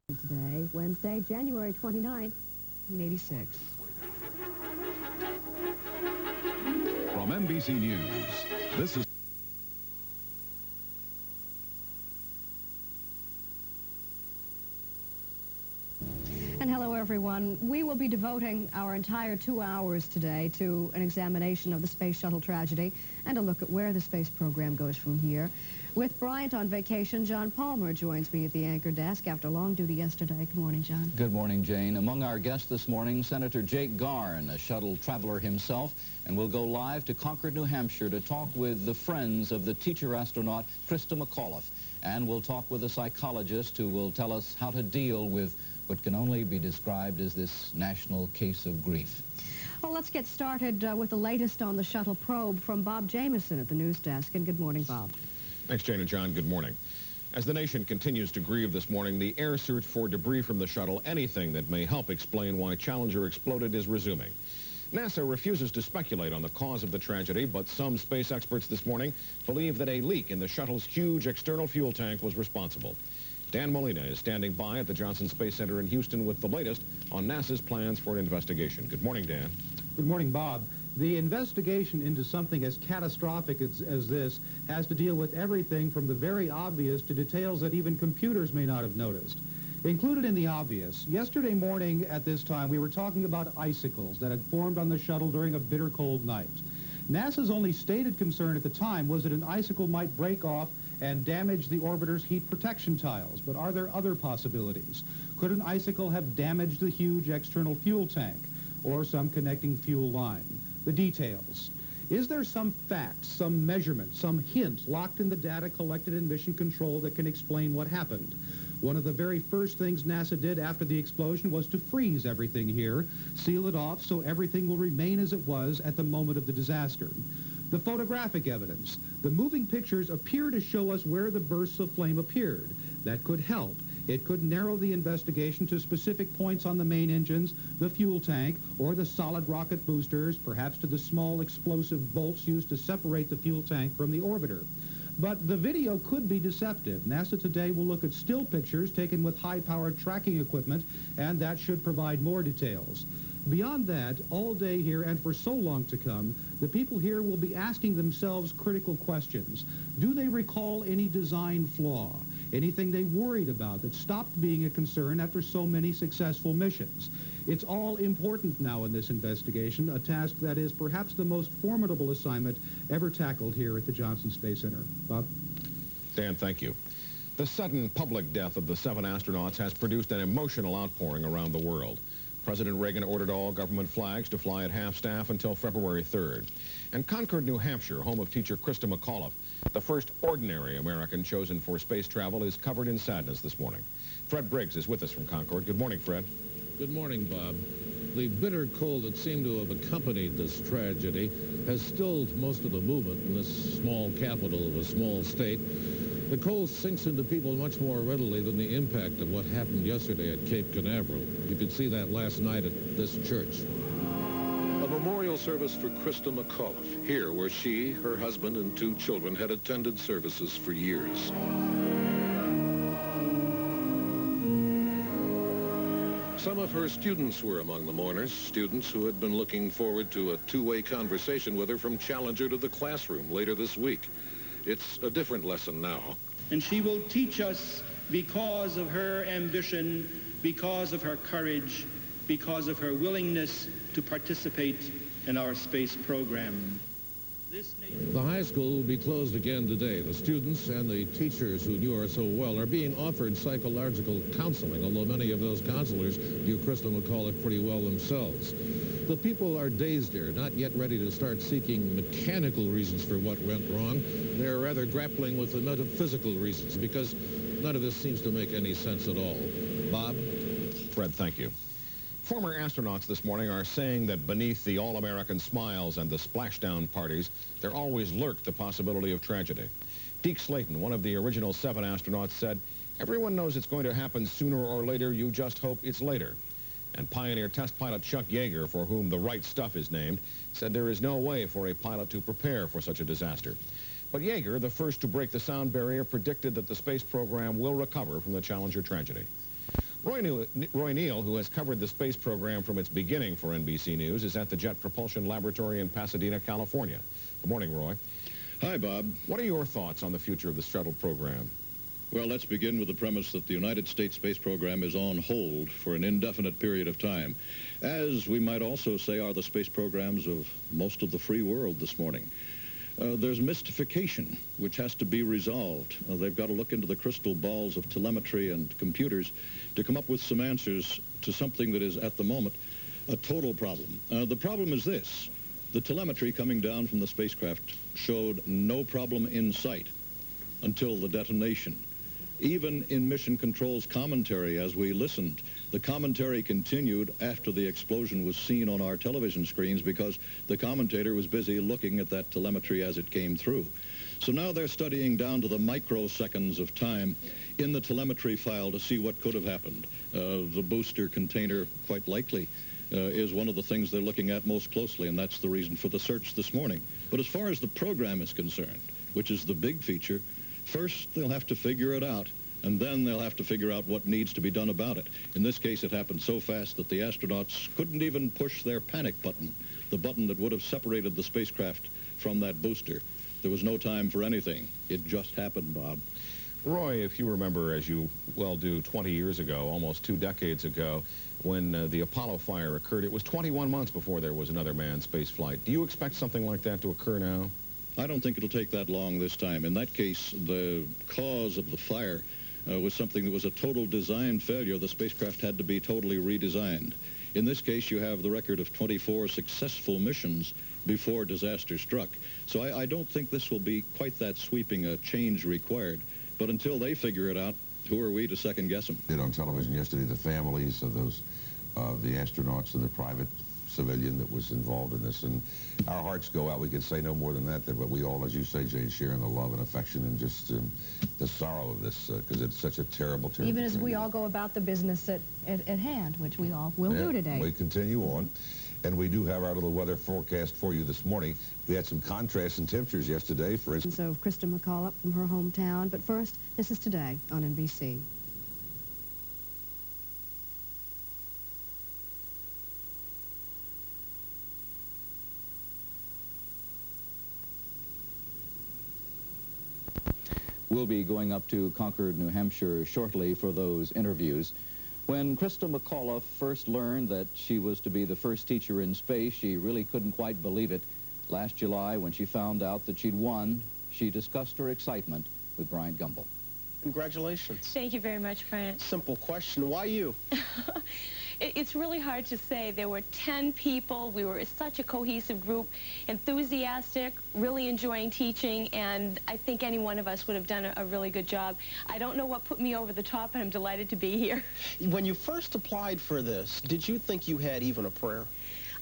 Today, Wednesday, January 29th, 1986. From NBC News, this is... And hello, everyone. We will be devoting our entire 2 hours today to an examination of the Space Shuttle tragedy and a look at where the space program goes from here. With Bryant on vacation, John Palmer joins me at the anchor desk after long duty yesterday. Good morning, John. Good morning, Jane. Among our guests this morning, Senator Jake Garn, a shuttle traveler himself, and we'll go live to Concord, New Hampshire to talk with the friends of the teacher astronaut, Christa McAuliffe. And we'll talk with a psychologist who will tell us how to deal with what can only be described as this national case of grief. Well, let's get started with the latest on the shuttle probe from Bob Jameson at the news desk. And good morning, Bob. Thanks, Jane and John. Good morning. As the nation continues to grieve this morning, the air search for debris from the shuttle, anything that may help explain why Challenger exploded, is resuming. NASA refuses to speculate on the cause of the tragedy, but some space experts this morning believe that a leak in the shuttle's huge external fuel tank was responsible. Dan Molina is standing by at the Johnson Space Center in Houston with the latest on NASA's plans for an investigation. Good morning, Dan. Good morning, Bob. The investigation into something as catastrophic as this has to deal with everything from the very obvious to details that even computers may not have noticed. Included in the obvious, yesterday morning at this time we were talking about icicles that had formed on the shuttle during a bitter cold night. NASA's only stated concern at the time was that an icicle might break off and damage the orbiter's heat protection tiles. But are there other possibilities? Could an icicle have damaged the huge external fuel tank or some connecting fuel line? The details. Is there some fact, some measurement, some hint locked in the data collected in Mission Control that can explain what happened? One of the very first things NASA did after the explosion was to freeze everything here, seal it off so everything will remain as it was at the moment of the disaster. The photographic evidence. The moving pictures appear to show us where the bursts of flame appeared. That could help. It could narrow the investigation to specific points on the main engines, the fuel tank, or the solid rocket boosters, perhaps to the small explosive bolts used to separate the fuel tank from the orbiter. But the video could be deceptive. NASA today will look at still pictures taken with high-powered tracking equipment, and that should provide more details. Beyond that, all day here and for so long to come, the people here will be asking themselves critical questions. Do they recall any design flaw? Anything they worried about that stopped being a concern after so many successful missions? It's all important now in this investigation, a task that is perhaps the most formidable assignment ever tackled here at the Johnson Space Center. Bob? Dan, thank you. The sudden public death of the 7 astronauts has produced an emotional outpouring around the world. President Reagan ordered all government flags to fly at half-staff until February 3rd. And Concord, New Hampshire, home of teacher Christa McAuliffe, the first ordinary American chosen for space travel, is covered in sadness this morning. Fred Briggs is with us from Concord. Good morning, Fred. Good morning, Bob. The bitter cold that seemed to have accompanied this tragedy has stilled most of the movement in this small capital of a small state. The cold sinks into people much more readily than the impact of what happened yesterday at Cape Canaveral. You could see that last night at this church. A memorial service for Christa McAuliffe, here where she, her husband, and 2 children had attended services for years. Some of her students were among the mourners, students who had been looking forward to a 2-way conversation with her from Challenger to the classroom later this week. It's a different lesson now. And she will teach us because of her ambition, because of her courage, because of her willingness to participate in our space program. The high school will be closed again today. The students and the teachers who knew her so well are being offered psychological counseling, although many of those counselors knew Christa McAuliffe pretty well themselves. The people are dazed here, not yet ready to start seeking mechanical reasons for what went wrong. They're rather grappling with the metaphysical reasons, because none of this seems to make any sense at all. Bob? Fred, thank you. Former astronauts this morning are saying that beneath the all-American smiles and the splashdown parties, there always lurked the possibility of tragedy. Deke Slayton, one of the original 7 astronauts, said, "Everyone knows it's going to happen sooner or later, you just hope it's later." And pioneer test pilot Chuck Yeager, for whom the right stuff is named, said there is no way for a pilot to prepare for such a disaster. But Yeager, the first to break the sound barrier, predicted that the space program will recover from the Challenger tragedy. Roy Neal, who has covered the space program from its beginning for NBC News, is at the Jet Propulsion Laboratory in Pasadena, California. Good morning, Roy. Hi, Bob. What are your thoughts on the future of the shuttle program? Well, let's begin with the premise that the United States space program is on hold for an indefinite period of time, as we might also say are the space programs of most of the free world this morning. There's mystification, which has to be resolved. They've got to look into the crystal balls of telemetry and computers to come up with some answers to something that is, at the moment, a total problem. The problem is this. The telemetry coming down from the spacecraft showed no problem in sight until the detonation. Even in Mission Control's commentary, as we listened, the commentary continued after the explosion was seen on our television screens because the commentator was busy looking at that telemetry as it came through. So now they're studying down to the microseconds of time in the telemetry file to see what could have happened. The booster container, quite likely, is one of the things they're looking at most closely, and that's the reason for the search this morning. But as far as the program is concerned, which is the big feature, first they'll have to figure it out, and then they'll have to figure out what needs to be done about it. In this case, it happened so fast that the astronauts couldn't even push their panic button, the button that would have separated the spacecraft from that booster. There was no time for anything. It just happened, Bob. Roy, if you remember, as you well do, 20 years ago, almost 2 decades ago, when the Apollo fire occurred, it was 21 months before there was another manned space flight. Do you expect something like that to occur now? I don't think it'll take that long this time. In that case, the cause of the fire was something that was a total design failure. The spacecraft had to be totally redesigned. In this case, you have the record of 24 successful missions before disaster struck. So I don't think this will be quite that sweeping a change required. But until they figure it out, who are we to second guess them? Did on television yesterday the families of those the astronauts and the private civilian that was involved in this, and our hearts go out. We can say no more than that, but we all, as you say, Jane, share in the love and affection and just the sorrow of this, because it's such a terrible, terrible Even as thing. we all go about the business at hand, which we all will do today. We continue on, and we do have our little weather forecast for you this morning. We had some contrast in temperatures yesterday, for instance. So Krista McAuliffe from her hometown, but first, this is Today on NBC. We'll be going up to Concord, New Hampshire shortly for those interviews. When Krista McAuliffe first learned that she was to be the first teacher in space, she really couldn't quite believe it. Last July, when she found out that she'd won, she discussed her excitement with Bryant Gumbel. Congratulations. Thank you very much, Bryant. Simple question. Why you? It's really hard to say. There were 10 people. We were such a cohesive group, enthusiastic, really enjoying teaching, and I think any one of us would have done a really good job. I don't know what put me over the top, but I'm delighted to be here. When you first applied for this, did you think you had even a prayer?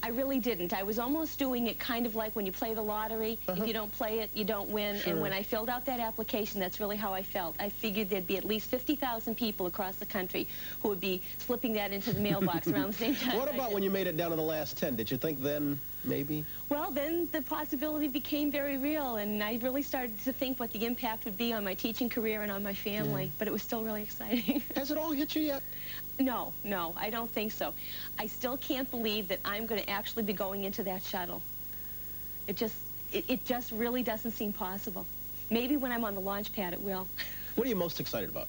I really didn't. I was almost doing it kind of like when you play the lottery. If you don't play it, you don't win. Sure. And when I filled out that application, that's really how I felt. I figured there'd be at least 50,000 people across the country who would be slipping that into the mailbox around the same time. What about when you made it down to the last 10? Did you think then, maybe? Well, then the possibility became very real, and I really started to think what the impact would be on my teaching career and on my family. But it was still really exciting. Has it all hit you yet? No, I don't think so. I still can't believe that I'm going to actually be going into that shuttle. It just really doesn't seem possible. Maybe when I'm on the launch pad, it will. What are you most excited about?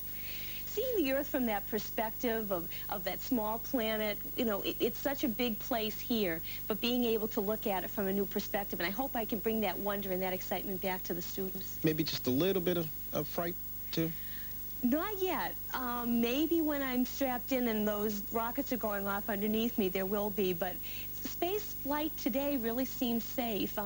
Seeing the Earth from that perspective of that small planet, you know, it's such a big place here, but being able to look at it from a new perspective, and I hope I can bring that wonder and that excitement back to the students. Maybe just a little bit of fright, too? Not yet. Maybe when I'm strapped in and those rockets are going off underneath me, there will be, but space flight today really seems safe.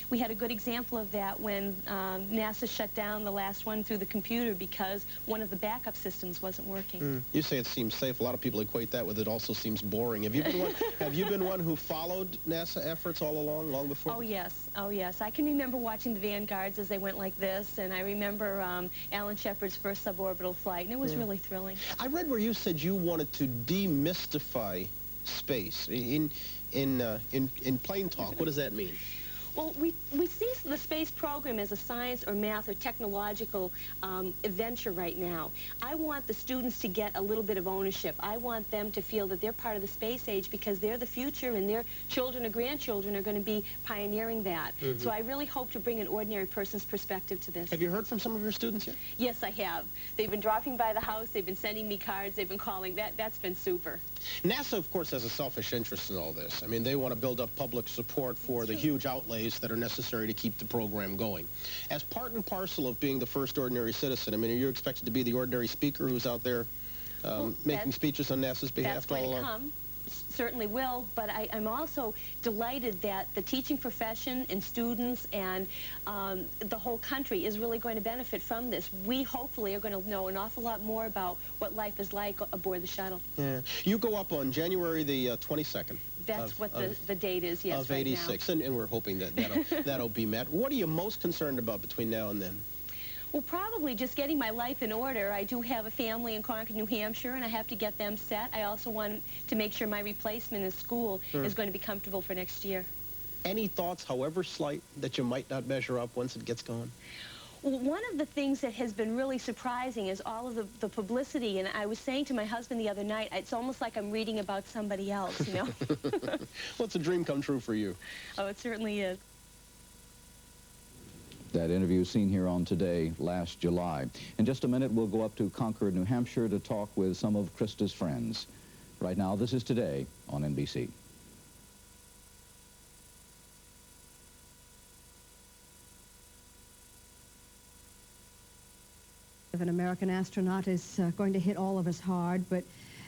We had a good example of that when NASA shut down the last one through the computer because one of the backup systems wasn't working. You say it seems safe. A lot of people equate that with it also seems boring. Have you been one, have you been one who followed NASA efforts all along, long before? Oh, yes. Oh, yes. I can remember watching the Vanguards as they went like this, and I remember Alan Shepard's first suborbital flight, and it was really thrilling. I read where you said you wanted to demystify space. In plain talk, what does that mean? Well, we see the space program as a science or math or technological adventure right now. I want the students to get a little bit of ownership. I want them to feel that they're part of the space age because they're the future and their children or grandchildren are going to be pioneering that. So I really hope to bring an ordinary person's perspective to this. Have you heard from some of your students yet? Yes, I have. They've been dropping by the house, they've been sending me cards, they've been calling. That's been super. NASA, of course, has a selfish interest in all this. I mean, they want to build up public support for the huge outlays that are necessary to keep the program going. As part and parcel of being the first ordinary citizen, I mean, are you expected to be the ordinary speaker who's out there making speeches on NASA's behalf all along? That's going to come. Certainly will, but I'm also delighted that the teaching profession and students and the whole country is really going to benefit from this. We hopefully are going to know an awful lot more about what life is like aboard the shuttle. Yeah. You go up on January the 22nd. That's what the date is, yes, of 86, right now. and we're hoping that that'll be met. What are you most concerned about between now and then? Well, probably just getting my life in order. I do have a family in Concord, New Hampshire, and I have to get them set. I also want to make sure my replacement in school is going to be comfortable for next year. Any thoughts, however slight, that you might not measure up once it gets going? Well, one of the things that has been really surprising is all of the publicity, and I was saying to my husband the other night, it's almost like I'm reading about somebody else, you know? Well, it's a dream come true for you. Oh, it certainly is. That interview seen here on Today last July. In just a minute, we'll go up to Concord, New Hampshire to talk with some of Krista's friends. Right now, this is Today on NBC. An American astronaut is going to hit all of us hard, but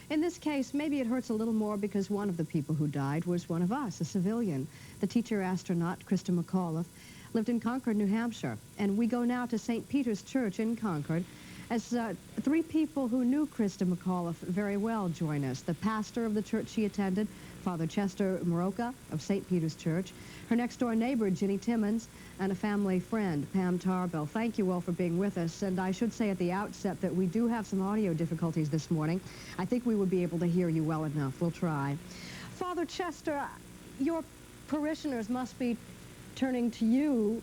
in this case, maybe it hurts a little more because one of the people who died was one of us, a civilian. The teacher astronaut, Christa McAuliffe, lived in Concord, New Hampshire. And we go now to St. Peter's Church in Concord as three people who knew Christa McAuliffe very well join us. The pastor of the church she attended, Father Chester Moroka of St. Peter's Church, her next-door neighbor, Ginny Timmons, and a family friend, Pam Tarbell. Thank you all for being with us. And I should say at the outset that we do have some audio difficulties this morning. I think we will be able to hear you well enough. We'll try. Father Chester, your parishioners must be turning to you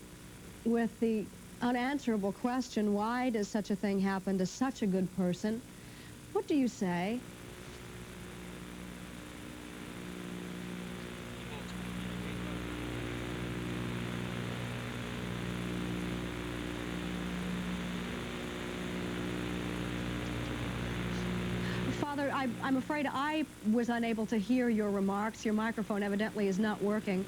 with the unanswerable question, why does such a thing happen to such a good person? What do you say? Father, I'm afraid I was unable to hear your remarks. Your microphone evidently is not working.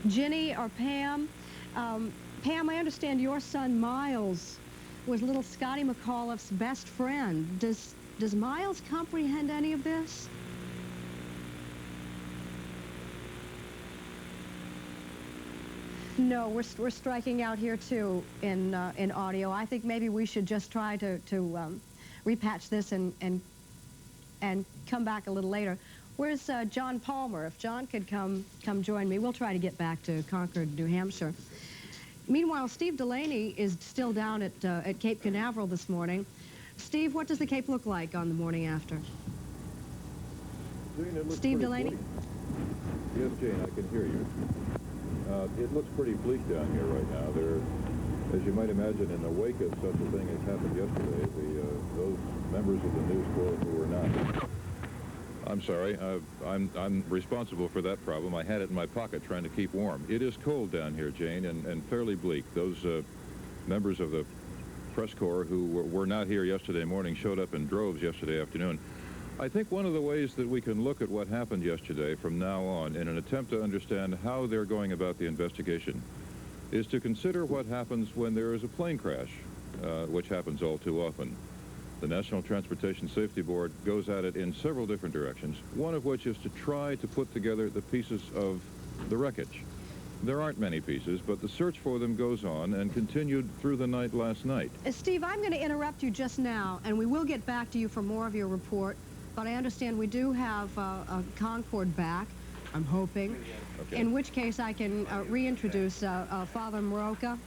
Ginny or Pam? Pam, I understand your son Miles was little Scotty McAuliffe's best friend. Does Miles comprehend any of this? No, we're striking out here too in audio. I think maybe we should just try to repatch this and come back a little later. Where's John Palmer? If John could come join me, we'll try to get back to Concord, New Hampshire. Meanwhile, Steve Delaney is still down at Cape Canaveral this morning. Steve, what does the Cape look like on the morning after? Jane, Steve Delaney? Bleak. Yes, Jane, I can hear you. It looks pretty bleak down here right now. As you might imagine, in the wake of such a thing as happened yesterday, those members of the News Corps who were not... I'm sorry, I'm responsible for that problem. I had it in my pocket trying to keep warm. It is cold down here, Jane, and fairly bleak. Those members of the press corps who were not here yesterday morning showed up in droves yesterday afternoon. I think one of the ways that we can look at what happened yesterday from now on in an attempt to understand how they're going about the investigation is to consider what happens when there is a plane crash, which happens all too often. The National Transportation Safety Board goes at it in several different directions, one of which is to try to put together the pieces of the wreckage. There aren't many pieces, but the search for them goes on and continued through the night last night. Steve, I'm going to interrupt you just now, and we will get back to you for more of your report, but I understand we do have Concord back, I'm hoping, in which case I can reintroduce Father Moroka.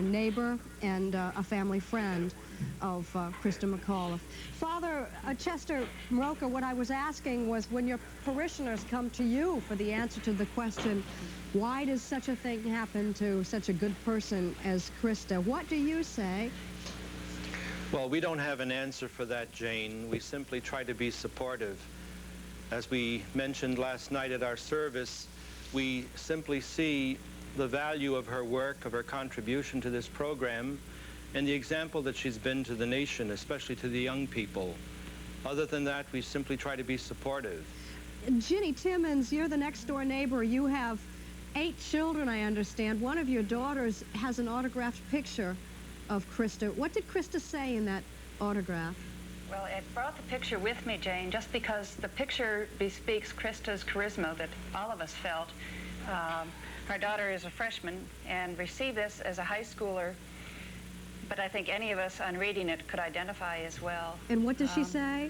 neighbor and a family friend of Christa McAuliffe. Father Chester Mroka, what I was asking was, when your parishioners come to you for the answer to the question, why does such a thing happen to such a good person as Christa, what do you say? Well, we don't have an answer for that, Jane. We simply try to be supportive. As we mentioned last night at our service, we simply see the value of her work, of her contribution to this program, and the example that she's been to the nation, especially to the young people. Other than that, we simply try to be supportive. Ginny Timmons, you're the next door neighbor. You have 8 children, I understand. One of your daughters has an autographed picture of Christa. What did Christa say in that autograph? Well, I brought the picture with me, Jane, just because the picture bespeaks Christa's charisma that all of us felt. Our daughter is a freshman and received this as a high schooler, but I think any of us on reading it could identify as well. And what does she say?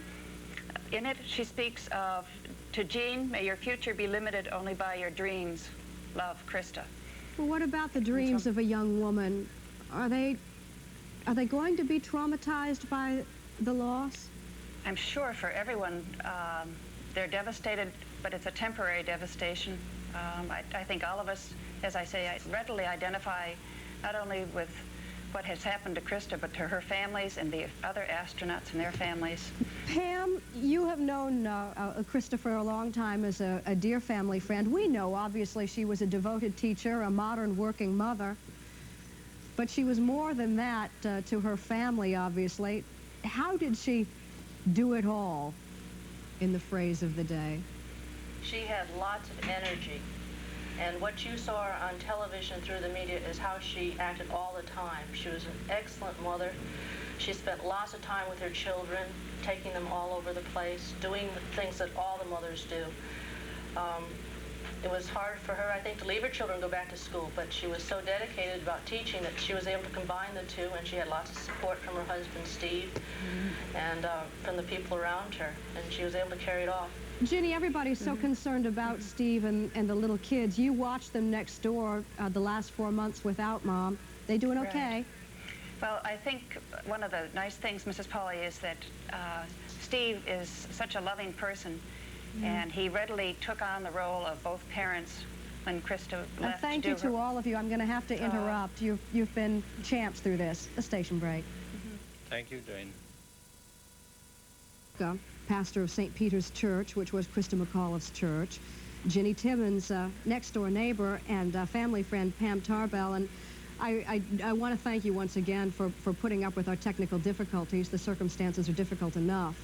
In it, she speaks of, "To Jean, may your future be limited only by your dreams. Love, Christa." Well, what about the dreams of a young woman? Are they going to be traumatized by the loss? I'm sure for everyone, they're devastated, but it's a temporary devastation. I think all of us, as I say, I readily identify not only with what has happened to Christa, but to her families and the other astronauts and their families. Pam, you have known Christa for a long time as a dear family friend. We know, obviously, she was a devoted teacher, a modern working mother, but she was more than that to her family, obviously. How did she do it all, in the phrase of the day? She had lots of energy, and what you saw on television through the media is how she acted all the time. She was an excellent mother. She spent lots of time with her children, taking them all over the place, doing the things that all the mothers do. It was hard for her, I think, to leave her children and go back to school, but she was so dedicated about teaching that she was able to combine the two, and she had lots of support from her husband, Steve, and from the people around her, and she was able to carry it off. Ginny, everybody's so concerned about Steve and the little kids. You watched them next door the last 4 months without Mom. They doing okay? Right. Well, I think one of the nice things, Mrs. Pauley, is that Steve is such a loving person, and he readily took on the role of both parents when Christa left. Thank you to all of you. I'm going to have to interrupt. You've been champs through this. A station break. Thank you, Jane. Pastor of St. Peter's Church, which was Christa McAuliffe's church. Ginny Timmons, next-door neighbor, and family friend Pam Tarbell. And I want to thank you once again for putting up with our technical difficulties. The circumstances are difficult enough,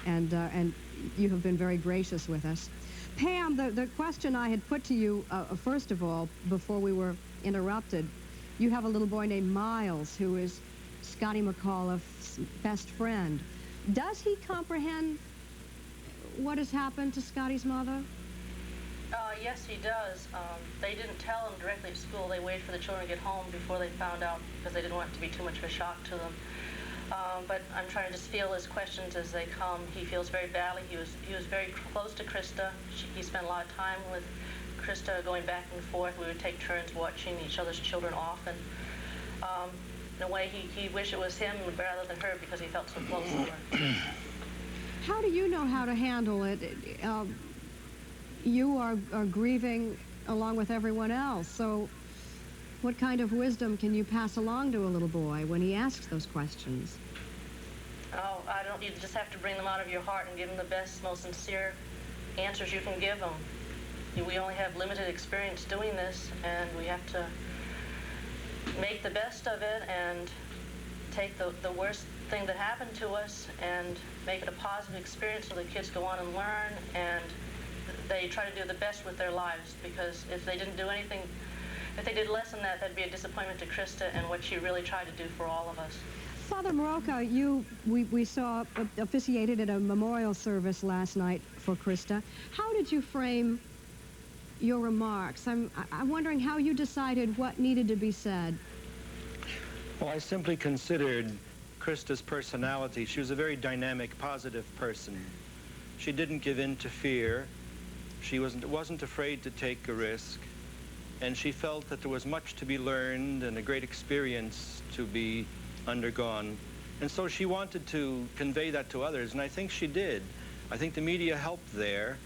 and you have been very gracious with us. Pam, the question I had put to you, first of all, before we were interrupted, you have a little boy named Miles, who is Scotty McAuliffe's best friend. Does he comprehend what has happened to Scotty's mother? Yes, he does. They didn't tell him directly at school. They waited for the children to get home before they found out, because they didn't want it to be too much of a shock to them. But I'm trying to just feel his questions as they come. He feels very badly. He was very close to Christa. He spent a lot of time with Christa, going back and forth. We would take turns watching each other's children often. In a way, he wished it was him rather than her, because he felt so close to her. How do you know how to handle it? You are grieving along with everyone else, so what kind of wisdom can you pass along to a little boy when he asks those questions? Oh, you just have to bring them out of your heart and give them the best, most sincere answers you can give them. We only have limited experience doing this, and we have to make the best of it and take the worst thing that happened to us and make it a positive experience so the kids go on and learn, and they try to do the best with their lives, because if they didn't do anything, if they did less than that, that'd be a disappointment to Christa and what she really tried to do for all of us. Father Mroka, we saw officiated at a memorial service last night for Christa. How did you frame your remarks? I'm wondering how you decided what needed to be said. Well, I simply considered Christa's personality. She was a very dynamic, positive person. She didn't give in to fear. She wasn't afraid to take a risk. and she felt that there was much to be learned and a great experience to be undergone. And so she wanted to convey that to others, and I think she did. I think the media helped there,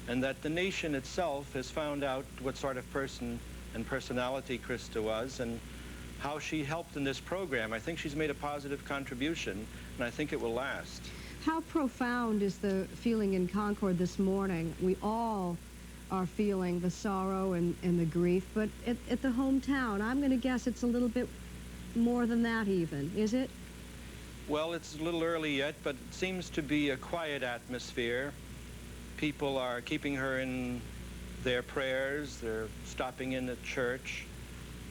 and that the nation itself has found out what sort of person and personality Krista was and how she helped in this program. I think she's made a positive contribution, and I think it will last. How profound is the feeling in Concord this morning? We all are feeling the sorrow and the grief, but at the hometown, I'm going to guess it's a little bit more than that even, is it? Well, it's a little early yet, but it seems to be a quiet atmosphere. People are keeping her in their prayers. They're stopping in at church.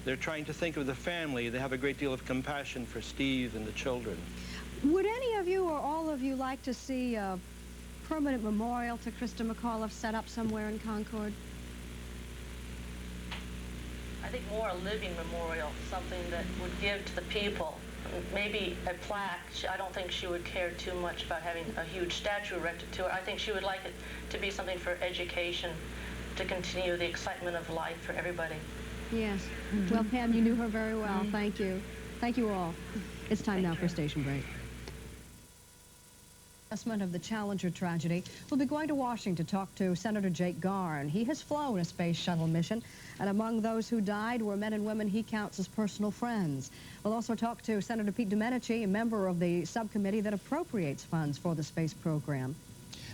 They're trying to think of the family. They have a great deal of compassion for Steve and the children. Would any of you or all of you like to see a permanent memorial to Krista McAuliffe set up somewhere in Concord? I think more a living memorial, something that would give to the people. Maybe a plaque. I don't think she would care too much about having a huge statue erected to her. I think she would like it to be something for education, to continue the excitement of life for everybody. Yes. Well, Pam, you knew her very well. Thank you. Thank you all. It's time now for a station break. Assessment of the Challenger tragedy. We'll be going to Washington to talk to Senator Jake Garn. He has flown a space shuttle mission, and among those who died were men and women he counts as personal friends. We'll also talk to Senator Pete Domenici, a member of the subcommittee that appropriates funds for the space program.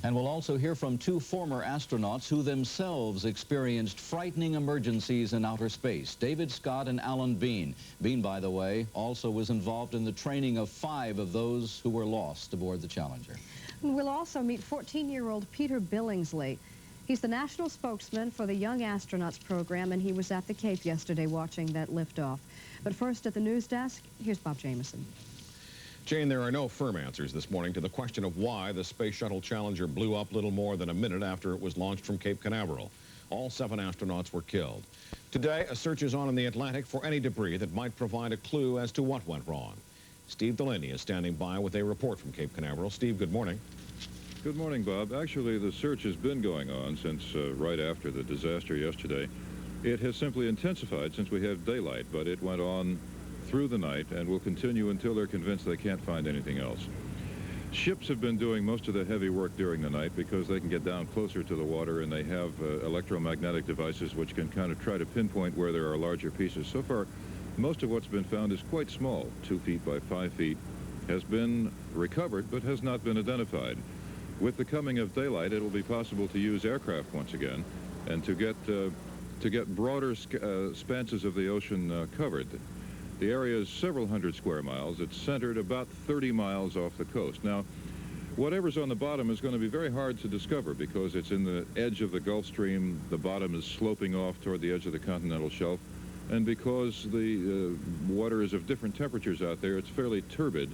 And we'll also hear from two former astronauts who themselves experienced frightening emergencies in outer space, David Scott and Alan Bean. Bean, by the way, also was involved in the training of 5 of those who were lost aboard the Challenger. We'll also meet 14-year-old Peter Billingsley. He's the national spokesman for the Young Astronauts program, and he was at the Cape yesterday watching that liftoff. But first, at the news desk, here's Bob Jameson. Jane, there are no firm answers this morning to the question of why the Space Shuttle Challenger blew up little more than a minute after it was launched from Cape Canaveral. All 7 astronauts were killed. Today, a search is on in the Atlantic for any debris that might provide a clue as to what went wrong. Steve Delaney is standing by with a report from Cape Canaveral. Steve, good morning. Good morning, Bob. Actually, the search has been going on since right after the disaster yesterday. It has simply intensified since we had daylight, but it went on through the night and will continue until they're convinced they can't find anything else. Ships have been doing most of the heavy work during the night because they can get down closer to the water, and they have electromagnetic devices which can kind of try to pinpoint where there are larger pieces. So far, most of what's been found is quite small, 2 feet by 5 feet, has been recovered but has not been identified. With the coming of daylight, it will be possible to use aircraft once again and to get broader spanses of the ocean covered. The area is several hundred square miles. It's centered about 30 miles off the coast. Now, whatever's on the bottom is going to be very hard to discover because it's in the edge of the Gulf Stream. The bottom is sloping off toward the edge of the continental shelf. And because the water is of different temperatures out there, it's fairly turbid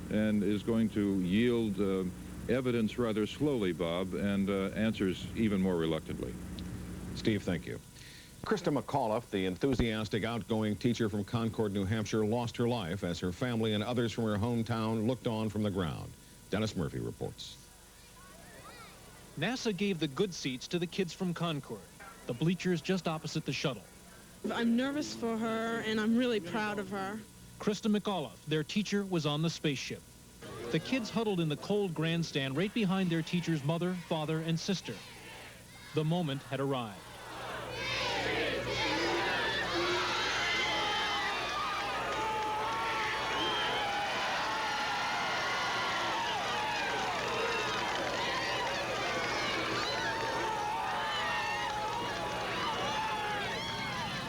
and is going to yield evidence rather slowly, Bob, and answers even more reluctantly. Steve, thank you. Krista McAuliffe, the enthusiastic, outgoing teacher from Concord, New Hampshire, lost her life as her family and others from her hometown looked on from the ground. Dennis Murphy reports. NASA gave the good seats to the kids from Concord, the bleachers just opposite the shuttle. I'm nervous for her, and I'm really proud of her. Krista McAuliffe, their teacher, was on the spaceship. The kids huddled in the cold grandstand right behind their teacher's mother, father, and sister. The moment had arrived.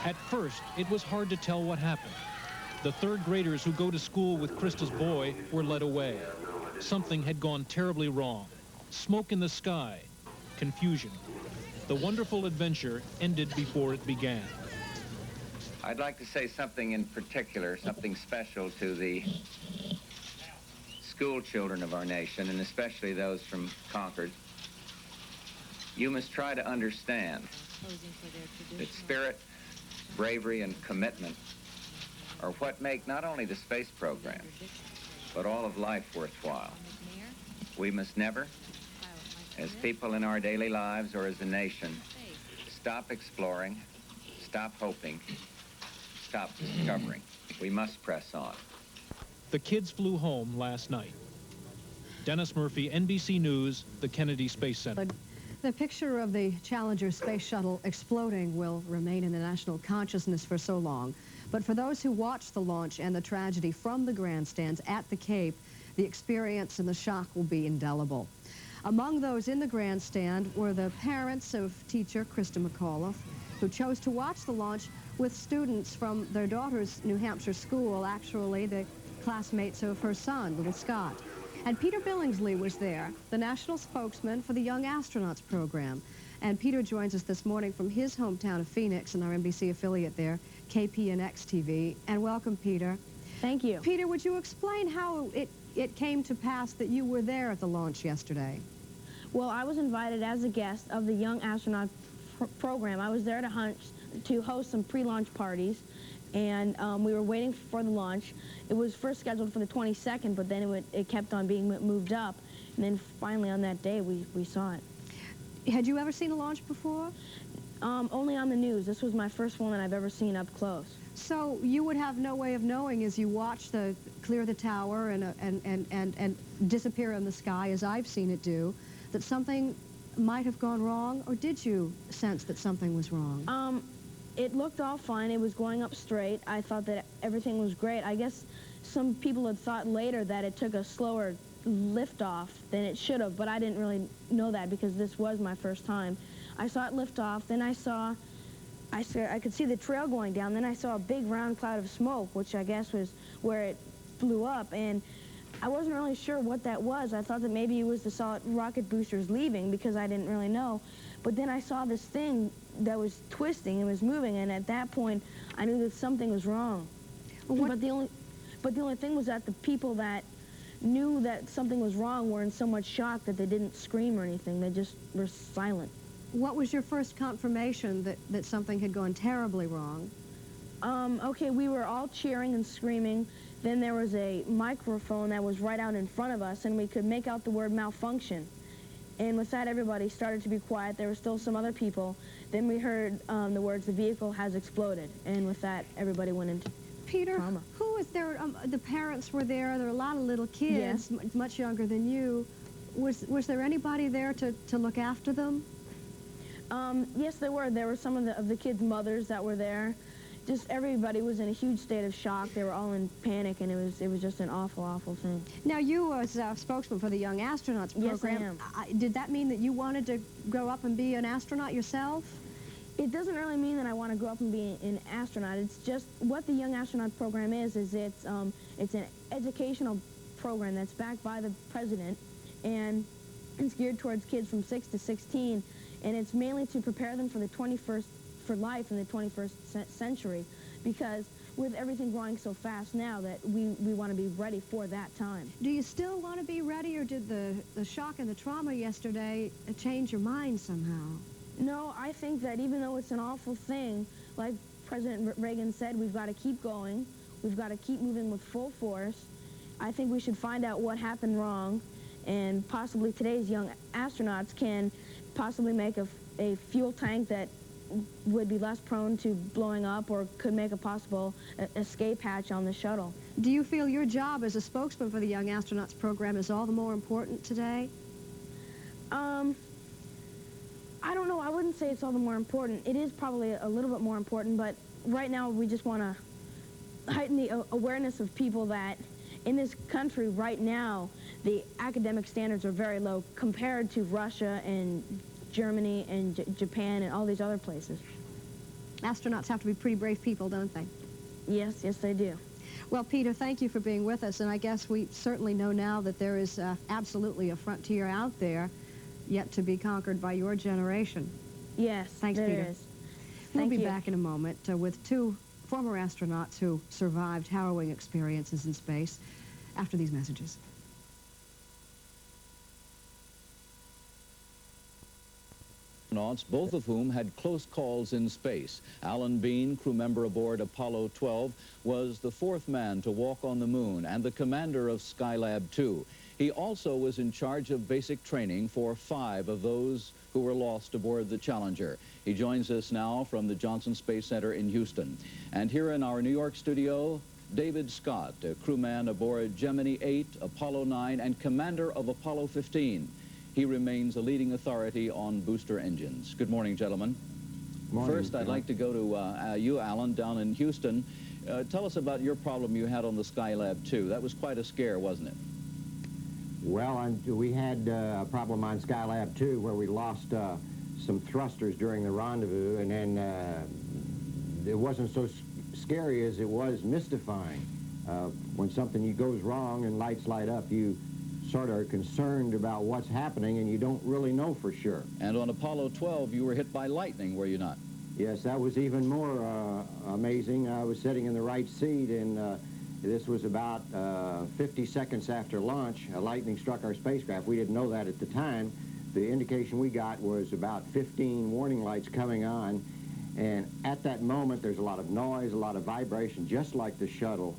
At first, it was hard to tell what happened. The 3rd graders who go to school with Krista's boy were led away. Something had gone terribly wrong. Smoke in the sky. Confusion. The wonderful adventure ended before it began. I'd like to say something in particular, something special to the school children of our nation, and especially those from Concord. You must try to understand that spirit, bravery, and commitment are what make not only the space program, but all of life worthwhile. We must never, as people in our daily lives or as a nation, stop exploring, stop hoping, stop discovering. We must press on. The kids flew home last night. Dennis Murphy, NBC News, the Kennedy Space Center. The picture of the Challenger space shuttle exploding will remain in the national consciousness for so long. But for those who watched the launch and the tragedy from the grandstands at the Cape, the experience and the shock will be indelible. Among those in the grandstand were the parents of teacher Krista McAuliffe, who chose to watch the launch with students from their daughter's New Hampshire school, actually the classmates of her son, little Scott. And Peter Billingsley was there, the national spokesman for the Young Astronauts program. And Peter joins us this morning from his hometown of Phoenix and our NBC affiliate there, KPNX TV. And welcome, Peter. Thank you. Peter, would you explain how it came to pass that you were there at the launch yesterday? Well, I was invited as a guest of the Young Astronaut program. I was there to host some pre-launch parties, and we were waiting for the launch. It was first scheduled for the 22nd, but then it kept on being moved up, and then finally on that day we saw it. Had you ever seen a launch before? Only on the news. This was my first one that I've ever seen up close. So you would have no way of knowing as you watch clear the tower and disappear in the sky, as I've seen it do, that something might have gone wrong, or did you sense that something was wrong? It looked all fine. It was going up straight. I thought that everything was great. I guess some people had thought later that it took a slower liftoff than it should have, but I didn't really know that because this was my first time. I saw it lift off, then I could see the trail going down, then I saw a big round cloud of smoke, which I guess was where it blew up, and I wasn't really sure what that was. I thought that maybe it was the solid rocket boosters leaving because I didn't really know. But then I saw this thing that was twisting and was moving, and at that point, I knew that something was wrong. But the only thing was that the people that knew that something was wrong were in so much shock that they didn't scream or anything. They just were silent. What was your first confirmation that something had gone terribly wrong? Okay, we were all cheering and screaming. Then there was a microphone that was right out in front of us, and we could make out the word malfunction. And with that, everybody started to be quiet. There were still some other people. Then we heard the words, "The vehicle has exploded." And with that, everybody went into Peter, trauma. who was there? The parents were there. There were a lot of little kids, much younger than you. Was there anybody there to look after them? Yes, there were. There were some of the kids' mothers that were there. Just everybody was in a huge state of shock. They were all in panic, and it was just an awful, awful thing. Now, you as a spokesman for the Young Astronauts program, yes, I am. Did that mean that you wanted to grow up and be an astronaut yourself? It doesn't really mean that I want to grow up and be an astronaut. It's just what the Young Astronaut program is it's an educational program that's backed by the president, and it's geared towards kids from 6 to 16, and it's mainly to prepare them for life in the 21st century, because with everything growing so fast now that we want to be ready for that time. Do you still want to be ready, or did the shock and the trauma yesterday change your mind somehow? No, I think that even though it's an awful thing, like President Reagan said, we've got to keep going. We've got to keep moving with full force. I think we should find out what happened wrong, and possibly today's young astronauts can possibly make a fuel tank that would be less prone to blowing up, or could make a possible escape hatch on the shuttle. Do you feel your job as a spokesman for the Young Astronauts program is all the more important today? I don't know. I wouldn't say it's all the more important. It is probably a little bit more important, but right now we just want to heighten the awareness of people that in this country right now the academic standards are very low compared to Russia and Germany and Japan and all these other places. Astronauts have to be pretty brave people, don't they? Yes, yes they do. Well, Peter, thank you for being with us, and I guess we certainly know now that there is absolutely a frontier out there yet to be conquered by your generation. Yes, thanks, there Peter. is. We'll be back in a moment with two former astronauts who survived harrowing experiences in space after these messages. Both of whom had close calls in space. Alan Bean, crew member aboard Apollo 12, was the fourth man to walk on the moon and the commander of Skylab 2. He also was in charge of basic training for 5 of those who were lost aboard the Challenger. He joins us now from the Johnson Space Center in Houston. And here in our New York studio, David Scott, a crewman aboard Gemini 8, Apollo 9, and commander of Apollo 15. He remains a leading authority on booster engines. Good morning, gentlemen. Morning, First, I'd like to go to you, Alan, down in Houston. Tell us about your problem you had on the Skylab 2. That was quite a scare, wasn't it? Well, we had a problem on Skylab 2 where we lost some thrusters during the rendezvous, and then it wasn't so scary as it was mystifying. When something goes wrong and lights light up, you sort of are concerned about what's happening, and you don't really know for sure. And on Apollo 12, you were hit by lightning, were you not? Yes, that was even more amazing. I was sitting in the right seat, and this was about 50 seconds after launch. A lightning struck our spacecraft. We didn't know that at the time. The indication we got was about 15 warning lights coming on, and at that moment there's a lot of noise, a lot of vibration, just like the shuttle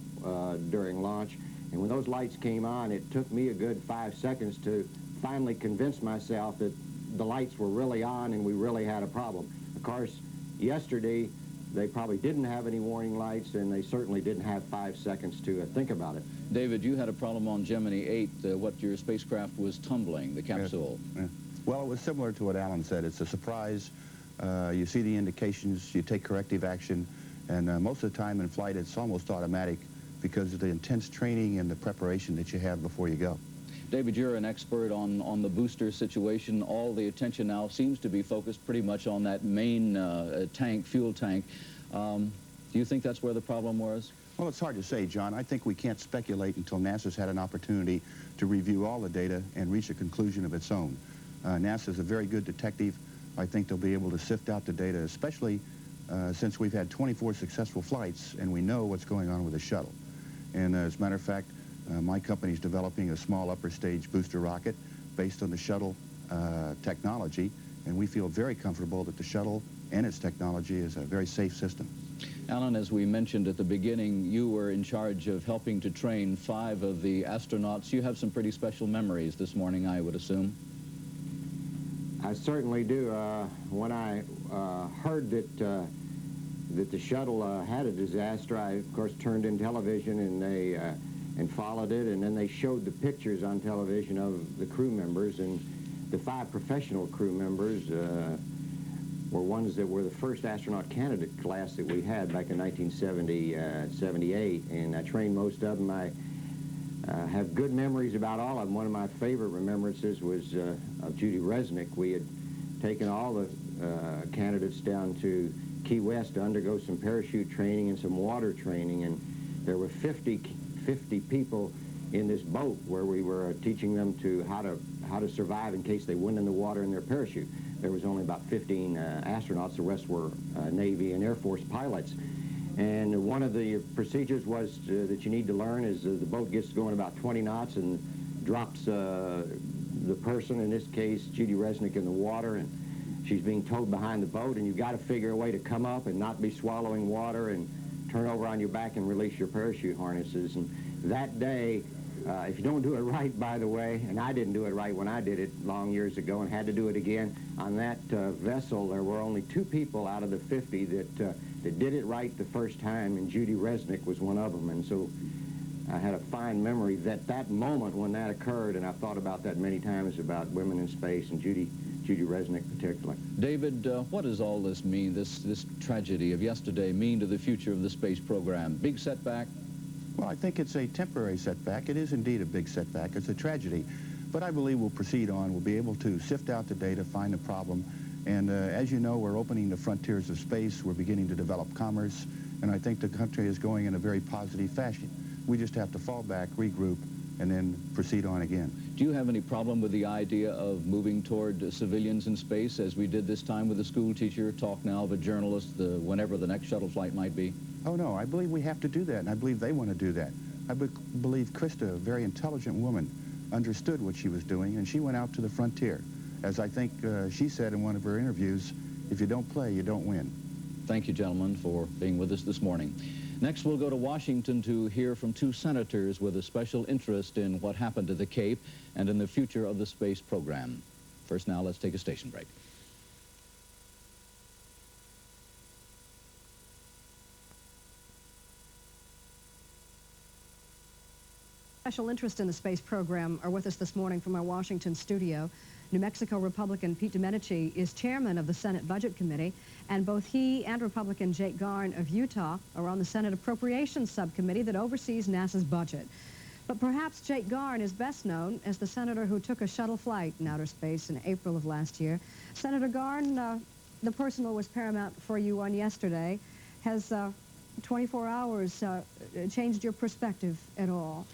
during launch. And when those lights came on, it took me a good 5 seconds to finally convince myself that the lights were really on and we really had a problem. Of course, yesterday they probably didn't have any warning lights, and they certainly didn't have 5 seconds to think about it. David, you had a problem on Gemini 8, what your spacecraft was tumbling, the capsule. Yes. Well, it was similar to what Alan said. It's a surprise. You see the indications, you take corrective action, and most of the time in flight it's almost automatic because of the intense training and the preparation that you have before you go. David, you're an expert on the booster situation. All the attention now seems to be focused pretty much on that main tank, fuel tank. Do you think that's where the problem was? Well, it's hard to say, John. I think we can't speculate until NASA's had an opportunity to review all the data and reach a conclusion of its own. NASA's a very good detective. I think they'll be able to sift out the data, especially since we've had 24 successful flights and we know what's going on with the shuttle. And as a matter of fact, my company's developing a small upper stage booster rocket based on the shuttle technology, and we feel very comfortable that the shuttle and its technology is a very safe system. Alan, as we mentioned at the beginning, you were in charge of helping to train 5 of the astronauts. You have some pretty special memories this morning, I would assume. I certainly do. When I heard that the shuttle had a disaster, I, of course, turned in television and followed it, and then they showed the pictures on television of the crew members, and the 5 professional crew members were ones that were the first astronaut candidate class that we had back in 1978, and I trained most of them. I have good memories about all of them. One of my favorite remembrances was of Judy Resnick. We had taken all the candidates down to Key West to undergo some parachute training and some water training, and there were 50 people in this boat where we were teaching them how to survive in case they went in the water in their parachute. There was only about 15 astronauts. The rest were Navy and Air Force pilots. And one of the procedures was that you need to learn is the boat gets going about 20 knots and drops the person, in this case Judy Resnick, in the water, and she's being towed behind the boat, and you've got to figure a way to come up and not be swallowing water and turn over on your back and release your parachute harnesses. And that day, if you don't do it right, by the way, and I didn't do it right when I did it long years ago and had to do it again, on that vessel there were only 2 people out of the 50 that did it right the first time, and Judy Resnick was one of them. And so I had a fine memory that moment when that occurred, and I've thought about that many times, about women in space, and Judy Resnick particularly. David, what does all this mean, this tragedy of yesterday, mean to the future of the space program? Big setback? Well, I think it's a temporary setback. It is indeed a big setback. It's a tragedy. But I believe we'll proceed on. We'll be able to sift out the data, find the problem. And as you know, we're opening the frontiers of space. We're beginning to develop commerce. And I think the country is going in a very positive fashion. We just have to fall back, regroup, and then proceed on again. Do you have any problem with the idea of moving toward civilians in space, as we did this time with a school teacher, talk now of a journalist, whenever the next shuttle flight might be? Oh, no, I believe we have to do that, and I believe they want to do that. I believe Krista, a very intelligent woman, understood what she was doing, and she went out to the frontier. As I think she said in one of her interviews, if you don't play, you don't win. Thank you, gentlemen, for being with us this morning. Next, we'll go to Washington to hear from two senators with a special interest in what happened to the Cape and in the future of the space program. First now, let's take a station break. Special interest in the space program are with us this morning from our Washington studio. New Mexico Republican Pete Domenici is chairman of the Senate Budget Committee, and both he and Republican Jake Garn of Utah are on the Senate Appropriations Subcommittee that oversees NASA's budget. But perhaps Jake Garn is best known as the senator who took a shuttle flight in outer space in April of last year. Senator Garn, the personal was paramount for you on yesterday. Has 24 hours changed your perspective at all?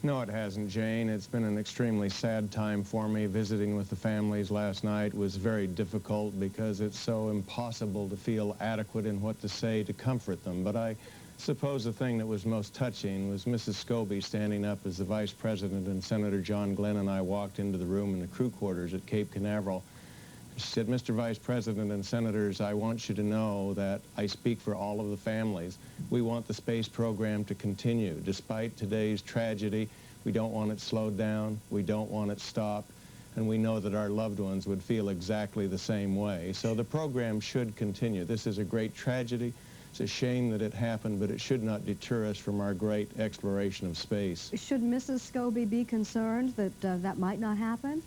No, it hasn't, Jane. It's been an extremely sad time for me. Visiting with the families last night was very difficult because it's so impossible to feel adequate in what to say to comfort them. But I suppose the thing that was most touching was Mrs. Scobie standing up as the Vice President and Senator John Glenn and I walked into the room in the crew quarters at Cape Canaveral. She said, "Mr. Vice President and Senators, I want you to know that I speak for all of the families. We want the space program to continue. Despite today's tragedy, we don't want it slowed down, we don't want it stopped, and we know that our loved ones would feel exactly the same way. So the program should continue. This is a great tragedy. It's a shame that it happened, but it should not deter us from our great exploration of space." Should Mrs. Scobie be concerned that that might not happen?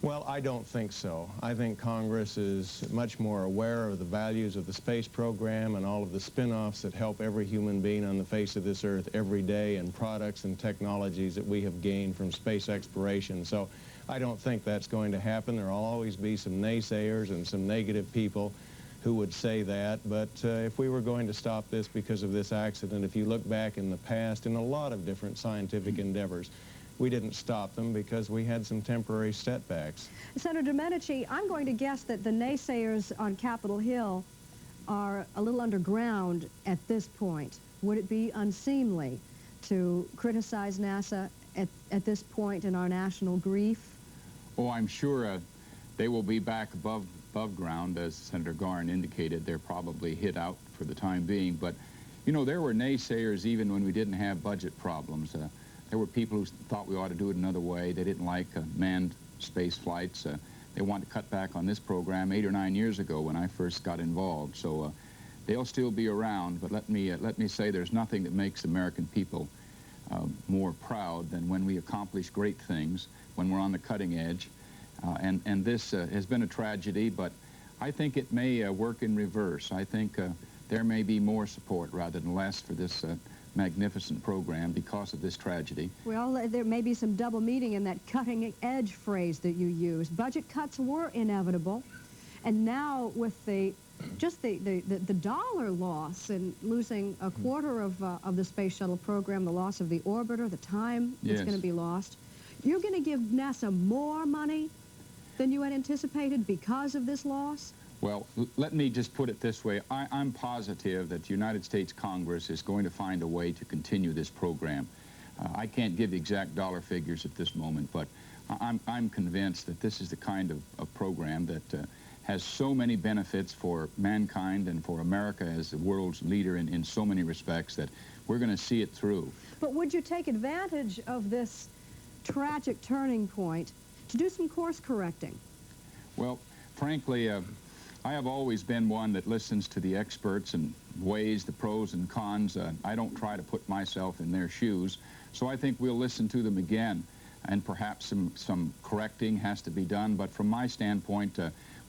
Well, I don't think so. I think Congress is much more aware of the values of the space program and all of the spin-offs that help every human being on the face of this earth every day, and products and technologies that we have gained from space exploration. So I don't think that's going to happen. There will always be some naysayers and some negative people who would say that, but if we were going to stop this because of this accident, if you look back in the past in a lot of different scientific endeavors, we didn't stop them because we had some temporary setbacks. Senator Domenici, I'm going to guess that the naysayers on Capitol Hill are a little underground at this point. Would it be unseemly to criticize NASA at this point in our national grief? Oh, I'm sure they will be back above ground, as Senator Garn indicated. They're probably hid out for the time being. But, you know, there were naysayers even when we didn't have budget problems. There were people who thought we ought to do it another way. They didn't like manned space flights. They wanted to cut back on this program 8 or 9 years ago when I first got involved. So they'll still be around, but let me say there's nothing that makes American people more proud than when we accomplish great things, when we're on the cutting edge. And this has been a tragedy, but I think it may work in reverse. I think there may be more support rather than less for this magnificent program because of this tragedy. Well, there may be some double meaning in that cutting edge phrase that you used. Budget cuts were inevitable, and now with the dollar loss and losing a quarter of the space shuttle program, the loss of the orbiter, the time that's going to be lost, you're going to give NASA more money than you had anticipated because of this loss? Well, let me just put it this way. I'm positive that the United States Congress is going to find a way to continue this program. I can't give exact dollar figures at this moment, but I'm convinced that this is the kind of program that has so many benefits for mankind and for America as the world's leader in so many respects that we're going to see it through. But would you take advantage of this tragic turning point to do some course correcting? Well, frankly, I have always been one that listens to the experts and weighs the pros and cons. I don't try to put myself in their shoes, so I think we'll listen to them again, and perhaps some correcting has to be done. But from my standpoint,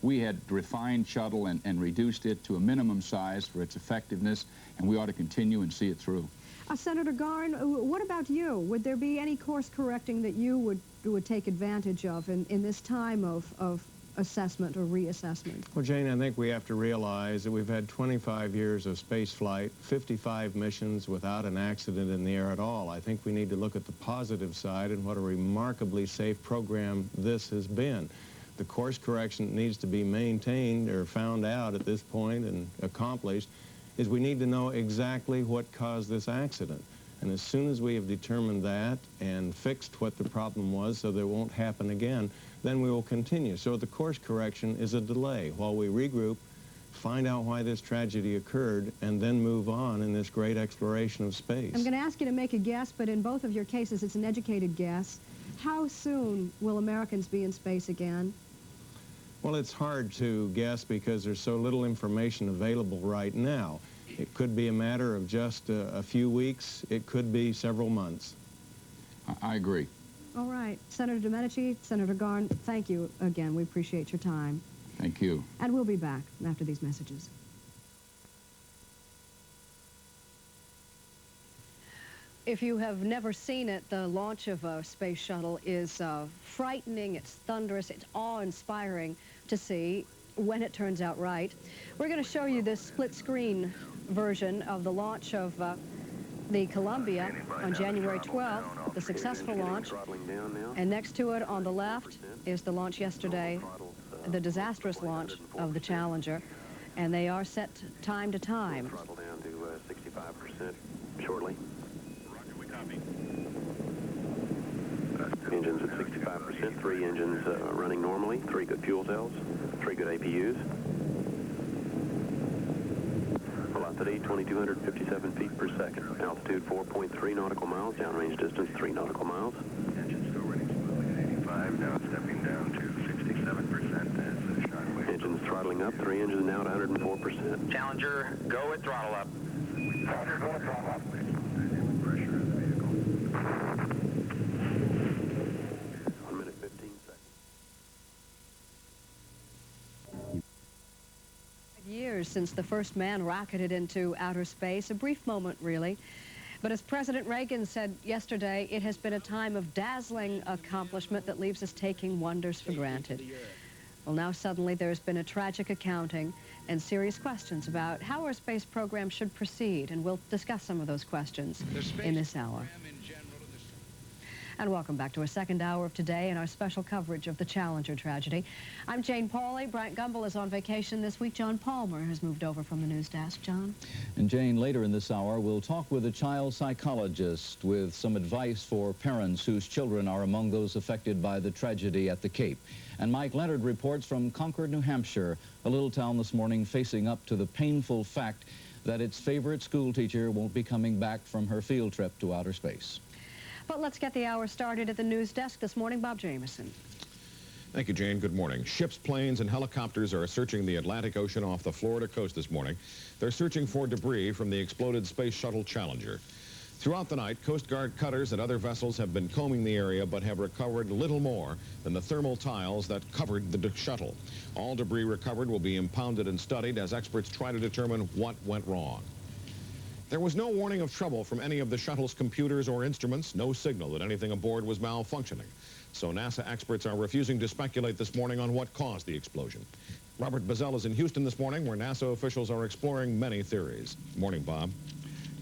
we had refined shuttle and reduced it to a minimum size for its effectiveness, and we ought to continue and see it through. Senator Garn, what about you? Would there be any course correcting that you would take advantage of in this time of assessment or reassessment? Well, Jane, I think we have to realize that we've had 25 years of space flight, 55 missions without an accident in the air at all. I think we need to look at the positive side and what a remarkably safe program this has been. The course correction that needs to be maintained or found out at this point and accomplished is we need to know exactly what caused this accident. And as soon as we have determined that and fixed what the problem was so that it won't happen again, then we will continue. So the course correction is a delay while we regroup, find out why this tragedy occurred, and then move on in this great exploration of space. I'm going to ask you to make a guess, but in both of your cases, it's an educated guess. How soon will Americans be in space again? Well, it's hard to guess because there's so little information available right now. It could be a matter of just a few weeks. It could be several months. I agree. All right. Senator Domenici, Senator Garn, thank you again. We appreciate your time. Thank you. And we'll be back after these messages. If you have never seen it, the launch of a space shuttle is frightening, it's thunderous, it's awe-inspiring to see when it turns out right. We're going to show you this split-screen version of the launch of the Columbia on January 12th, the successful launch. And next to it on the left is the launch yesterday, the disastrous launch of the Challenger. And they are set time to time. Throttle down to 65% shortly. Engines at 65%, 3 engines running normally, 3 good fuel cells, 3 good APUs. Velocity 2,257 feet per second. Altitude 4.3 nautical miles, downrange distance 3 nautical miles. Engine still running smoothly at 85, now stepping down to 67% as shot away. Engines throttling up, 3 engines now at 104%. Challenger, go at throttle up. Challenger, go at throttle up. Years since the first man rocketed into outer space, a brief moment really. But as President Reagan said yesterday, it has been a time of dazzling accomplishment that leaves us taking wonders for granted. Well, now suddenly there's been a tragic accounting and serious questions about how our space program should proceed, and we'll discuss some of those questions in this hour. And welcome back to our second hour of today and our special coverage of the Challenger tragedy. I'm Jane Pauley. Bryant Gumbel is on vacation this week. John Palmer has moved over from the news desk. John? And Jane, later in this hour, we'll talk with a child psychologist with some advice for parents whose children are among those affected by the tragedy at the Cape. And Mike Leonard reports from Concord, New Hampshire, a little town this morning facing up to the painful fact that its favorite school teacher won't be coming back from her field trip to outer space. But let's get the hour started at the news desk this morning. Bob Jameson. Thank you, Jane. Good morning. Ships, planes, and helicopters are searching the Atlantic Ocean off the Florida coast this morning. They're searching for debris from the exploded Space Shuttle Challenger. Throughout the night, Coast Guard cutters and other vessels have been combing the area but have recovered little more than the thermal tiles that covered the shuttle. All debris recovered will be impounded and studied as experts try to determine what went wrong. There was no warning of trouble from any of the shuttle's computers or instruments, no signal that anything aboard was malfunctioning. So NASA experts are refusing to speculate this morning on what caused the explosion. Robert Bazell is in Houston this morning, where NASA officials are exploring many theories. Morning, Bob.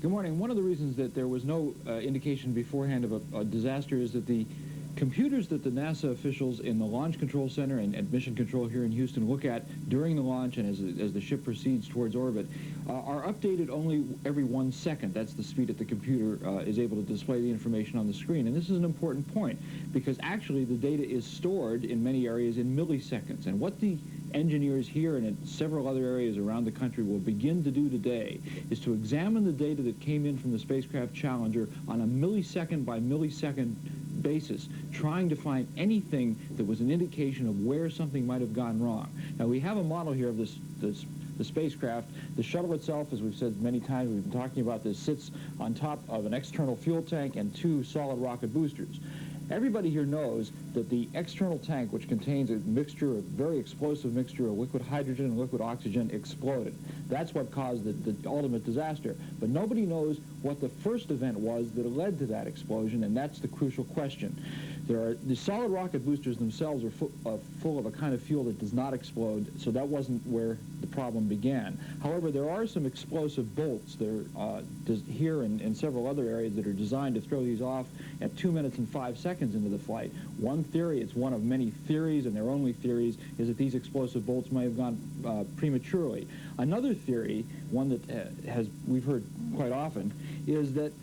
Good morning. One of the reasons that there was no indication beforehand of a disaster is that the computers that the NASA officials in the Launch Control Center and Mission Control here in Houston look at during the launch and as the ship proceeds towards orbit are updated only every 1 second. That's the speed that the computer is able to display the information on the screen. And this is an important point because actually the data is stored in many areas in milliseconds. And what the engineers here and in several other areas around the country will begin to do today is to examine the data that came in from the spacecraft Challenger on a millisecond by millisecond basis, trying to find anything that was an indication of where something might have gone wrong. Now, we have a model here of the spacecraft. The shuttle itself, as we've said many times, we've been talking about this, sits on top of an external fuel tank and 2 solid rocket boosters. Everybody here knows that the external tank, which contains a very explosive mixture of liquid hydrogen and liquid oxygen, exploded. That's what caused the ultimate disaster. But nobody knows what the first event was that led to that explosion, and that's the crucial question. The solid rocket boosters themselves are full of a kind of fuel that does not explode, so that wasn't where the problem began. However, there are some explosive bolts that are here and in several other areas that are designed to throw these off at 2 minutes and 5 seconds into the flight. One theory, it's one of many theories, and their only theories, is that these explosive bolts may have gone prematurely. Another theory, one that we've heard quite often, is that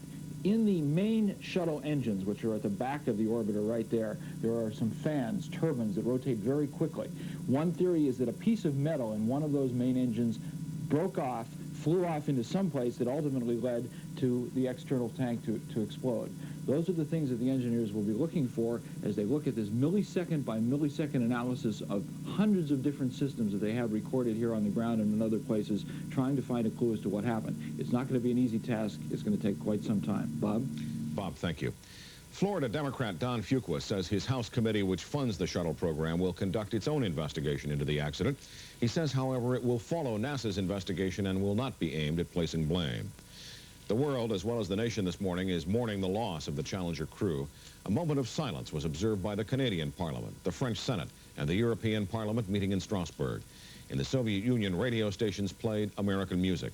In the main shuttle engines, which are at the back of the orbiter right there are some fans, turbines that rotate very quickly. One theory is that a piece of metal in one of those main engines broke off, flew off into some place that ultimately led to the external tank to explode. Those are the things that the engineers will be looking for as they look at this millisecond by millisecond analysis of hundreds of different systems that they have recorded here on the ground and in other places, trying to find a clue as to what happened. It's not going to be an easy task. It's going to take quite some time. Bob? Bob, thank you. Florida Democrat Don Fuqua says his House committee, which funds the shuttle program, will conduct its own investigation into the accident. He says, however, it will follow NASA's investigation and will not be aimed at placing blame. The world, as well as the nation this morning, is mourning the loss of the Challenger crew. A moment of silence was observed by the Canadian Parliament, the French Senate, and the European Parliament meeting in Strasbourg. In the Soviet Union, radio stations played American music.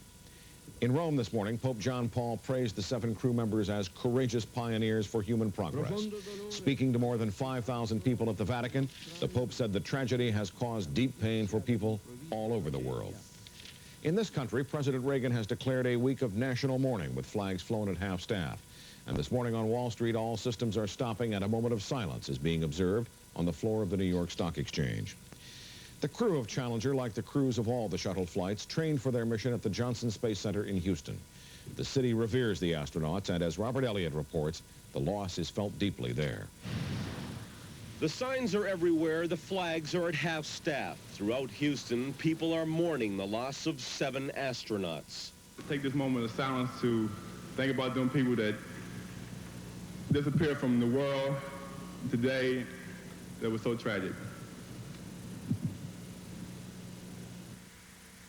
In Rome this morning, Pope John Paul praised the 7 crew members as courageous pioneers for human progress. Speaking to more than 5,000 people at the Vatican, the Pope said the tragedy has caused deep pain for people all over the world. In this country, President Reagan has declared a week of national mourning with flags flown at half-staff. And this morning on Wall Street, all systems are stopping and a moment of silence is being observed on the floor of the New York Stock Exchange. The crew of Challenger, like the crews of all the shuttle flights, trained for their mission at the Johnson Space Center in Houston. The city reveres the astronauts, and as Robert Elliott reports, the loss is felt deeply there. The signs are everywhere. The flags are at half-staff. Throughout Houston, people are mourning the loss of 7 astronauts. Take this moment of silence to think about them people that disappeared from the world today that was so tragic.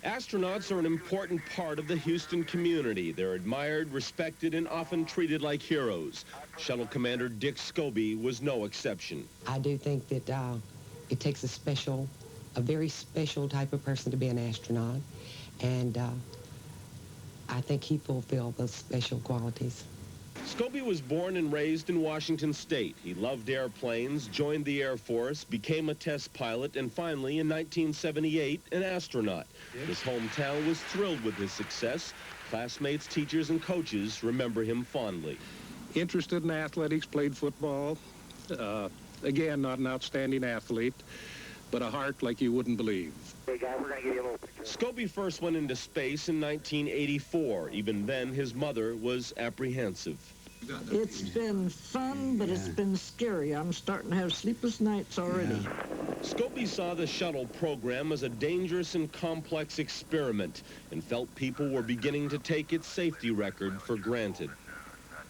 Astronauts are an important part of the Houston community. They're admired, respected, and often treated like heroes. Shuttle Commander Dick Scobie was no exception. I do think that it takes a very special type of person to be an astronaut, and I think he fulfilled those special qualities. Scobie was born and raised in Washington State. He loved airplanes, joined the Air Force, became a test pilot, and finally, in 1978, an astronaut. His hometown was thrilled with his success. Classmates, teachers, and coaches remember him fondly. Interested in athletics, played football. Again, not an outstanding athlete, but a heart like you wouldn't believe. Hey guy, we're gonna give you a little picture. Scobie first went into space in 1984. Even then, his mother was apprehensive. It's been fun, but it's been scary. I'm starting to have sleepless nights already. Scobie saw the shuttle program as a dangerous and complex experiment and felt people were beginning to take its safety record for granted.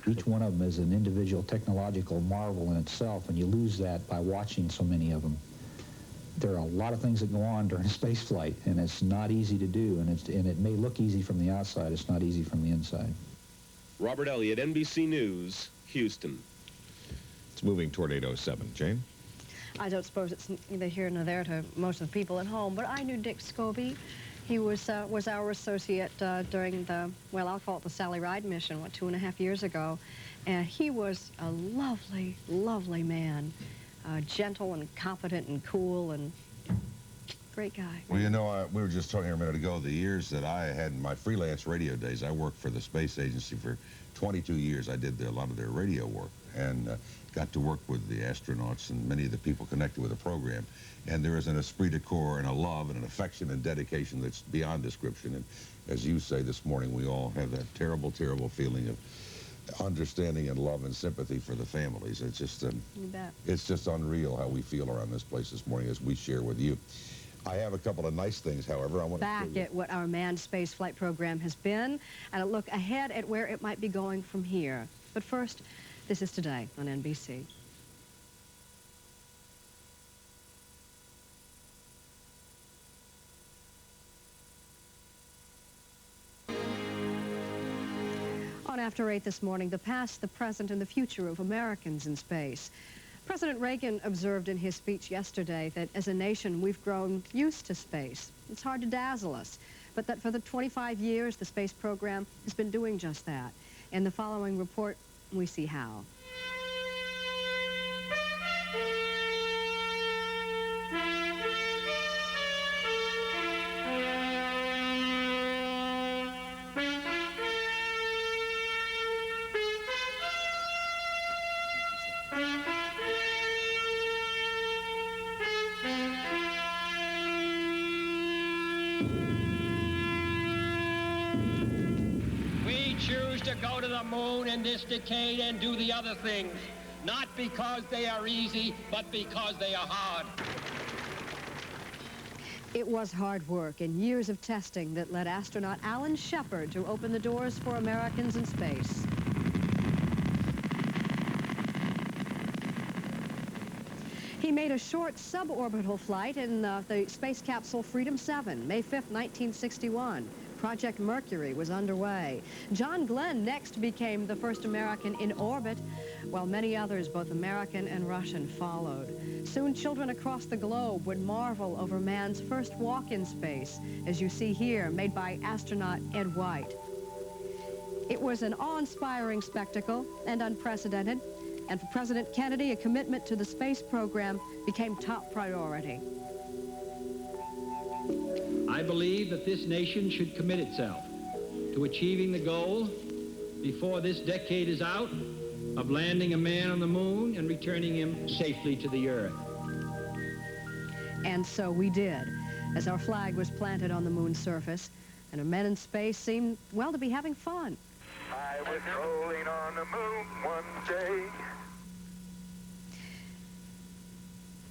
Each one of them is an individual technological marvel in itself, and you lose that by watching so many of them. There are a lot of things that go on during a space flight, and it's not easy to do, and it may look easy from the outside. It's not easy from the inside. Robert Elliott, NBC News, Houston. It's moving toward 8:07. Jane? I don't suppose it's neither here nor there to most of the people at home, but I knew Dick Scobie. He was our associate during the, well, I'll call it the Sally Ride mission, 2.5 years ago. And he was a lovely, lovely man. Gentle and competent and cool and great guy. Well, you know, we were just talking a minute ago, the years that I had in my freelance radio days, I worked for the space agency for 22 years. I did a lot of their radio work and got to work with the astronauts and many of the people connected with the program. And there is an esprit de corps and a love and an affection and dedication that's beyond description. And as you say this morning, we all have that terrible, terrible feeling of understanding and love and sympathy for the families. It's just, it's just unreal how we feel around this place this morning as we share with you. I have a couple of nice things, however. I want to back at what our manned space flight program has been and a look ahead at where it might be going from here. But first, this is Today on NBC. On After 8 this morning, the past, the present, and the future of Americans in space. President Reagan observed in his speech yesterday that as a nation, we've grown used to space. It's hard to dazzle us, but that for the 25 years, the space program has been doing just that. In the following report, we see how. go to the moon in this decade and do the other things, not because they are easy, but because they are hard. It was hard work and years of testing that led astronaut Alan Shepard to open the doors for Americans in space. He made a short suborbital flight in the space capsule Freedom 7, May 5th, 1961. Project Mercury was underway. John Glenn next became the first American in orbit, while many others, both American and Russian, followed. Soon children across the globe would marvel over man's first walk in space, as you see here, made by astronaut Ed White. It was an awe-inspiring spectacle and unprecedented, and for President Kennedy, a commitment to the space program became top priority. I believe that this nation should commit itself to achieving the goal before this decade is out of landing a man on the moon and returning him safely to the earth. And so we did, as our flag was planted on the moon's surface, and our men in space seemed, well, to be having fun. I was rolling on the moon one day.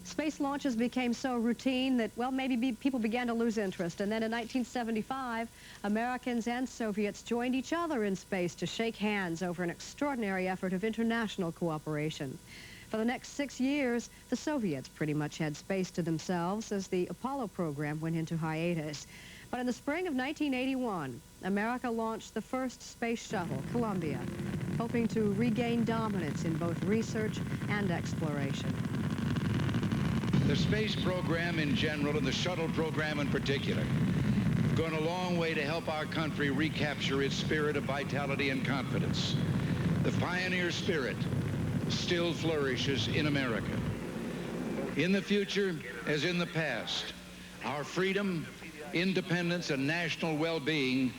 Space launches became so routine that, well, maybe people began to lose interest. And then in 1975, Americans and Soviets joined each other in space to shake hands over an extraordinary effort of international cooperation. For the next 6 years, the Soviets pretty much had space to themselves as the Apollo program went into hiatus. But in the spring of 1981, America launched the first space shuttle, Columbia, hoping to regain dominance in both research and exploration. The space program in general and the shuttle program in particular have gone a long way to help our country recapture its spirit of vitality and confidence. The pioneer spirit still flourishes in America. In the future, as in the past, our freedom, independence, and national well-being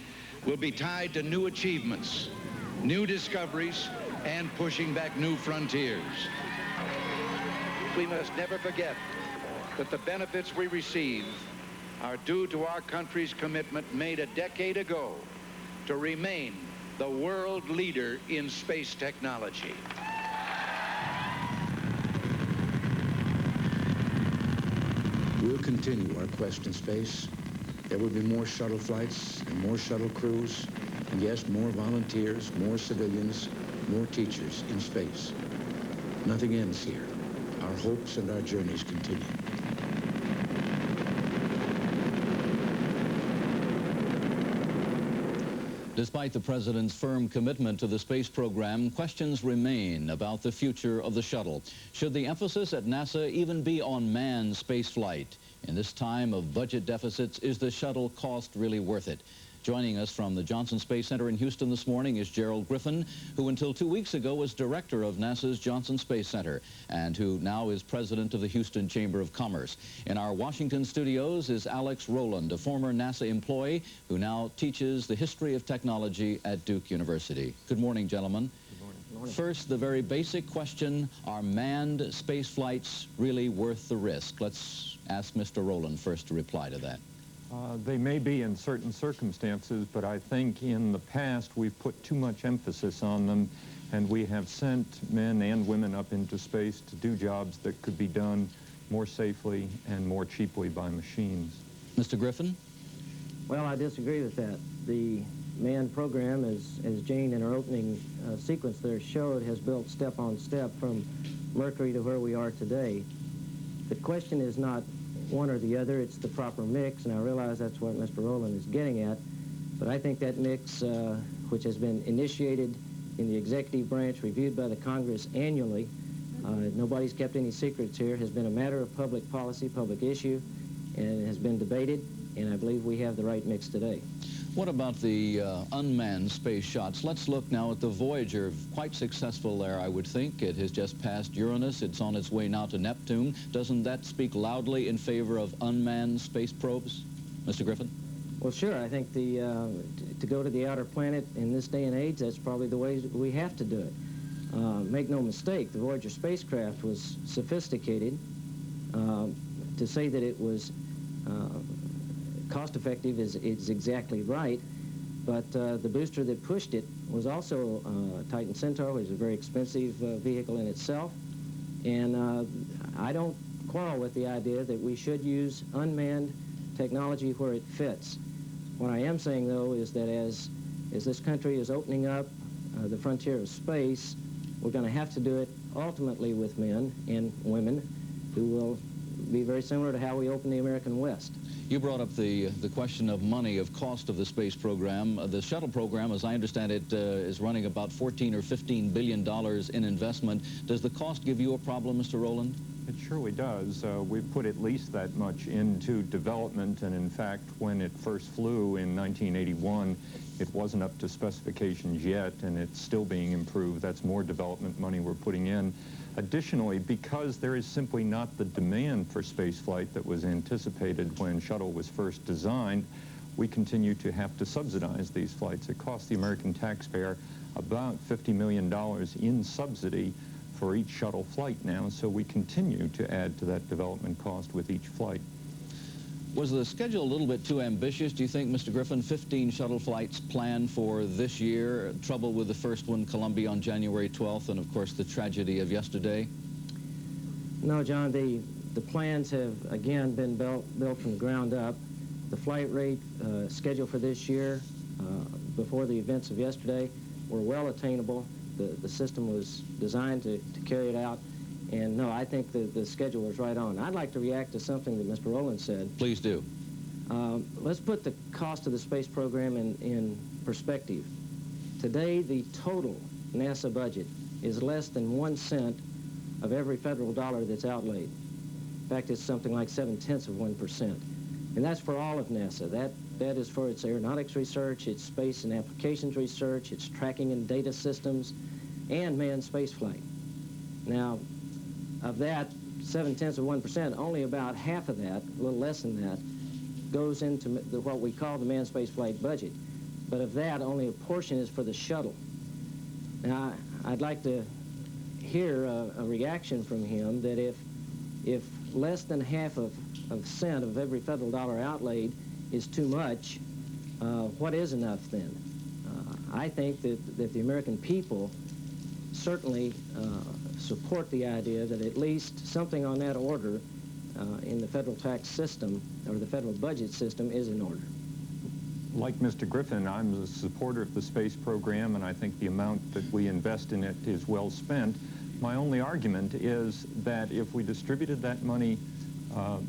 will be tied to new achievements, new discoveries, and pushing back new frontiers. We must never forget that the benefits we receive are due to our country's commitment made a decade ago to remain the world leader in space technology. We'll continue our quest in space. There will be more shuttle flights and more shuttle crews, and yes, more volunteers, more civilians, more teachers in space. Nothing ends here. Our hopes and our journeys continue. Despite the president's firm commitment to the space program, questions remain about the future of the shuttle. Should the emphasis at NASA even be on manned spaceflight? In this time of budget deficits, is the shuttle cost really worth it? Joining us from the Johnson Space Center in Houston this morning is Gerald Griffin, who until 2 weeks ago was director of NASA's Johnson Space Center and who now is president of the Houston Chamber of Commerce. In our Washington studios is Alex Rowland, a former NASA employee who now teaches the history of technology at Duke University. Good morning, gentlemen. Good morning. First, the very basic question, are manned space flights really worth the risk? Let's ask Mr. Rowland first to reply to that. They may be in certain circumstances, but I think in the past we've put too much emphasis on them, and we have sent men and women up into space to do jobs that could be done more safely and more cheaply by machines. Mr. Griffin? Well, I disagree with that. The manned program, as Jane in her opening sequence there showed, has built step on step from Mercury to where we are today. The question is not one or the other, it's the proper mix, and I realize that's what Mr. Rowland is getting at, but I think that mix, which has been initiated in the executive branch, reviewed by the Congress annually, nobody's kept any secrets here, has been a matter of public policy, public issue, and has been debated, and I believe we have the right mix today. What about the unmanned space shots? Let's look now at the Voyager. Quite successful there, I would think. It has just passed Uranus. It's on its way now to Neptune. Doesn't that speak loudly in favor of unmanned space probes? Mr. Griffin? Well, sure. I think to go to the outer planet in this day and age, that's probably the way we have to do it. Make no mistake, the Voyager spacecraft was sophisticated. To say that it was cost-effective is exactly right, But the booster that pushed it was also Titan Centaur, which is a very expensive vehicle in itself. And I don't quarrel with the idea that we should use unmanned technology where it fits. What I am saying, though, is that as this country is opening up the frontier of space, we're going to have to do it ultimately with men and women who will be very similar to how we open the American West. You brought up the question of money, of cost of the space program. The shuttle program, as I understand it, is running about $14 or $15 billion in investment. Does the cost give you a problem, Mr. Rowland? It surely does. We've put at least that much into development, and in fact, when it first flew in 1981, it wasn't up to specifications yet, and it's still being improved. That's more development money we're putting in. Additionally, because there is simply not the demand for spaceflight that was anticipated when shuttle was first designed, we continue to have to subsidize these flights. It costs the American taxpayer about $50 million in subsidy for each shuttle flight now, so we continue to add to that development cost with each flight. Was the schedule a little bit too ambitious, do you think, Mr. Griffin? 15 shuttle flights planned for this year, trouble with the first one, Columbia, on January 12th, and of course the tragedy of yesterday? No, John, the plans have, again, been built from the ground up. The flight rate scheduled for this year, before the events of yesterday, were well attainable. The system was designed to carry it out. And no, I think the schedule was right on. I'd like to react to something that Mr. Rowland said. Please do. Let's put the cost of the space program in perspective. Today, the total NASA budget is less than 1 cent of every federal dollar that's outlaid. In fact, it's something like 0.7%. And that's for all of NASA. That is for its aeronautics research, its space and applications research, its tracking and data systems, and manned spaceflight. Now, of that 0.7%, only about half of that, a little less than that, goes into what we call the manned spaceflight budget. But of that, only a portion is for the shuttle. Now, I'd like to hear a reaction from him that if less than half of a cent of every federal dollar outlaid is too much, what is enough then? I think that the American people certainly support the idea that at least something on that order in the federal tax system or the federal budget system is in order. Like Mr. Griffin, I'm a supporter of the space program, and I think the amount that we invest in it is well spent. My only argument is that if we distributed that money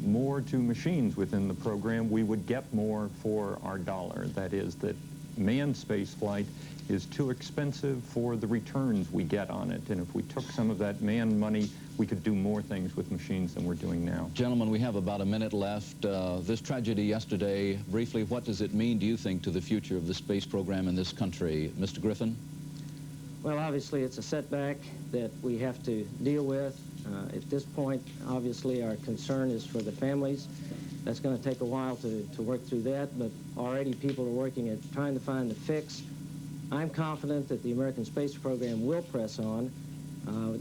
more to machines within the program, we would get more for our dollar. That is, that manned space flight is too expensive for the returns we get on it. And if we took some of that manned money, we could do more things with machines than we're doing now. Gentlemen, we have about a minute left. This tragedy yesterday, briefly, what does it mean, do you think, to the future of the space program in this country? Mr. Griffin? Well, obviously, it's a setback that we have to deal with. At this point, obviously, our concern is for the families. That's going to take a while to work through that, but already people are working at trying to find the fix. I'm confident that the American space program will press on.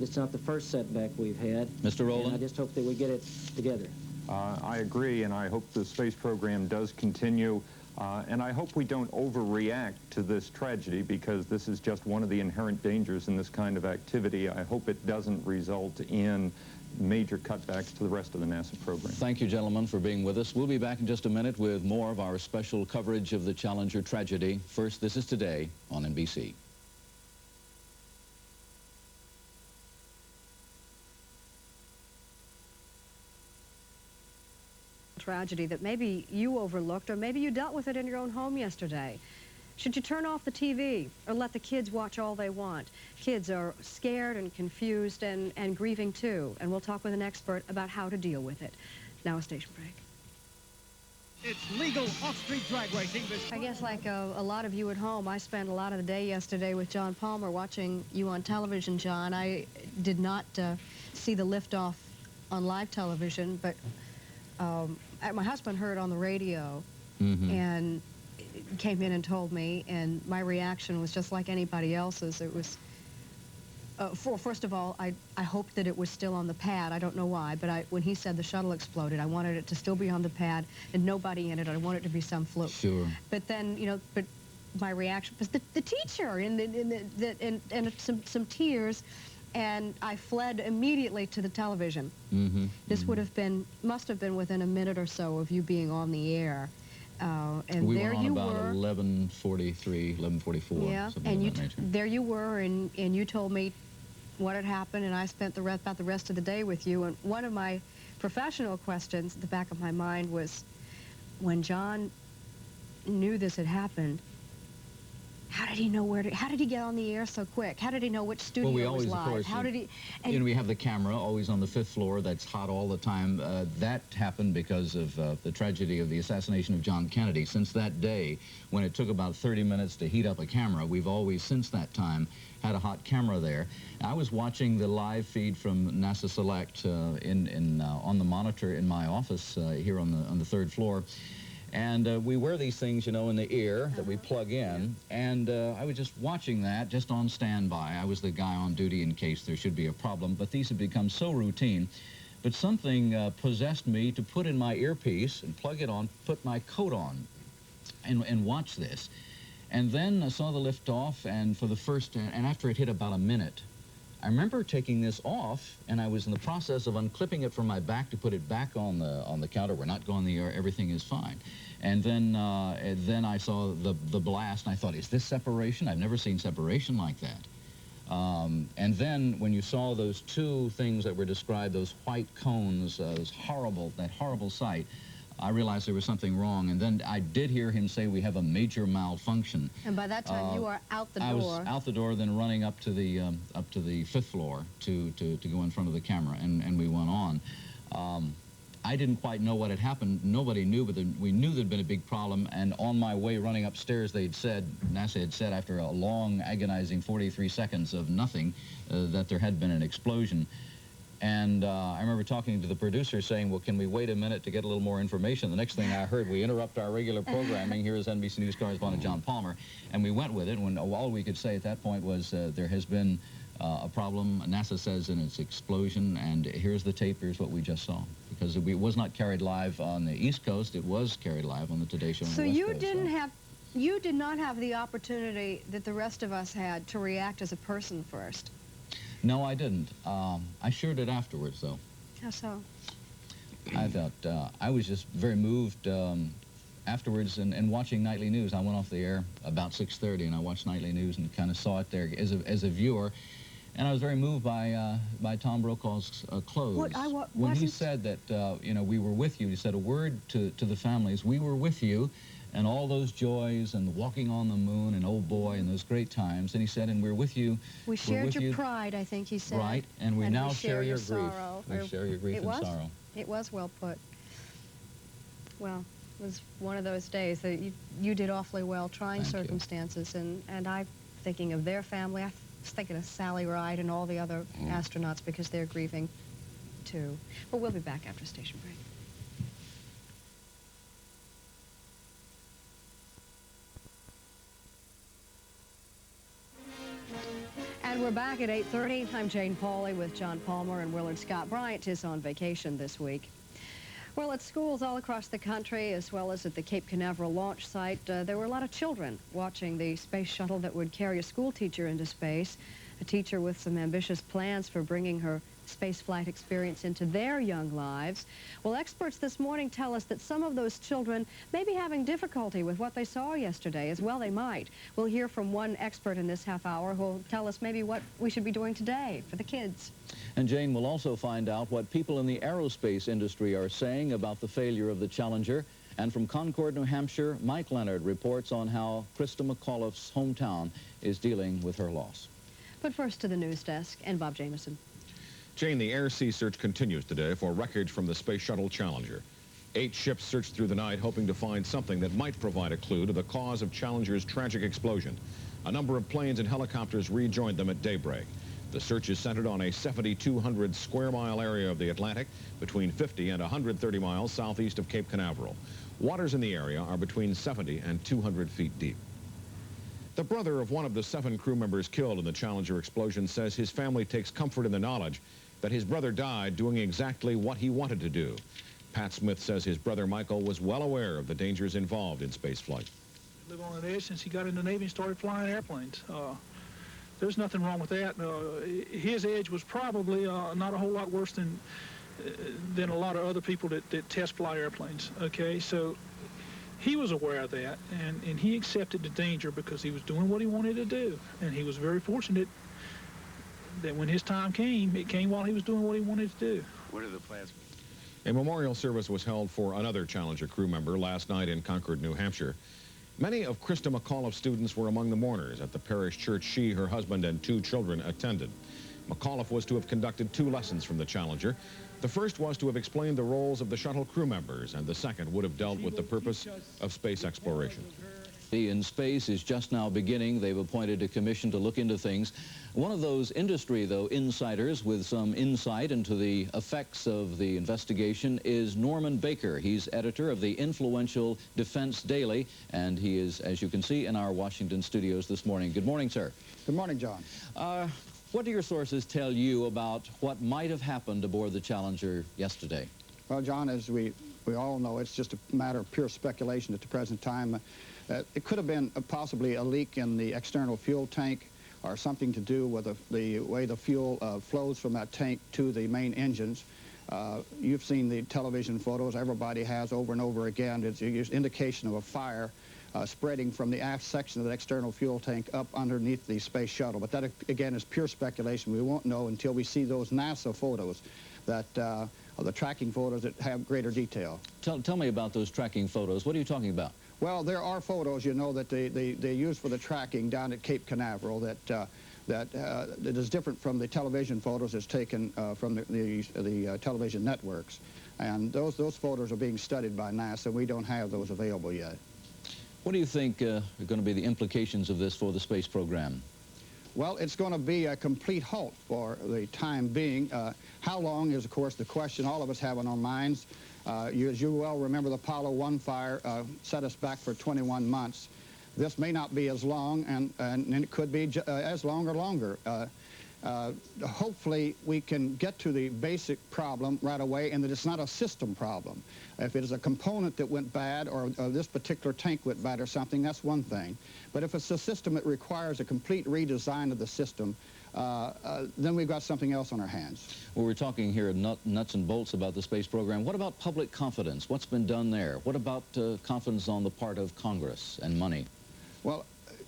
It's not the first setback we've had. Mr. Rowland? I just hope that we get it together. I agree, and I hope the space program does continue. And I hope we don't overreact to this tragedy, because this is just one of the inherent dangers in this kind of activity. I hope it doesn't result in major cutbacks to the rest of the NASA program. Thank you, gentlemen, for being with us. We'll be back in just a minute with more of our special coverage of the Challenger tragedy. First, This Is Today on NBC. Tragedy that maybe you overlooked, or maybe you dealt with it in your own home yesterday. Should you turn off the TV or let the kids watch all they want? Kids are scared and confused and grieving too, and we'll talk with an expert about how to deal with it. Now a station break. It's legal off-street drag racing. I guess like a lot of you at home, I spent a lot of the day yesterday with John Palmer watching you on television, John. I did not see the liftoff on live television, but my husband heard on the radio and came in and told me, and my reaction was just like anybody else's. It was, first of all, I hoped that it was still on the pad. I don't know why, but when he said the shuttle exploded, I wanted it to still be on the pad and nobody in it. I wanted it to be some fluke. Sure. But then, you know, but my reaction was the teacher, and some tears, and I fled immediately to the television. This must have been within a minute or so of you being on the air. And we there were on you about were. 11:43, 11:44. Yeah, something and of that nature. there you were, and you told me what had happened, and I spent about the rest of the day with you. And one of my professional questions at the back of my mind was, when John knew this had happened, how did he know how did he get on the air so quick? How did he know which studio Well, we was always, live? of course, How did he? And you know, we have the camera always on the 5th floor that's hot all the time. That happened because of the tragedy of the assassination of John Kennedy. Since that day, when it took about 30 minutes to heat up a camera, we've always, since that time, had a hot camera there. I was watching the live feed from NASA Select on the monitor in my office here on the 3rd floor. And we wear these things, you know, in the ear that we plug in. And I was just watching that, just on standby. I was the guy on duty in case there should be a problem. But these have become so routine. But something possessed me to put in my earpiece and plug it on, put my coat on, and watch this. And then I saw the lift off, and for the first, and after it hit about a minute, I remember taking this off, and I was in the process of unclipping it from my back to put it back on the counter. We're not going the air. Everything is fine. And then I saw the blast, and I thought, is this separation? I've never seen separation like that. And then when you saw those two things that were described, those white cones, that horrible sight, I realized there was something wrong. And then I did hear him say, we have a major malfunction. And by that time, you were out the door. I was out the door, then running up to the 5th floor to go in front of the camera, and we went on. I didn't quite know what had happened. Nobody knew, but we knew there'd been a big problem. And on my way running upstairs, NASA had said, after a long, agonizing 43 seconds of nothing, that there had been an explosion. And I remember talking to the producer saying, well, can we wait a minute to get a little more information? The next thing I heard, we interrupt our regular programming. Here is NBC News correspondent John Palmer. And we went with it, when all we could say at that point was there has been a problem, NASA says, in its explosion, and here's the tape, here's what we just saw. Because it was not carried live on the East Coast, it was carried live on the Today Show on the West Coast. You did not have the opportunity that the rest of us had to react as a person first. No, I didn't. I sure did afterwards, though. How so? I thought, I was just very moved afterwards and watching Nightly News. I went off the air about 6:30, and I watched Nightly News and kind of saw it there as a viewer. And I was very moved by Tom Brokaw's close. When he said that, you know, we were with you, he said a word to the families, we were with you, and all those joys and walking on the moon and oh boy and those great times. And he said, and we're with you. We shared your pride, I think he said. Right, and we now share your grief. Sorrow. We share your grief and sorrow. It was well put. Well, it was one of those days that you did awfully well, trying circumstances, and I'm thinking of their family. I was thinking of Sally Ride and all the other astronauts because they're grieving too. But we'll be back after station break. And we're back at 8:30. I'm Jane Pauley with John Palmer and Willard Scott. Bryant is on vacation this week. Well, at schools all across the country, as well as at the Cape Canaveral launch site, there were a lot of children watching the space shuttle that would carry a school teacher into space, a teacher with some ambitious plans for bringing her space flight experience into their young lives. Well, experts this morning tell us that some of those children may be having difficulty with what they saw yesterday. As well they might. We'll hear from one expert in this half hour who will tell us maybe what we should be doing today for the kids. And Jane will also find out what people in the aerospace industry are saying about the failure of the Challenger. And from Concord, New Hampshire, Mike Leonard reports on how Krista McAuliffe's hometown is dealing with her loss. But first to the news desk and Bob Jameson. Jane, the air-sea search continues today for wreckage from the Space Shuttle Challenger. 8 ships searched through the night, hoping to find something that might provide a clue to the cause of Challenger's tragic explosion. A number of planes and helicopters rejoined them at daybreak. The search is centered on a 7,200 square mile area of the Atlantic, between 50 and 130 miles southeast of Cape Canaveral. Waters in the area are between 70 and 200 feet deep. The brother of one of the 7 crew members killed in the Challenger explosion says his family takes comfort in the knowledge that his brother died doing exactly what he wanted to do. Pat Smith says his brother Michael was well aware of the dangers involved in spaceflight. living on an edge since he got in the Navy and started flying airplanes. There's nothing wrong with that. His edge was probably not a whole lot worse than a lot of other people that test fly airplanes. Okay, so he was aware of that, and he accepted the danger because he was doing what he wanted to do, and he was very fortunate that when his time came, it came while he was doing what he wanted to do. What are the plans? A memorial service was held for another Challenger crew member last night in Concord, New Hampshire. Many of Christa McAuliffe's students were among the mourners at the parish church she, her husband, and 2 children attended. McAuliffe was to have conducted 2 lessons from the Challenger. The first was to have explained the roles of the shuttle crew members, and the second would have dealt with the purpose of space exploration. In space is just now beginning. They've appointed a commission to look into things. One of those industry, though, insiders with some insight into the effects of the investigation is Norman Baker. He's editor of the influential Defense Daily, and he is, as you can see, in our Washington studios this morning. Good morning, sir. Good morning, John. What do your sources tell you about what might have happened aboard the Challenger yesterday? Well, John, as we all know, it's just a matter of pure speculation at the present time. It could have been possibly a leak in the external fuel tank or something to do with the way the fuel flows from that tank to the main engines. You've seen the television photos. Everybody has over and over again. It's an indication of a fire spreading from the aft section of the external fuel tank up underneath the space shuttle. But that, again, is pure speculation. We won't know until we see those NASA photos that are the tracking photos that have greater detail. Tell me about those tracking photos. What are you talking about? Well, there are photos, you know, that they use for the tracking down at Cape Canaveral that is different from the television photos that's taken from the television networks. And those photos are being studied by NASA. We don't have those available yet. What do you think are going to be the implications of this for the space program? Well, it's going to be a complete halt for the time being. How long is, of course, the question all of us have on our minds. As you well remember, the Apollo 1 fire set us back for 21 months. This may not be as long, and it could be as long or longer. Hopefully, we can get to the basic problem right away, and that it's not a system problem. If it is a component that went bad, or this particular tank went bad or something, that's one thing. But if it's a system that requires a complete redesign of the system, then we've got something else on our hands. Well, we're talking here nuts and bolts about the space program. What about public confidence? What's been done there? What about confidence on the part of Congress and money? Well,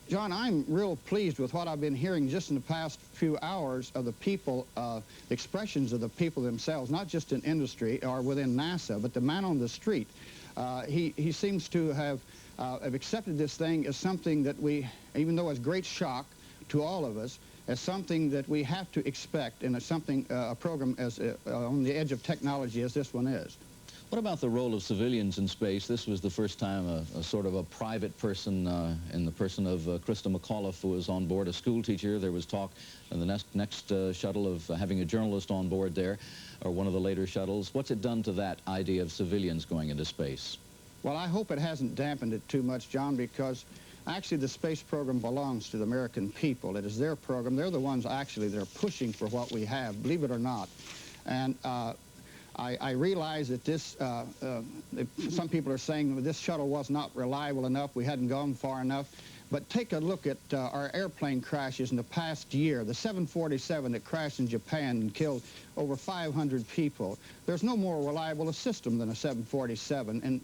John, I'm real pleased with what I've been hearing just in the past few hours of the people, the expressions of the people themselves, not just in industry or within NASA, but the man on the street. He seems to have accepted this thing as something that we, even though it's a great shock to all of us, as something that we have to expect in a program as on the edge of technology as this one is. What about the role of civilians in space? This was the first time a sort of a private person in the person of Christa McAuliffe, who was on board, a school teacher. There was talk in the next shuttle of having a journalist on board there, or one of the later shuttles. What's it done to that idea of civilians going into space? Well, I hope it hasn't dampened it too much, John, because actually the space program belongs to the American people. It is their program. They're the ones actually that are pushing for what we have, believe it or not. And I realize that this, some people are saying that this shuttle was not reliable enough, we hadn't gone far enough. But take a look at our airplane crashes in the past year. The 747 that crashed in Japan and killed over 500 people. There's no more reliable a system than a 747. And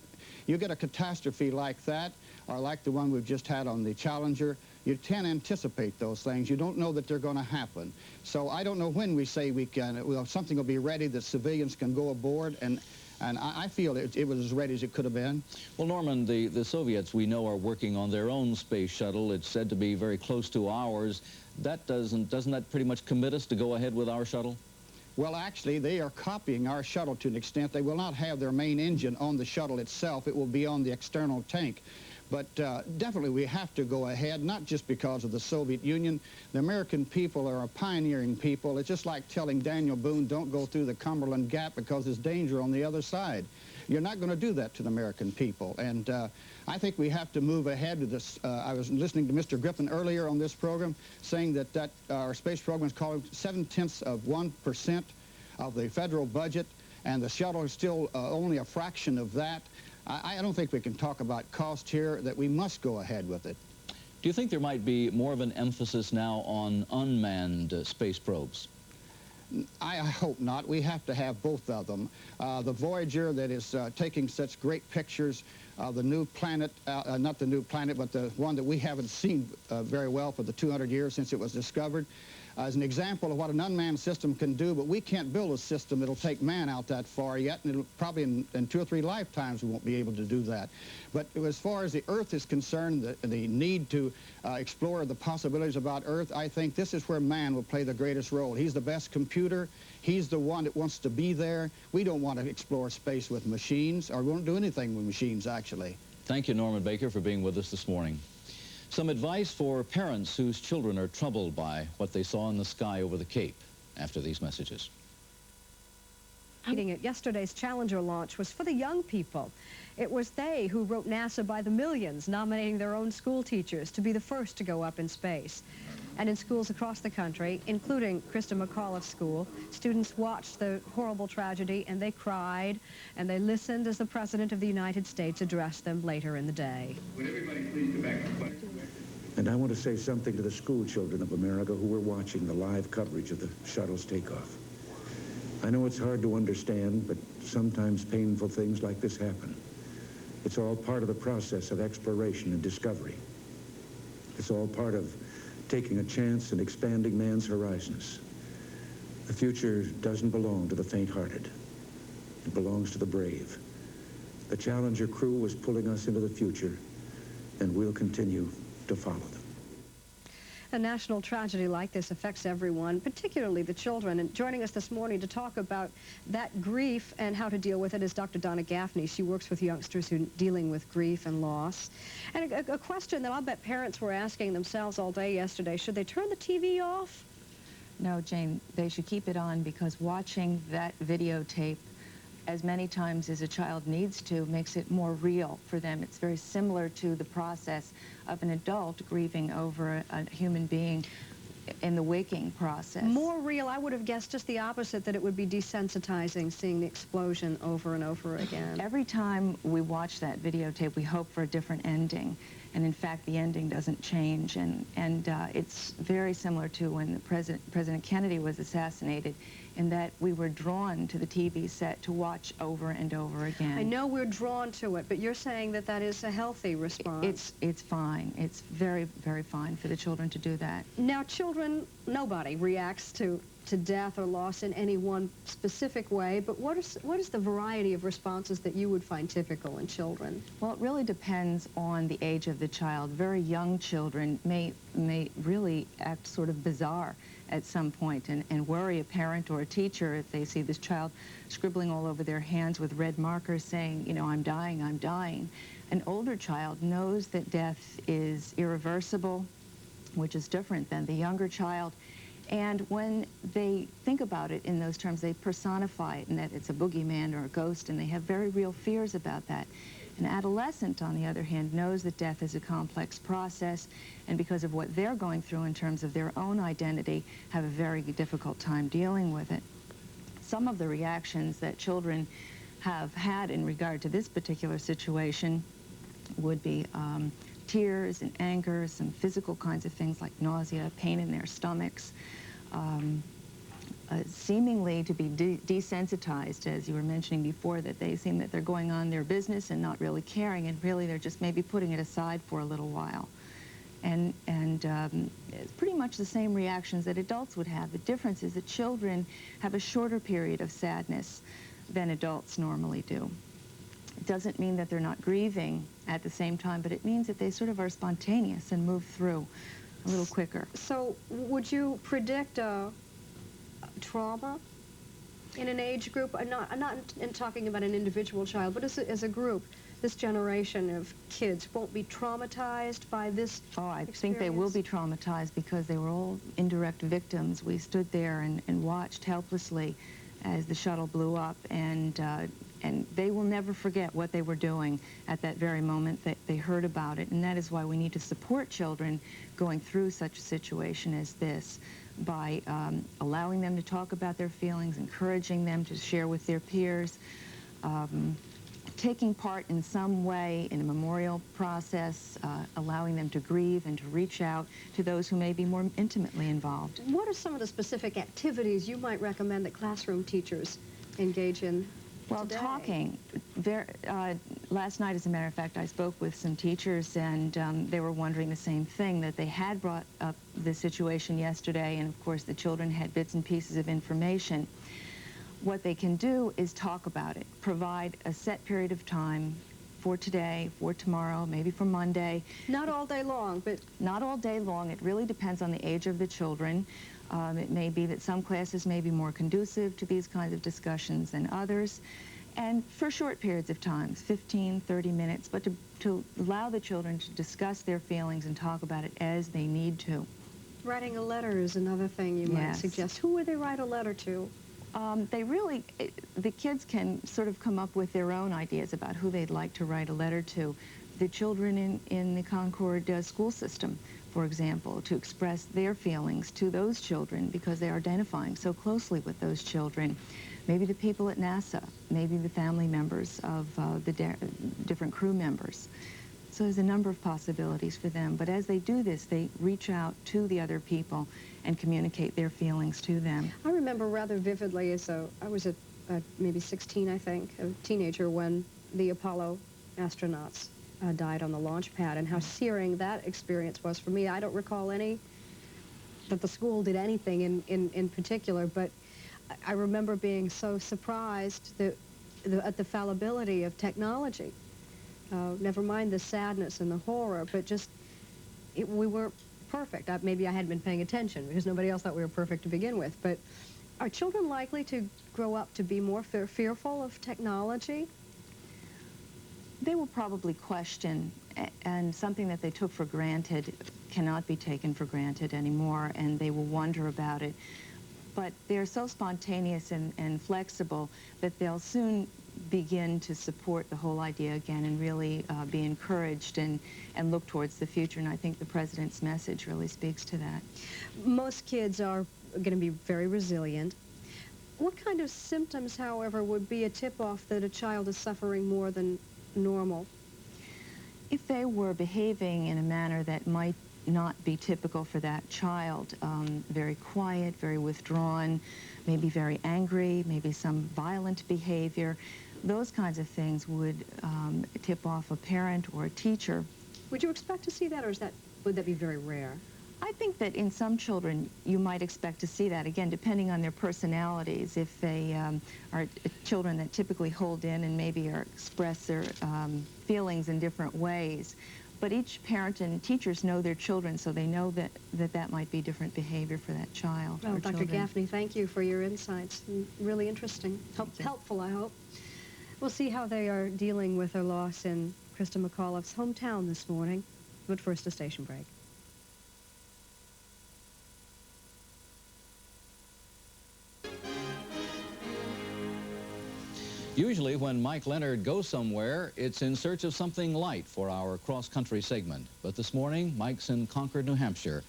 you get a catastrophe like that, or like the one we've just had on the Challenger, you can't anticipate those things. You don't know that they're going to happen. So I don't know when we say we can, something will be ready that civilians can go aboard, and I feel it was as ready as it could have been. Well, Norman, the Soviets, we know, are working on their own space shuttle. It's said to be very close to ours. That doesn't that pretty much commit us to go ahead with our shuttle? Well, actually, they are copying our shuttle to an extent. They will not have their main engine on the shuttle itself. It will be on the external tank. But definitely we have to go ahead, not just because of the Soviet Union. The American people are a pioneering people. It's just like telling Daniel Boone, don't go through the Cumberland Gap because there's danger on the other side. You're not going to do that to the American people. And I think we have to move ahead with this. I was listening to Mr. Griffin earlier on this program saying that our space program is called 0.7% of the federal budget, and the shuttle is still only a fraction of that. I don't think we can talk about cost here, that we must go ahead with it. Do you think there might be more of an emphasis now on unmanned space probes? I hope not. We have to have both of them. The Voyager that is taking such great pictures of the new planet, not the new planet, but the one that we haven't seen very well for the 200 years since it was discovered, is an example of what an unmanned system can do, but we can't build a system that'll take man out that far yet, and it'll probably in 2 or 3 lifetimes we won't be able to do that. But as far as the Earth is concerned, the need to explore the possibilities about Earth, I think this is where man will play the greatest role. He's the best computer. He's the one that wants to be there. We don't want to explore space with machines, or we won't do anything with machines, actually. Thank you, Norman Baker, for being with us this morning. Some advice for parents whose children are troubled by what they saw in the sky over the Cape after these messages. Yesterday's Challenger launch was for the young people. It was they who wrote NASA by the millions, nominating their own school teachers to be the first to go up in space. And in schools across the country, including Krista McAuliffe's school, students watched the horrible tragedy and they cried and they listened as the President of the United States addressed them later in the day. Would everybody please go back to the question? And I want to say something to the school children of America who were watching the live coverage of the shuttle's takeoff. I know it's hard to understand, but sometimes painful things like this happen. It's all part of the process of exploration and discovery. It's all part of taking a chance and expanding man's horizons. The future doesn't belong to the faint-hearted. It belongs to the brave. The Challenger crew was pulling us into the future, and we'll continue to follow them. A national tragedy like this affects everyone, particularly the children. And joining us this morning to talk about that grief and how to deal with it is Dr. Donna Gaffney. She works with youngsters who are dealing with grief and loss. And a question that I'll bet parents were asking themselves all day yesterday, should they turn the TV off? No, Jane, they should keep it on, because watching that videotape as many times as a child needs to makes it more real for them. It's very similar to the process of an adult grieving over a human being in the waking process. More real. I would have guessed just the opposite, that it would be desensitizing seeing the explosion over and over again. Every time we watch that videotape, we hope for a different ending. And in fact, the ending doesn't change. And it's very similar to when President Kennedy was assassinated, in that we were drawn to the TV set to watch over and over again. I know we're drawn to it, but you're saying that that is a healthy response. It's fine. It's very, very fine for the children to do that. Now, children, nobody reacts to death or loss in any one specific way, but what is the variety of responses that you would find typical in children? Well, it really depends on the age of the child. Very young children may really act sort of bizarre at some point and worry a parent or a teacher if they see this child scribbling all over their hands with red markers saying, you know, I'm dying, I'm dying. An older child knows that death is irreversible, which is different than the younger child. And when they think about it in those terms, they personify it, and that it's a boogeyman or a ghost, and they have very real fears about that. An adolescent, on the other hand, knows that death is a complex process, and because of what they're going through in terms of their own identity, have a very difficult time dealing with it. Some of the reactions that children have had in regard to this particular situation would be tears and anger, some physical kinds of things like nausea, pain in their stomachs, seemingly to be desensitized, as you were mentioning before, that they seem that they're going on their business and not really caring, and really they're just maybe putting it aside for a little while. And it's pretty much the same reactions that adults would have. The difference is that children have a shorter period of sadness than adults normally do. It doesn't mean that they're not grieving at the same time, but it means that they sort of are spontaneous and move through a little quicker. So would you predict trauma in an age group? I'm not in talking about an individual child, but as a group, this generation of kids won't be traumatized by this experience? Think they will be traumatized, because they were all indirect victims. We stood there and watched helplessly as the shuttle blew up, and they will never forget what they were doing at that very moment that they heard about it. And that is why we need to support children going through such a situation as this, by allowing them to talk about their feelings, encouraging them to share with their peers, taking part in some way in a memorial process, allowing them to grieve and to reach out to those who may be more intimately involved. What are some of the specific activities you might recommend that classroom teachers engage in? Well, today? talking. Last night, as a matter of fact, I spoke with some teachers, and they were wondering the same thing, that they had brought up the situation yesterday, and of course the children had bits and pieces of information. What they can do is talk about it, provide a set period of time for today, for tomorrow, maybe for Monday. Not all day long, but... Not all day long. It really depends on the age of the children. It may be that some classes may be more conducive to these kinds of discussions than others. And for short periods of time, 15, 30 minutes, but to allow the children to discuss their feelings and talk about it as they need to. Writing a letter is another thing you might suggest. Who would they write a letter to? The kids can sort of come up with their own ideas about who they'd like to write a letter to. The children in the Concord school system, for example, to express their feelings to those children because they're identifying so closely with those children. Maybe the people at NASA, maybe the family members of the different crew members. So there's a number of possibilities for them. But as they do this, they reach out to the other people and communicate their feelings to them. I remember rather vividly I was maybe 16, I think, a teenager when the Apollo astronauts died on the launch pad, and how searing that experience was for me. I don't recall that the school did anything in particular, but I remember being so surprised at the fallibility of technology. Never mind the sadness and the horror, but just, we were perfect. Maybe I hadn't been paying attention because nobody else thought we were perfect to begin with, but are children likely to grow up to be more fearful of technology? They will probably question, and something that they took for granted cannot be taken for granted anymore, and they will wonder about it. But they're so spontaneous and flexible that they'll soon begin to support the whole idea again and really be encouraged and look towards the future. And I think the President's message really speaks to that. Most kids are going to be very resilient. What kind of symptoms, however, would be a tip-off that a child is suffering more than normal? If they were behaving in a manner that might not be typical for that child, very quiet, very withdrawn, maybe very angry, maybe some violent behavior, those kinds of things would tip off a parent or a teacher. Would you expect to see that, or would that be very rare? I think that in some children you might expect to see that, again, depending on their personalities. If they are children that typically hold in and maybe express their feelings in different ways. But each parent and teachers know their children, so they know that might be different behavior for that child. Well, Dr. Gaffney, thank you for your insights. Really interesting. Helpful, I hope. We'll see how they are dealing with their loss in Krista McAuliffe's hometown this morning. But first, a station break. Usually when Mike Leonard goes somewhere, it's in search of something light for our cross-country segment. But this morning, Mike's in Concord, New Hampshire,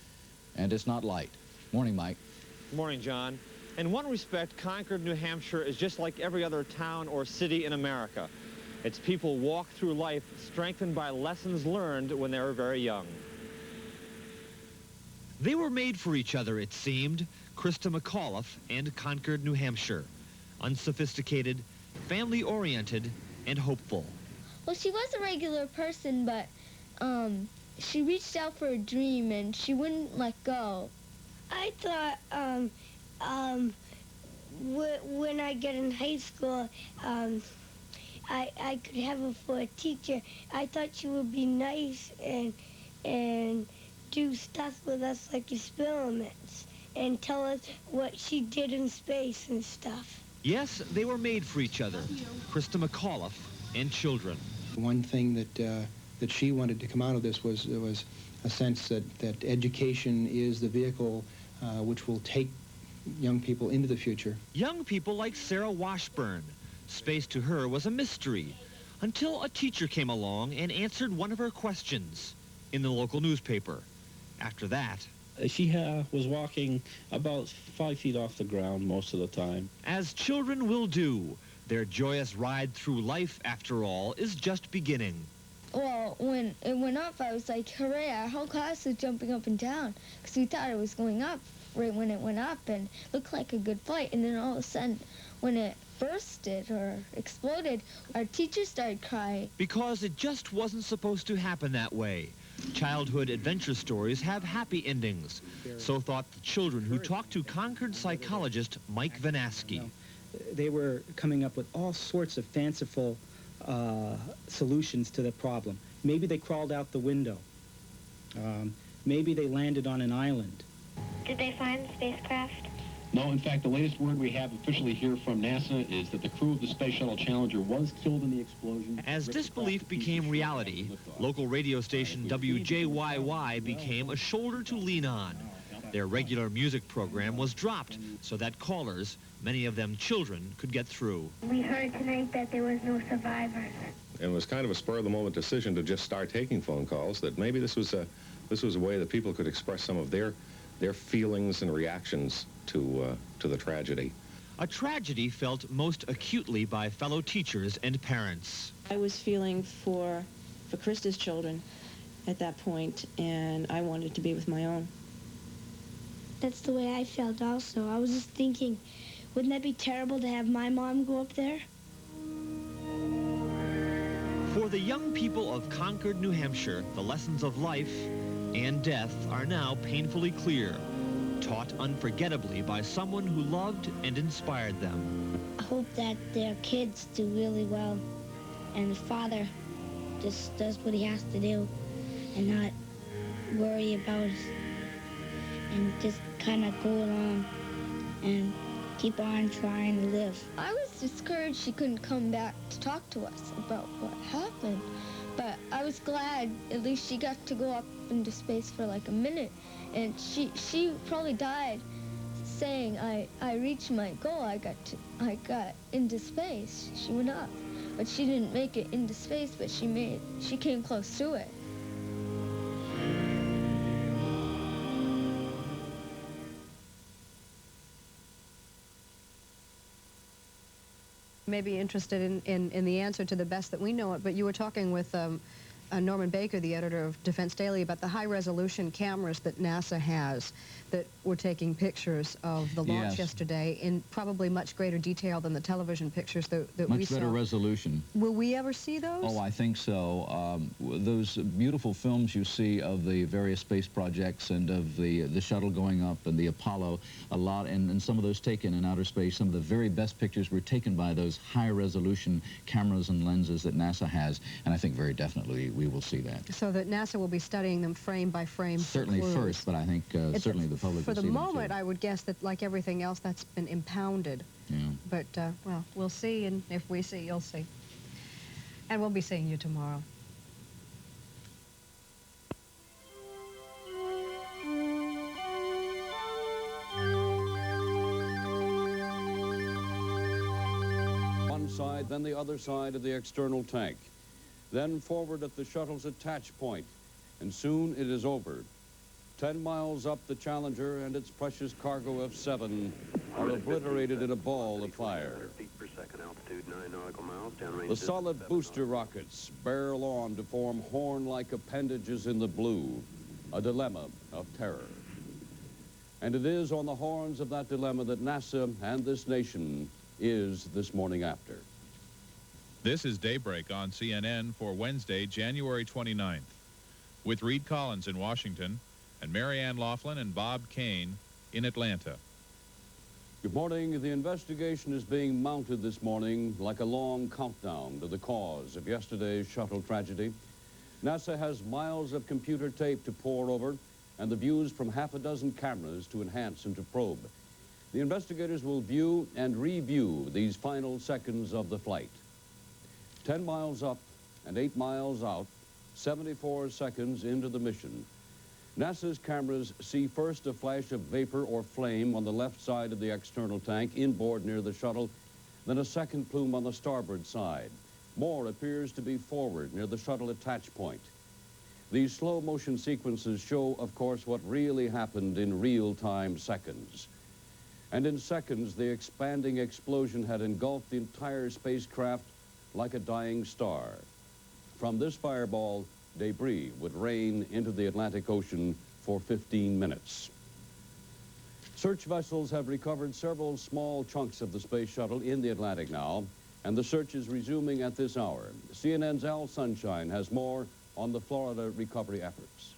and it's not light. Morning, Mike. Morning, John. In one respect, Concord, New Hampshire is just like every other town or city in America. Its people walk through life strengthened by lessons learned when they were very young. They were made for each other, it seemed, Krista McAuliffe and Concord, New Hampshire. Unsophisticated, family-oriented, and hopeful. Well, she was a regular person, but she reached out for a dream, and she wouldn't let go. I thought when I get in high school, I could have her for a teacher. I thought she would be nice and do stuff with us like experiments and tell us what she did in space and stuff. Yes, they were made for each other, Krista McAuliffe and children. One thing that she wanted to come out of this was a sense that education is the vehicle which will take young people into the future. Young people like Sarah Washburn. Space to her was a mystery until a teacher came along and answered one of her questions in the local newspaper. After that, she was walking about 5 feet off the ground most of the time. As children will do, Their joyous ride through life, after all, is just beginning. Well, when it went up, I was like, hooray, our whole class was jumping up and down because we thought it was going up right when it went up and looked like a good flight. And then all of a sudden, when it bursted or exploded, our teacher started crying. Because it just wasn't supposed to happen that way. Childhood adventure stories have happy endings. So thought the children who talked to Concord psychologist Mike Vanaski. They were coming up with all sorts of fanciful solutions to the problem. Maybe they crawled out the window. Maybe they landed on an island. Did they find the spacecraft? No, in fact, the latest word we have officially here from NASA is that the crew of the Space Shuttle Challenger was killed in the explosion. As disbelief became reality, local radio station WJYY became a shoulder to lean on. Their regular music program was dropped so that callers, many of them children, could get through. We heard tonight that there was no survivors. And it was kind of a spur-of-the-moment decision to just start taking phone calls, that maybe this was a way that people could express some of their feelings and reactions to the tragedy. A tragedy felt most acutely by fellow teachers and parents. I was feeling for Krista's children at that point, and I wanted to be with my own. That's the way I felt also. I was just thinking, wouldn't that be terrible to have my mom go up there? For the young people of Concord, New Hampshire, the lessons of life and death are now painfully clear, taught unforgettably by someone who loved and inspired them. I hope that their kids do really well, and the father just does what he has to do and not worry about it, and just kind of go along and keep on trying to live. I was discouraged she couldn't come back to talk to us about what happened, but I was glad at least she got to go up into space for like a minute, and she probably died saying, I reached my goal, I got into space. She went up, but she didn't make it into space, but she came close to it. May be interested in the answer to the best that we know it, but you were talking with Norman Baker, the editor of Defense Daily, about the high-resolution cameras that NASA has that were taking pictures of the launch yesterday in probably much greater detail than the television pictures that we saw. Much better resolution. Will we ever see those? Oh, I think so. Those beautiful films you see of the various space projects and of the shuttle going up and the Apollo, and some of those taken in outer space, some of the very best pictures were taken by those high-resolution cameras and lenses that NASA has, and I think very definitely we will see that. So that NASA will be studying them frame by frame. Certainly first, but I think certainly the public for will the see them moment, too. I would guess that, like everything else, that's been impounded. Yeah. But, well, we'll see, and if we see, you'll see. And we'll be seeing you tomorrow. One side, then the other side of the external tank. Then forward at the shuttle's attach point, and soon it is over. 10 miles up, the Challenger and its precious cargo of 7 are obliterated in a ball of fire. The solid booster rockets barrel on to form horn-like appendages in the blue, a dilemma of terror. And it is on the horns of that dilemma that NASA and this nation is this morning after. This is Daybreak on CNN for Wednesday, January 29th. With Reed Collins in Washington and Marianne Laughlin and Bob Kane in Atlanta. Good morning. The investigation is being mounted this morning like a long countdown to the cause of yesterday's shuttle tragedy. NASA has miles of computer tape to pore over and the views from half a dozen cameras to enhance and to probe. The investigators will view and review these final seconds of the flight. 10 miles up and 8 miles out, 74 seconds into the mission. NASA's cameras see first a flash of vapor or flame on the left side of the external tank, inboard near the shuttle, then a second plume on the starboard side. More appears to be forward near the shuttle attach point. These slow motion sequences show, of course, what really happened in real-time seconds. And in seconds, the expanding explosion had engulfed the entire spacecraft like a dying star. From this fireball, debris would rain into the Atlantic Ocean for 15 minutes. Search vessels have recovered several small chunks of the space shuttle in the Atlantic now, and the search is resuming at this hour. CNN's Al Sunshine has more on the Florida recovery efforts.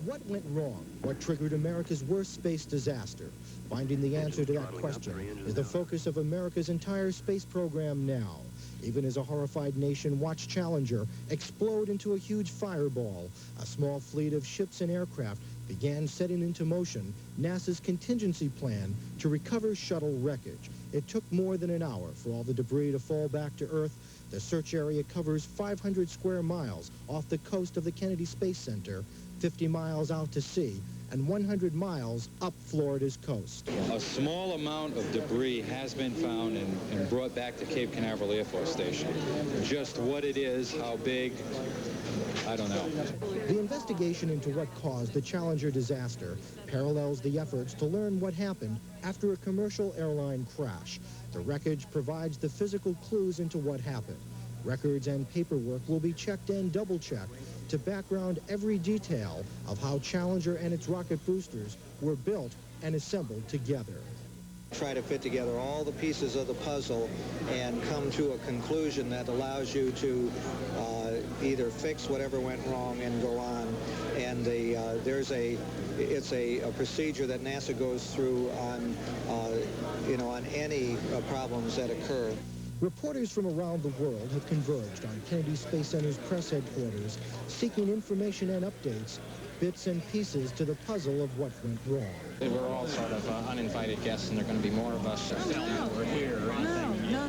What went wrong? What triggered America's worst space disaster? Finding the answer to that question is the focus of America's entire space program now. Even as a horrified nation watched Challenger explode into a huge fireball, a small fleet of ships and aircraft began setting into motion NASA's contingency plan to recover shuttle wreckage. It took more than an hour for all the debris to fall back to Earth. The search area covers 500 square miles off the coast of the Kennedy Space Center, 50 miles out to sea, and 100 miles up Florida's coast. A small amount of debris has been found and brought back to Cape Canaveral Air Force Station. Just what it is, how big, I don't know. The investigation into what caused the Challenger disaster parallels the efforts to learn what happened after a commercial airline crash. The wreckage provides the physical clues into what happened. Records and paperwork will be checked and double-checked to background every detail of how Challenger and its rocket boosters were built and assembled together. Try to fit together all the pieces of the puzzle and come to a conclusion that allows you to either fix whatever went wrong and go on. And it's a procedure that NASA goes through on on any problems that occur. Reporters from around the world have converged on Kennedy Space Center's press headquarters, seeking information and updates, bits and pieces to the puzzle of what went wrong. We're all sort of uninvited guests, and there are going to be more of us. We're here. No.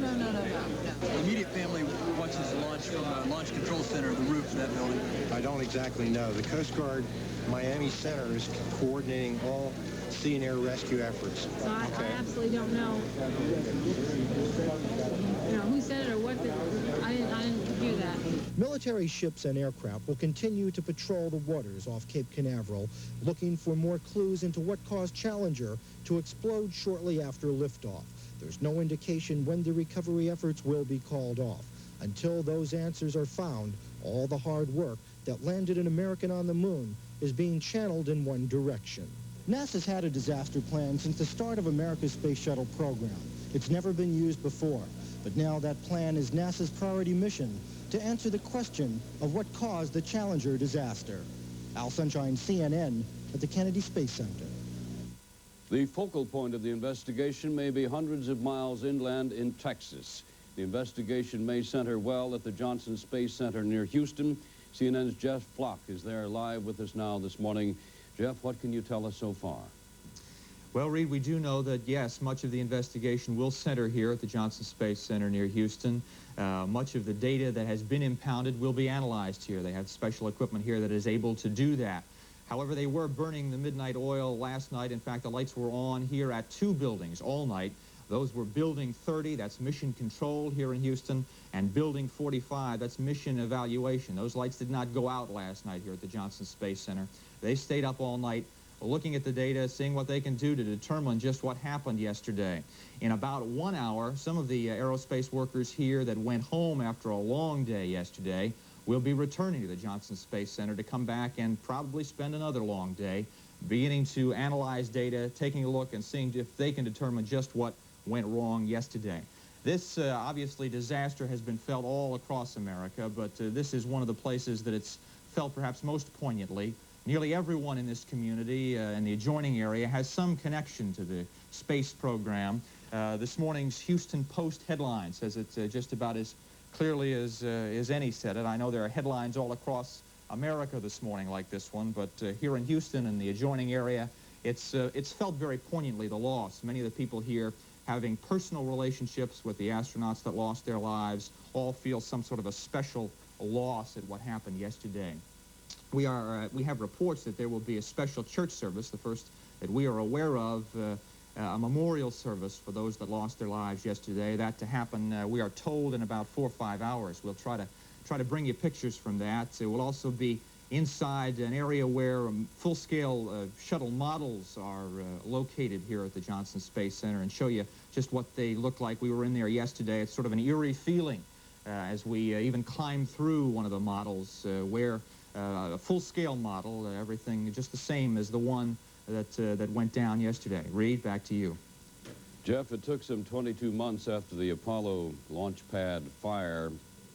The immediate family watches the launch from the Launch Control Center, the roof of that building. I don't exactly know. The Coast Guard Miami Center is coordinating all sea and air rescue efforts. So I absolutely don't know. Who said it or what. I didn't hear that. Military ships and aircraft will continue to patrol the waters off Cape Canaveral, looking for more clues into what caused Challenger to explode shortly after liftoff. There's no indication when the recovery efforts will be called off. Until those answers are found, all the hard work that landed an American on the moon is being channeled in one direction. NASA's had a disaster plan since the start of America's space shuttle program. It's never been used before, but now that plan is NASA's priority mission to answer the question of what caused the Challenger disaster. Al Sunshine, CNN, at the Kennedy Space Center. The focal point of the investigation may be hundreds of miles inland in Texas. The investigation may center well at the Johnson Space Center near Houston. CNN's Jeff Flock is there live with us now this morning. Jeff, what can you tell us so far? Well, Reed, we do know that, yes, much of the investigation will center here at the Johnson Space Center near Houston. Much of the data that has been impounded will be analyzed here. They have special equipment here that is able to do that. However, they were burning the midnight oil last night. In fact, the lights were on here at 2 buildings all night. Those were Building 30, that's Mission Control here in Houston, and Building 45, that's Mission Evaluation. Those lights did not go out last night here at the Johnson Space Center. They stayed up all night looking at the data, seeing what they can do to determine just what happened yesterday. In about 1 hour, some of the aerospace workers here that went home after a long day yesterday will be returning to the Johnson Space Center to come back and probably spend another long day, beginning to analyze data, taking a look and seeing if they can determine just what went wrong yesterday. This, obviously, disaster has been felt all across America, but this is one of the places that it's felt perhaps most poignantly. Nearly everyone in this community and the adjoining area has some connection to the space program. This morning's Houston Post headline says it just about as clearly as any said it. I know there are headlines all across America this morning like this one, but here in Houston and the adjoining area, it's felt very poignantly, the loss. Many of the people here having personal relationships with the astronauts that lost their lives all feel some sort of a special loss at what happened yesterday. We have reports that there will be a special church service, the first that we are aware of, a memorial service for those that lost their lives yesterday. That to happen, we are told, in about 4 or 5 hours. We'll try to bring you pictures from that. It will also be inside an area where full-scale shuttle models are located here at the Johnson Space Center and show you just what they look like. We were in there yesterday. It's sort of an eerie feeling as we even climbed through one of the models where a full-scale model, everything just the same as the one that went down yesterday. Reed, back to you. Jeff, it took some 22 months after the Apollo launch pad fire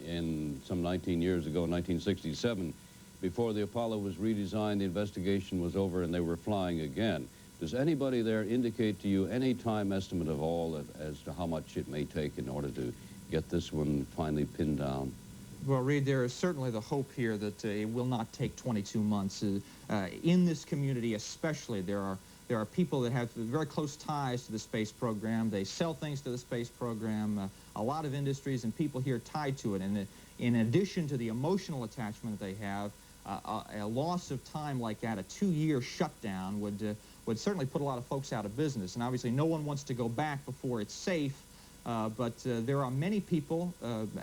in some 19 years ago, 1967, before the Apollo was redesigned, the investigation was over, and they were flying again. Does anybody there indicate to you any time estimate of all as to how much it may take in order to get this one finally pinned down? Well, Reed, there is certainly the hope here that it will not take 22 months. In this community especially, there are people that have very close ties to the space program. They sell things to the space program, a lot of industries and people here tied to it. And in addition to the emotional attachment that they have, a loss of time like that, a 2-year shutdown, would certainly put a lot of folks out of business. And obviously no one wants to go back before it's safe, but there are many people,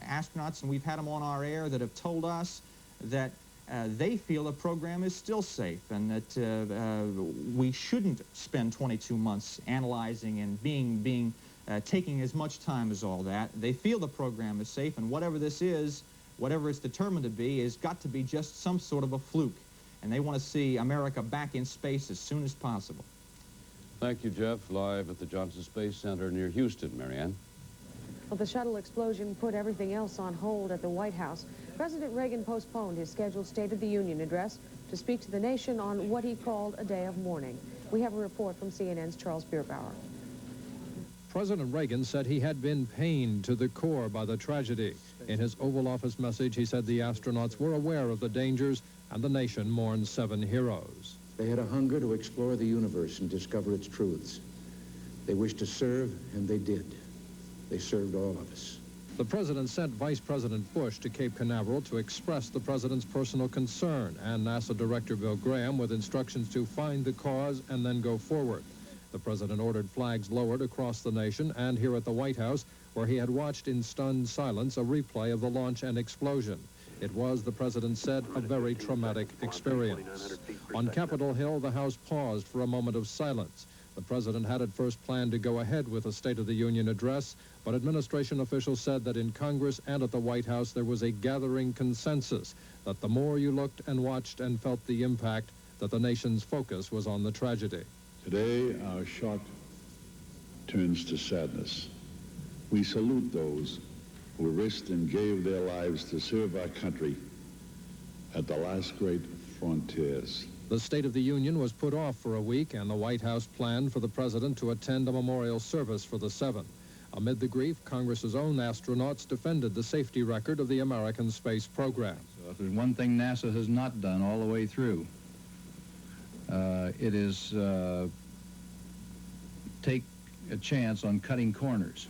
astronauts, and we've had them on our air, that have told us that they feel the program is still safe and that we shouldn't spend 22 months analyzing and taking as much time as all that. They feel the program is safe, and whatever this is, whatever it's determined to be, has got to be just some sort of a fluke. And they want to see America back in space as soon as possible. Thank you, Jeff. Live at the Johnson Space Center near Houston, Marianne. Well, the shuttle explosion put everything else on hold at the White House. President Reagan postponed his scheduled State of the Union address to speak to the nation on what he called a day of mourning. We have a report from CNN's Charles Bierbauer. President Reagan said he had been pained to the core by the tragedy. In his Oval Office message, he said the astronauts were aware of the dangers and the nation mourned 7 heroes. They had a hunger to explore the universe and discover its truths. They wished to serve, and they did. They served all of us. The president sent Vice President Bush to Cape Canaveral to express the president's personal concern, and NASA Director Bill Graham with instructions to find the cause and then go forward. The president ordered flags lowered across the nation and here at the White House, where he had watched in stunned silence a replay of the launch and explosion. It was, the president said, a very traumatic experience. On Capitol Hill, the House paused for a moment of silence. The president had at first planned to go ahead with a State of the Union address, but administration officials said that in Congress and at the White House there was a gathering consensus that the more you looked and watched and felt the impact, that the nation's focus was on the tragedy. Today, our shock turns to sadness. We salute those who risked and gave their lives to serve our country at the last great frontiers. The State of the Union was put off for a week, and the White House planned for the president to attend a memorial service for the 7. Amid the grief, Congress's own astronauts defended the safety record of the American space program. So if there's one thing NASA has not done all the way through, it is take a chance on cutting corners.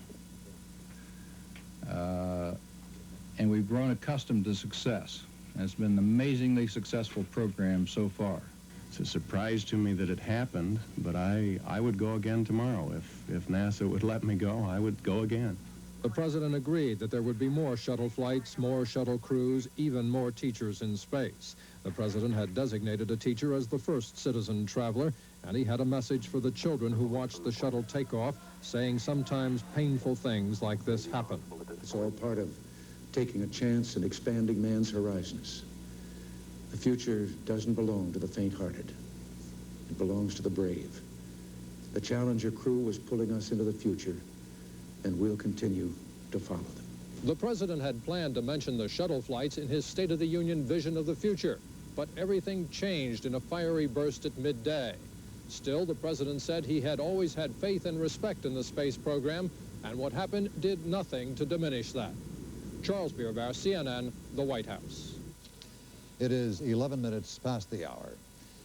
And we've grown accustomed to success. And it's been an amazingly successful program so far. It's a surprise to me that it happened, but I would go again tomorrow. If NASA would let me go, I would go again. The president agreed that there would be more shuttle flights, more shuttle crews, even more teachers in space. The president had designated a teacher as the first citizen traveler, and he had a message for the children who watched the shuttle take off, saying sometimes painful things like this happen. It's all part of taking a chance and expanding man's horizons. The future doesn't belong to the faint-hearted. It belongs to the brave. The Challenger crew was pulling us into the future, and we'll continue to follow them. The president had planned to mention the shuttle flights in his State of the Union vision of the future, but everything changed in a fiery burst at midday. Still, the president said he had always had faith and respect in the space program, and what happened did nothing to diminish that. Charles Bierbauer, CNN, the White House. It is 11 minutes past the hour.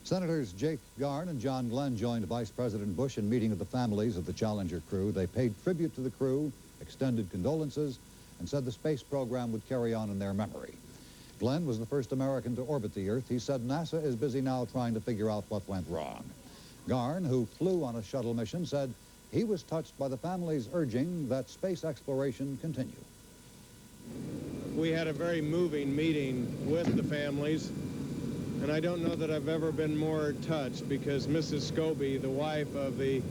Senators Jake Garn and John Glenn joined Vice President Bush in meeting with the families of the Challenger crew. They paid tribute to the crew, extended condolences, and said the space program would carry on in their memory. Glenn was the first American to orbit the Earth. He said NASA is busy now trying to figure out what went wrong. Garn, who flew on a shuttle mission, said he was touched by the families urging that space exploration continue. We had a very moving meeting with the families, And I don't know that I've ever been more touched, because Mrs. Scobie, the wife of the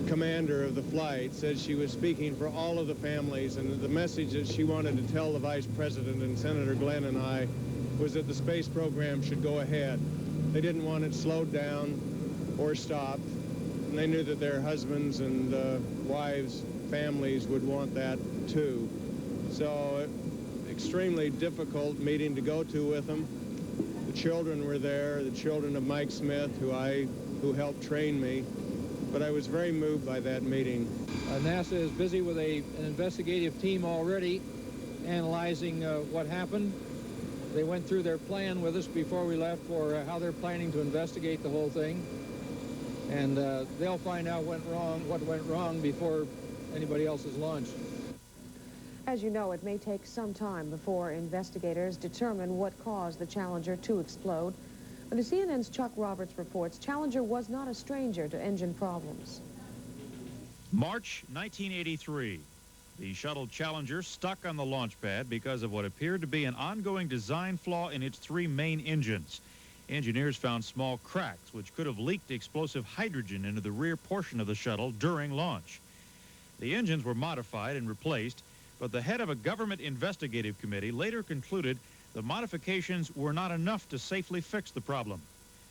commander of the flight, said she was speaking for all of the families, and the message that she wanted to tell the Vice President and Senator Glenn and I was that the space program should go ahead. They didn't want it slowed down or stopped, and they knew that their husbands and wives, families would want that too. So extremely difficult meeting to go to with them. The children were there, the children of Mike Smith, who helped train me, but I was very moved by that meeting. NASA is busy with an investigative team already analyzing what happened. They went through their plan with us before we left for how they're planning to investigate the whole thing. And they'll find out what went wrong before anybody else is launched. As you know, it may take some time before investigators determine what caused the Challenger to explode. But as CNN's Chuck Roberts reports, Challenger was not a stranger to engine problems. March 1983. The shuttle Challenger stuck on the launch pad because of what appeared to be an ongoing design flaw in its three main engines. Engineers found small cracks which could have leaked explosive hydrogen into the rear portion of the shuttle during launch. The engines were modified and replaced, but the head of a government investigative committee later concluded the modifications were not enough to safely fix the problem.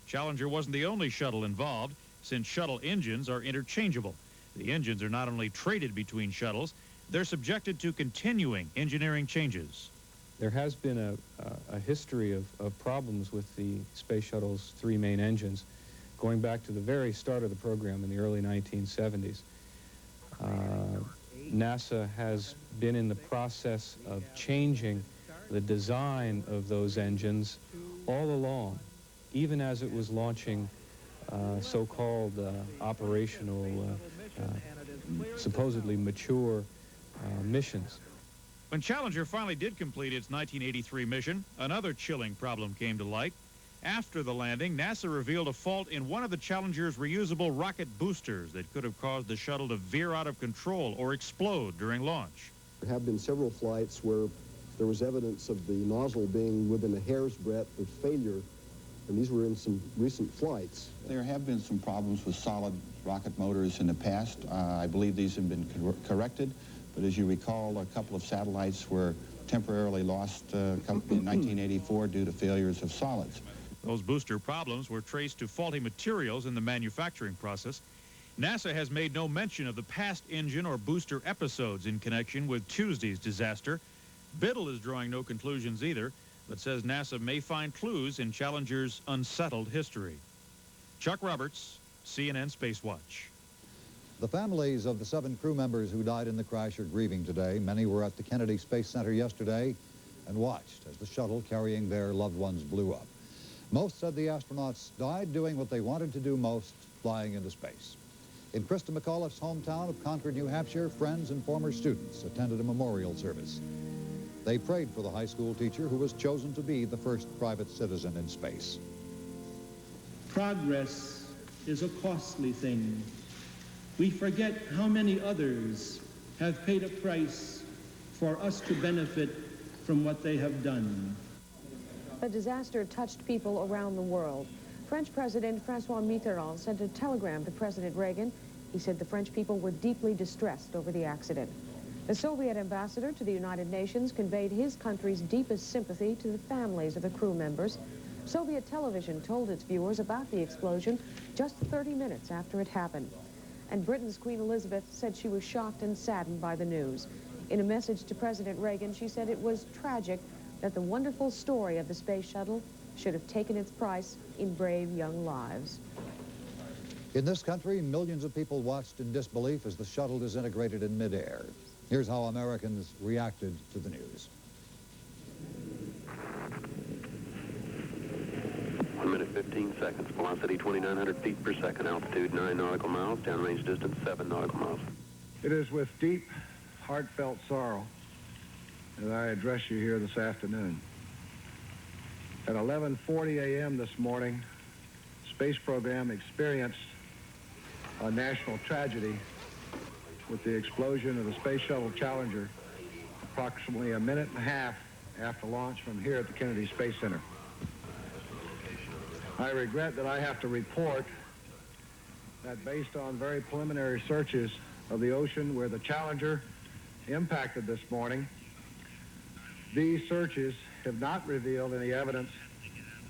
Challenger wasn't the only shuttle involved, since shuttle engines are interchangeable. The engines are not only traded between shuttles, they're subjected to continuing engineering changes. There has been a history of problems with the Space Shuttle's three main engines going back to the very start of the program in the early 1970s. NASA has been in the process of changing the design of those engines all along, even as it was launching so-called operational, supposedly mature missions. When Challenger finally did complete its 1983 mission, another chilling problem came to light. After the landing, NASA revealed a fault in one of the Challenger's reusable rocket boosters that could have caused the shuttle to veer out of control or explode during launch. There have been several flights where there was evidence of the nozzle being within a hair's breadth of failure, and these were in some recent flights. There have been some problems with solid rocket motors in the past. I believe these have been corrected, but as you recall, a couple of satellites were temporarily lost in 1984 due to failures of solids. Those booster problems were traced to faulty materials in the manufacturing process. NASA has made no mention of the past engine or booster episodes in connection with Tuesday's disaster. Biddle is drawing no conclusions either, but says NASA may find clues in Challenger's unsettled history. Chuck Roberts, CNN Space Watch. The families of the 7 crew members who died in the crash are grieving today. Many were at the Kennedy Space Center yesterday and watched as the shuttle carrying their loved ones blew up. Most said the astronauts died doing what they wanted to do most, flying into space. In Krista McAuliffe's hometown of Concord, New Hampshire, friends and former students attended a memorial service. They prayed for the high school teacher who was chosen to be the first private citizen in space. Progress is a costly thing. We forget how many others have paid a price for us to benefit from what they have done. The disaster touched people around the world. French President François Mitterrand sent a telegram to President Reagan. He said the French people were deeply distressed over the accident. The Soviet ambassador to the United Nations conveyed his country's deepest sympathy to the families of the crew members. Soviet television told its viewers about the explosion just 30 minutes after it happened. And Britain's Queen Elizabeth said she was shocked and saddened by the news. In a message to President Reagan, she said it was tragic that the wonderful story of the space shuttle should have taken its price in brave young lives. In this country, millions of people watched in disbelief as the shuttle disintegrated in midair. Here's how Americans reacted to the news. 1 minute, 15 seconds. Velocity 2,900 feet per second. Altitude 9 nautical miles. Downrange distance 7 nautical miles. It is with deep, heartfelt sorrow that I address you here this afternoon. At 11:40 a.m. this morning, the space program experienced a national tragedy with the explosion of the Space Shuttle Challenger approximately a minute and a half after launch from here at the Kennedy Space Center. I regret that I have to report that based on very preliminary searches of the ocean where the Challenger impacted this morning, these searches have not revealed any evidence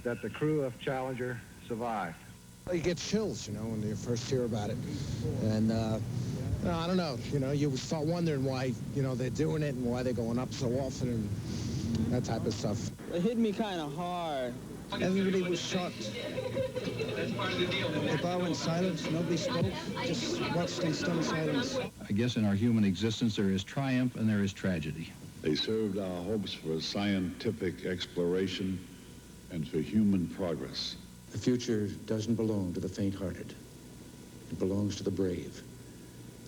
that the crew of Challenger survived. You get chills, you know, when you first hear about it. And, I don't know, you know, you start wondering why, you know, they're doing it and why they're going up so often and that type of stuff. It hit me kind of hard. Everybody was shocked. The bar went silent, nobody spoke, just watched in stunned silence. I guess in our human existence there is triumph and there is tragedy. They served our hopes for scientific exploration and for human progress. The future doesn't belong to the faint-hearted. It belongs to the brave.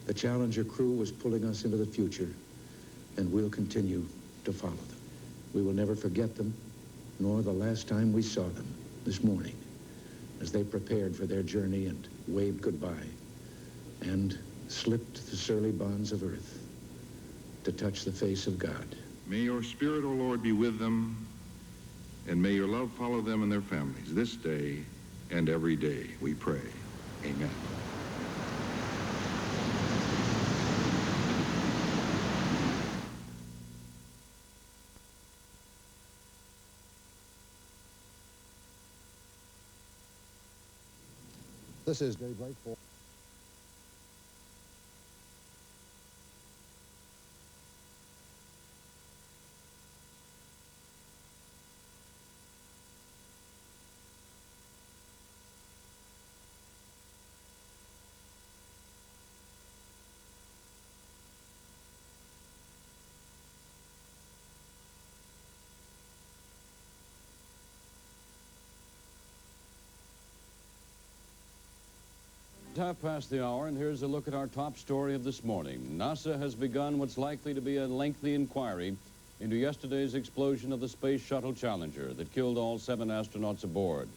The Challenger crew was pulling us into the future, and we'll continue to follow them. We will never forget them, nor the last time we saw them this morning, as they prepared for their journey and waved goodbye, and slipped the surly bonds of earth to touch the face of God. May your spirit, O Lord, be with them, and may your love follow them and their families this day and every day, we pray. Amen. This is Daybreak for... Half past the hour, and here's a look at our top story of this morning. NASA has begun what's likely to be a lengthy inquiry into yesterday's explosion of the Space Shuttle Challenger that killed all 7 astronauts aboard.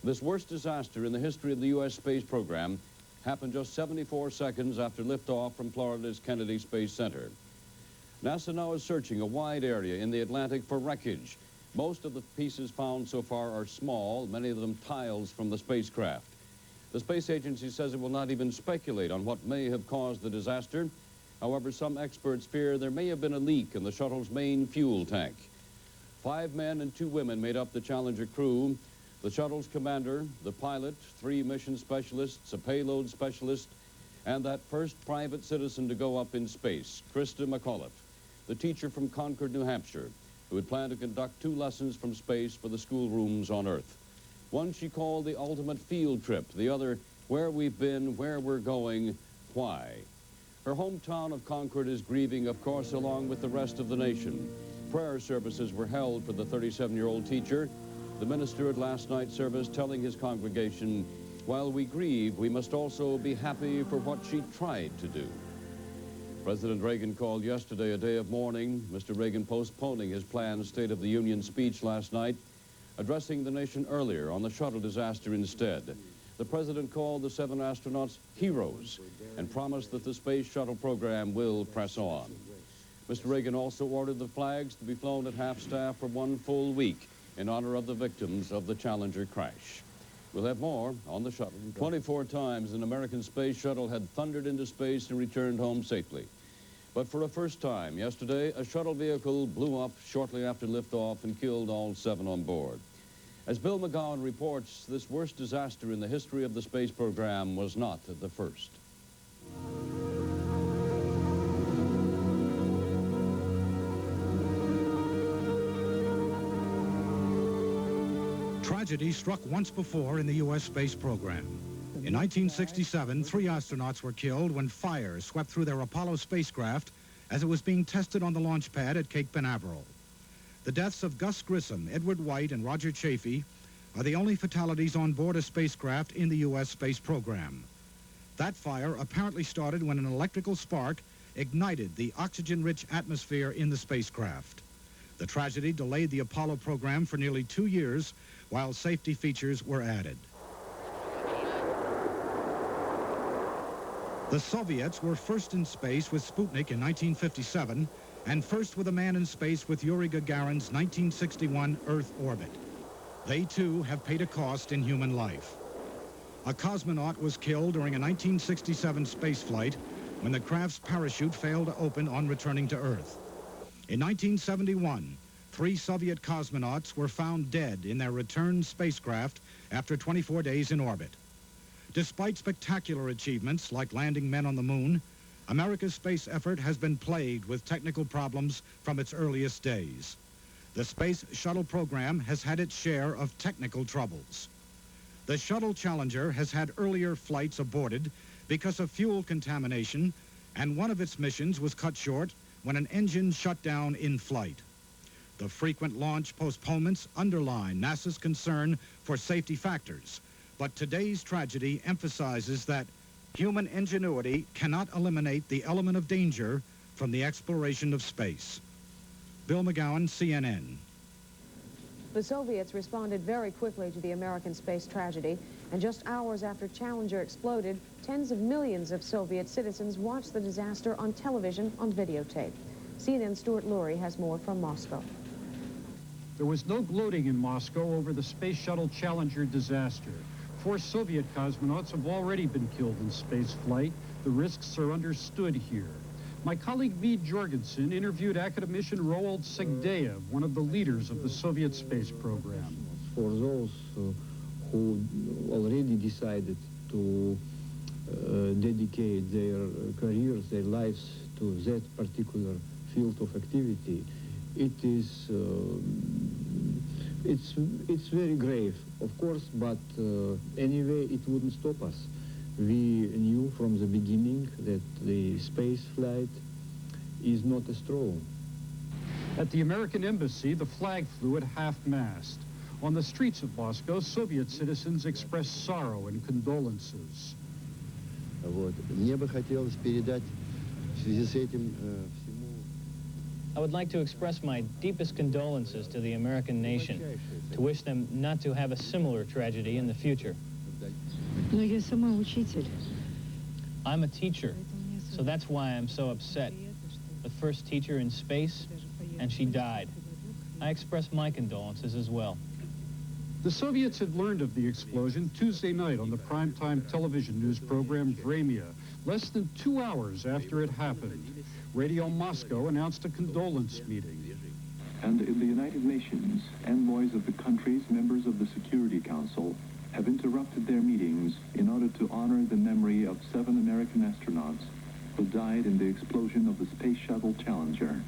This worst disaster in the history of the U.S. space program happened just 74 seconds after liftoff from Florida's Kennedy Space Center. NASA now is searching a wide area in the Atlantic for wreckage. Most of the pieces found so far are small, many of them tiles from the spacecraft. The space agency says it will not even speculate on what may have caused the disaster. However, some experts fear there may have been a leak in the shuttle's main fuel tank. 5 men and 2 women made up the Challenger crew. The shuttle's commander, the pilot, 3 mission specialists, a payload specialist, and that first private citizen to go up in space, Christa McAuliffe, the teacher from Concord, New Hampshire, who had planned to conduct 2 lessons from space for the schoolrooms on Earth. One she called the ultimate field trip, the other, where we've been, where we're going, why. Her hometown of Concord is grieving, of course, along with the rest of the nation. Prayer services were held for the 37-year-old teacher. The minister at last night's service telling his congregation, while we grieve, we must also be happy for what she tried to do. President Reagan called yesterday a day of mourning, Mr. Reagan postponing his planned State of the Union speech last night, addressing the nation earlier on the shuttle disaster instead. The president called the 7 astronauts heroes and promised that the space shuttle program will press on. Mr. Reagan also ordered the flags to be flown at half-staff for 1 full week in honor of the victims of the Challenger crash. We'll have more on the shuttle. 24 times an American space shuttle had thundered into space and returned home safely. But for a first time yesterday, a shuttle vehicle blew up shortly after liftoff and killed all 7 on board. As Bill McGowan reports, this worst disaster in the history of the space program was not the first. Tragedy struck once before in the U.S. space program. In 1967, 3 astronauts were killed when fire swept through their Apollo spacecraft as it was being tested on the launch pad at Cape Canaveral. The deaths of Gus Grissom, Edward White, and Roger Chaffee are the only fatalities on board a spacecraft in the U.S. space program. That fire apparently started when an electrical spark ignited the oxygen-rich atmosphere in the spacecraft. The tragedy delayed the Apollo program for nearly 2 years while safety features were added. The Soviets were first in space with Sputnik in 1957 and first with a man in space with Yuri Gagarin's 1961 Earth orbit. They too have paid a cost in human life. A cosmonaut was killed during a 1967 spaceflight when the craft's parachute failed to open on returning to Earth. In 1971, 3 Soviet cosmonauts were found dead in their return spacecraft after 24 days in orbit. Despite spectacular achievements like landing men on the moon, America's space effort has been plagued with technical problems from its earliest days. The Space Shuttle program has had its share of technical troubles. The Shuttle Challenger has had earlier flights aborted because of fuel contamination, and one of its missions was cut short when an engine shut down in flight. The frequent launch postponements underline NASA's concern for safety factors, but today's tragedy emphasizes that human ingenuity cannot eliminate the element of danger from the exploration of space. Bill McGowan, CNN. The Soviets responded very quickly to the American space tragedy, and just hours after Challenger exploded, tens of millions of Soviet citizens watched the disaster on television on videotape. CNN's Stuart Lurie has more from Moscow. There was no gloating in Moscow over the Space Shuttle Challenger disaster. 4 Soviet cosmonauts have already been killed in space flight. The risks are understood here. My colleague Vid Jorgensen interviewed academician Roald Segdeev, one of the leaders of the Soviet space program. For those who already decided to dedicate their careers, their lives to that particular field of activity, it is it's very grave, of course, but anyway, it wouldn't stop us. We knew from the beginning that the space flight is not a stroll. At the American Embassy, the flag flew at half-mast. On the streets of Moscow, Soviet citizens expressed sorrow and condolences. I would like to express my deepest condolences to the American nation, to wish them not to have a similar tragedy in the future. I'm a teacher, so that's why I'm so upset. The first teacher in space, and she died. I express my condolences as well. The Soviets had learned of the explosion Tuesday night on the primetime television news program Vremya, less than 2 hours after it happened. Radio Moscow announced a condolence meeting. And in the United Nations, envoys of the countries members of the Security Council have interrupted their meetings in order to honor the memory of 7 American astronauts who died in the explosion of the Space Shuttle Challenger.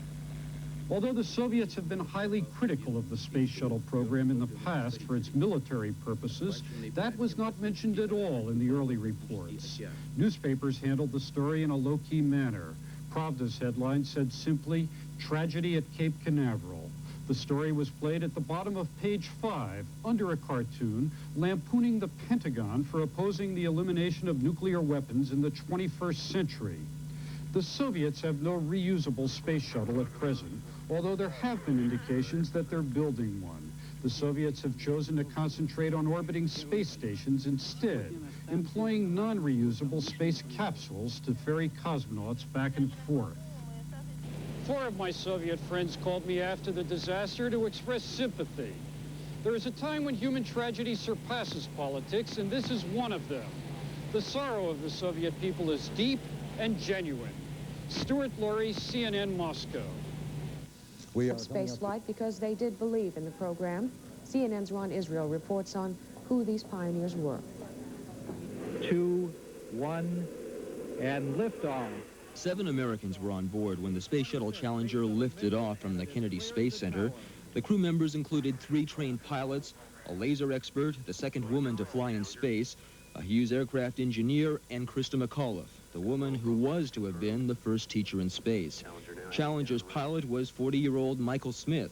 Although the Soviets have been highly critical of the Space Shuttle program in the past for its military purposes, that was not mentioned at all in the early reports. Newspapers handled the story in a low-key manner. Pravda's headline said simply, "Tragedy at Cape Canaveral." The story was played at the bottom of page 5, under a cartoon, lampooning the Pentagon for opposing the elimination of nuclear weapons in the 21st century. The Soviets have no reusable space shuttle at present, although there have been indications that they're building one. The Soviets have chosen to concentrate on orbiting space stations instead, employing non-reusable space capsules to ferry cosmonauts back and forth. 4 of my Soviet friends called me after the disaster to express sympathy. There is a time when human tragedy surpasses politics, and this is one of them. The sorrow of the Soviet people is deep and genuine. Stuart Lurie, CNN, Moscow. Space flight because they did believe in the program. CNN's Ron Israel reports on who these pioneers were. 2, 1, and liftoff. 7 Americans were on board when the Space Shuttle Challenger lifted off from the Kennedy Space Center. The crew members included 3 trained pilots, a laser expert, the second woman to fly in space, a Hughes aircraft engineer, and Christa McAuliffe, the woman who was to have been the first teacher in space. Challenger's pilot was 40-year-old Michael Smith.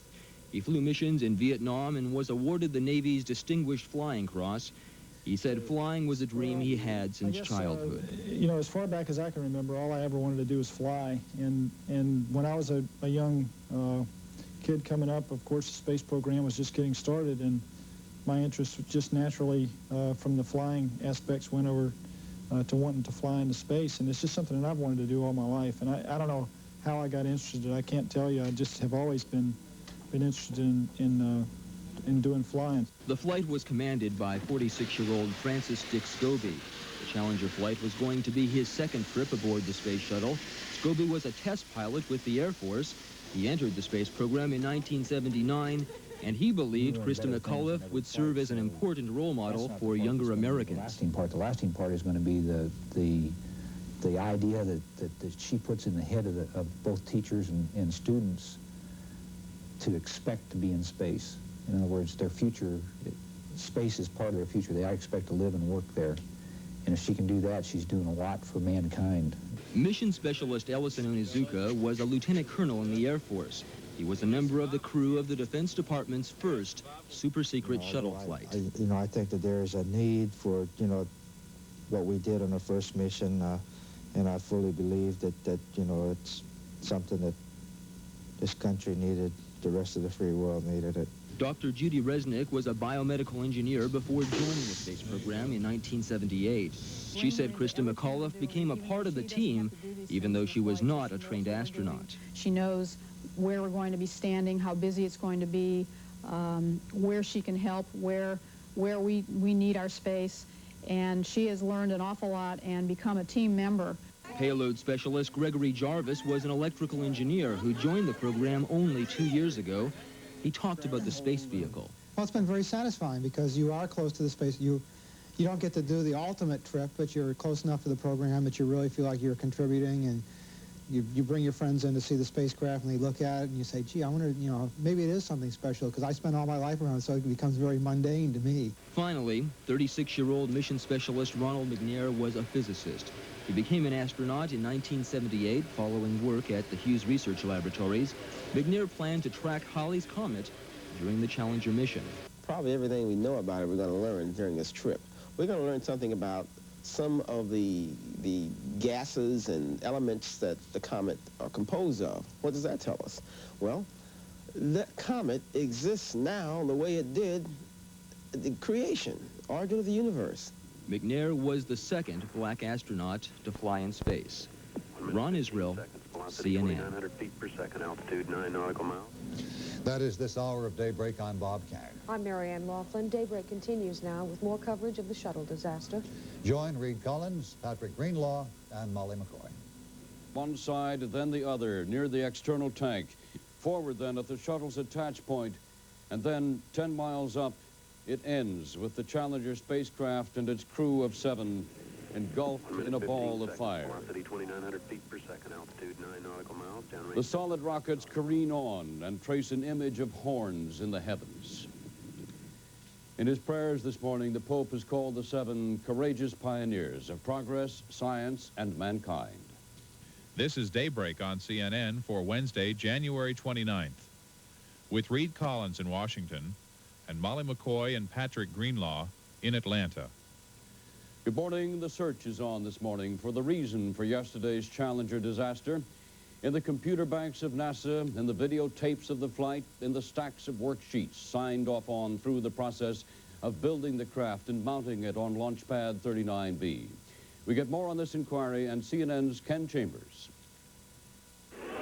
He flew missions in Vietnam and was awarded the Navy's Distinguished Flying Cross. He said flying was a dream he had since childhood. You know, as far back as I can remember, all I ever wanted to do was fly. And when I was a young kid coming up, of course, the space program was just getting started, and my interest just naturally from the flying aspects went over to wanting to fly into space. And it's just something that I've wanted to do all my life. And I don't know how I got interested. I can't tell you. I just have always been interested in and doing flying. The flight was commanded by 46-year-old Francis Dick Scobie. The Challenger flight was going to be his second trip aboard the space shuttle. Scobie was a test pilot with the Air Force. He entered the space program in 1979, and he believed Krista McAuliffe would serve as an important role model for younger Americans. The lasting part is going to be the idea that she puts in the head of both teachers and students to expect to be in space. In other words, their future, space is part of their future. They expect to live and work there. And if she can do that, she's doing a lot for mankind. Mission Specialist Ellison Onizuka was a lieutenant colonel in the Air Force. He was a member of the crew of the Defense Department's first super-secret shuttle flight. I think that there is a need for, what we did on the first mission, and I fully believe that it's something that this country needed, the rest of the free world needed it. Dr. Judy Resnick was a biomedical engineer before joining the space program in 1978. She said Krista McAuliffe became a part of the team, even though she was not a trained astronaut. She knows where we're going to be standing, how busy it's going to be, where she can help, where we need our space, and she has learned an awful lot and become a team member. Payload specialist Gregory Jarvis was an electrical engineer who joined the program only 2 years ago. He talked about the space vehicle. Well, it's been very satisfying because you are close to the space. You don't get to do the ultimate trip, but you're close enough to the program that you really feel like you're contributing, and you bring your friends in to see the spacecraft, and they look at it, and you say, gee, I wonder, maybe it is something special, because I spent all my life around it, so it becomes very mundane to me. Finally, 36-year-old mission specialist Ronald McNair was a physicist. He became an astronaut in 1978 following work at the Hughes Research Laboratories. McNair planned to track Halley's Comet during the Challenger mission. Probably everything we know about it we're going to learn during this trip. We're going to learn something about some of the gases and elements that the comet are composed of. What does that tell us? Well, that comet exists now the way it did at the creation, origin of the universe. McNair was the second black astronaut to fly in space. Ron Israel, CNN. 2,900 feet per second, altitude 9 nautical miles. That is this hour of Daybreak. I'm Bob Kang. I'm Marianne Laughlin. Daybreak continues now with more coverage of the shuttle disaster. Join Reed Collins, Patrick Greenlaw, and Molly McCoy. One side, then the other, near the external tank. Forward then at the shuttle's attach point, and then 10 miles up, it ends with the Challenger spacecraft and its crew of 7 engulfed in a ball of fire. Velocity 2,900 feet per second, altitude 9 nautical miles, downrange. The solid rockets careen on and trace an image of horns in the heavens. In his prayers this morning, the Pope has called the 7 courageous pioneers of progress, science, and mankind. This is Daybreak on CNN for Wednesday, January 29th. With Reed Collins in Washington and Molly McCoy and Patrick Greenlaw in Atlanta. Good morning. The search is on this morning for the reason for yesterday's Challenger disaster. In the computer banks of NASA, in the videotapes of the flight, in the stacks of worksheets signed off on through the process of building the craft and mounting it on Launch Pad 39B. We get more on this inquiry and CNN's Ken Chambers.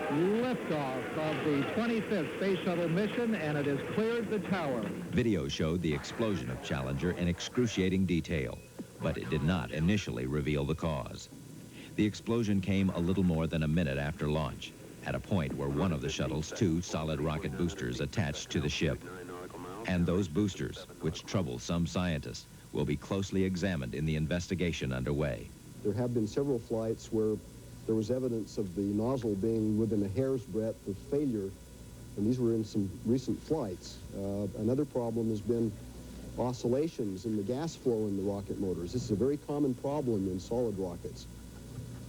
Liftoff of the 25th Space Shuttle mission, and it has cleared the tower. Video showed the explosion of Challenger in excruciating detail, but it did not initially reveal the cause. The explosion came a little more than a minute after launch, at a point where one of the shuttle's 2 solid rocket boosters attached to the ship. And those boosters, which trouble some scientists, will be closely examined in the investigation underway. There have been several flights where there was evidence of the nozzle being within a hair's breadth of failure, and these were in some recent flights. Another problem has been oscillations in the gas flow in the rocket motors. This is a very common problem in solid rockets,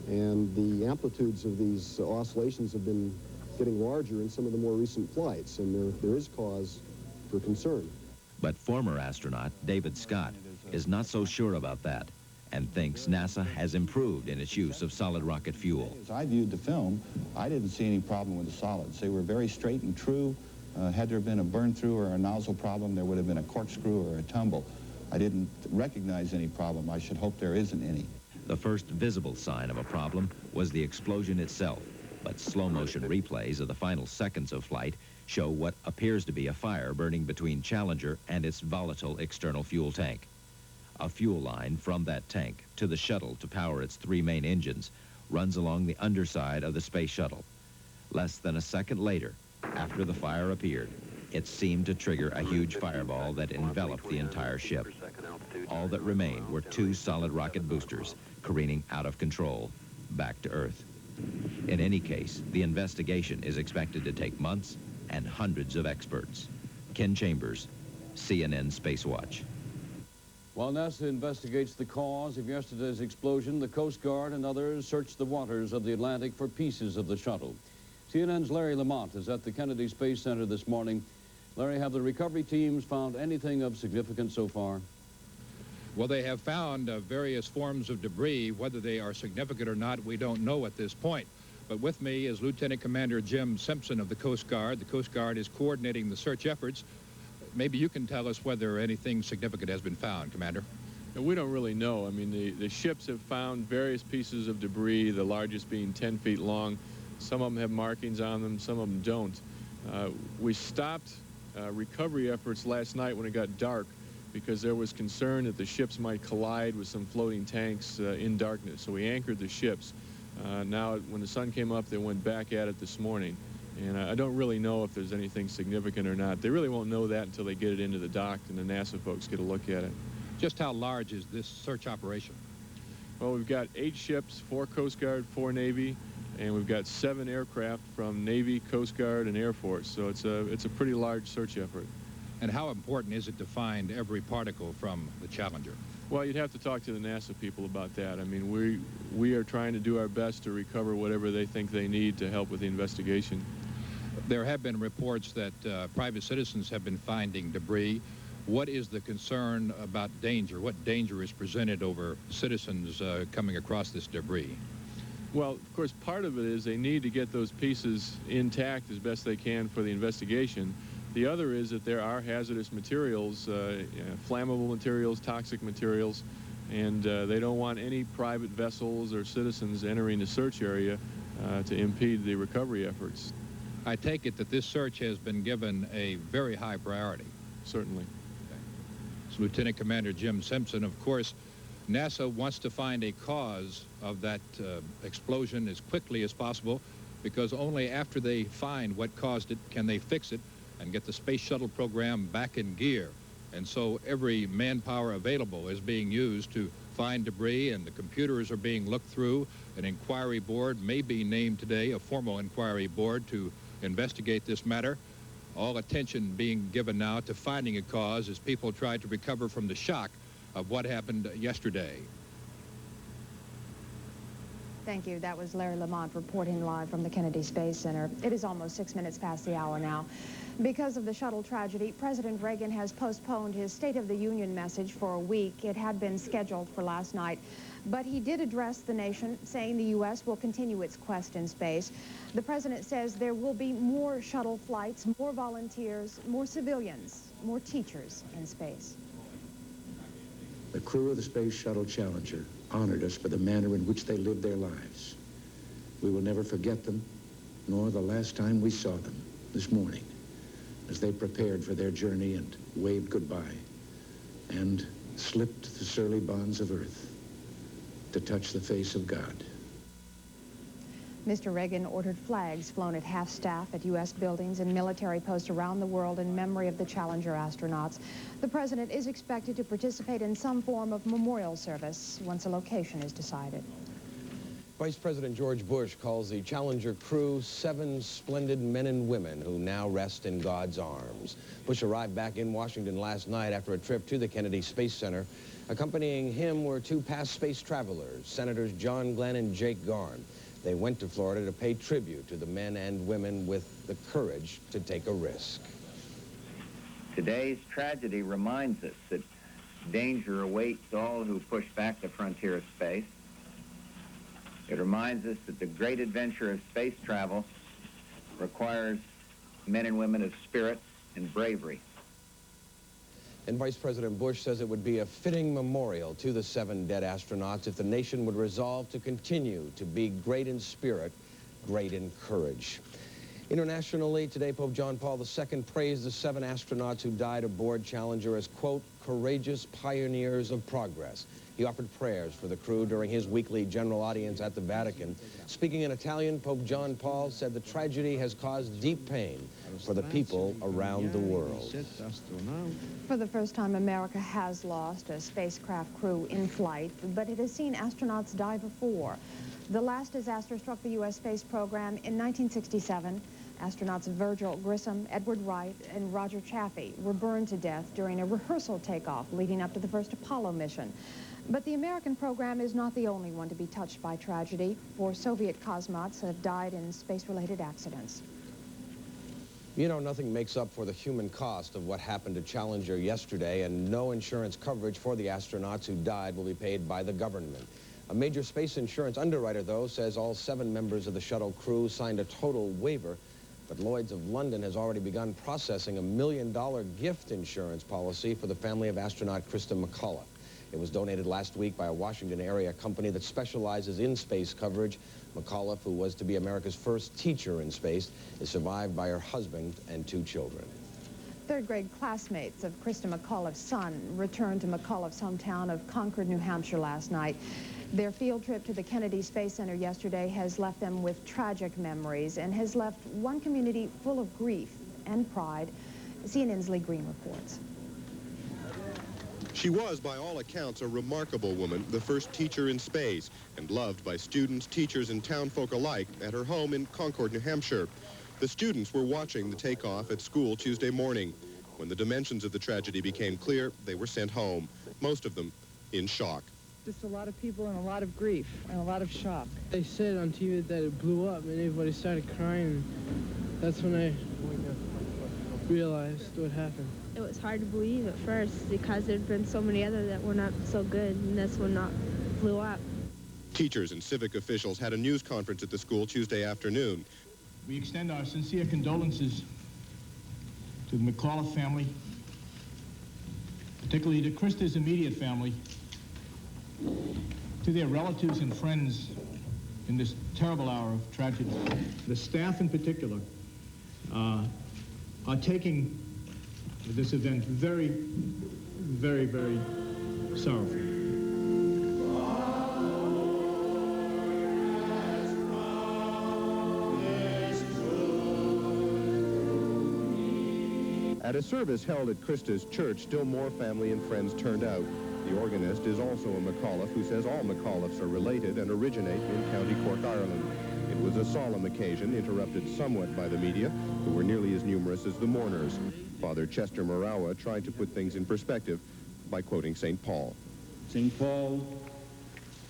and the amplitudes of these oscillations have been getting larger in some of the more recent flights, and there is cause for concern. But former astronaut David Scott is not so sure about that, and thinks NASA has improved in its use of solid rocket fuel. As I viewed the film, I didn't see any problem with the solids. They were very straight and true. Had there been a burn-through or a nozzle problem, there would have been a corkscrew or a tumble. I didn't recognize any problem. I should hope there isn't any. The first visible sign of a problem was the explosion itself. But slow-motion replays of the final seconds of flight show what appears to be a fire burning between Challenger and its volatile external fuel tank. A fuel line from that tank to the shuttle to power its 3 main engines runs along the underside of the space shuttle. Less than a second later, after the fire appeared, it seemed to trigger a huge fireball that enveloped the entire ship. All that remained were 2 solid rocket boosters careening out of control back to Earth. In any case, the investigation is expected to take months and hundreds of experts. Ken Chambers, CNN Space Watch. While NASA investigates the cause of yesterday's explosion, the Coast Guard and others search the waters of the Atlantic for pieces of the shuttle. CNN's Larry Lamont is at the Kennedy Space Center this morning. Larry, have the recovery teams found anything of significance so far? Well, they have found various forms of debris. Whether they are significant or not, we don't know at this point. But with me is Lieutenant Commander Jim Simpson of the Coast Guard. The Coast Guard is coordinating the search efforts. Maybe you can tell us whether anything significant has been found, Commander. We don't really know. I mean, the ships have found various pieces of debris, the largest being 10 feet long. Some of them have markings on them, some of them don't. We stopped recovery efforts last night when it got dark because there was concern that the ships might collide with some floating tanks in darkness. So we anchored the ships. Now, when the sun came up, they went back at it this morning. And I don't really know if there's anything significant or not. They really won't know that until they get it into the dock and the NASA folks get a look at it. Just how large is this search operation? Well, we've got 8 ships, 4 Coast Guard, 4 Navy, and we've got 7 aircraft from Navy, Coast Guard, and Air Force. So it's a pretty large search effort. And how important is it to find every particle from the Challenger? Well, you'd have to talk to the NASA people about that. I mean, we are trying to do our best to recover whatever they think they need to help with the investigation. There have been reports that private citizens have been finding debris. What is the concern about danger? What danger is presented over citizens coming across this debris? Well, of course, part of it is they need to get those pieces intact as best they can for the investigation. The other is that there are hazardous materials, flammable materials, toxic materials, and they don't want any private vessels or citizens entering the search area to impede the recovery efforts. I take it that this search has been given a very high priority. Certainly. So, Lieutenant Commander Jim Simpson, of course, NASA wants to find a cause of that explosion as quickly as possible, because only after they find what caused it can they fix it and get the space shuttle program back in gear. And so every manpower available is being used to find debris, and the computers are being looked through. An inquiry board may be named today, a formal inquiry board, to investigate this matter. All attention being given now to finding a cause as people try to recover from the shock of what happened yesterday. Thank you. That was Larry Lamont reporting live from the Kennedy Space Center. It is almost 6 minutes past the hour now. Because of the shuttle tragedy, President Reagan has postponed his State of the Union message for a week. It had been scheduled for last night, but he did address the nation, saying the U.S. will continue its quest in space. The president says there will be more shuttle flights, more volunteers, more civilians, more teachers in space. The crew of the Space Shuttle Challenger honored us for the manner in which they lived their lives. We will never forget them, nor the last time we saw them this morning, as they prepared for their journey and waved goodbye and slipped the surly bonds of Earth to touch the face of God. Mr. Reagan ordered flags flown at half-staff at U.S. buildings and military posts around the world in memory of the Challenger astronauts. The president is expected to participate in some form of memorial service once a location is decided. Vice President George Bush calls the Challenger crew 7 splendid men and women who now rest in God's arms. Bush arrived back in Washington last night after a trip to the Kennedy Space Center. Accompanying him were 2 past space travelers, Senators John Glenn and Jake Garn. They went to Florida to pay tribute to the men and women with the courage to take a risk. Today's tragedy reminds us that danger awaits all who push back the frontier of space. It reminds us that the great adventure of space travel requires men and women of spirit and bravery. And Vice President Bush says it would be a fitting memorial to the 7 dead astronauts if the nation would resolve to continue to be great in spirit great in courage. Internationally, today Pope John Paul II praised the 7 astronauts who died aboard Challenger as, quote, courageous pioneers of progress. He offered prayers for the crew during his weekly general audience at the Vatican. Speaking in Italian, Pope John Paul said the tragedy has caused deep pain for the people around the world. For the first time, America has lost a spacecraft crew in flight, but it has seen astronauts die before. The last disaster struck the U.S. space program in 1967. Astronauts Virgil Grissom, Edward Wright, and Roger Chaffee were burned to death during a rehearsal takeoff leading up to the first Apollo mission. But the American program is not the only one to be touched by tragedy. 4 Soviet cosmonauts have died in space-related accidents. You know, nothing makes up for the human cost of what happened to Challenger yesterday, and no insurance coverage for the astronauts who died will be paid by the government. A major space insurance underwriter, though, says all 7 members of the shuttle crew signed a total waiver, but Lloyd's of London has already begun processing a $1 million gift insurance policy for the family of astronaut Christa McAuliffe. It was donated last week by a Washington area company that specializes in space coverage. McAuliffe, who was to be America's first teacher in space, is survived by her husband and 2 children. 3rd grade classmates of Christa McAuliffe's son returned to McAuliffe's hometown of Concord, New Hampshire last night. Their field trip to the Kennedy Space Center yesterday has left them with tragic memories and has left one community full of grief and pride. CNN's Lee Green reports. She was, by all accounts, a remarkable woman, the first teacher in space, and loved by students, teachers, and townfolk alike at her home in Concord, New Hampshire. The students were watching the takeoff at school Tuesday morning. When the dimensions of the tragedy became clear, they were sent home, most of them in shock. Just a lot of people in a lot of grief and a lot of shock. They said on TV that it blew up and everybody started crying. That's when I realized what happened. It was hard to believe at first because there'd been so many others that were not so good, and this one not blew up. Teachers and civic officials had a news conference at the school Tuesday afternoon. We extend our sincere condolences to the McAuliffe family, particularly to Christa's immediate family, to their relatives and friends in this terrible hour of tragedy. The staff in particular are taking this event very, very, very sorrowfully. At a service held at Christa's church, still more family and friends turned out. The organist is also a McAuliffe who says all McAuliffes are related and originate in County Cork, Ireland. It was a solemn occasion, interrupted somewhat by the media, who were nearly as numerous as the mourners. Father Chester Marawa tried to put things in perspective by quoting St. Paul. St. Paul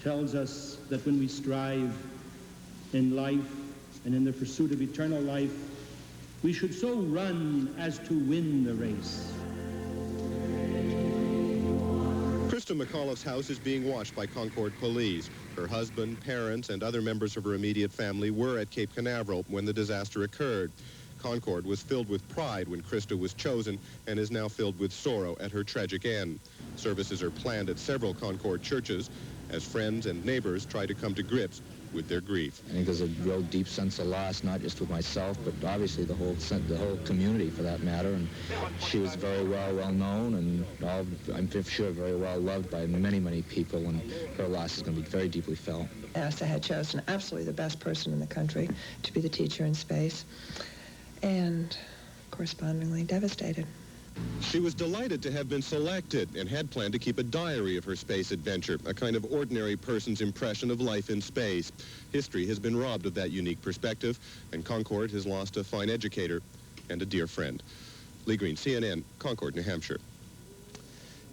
tells us that when we strive in life and in the pursuit of eternal life, we should so run as to win the race. Christa McAuliffe's house is being watched by Concord police. Her husband, parents, and other members of her immediate family were at Cape Canaveral when the disaster occurred. Concord was filled with pride when Christa was chosen and is now filled with sorrow at her tragic end. Services are planned at several Concord churches as friends and neighbors try to come to grips with their grief. I think there's a real deep sense of loss, not just with myself, but obviously the whole community for that matter. And she was very well known and I'm sure very well loved by many, many people, and her loss is going to be very deeply felt. NASA had chosen absolutely the best person in the country to be the teacher in space, and correspondingly devastated. She was delighted to have been selected and had planned to keep a diary of her space adventure, a kind of ordinary person's impression of life in space. History has been robbed of that unique perspective, and Concord has lost a fine educator and a dear friend. Lee Green, CNN, Concord, New Hampshire.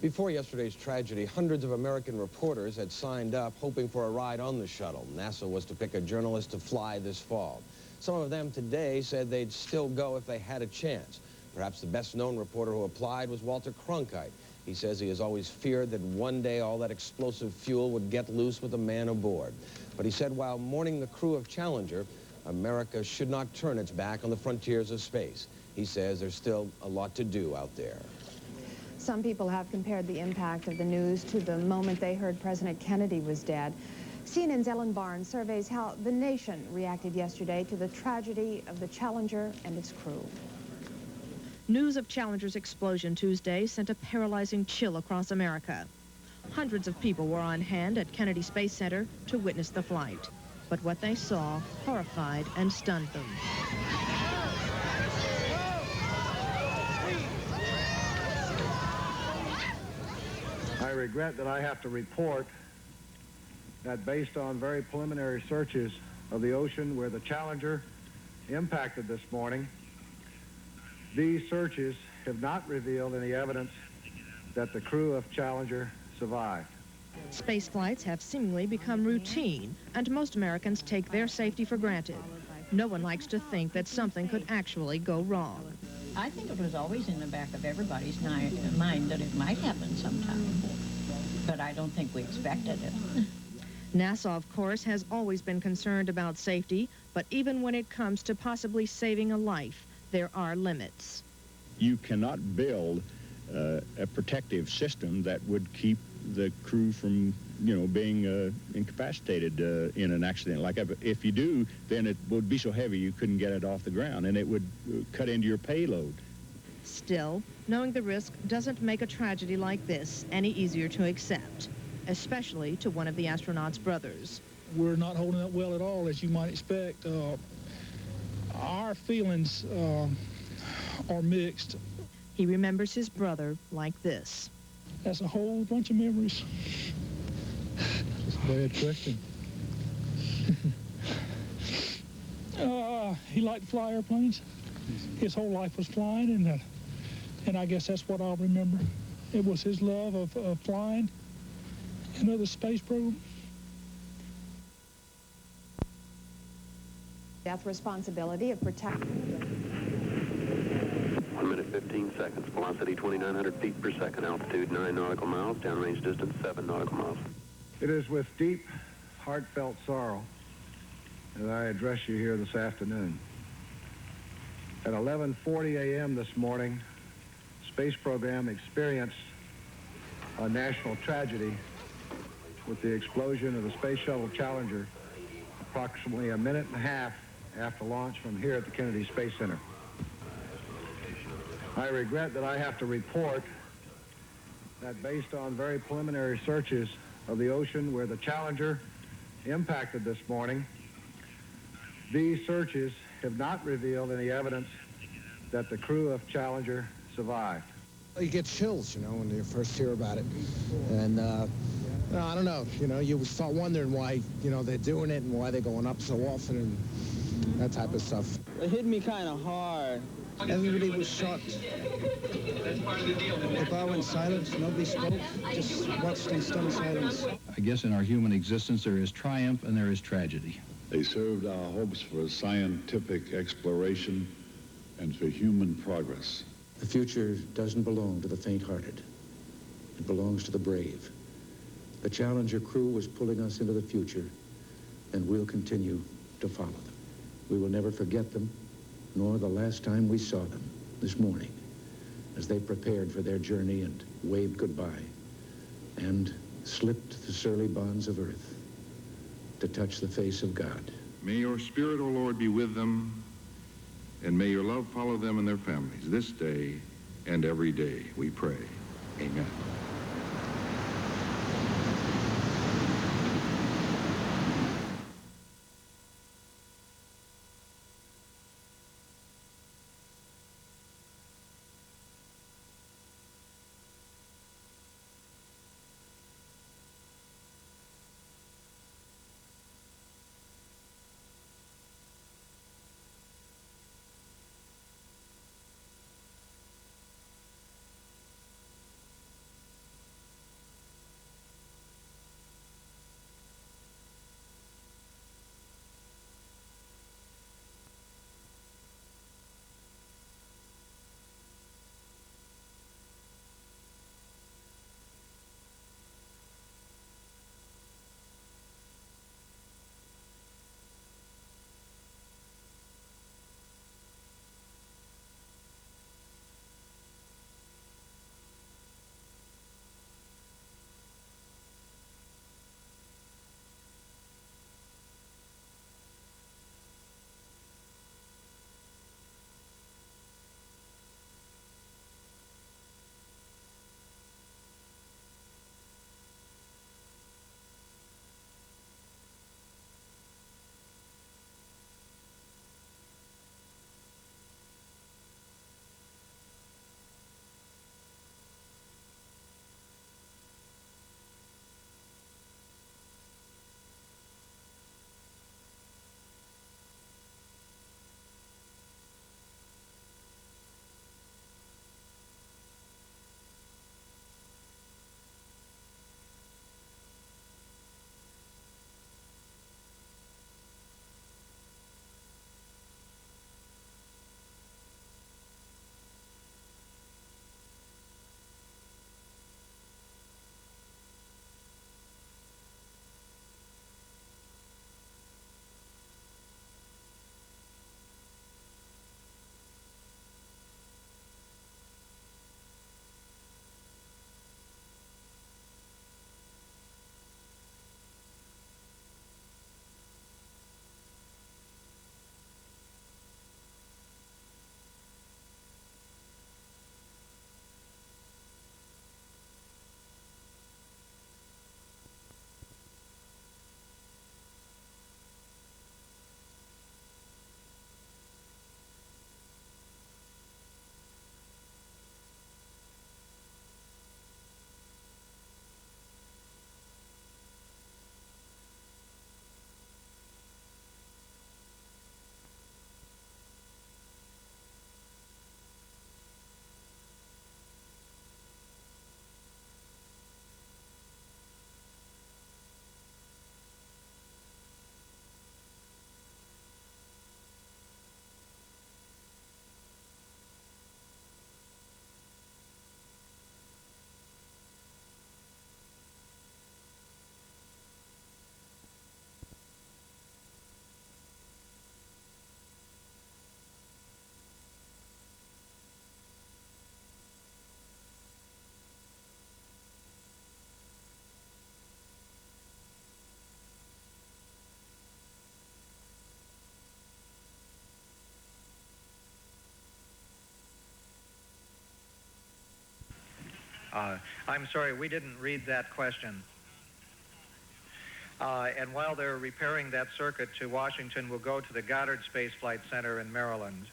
Before yesterday's tragedy, hundreds of American reporters had signed up hoping for a ride on the shuttle. NASA was to pick a journalist to fly this fall. Some of them today said they'd still go if they had a chance. Perhaps the best-known reporter who applied was Walter Cronkite. He says he has always feared that one day all that explosive fuel would get loose with a man aboard. But he said while mourning the crew of Challenger, America should not turn its back on the frontiers of space. He says there's still a lot to do out there. Some people have compared the impact of the news to the moment they heard President Kennedy was dead. CNN's Ellen Barnes surveys how the nation reacted yesterday to the tragedy of the Challenger and its crew. News of Challenger's explosion Tuesday sent a paralyzing chill across America. Hundreds of people were on hand at Kennedy Space Center to witness the flight. But what they saw horrified and stunned them. I regret that I have to report that based on very preliminary searches of the ocean where the Challenger impacted this morning, these searches have not revealed any evidence that the crew of Challenger survived. Space flights have seemingly become routine, and most Americans take their safety for granted. No one likes to think that something could actually go wrong. I think it was always in the back of everybody's mind that it might happen sometime, but I don't think we expected it. NASA, of course, has always been concerned about safety, but even when it comes to possibly saving a life, there are limits. You cannot build a protective system that would keep the crew from, being incapacitated in an accident like that. But if you do, then it would be so heavy you couldn't get it off the ground, and it would cut into your payload. Still, knowing the risk doesn't make a tragedy like this any easier to accept, especially to one of the astronauts' brothers. We're not holding up well at all, as you might expect. Our feelings are mixed. He remembers his brother like this. That's a whole bunch of memories. That's a bad question. He liked to fly airplanes. His whole life was flying, and I guess that's what I'll remember. It was his love of flying and of the space program. Death responsibility of protecting. 1 minute 15 seconds. Velocity 2,900 feet per second. Altitude 9 nautical miles. Downrange distance 7 nautical miles. It is with deep, heartfelt sorrow that I address you here this afternoon. At 11:40 a.m. this morning, space program experienced a national tragedy with the explosion of the Space Shuttle Challenger approximately a minute and a half after launch from here at the Kennedy Space Center. I regret that I have to report that based on very preliminary searches of the ocean where the Challenger impacted this morning, these searches have not revealed any evidence that the crew of Challenger survived. You get chills, when you first hear about it. And, I don't know, you start wondering why, they're doing it and why they're going up so often and that type of stuff. It hit me kind of hard. Everybody was shocked. The bar went silent. Nobody spoke. Just watched in stunned silence. I guess in our human existence there is triumph and there is tragedy. They served our hopes for scientific exploration and for human progress. The future doesn't belong to the faint-hearted. It belongs to the brave. The Challenger crew was pulling us into the future, and we'll continue to follow them. We will never forget them, nor the last time we saw them this morning as they prepared for their journey and waved goodbye and slipped the surly bonds of earth to touch the face of God. May your spirit, O Lord, be with them, and may your love follow them and their families this day and every day, we pray. Amen. I'm sorry, we didn't read that question. And while they're repairing that circuit to Washington, we'll go to the Goddard Space Flight Center in Maryland.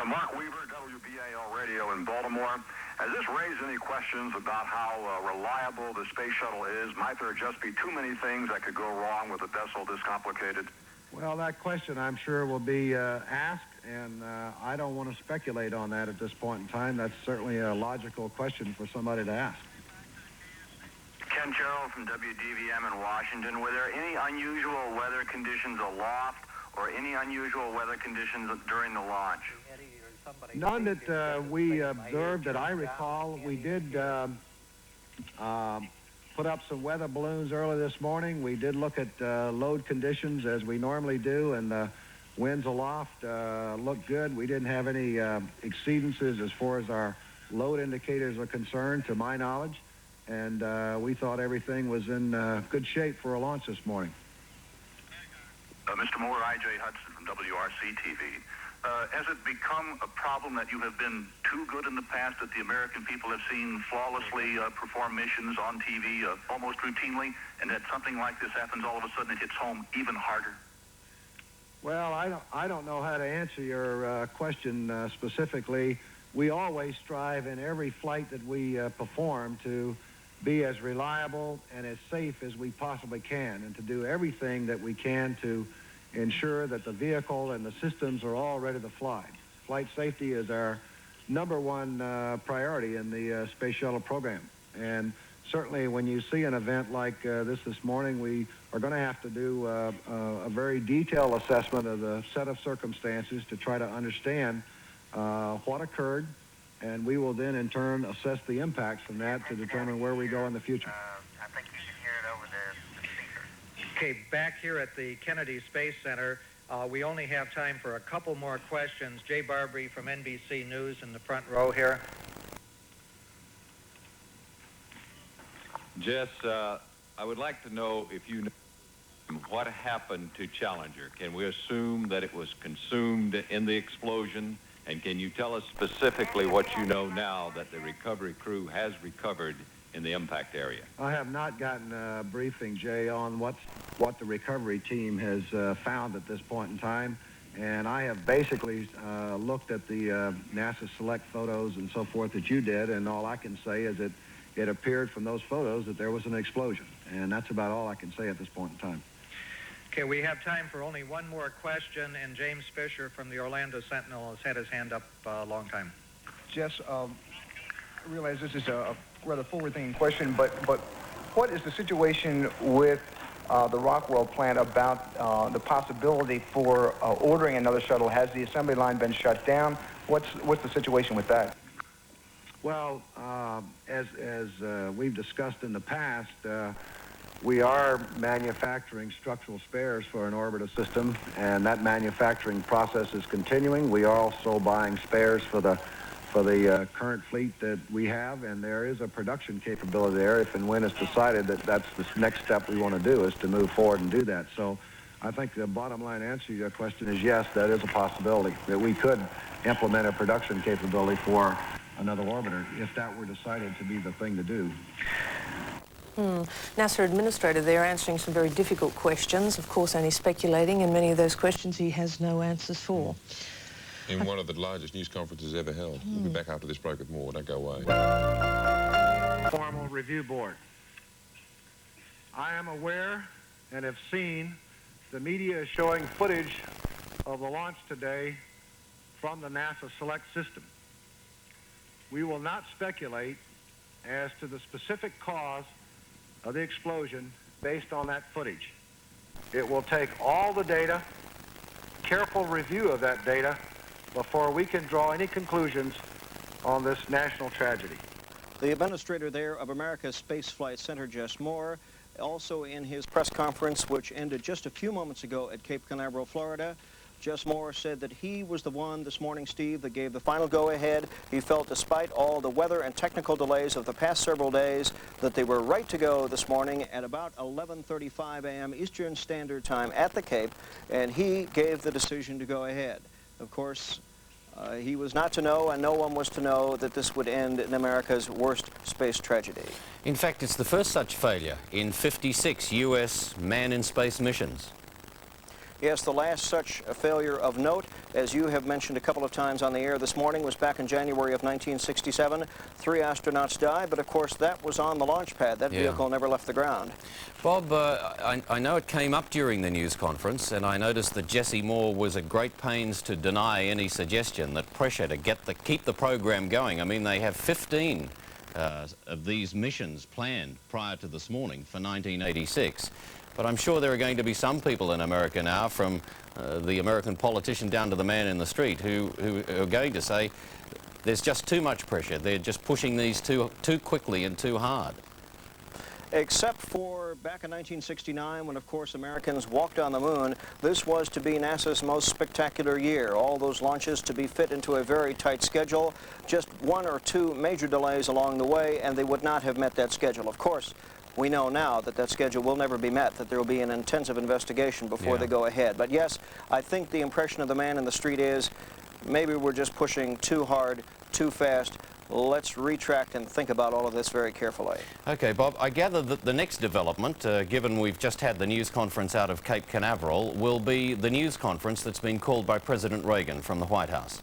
Mark Weaver, WBAL Radio in Baltimore. Has this raised any questions about how reliable the space shuttle is? Might there just be too many things that could go wrong with a vessel this complicated? Well, that question, I'm sure, will be asked, and I don't want to speculate on that at this point in time. That's certainly a logical question for somebody to ask. Ken Carroll from WDVM in Washington. Were there any unusual weather conditions aloft or any unusual weather conditions during the launch? None that we observed that I recall. We did put up some weather balloons early this morning. We did look at load conditions as we normally do, and the winds aloft looked good. We didn't have any exceedances as far as our load indicators are concerned, to my knowledge, and we thought everything was in good shape for a launch this morning. Mr. Moore, I.J. Hudson from WRC-TV. Has it become a problem that you have been too good in the past, that the American people have seen flawlessly perform missions on TV almost routinely, and that something like this happens all of a sudden, it hits home even harder? Well, I don't know how to answer your question specifically. We always strive in every flight that we perform to be as reliable and as safe as we possibly can, and to do everything that we can to ensure that the vehicle and the systems are all ready to fly. Flight safety is our number one priority in the Space Shuttle program. And certainly when you see an event like this morning, we are going to have to do a very detailed assessment of the set of circumstances to try to understand what occurred, and we will then in turn assess the impacts from that to determine where we go in the future. I think you can hear it over the speaker. Okay, back here at the Kennedy Space Center, we only have time for a couple more questions. Jay Barbary from NBC News in the front row here. Jess, I would like to know if you know what happened to Challenger. Can we assume that it was consumed in the explosion? And can you tell us specifically what you know now that the recovery crew has recovered in the impact area? I have not gotten a briefing, Jay, on what the recovery team has found at this point in time. And I have basically looked at the NASA Select photos and so forth that you did, and all I can say is that it appeared from those photos that there was an explosion. And that's about all I can say at this point in time. Okay, we have time for only one more question, and James Fisher from the Orlando Sentinel has had his hand up a long time. Jess, I realize this is a rather forward-thinking question, but what is the situation with the Rockwell plant about the possibility for ordering another shuttle? Has the assembly line been shut down? What's the situation with that? Well, as we've discussed in the past, we are manufacturing structural spares for an orbiter system, and that manufacturing process is continuing. We are also buying spares for the current fleet that we have, and there is a production capability there if and when it's decided that that's the next step we want to do, is to move forward and do that. So I think the bottom line answer to your question is yes, that is a possibility, that we could implement a production capability for another orbiter if that were decided to be the thing to do. NASA administrator there answering some very difficult questions, of course only speculating, and many of those questions he has no answers for. In one of the largest news conferences ever held. We'll be back after this break with more. Don't go away. Formal review board. I am aware and have seen the media is showing footage of the launch today from the NASA Select system. We will not speculate as to the specific cause of the explosion based on that footage. It will take all the data, careful review of that data, before we can draw any conclusions on this national tragedy. The administrator there of America's Space Flight Center, Jess Moore, also in his press conference, which ended just a few moments ago at Cape Canaveral, Florida, Jess Moore said that he was the one this morning, Steve, that gave the final go-ahead. He felt, despite all the weather and technical delays of the past several days, that they were right to go this morning at about 11:35 a.m. Eastern Standard Time at the Cape, and he gave the decision to go ahead. Of course, He was not to know, and no one was to know, that this would end in America's worst space tragedy. In fact, it's the first such failure in 56 U.S. man-in-space missions. Yes, the last such failure of note, as you have mentioned a couple of times on the air this morning, was back in January of 1967. 3 astronauts died, but of course that was on the launch pad. That vehicle never left the ground. Bob, I know it came up during the news conference, and I noticed that Jesse Moore was at great pains to deny any suggestion that pressure to keep the program going. I mean, they have 15 of these missions planned prior to this morning for 1986. But I'm sure there are going to be some people in America now, from the American politician down to the man in the street, who are going to say there's just too much pressure. They're just pushing these too quickly and too hard. Except for back in 1969, when, of course, Americans walked on the moon, this was to be NASA's most spectacular year. All those launches to be fit into a very tight schedule. Just 1 or 2 major delays along the way, and they would not have met that schedule. Of course, we know now that that schedule will never be met, that there will be an intensive investigation before they go ahead. But yes, I think the impression of the man in the street is maybe we're just pushing too hard, too fast. Let's retract and think about all of this very carefully. Okay, Bob, I gather that the next development, given we've just had the news conference out of Cape Canaveral, will be the news conference that's been called by President Reagan from the White House.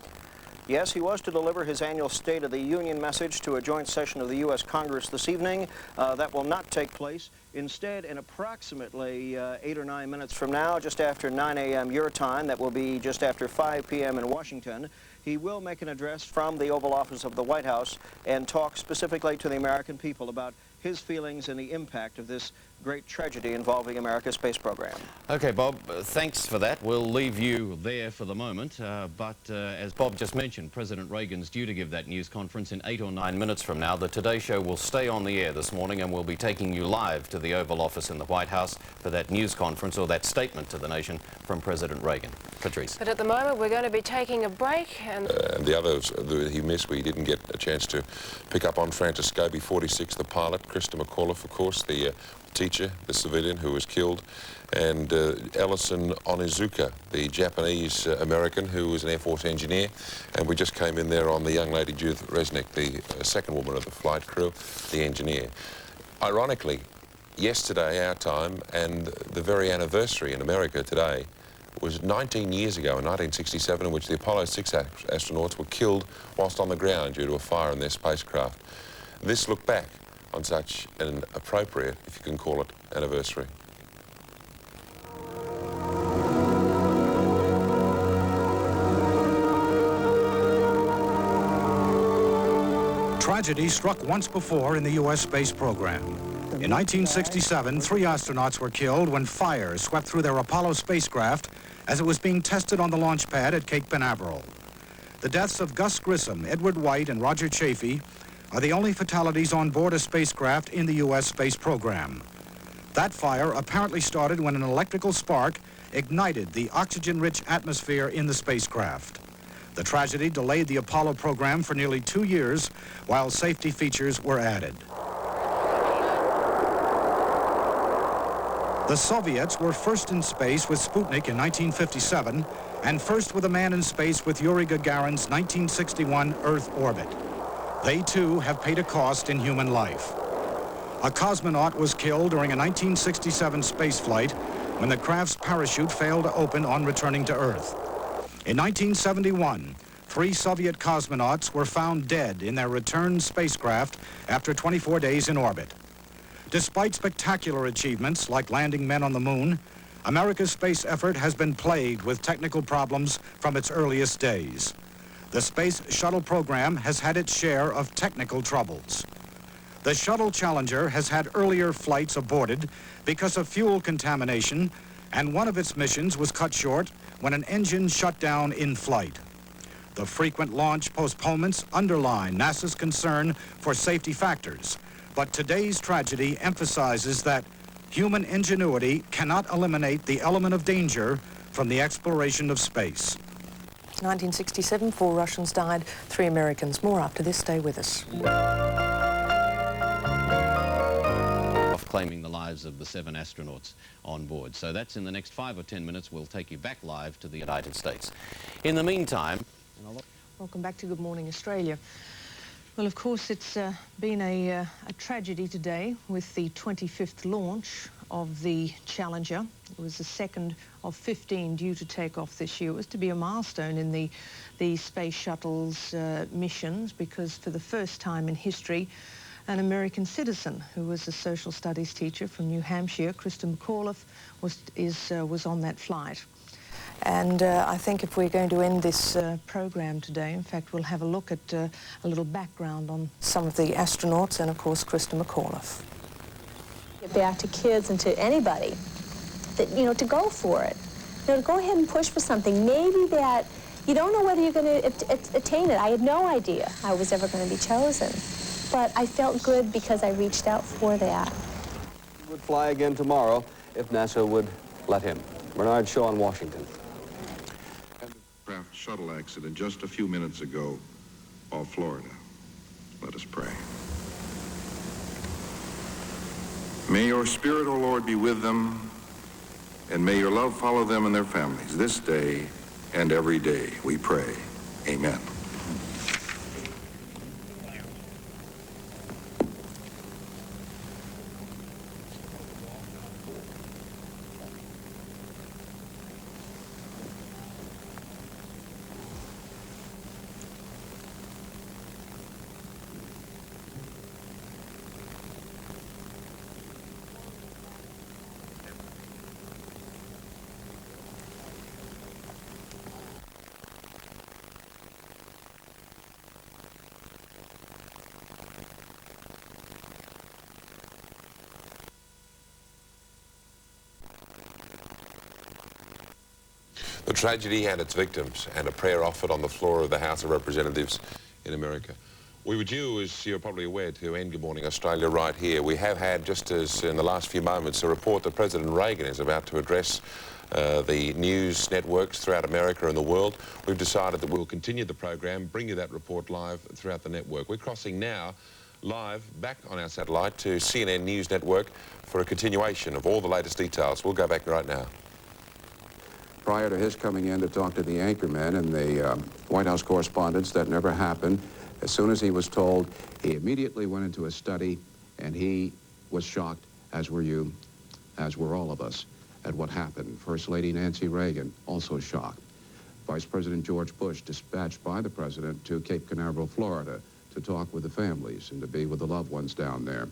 Yes, he was to deliver his annual State of the Union message to a joint session of the U.S. Congress this evening. That will not take place. Instead, in approximately 8 or 9 minutes from now, just after 9 a.m. your time, that will be just after 5 p.m. in Washington, he will make an address from the Oval Office of the White House and talk specifically to the American people about his feelings and the impact of this great tragedy involving America's space program. Okay, Bob, thanks for that. We'll leave you there for the moment. But as Bob just mentioned, President Reagan's due to give that news conference in 8 or 9 minutes from now. The Today Show will stay on the air this morning, and we'll be taking you live to the Oval Office in the White House for that news conference, or that statement to the nation from President Reagan. Patrice. But at the moment, we're going to be taking a break. And the others he missed, we didn't get a chance to pick up on Francis Scobie, 46, the pilot, Krista McAuliffe, of course, the teacher, the civilian who was killed, and Ellison Onizuka, the Japanese American who was an Air Force engineer, and we just came in there on the young lady Judith Resnick, the second woman of the flight crew, the engineer. Ironically, yesterday, our time, and the very anniversary in America today, was 19 years ago in 1967, in which the Apollo 6 astronauts were killed whilst on the ground due to a fire in their spacecraft. This look back on such an appropriate, if you can call it, anniversary. Tragedy struck once before in the U.S. space program. In 1967, 3 astronauts were killed when fire swept through their Apollo spacecraft as it was being tested on the launch pad at Cape Canaveral. The deaths of Gus Grissom, Edward White, and Roger Chaffee are the only fatalities on board a spacecraft in the U.S. space program. That fire apparently started when an electrical spark ignited the oxygen-rich atmosphere in the spacecraft. The tragedy delayed the Apollo program for nearly 2 years while safety features were added. The Soviets were first in space with Sputnik in 1957 and first with a man in space with Yuri Gagarin's 1961 Earth orbit. They, too, have paid a cost in human life. A cosmonaut was killed during a 1967 spaceflight when the craft's parachute failed to open on returning to Earth. In 1971, 3 Soviet cosmonauts were found dead in their return spacecraft after 24 days in orbit. Despite spectacular achievements like landing men on the moon, America's space effort has been plagued with technical problems from its earliest days. The Space Shuttle program has had its share of technical troubles. The Shuttle Challenger has had earlier flights aborted because of fuel contamination, and one of its missions was cut short when an engine shut down in flight. The frequent launch postponements underline NASA's concern for safety factors, but today's tragedy emphasizes that human ingenuity cannot eliminate the element of danger from the exploration of space. 1967, 4 Russians died, 3 Americans. More after this. Stay with us. Claiming the lives of the 7 astronauts on board. So that's in the next 5 or 10 minutes. We'll take you back live to the United States. In the meantime, Welcome back to Good Morning Australia. Well, of course, it's been a tragedy today with the 25th launch of the Challenger. It was the second of 15 due to take off this year. It was to be a milestone in the Space Shuttle's missions, because for the first time in history, an American citizen who was a social studies teacher from New Hampshire, Krista McAuliffe, was on that flight. And I think if we're going to end this program today, in fact, we'll have a look at a little background on some of the astronauts and, of course, Krista McAuliffe. Get back to kids and to anybody that, you know, to go for it. You know, to go ahead and push for something. Maybe that you don't know whether you're going to attain it. I had no idea I was ever going to be chosen. But I felt good because I reached out for that. He would fly again tomorrow if NASA would let him. Bernard Shaw in Washington. Craft shuttle accident just a few minutes ago off Florida. Let us pray. May your spirit, O Lord, be with them, and may your love follow them and their families this day and every day, we pray. Amen. The tragedy and its victims, and a prayer offered on the floor of the House of Representatives in America. We were due, as you're probably aware, to end Good Morning Australia right here. We have had, just as in the last few moments, a report that President Reagan is about to address the news networks throughout America and the world. We've decided that we'll continue the program, bring you that report live throughout the network. We're crossing now live back on our satellite to CNN News Network for a continuation of all the latest details. We'll go back right now. Prior to his coming in to talk to the anchorman and the White House correspondents, that never happened. As soon as he was told, he immediately went into a study, and he was shocked, as were you, as were all of us, at what happened. First Lady Nancy Reagan, also shocked. Vice President George Bush, dispatched by the president to Cape Canaveral, Florida, to talk with the families and to be with the loved ones down there.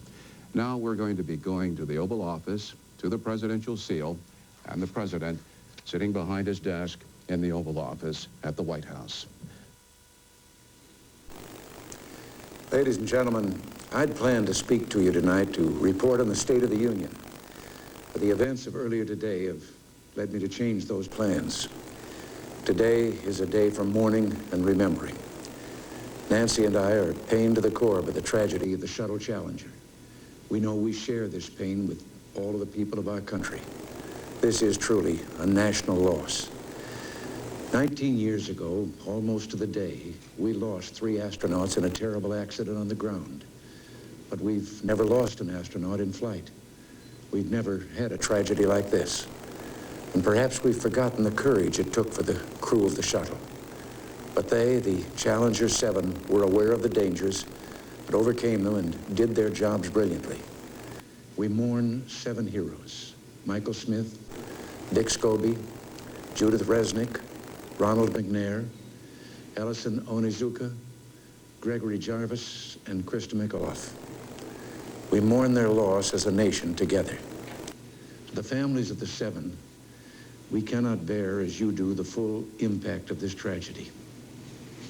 Now we're going to be going to the Oval Office, to the presidential seal, and the president sitting behind his desk in the Oval Office at the White House. Ladies and gentlemen, I'd planned to speak to you tonight to report on the State of the Union. But the events of earlier today have led me to change those plans. Today is a day for mourning and remembering. Nancy and I are pained to the core by the tragedy of the Shuttle Challenger. We know we share this pain with all of the people of our country. This is truly a national loss. 19 years ago, almost to the day, we lost 3 astronauts in a terrible accident on the ground. But we've never lost an astronaut in flight. We've never had a tragedy like this. And perhaps we've forgotten the courage it took for the crew of the shuttle. But they, the Challenger 7, were aware of the dangers, but overcame them and did their jobs brilliantly. We mourn 7 heroes: Michael Smith, Dick Scobie, Judith Resnick, Ronald McNair, Ellison Onizuka, Gregory Jarvis, and Krista McAuliffe. We mourn their loss as a nation together. To the families of the 7, we cannot bear, as you do, the full impact of this tragedy.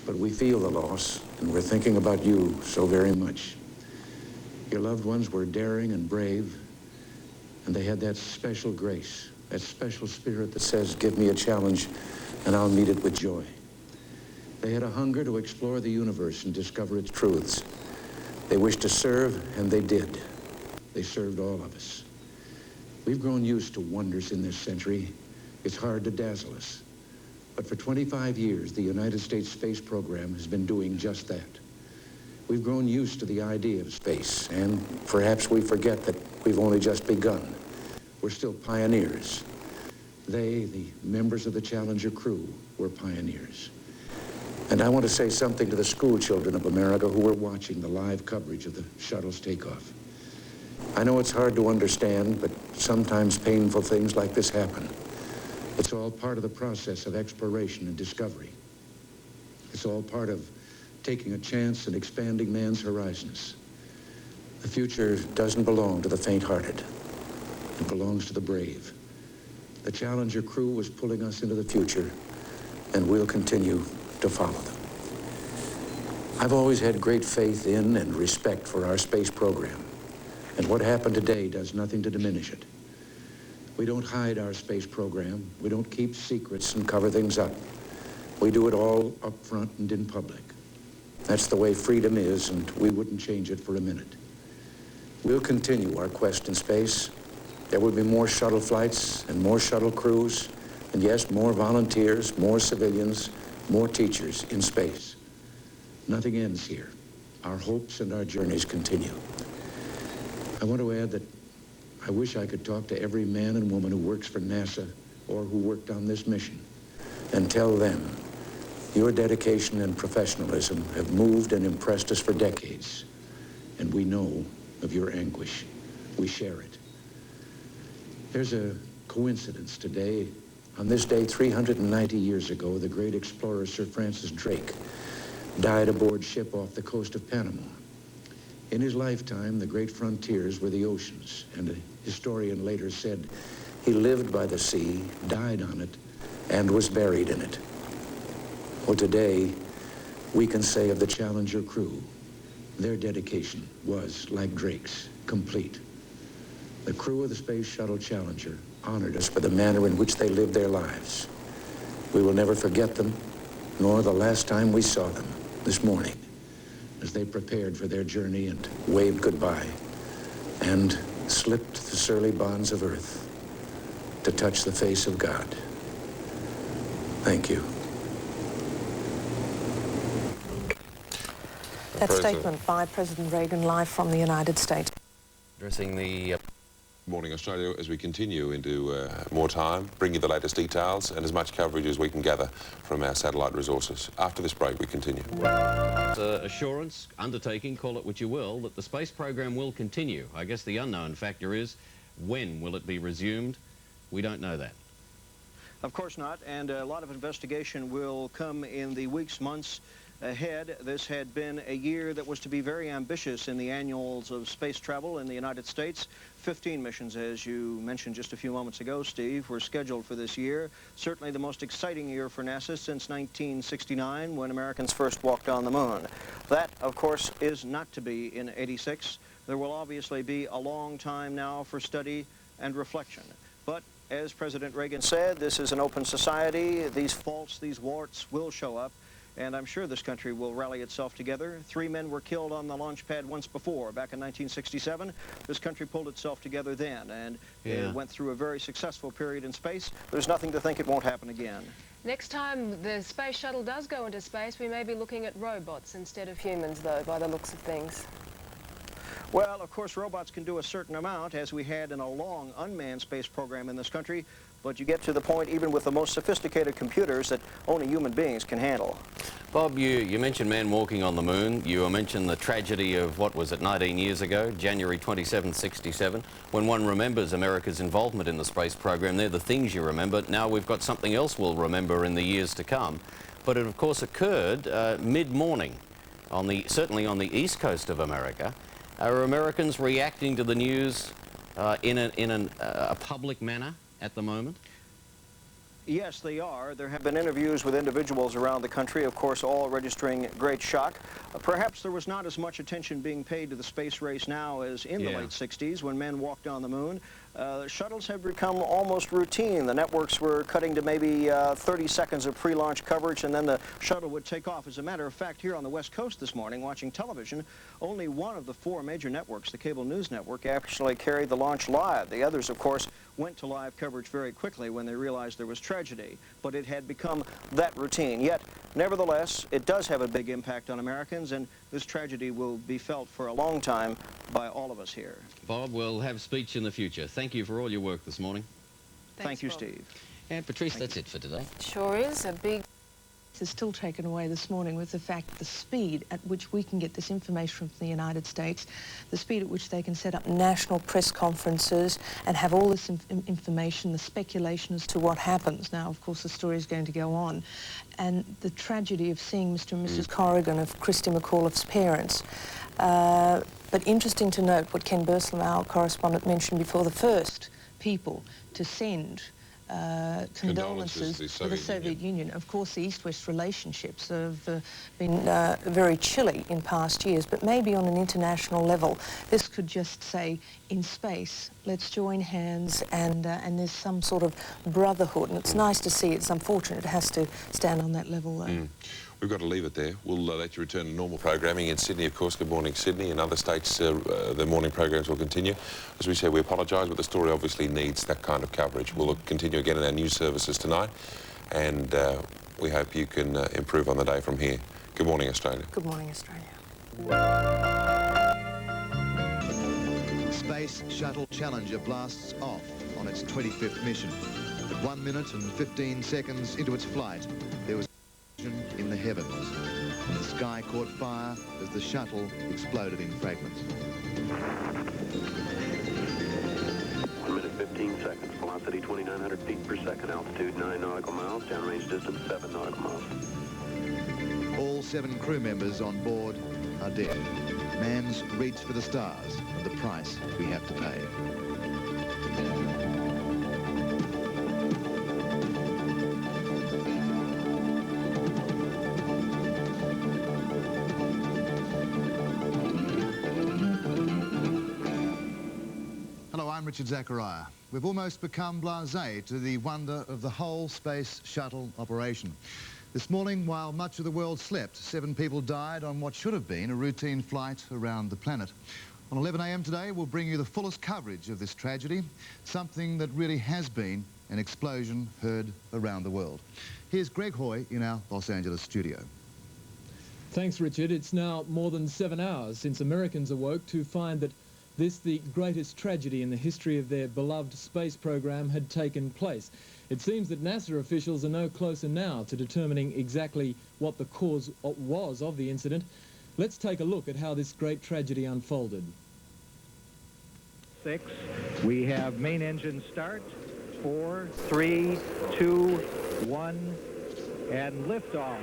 But we feel the loss, and we're thinking about you so very much. Your loved ones were daring and brave, and they had that special grace, that special spirit that says, give me a challenge and I'll meet it with joy. They had a hunger to explore the universe and discover its truths. They wished to serve, and they did. They served all of us. We've grown used to wonders in this century. It's hard to dazzle us. But for 25 years, the United States space program has been doing just that. We've grown used to the idea of space, and perhaps we forget that we've only just begun. We're still pioneers. They, the members of the Challenger crew, were pioneers. And I want to say something to the school children of America who were watching the live coverage of the shuttle's takeoff. I know it's hard to understand, but sometimes painful things like this happen. It's all part of the process of exploration and discovery. It's all part of taking a chance and expanding man's horizons. The future doesn't belong to the faint-hearted. It belongs to the brave. The Challenger crew was pulling us into the future, and we'll continue to follow them. I've always had great faith in and respect for our space program, and what happened today does nothing to diminish it. We don't hide our space program. We don't keep secrets and cover things up. We do it all up front and in public. That's the way freedom is, and we wouldn't change it for a minute. We'll continue our quest in space. There will be more shuttle flights and more shuttle crews, and yes, more volunteers, more civilians, more teachers in space. Nothing ends here. Our hopes and our journeys continue. I want to add that I wish I could talk to every man and woman who works for NASA or who worked on this mission and tell them your dedication and professionalism have moved and impressed us for decades, and we know of your anguish. We share it. There's a coincidence today. On this day, 390 years ago, the great explorer Sir Francis Drake died aboard ship off the coast of Panama. In his lifetime, the great frontiers were the oceans, and a historian later said he lived by the sea, died on it, and was buried in it. Well, today, we can say of the Challenger crew, their dedication was, like Drake's, complete. The crew of the Space Shuttle Challenger honored us for the manner in which they lived their lives. We will never forget them, nor the last time we saw them this morning, as they prepared for their journey and waved goodbye and slipped the surly bonds of earth to touch the face of God. Thank you. That statement by President Reagan live from the United States. Addressing the... Morning Australia, as we continue into more time, bring you the latest details and as much coverage as we can gather from our satellite resources. After this break, we continue. Assurance, undertaking, call it what you will, that the space program will continue. I guess the unknown factor is, when will it be resumed? We don't know that. Of course not, and a lot of investigation will come in the weeks, months ahead. This had been a year that was to be very ambitious in the annuals of space travel in the United States. 15 missions, as you mentioned just a few moments ago, Steve, were scheduled for this year. Certainly the most exciting year for NASA since 1969, when Americans first walked on the moon. That, of course, is not to be in '86. There will obviously be a long time now for study and reflection. But as President Reagan said, this is an open society. These faults, these warts will show up. And I'm sure this country will rally itself together. 3 men were killed on the launch pad once before, back in 1967. This country pulled itself together then, and it went through a very successful period in space. There's nothing to think it won't happen again. Next time the space shuttle does go into space, we may be looking at robots instead of humans, though, by the looks of things. Well, of course, robots can do a certain amount, as we had in a long unmanned space program in this country, but you get to the point, even with the most sophisticated computers, that only human beings can handle. Bob, you mentioned man walking on the moon. You mentioned the tragedy of, what was it, 19 years ago, January 27, 67. When one remembers America's involvement in the space program, they're the things you remember. Now we've got something else we'll remember in the years to come. But it, of course, occurred mid-morning, certainly on the east coast of America. Are Americans reacting to the news in a public manner at the moment? Yes, they are. There have been interviews with individuals around the country, of course, all registering great shock. Perhaps there was not as much attention being paid to the space race now as in the late 60s when men walked on the moon. Shuttles have become almost routine. The networks were cutting to maybe 30 seconds of pre-launch coverage, and then the shuttle would take off. As a matter of fact, here on the West Coast this morning, watching television, only one of the 4 major networks, the cable news network, actually carried the launch live. The others, of course, went to live coverage very quickly when they realized there was tragedy. But it had become that routine. Yet, nevertheless, it does have a big impact on Americans, and this tragedy will be felt for a long time by all of us here. Bob, we'll have speech in the future. Thank you for all your work this morning. Thank you, Steve. And Patrice, that's it for today. Sure is a big... is still taken away this morning with the fact the speed at which we can get this information from the United States, the speed at which they can set up national press conferences and have all this information, the speculation as to what happens. Now, of course, the story is going to go on. And the tragedy of seeing Mr. and Mrs. Corrigan, of Christy McAuliffe's parents. But interesting to note what Ken Burslem, our correspondent, mentioned before, the first people to send condolences to the Soviet Union. Of course, the East-West relationships have been very chilly in past years, but maybe on an international level, this could just say, in space, let's join hands, and there's some sort of brotherhood, and it's nice to see. It's unfortunate it has to stand on that level, though. We've got to leave it there. We'll let you return to normal programming in Sydney, of course. Good morning, Sydney. In other states, the morning programs will continue. As we said, we apologise, but the story obviously needs that kind of coverage. We'll continue again in our news services tonight, and we hope you can improve on the day from here. Good morning, Australia. Good morning, Australia. Space Shuttle Challenger blasts off on its 25th mission. At 1 minute and 15 seconds into its flight, there was in the heavens, and the sky caught fire as the shuttle exploded in fragments. 1 minute 15 seconds, velocity 2,900 feet per second, altitude 9 nautical miles, downrange distance 7 nautical miles. All 7 crew members on board are dead. Man's reach for the stars and the price we have to pay. I'm Richard Zachariah. We've almost become blasé to the wonder of the whole space shuttle operation. This morning, while much of the world slept, 7 people died on what should have been a routine flight around the planet. On 11 a.m. today, we'll bring you the fullest coverage of this tragedy, something that really has been an explosion heard around the world. Here's Greg Hoy in our Los Angeles studio. Thanks, Richard. It's now more than 7 hours since Americans awoke to find that this, the greatest tragedy in the history of their beloved space program, had taken place. It seems that NASA officials are no closer now to determining exactly what the cause was of the incident. Let's take a look at how this great tragedy unfolded. 6, we have main engine start. 4, 3, 2, 1, and liftoff.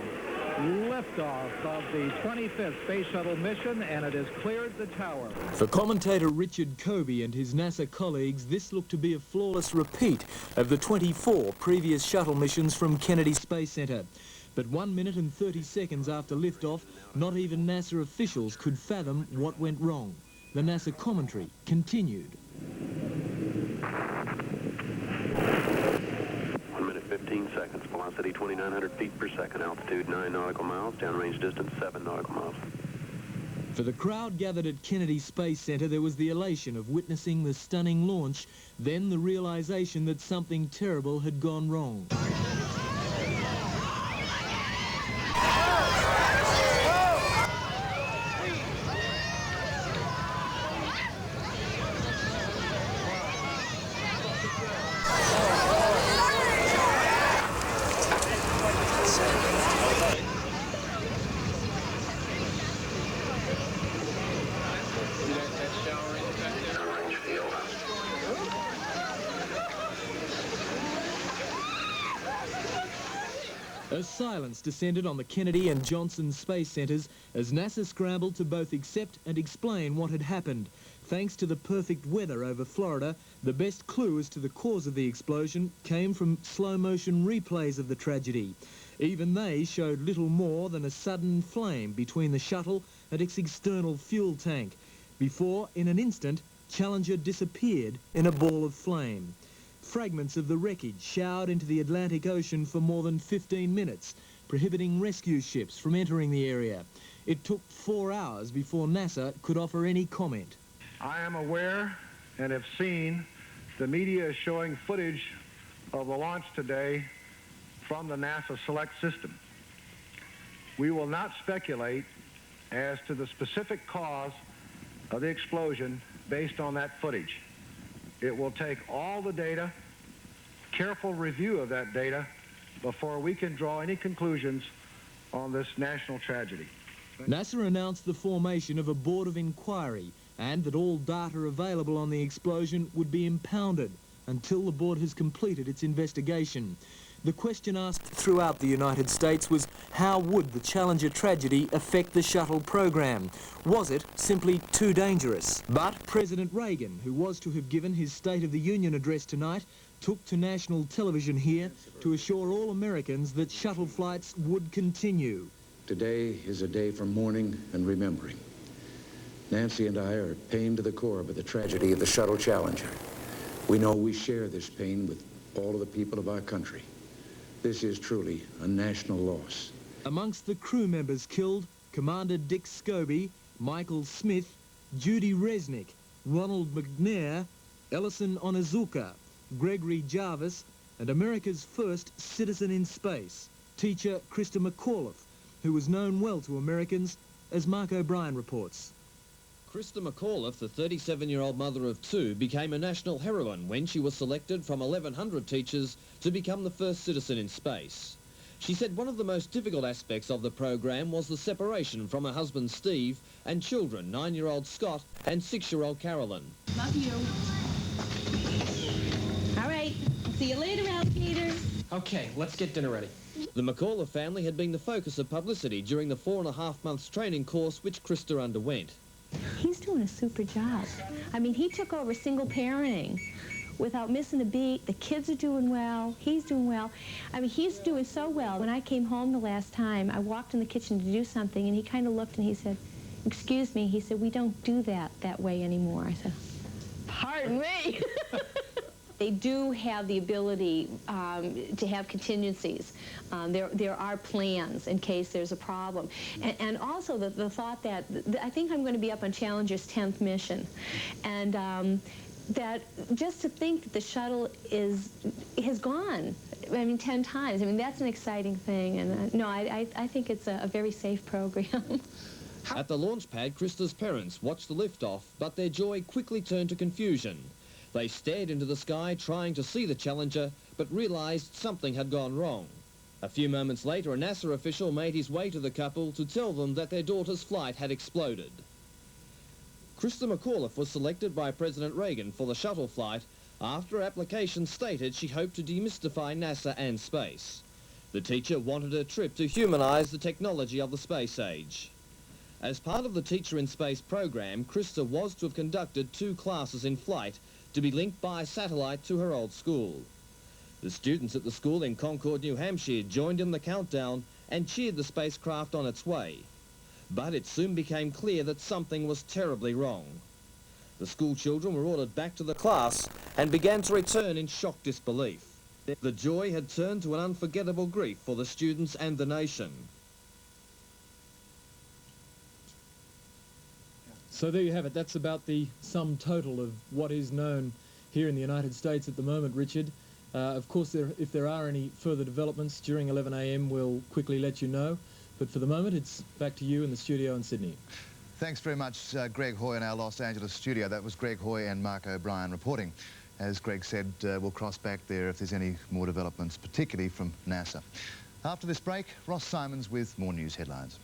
Liftoff of the 25th Space Shuttle mission, and it has cleared the tower. For commentator Richard Kobe and his NASA colleagues, this looked to be a flawless repeat of the 24 previous shuttle missions from Kennedy Space Center. But 1 minute and 30 seconds after liftoff, not even NASA officials could fathom what went wrong. The NASA commentary continued. 1 minute 15 seconds, velocity 2,900 feet per second, altitude 9 nautical miles, downrange distance 7 nautical miles. For the crowd gathered at Kennedy Space Center, there was the elation of witnessing the stunning launch, then the realization that something terrible had gone wrong. A silence descended on the Kennedy and Johnson Space Centers as NASA scrambled to both accept and explain what had happened. Thanks to the perfect weather over Florida, the best clue as to the cause of the explosion came from slow-motion replays of the tragedy. Even they showed little more than a sudden flame between the shuttle and its external fuel tank, before, in an instant, Challenger disappeared in a ball of flame. Fragments of the wreckage showered into the Atlantic Ocean for more than 15 minutes, prohibiting rescue ships from entering the area. It took 4 hours before NASA could offer any comment. I am aware and have seen the media is showing footage of the launch today from the NASA Select system. We will not speculate as to the specific cause of the explosion based on that footage. It will take all the data, careful review of that data, before we can draw any conclusions on this national tragedy. NASA announced the formation of a board of inquiry and that all data available on the explosion would be impounded until the board has completed its investigation. The question asked throughout the United States was, how would the Challenger tragedy affect the shuttle program? Was it simply too dangerous? But President Reagan, who was to have given his State of the Union address tonight, took to national television here to assure all Americans that shuttle flights would continue. Today is a day for mourning and remembering. Nancy and I are pained to the core by the tragedy of the Shuttle Challenger. We know we share this pain with all of the people of our country. This is truly a national loss. Amongst the crew members killed, Commander Dick Scobie, Michael Smith, Judy Resnick, Ronald McNair, Ellison Onizuka, Gregory Jarvis, and America's first citizen in space, teacher Krista McAuliffe, who was known well to Americans, as Mark O'Brien reports. Krista McAuliffe, the 37-year-old mother of two, became a national heroine when she was selected from 1,100 teachers to become the first citizen in space. She said one of the most difficult aspects of the program was the separation from her husband Steve and children, 9-year-old Scott and 6-year-old Carolyn. Love you. All right. See you later, alligator. Okay, let's get dinner ready. The McAuliffe family had been the focus of publicity during the 4.5 months training course which Krista underwent. He's doing a super job. I mean, he took over single parenting without missing a beat. The kids are doing well. He's doing well. I mean, he's doing so well. When I came home the last time, I walked in the kitchen to do something, and he kind of looked and he said, "Excuse me," he said, "we don't do that way anymore." I said, "Pardon me." They do have the ability to have contingencies. There are plans in case there's a problem. And also the thought that, I think I'm going to be up on Challenger's 10th mission. And that just to think that the shuttle has gone, I mean, 10 times. I mean, that's an exciting thing. And no, I think it's a very safe program. At the launch pad, Krista's parents watched the liftoff, but their joy quickly turned to confusion. They stared into the sky trying to see the Challenger, but realized something had gone wrong. A few moments later, a NASA official made his way to the couple to tell them that their daughter's flight had exploded. Krista McAuliffe was selected by President Reagan for the shuttle flight after her application stated she hoped to demystify NASA and space. The teacher wanted her trip to humanize the technology of the space age. As part of the Teacher in Space program, Krista was to have conducted 2 classes in flight to be linked by satellite to her old school. The students at the school in Concord, New Hampshire joined in the countdown and cheered the spacecraft on its way. But it soon became clear that something was terribly wrong. The school children were ordered back to the class and began to return in shocked disbelief. The joy had turned to an unforgettable grief for the students and the nation. So there you have it. That's about the sum total of what is known here in the United States at the moment, Richard. Of course, if there are any further developments during 11 a.m., we'll quickly let you know. But for the moment, it's back to you in the studio in Sydney. Thanks very much, Greg Hoy in our Los Angeles studio. That was Greg Hoy and Mark O'Brien reporting. As Greg said, we'll cross back there if there's any more developments, particularly from NASA. After this break, Ross Simons with more news headlines.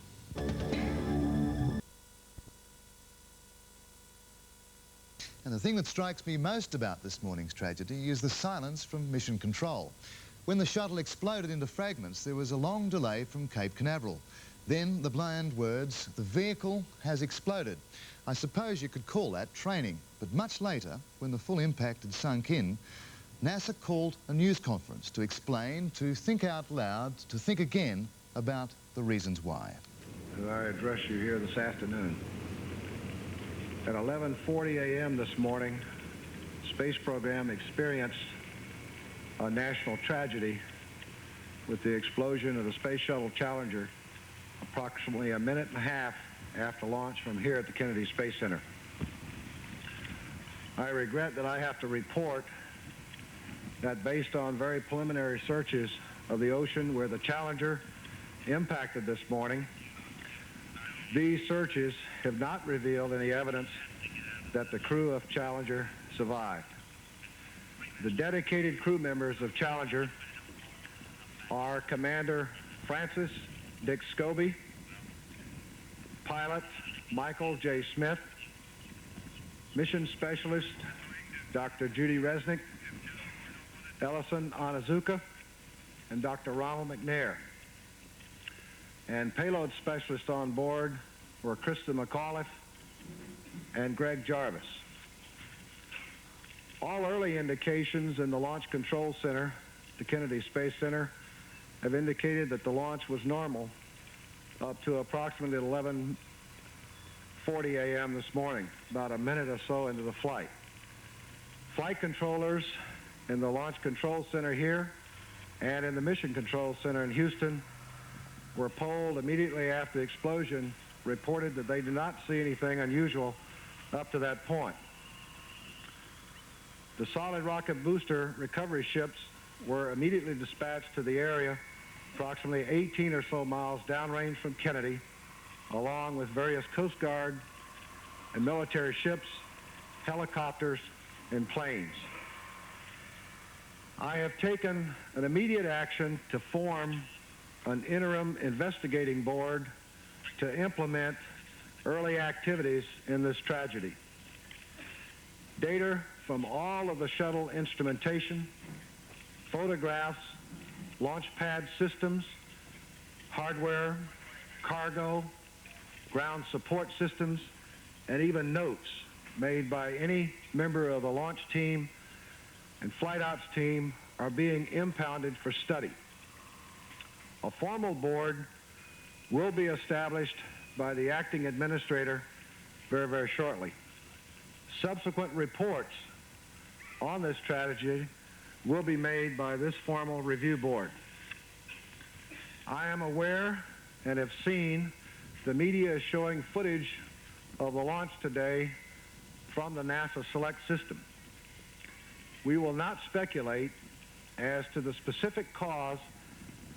And the thing that strikes me most about this morning's tragedy is the silence from Mission Control. When the shuttle exploded into fragments, there was a long delay from Cape Canaveral. Then the bland words, "The vehicle has exploded." I suppose you could call that training. But much later, when the full impact had sunk in, NASA called a news conference to explain, to think out loud, to think again about the reasons why. As I address you here this afternoon, at 11:40 a.m. this morning, the space program experienced a national tragedy with the explosion of the Space Shuttle Challenger approximately a minute and a half after launch from here at the Kennedy Space Center. I regret that I have to report that based on very preliminary searches of the ocean where the Challenger impacted this morning, these searches have not revealed any evidence that the crew of Challenger survived. The dedicated crew members of Challenger are Commander Francis Dick Scobie, pilot Michael J. Smith, mission specialist Dr. Judy Resnick, Ellison Onizuka, and Dr. Ronald McNair. And payload specialists on board were Krista McAuliffe and Greg Jarvis. All early indications in the Launch Control Center, the Kennedy Space Center, have indicated that the launch was normal up to approximately 11:40 a.m. this morning, about a minute or so into the flight. Flight controllers in the Launch Control Center here and in the Mission Control Center in Houston were polled immediately after the explosion, reported that they did not see anything unusual up to that point. The solid rocket booster recovery ships were immediately dispatched to the area, approximately 18 or so miles downrange from Kennedy, along with various Coast Guard and military ships, helicopters, and planes. I have taken an immediate action to form an interim investigating board to implement early activities in this tragedy. Data from all of the shuttle instrumentation, photographs, launch pad systems, hardware, cargo, ground support systems, and even notes made by any member of the launch team and flight ops team are being impounded for study. A formal board will be established by the acting administrator very, very shortly. Subsequent reports on this tragedy will be made by this formal review board. I am aware and have seen the media is showing footage of the launch today from the NASA Select system. We will not speculate as to the specific cause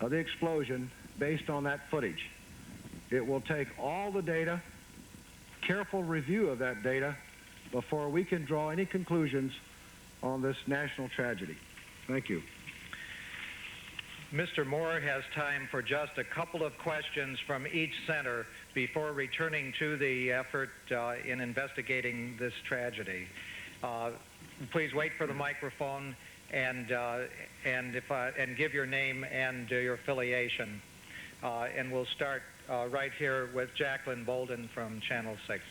of the explosion based on that footage. It will take all the data, careful review of that data, before we can draw any conclusions on this national tragedy. Thank you. Mr. Moore has time for just a couple of questions from each center before returning to the effort in investigating this tragedy. Please wait for the microphone and give your name and your affiliation. And we'll start right here with Jacqueline Bolden from Channel 6.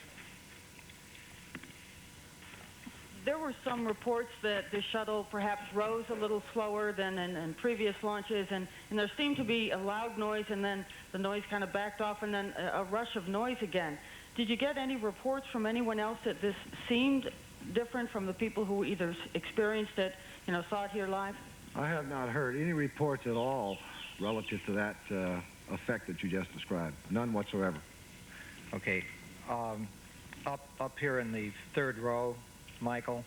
There were some reports that the shuttle perhaps rose a little slower than in previous launches, and there seemed to be a loud noise, and then the noise kind of backed off, and then a rush of noise again. Did you get any reports from anyone else that this seemed different from the people who either experienced it, saw it here live? I have not heard any reports at all relative to that effect that you just described. None whatsoever. Okay. Up here in the third row, Michael.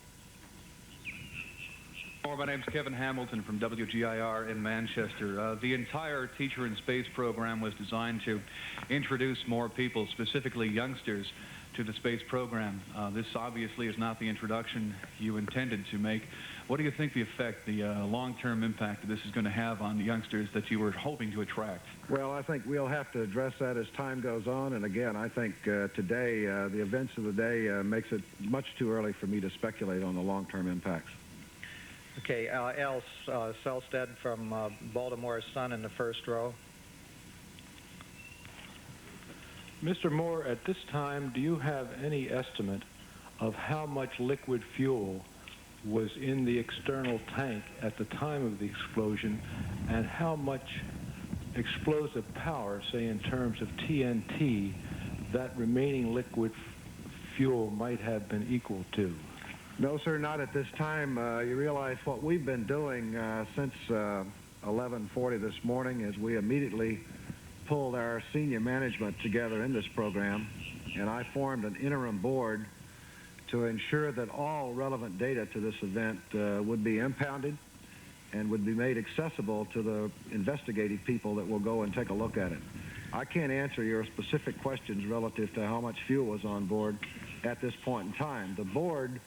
My name's Kevin Hamilton from WGIR in Manchester. The entire Teacher in Space program was designed to introduce more people, specifically youngsters, to the space program. This obviously is not the introduction you intended to make. What do you think the effect, the long-term impact that this is going to have on the youngsters that you were hoping to attract? Well, I think we'll have to address that as time goes on. And again, I think today, the events of the day makes it much too early for me to speculate on the long-term impacts. Okay, Al Selstead from Baltimore Sun in the first row. Mr. Moore, at this time, do you have any estimate of how much liquid fuel was in the external tank at the time of the explosion, and how much explosive power, say in terms of TNT, that remaining liquid fuel might have been equal to? No, sir, not at this time. You realize what we've been doing since 11:40 this morning is we immediately pulled our senior management together in this program, and I formed an interim board to ensure that all relevant data to this event would be impounded and would be made accessible to the investigative people that will go and take a look at it. I can't answer your specific questions relative to how much fuel was on board at this point in time. The board,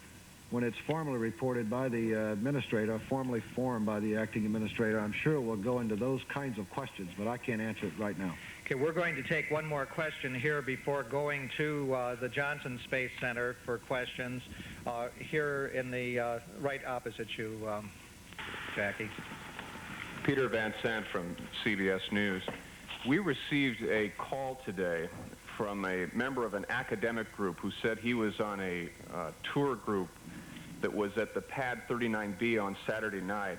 when it's formally reported by the administrator, formally formed by the acting administrator, I'm sure will go into those kinds of questions, but I can't answer it right now. Okay, we're going to take one more question here before going to the Johnson Space Center for questions. Here in the right opposite you, Jackie. Peter Van Sant from CBS News. We received a call today from a member of an academic group who said he was on a tour group that was at the Pad 39B on Saturday night.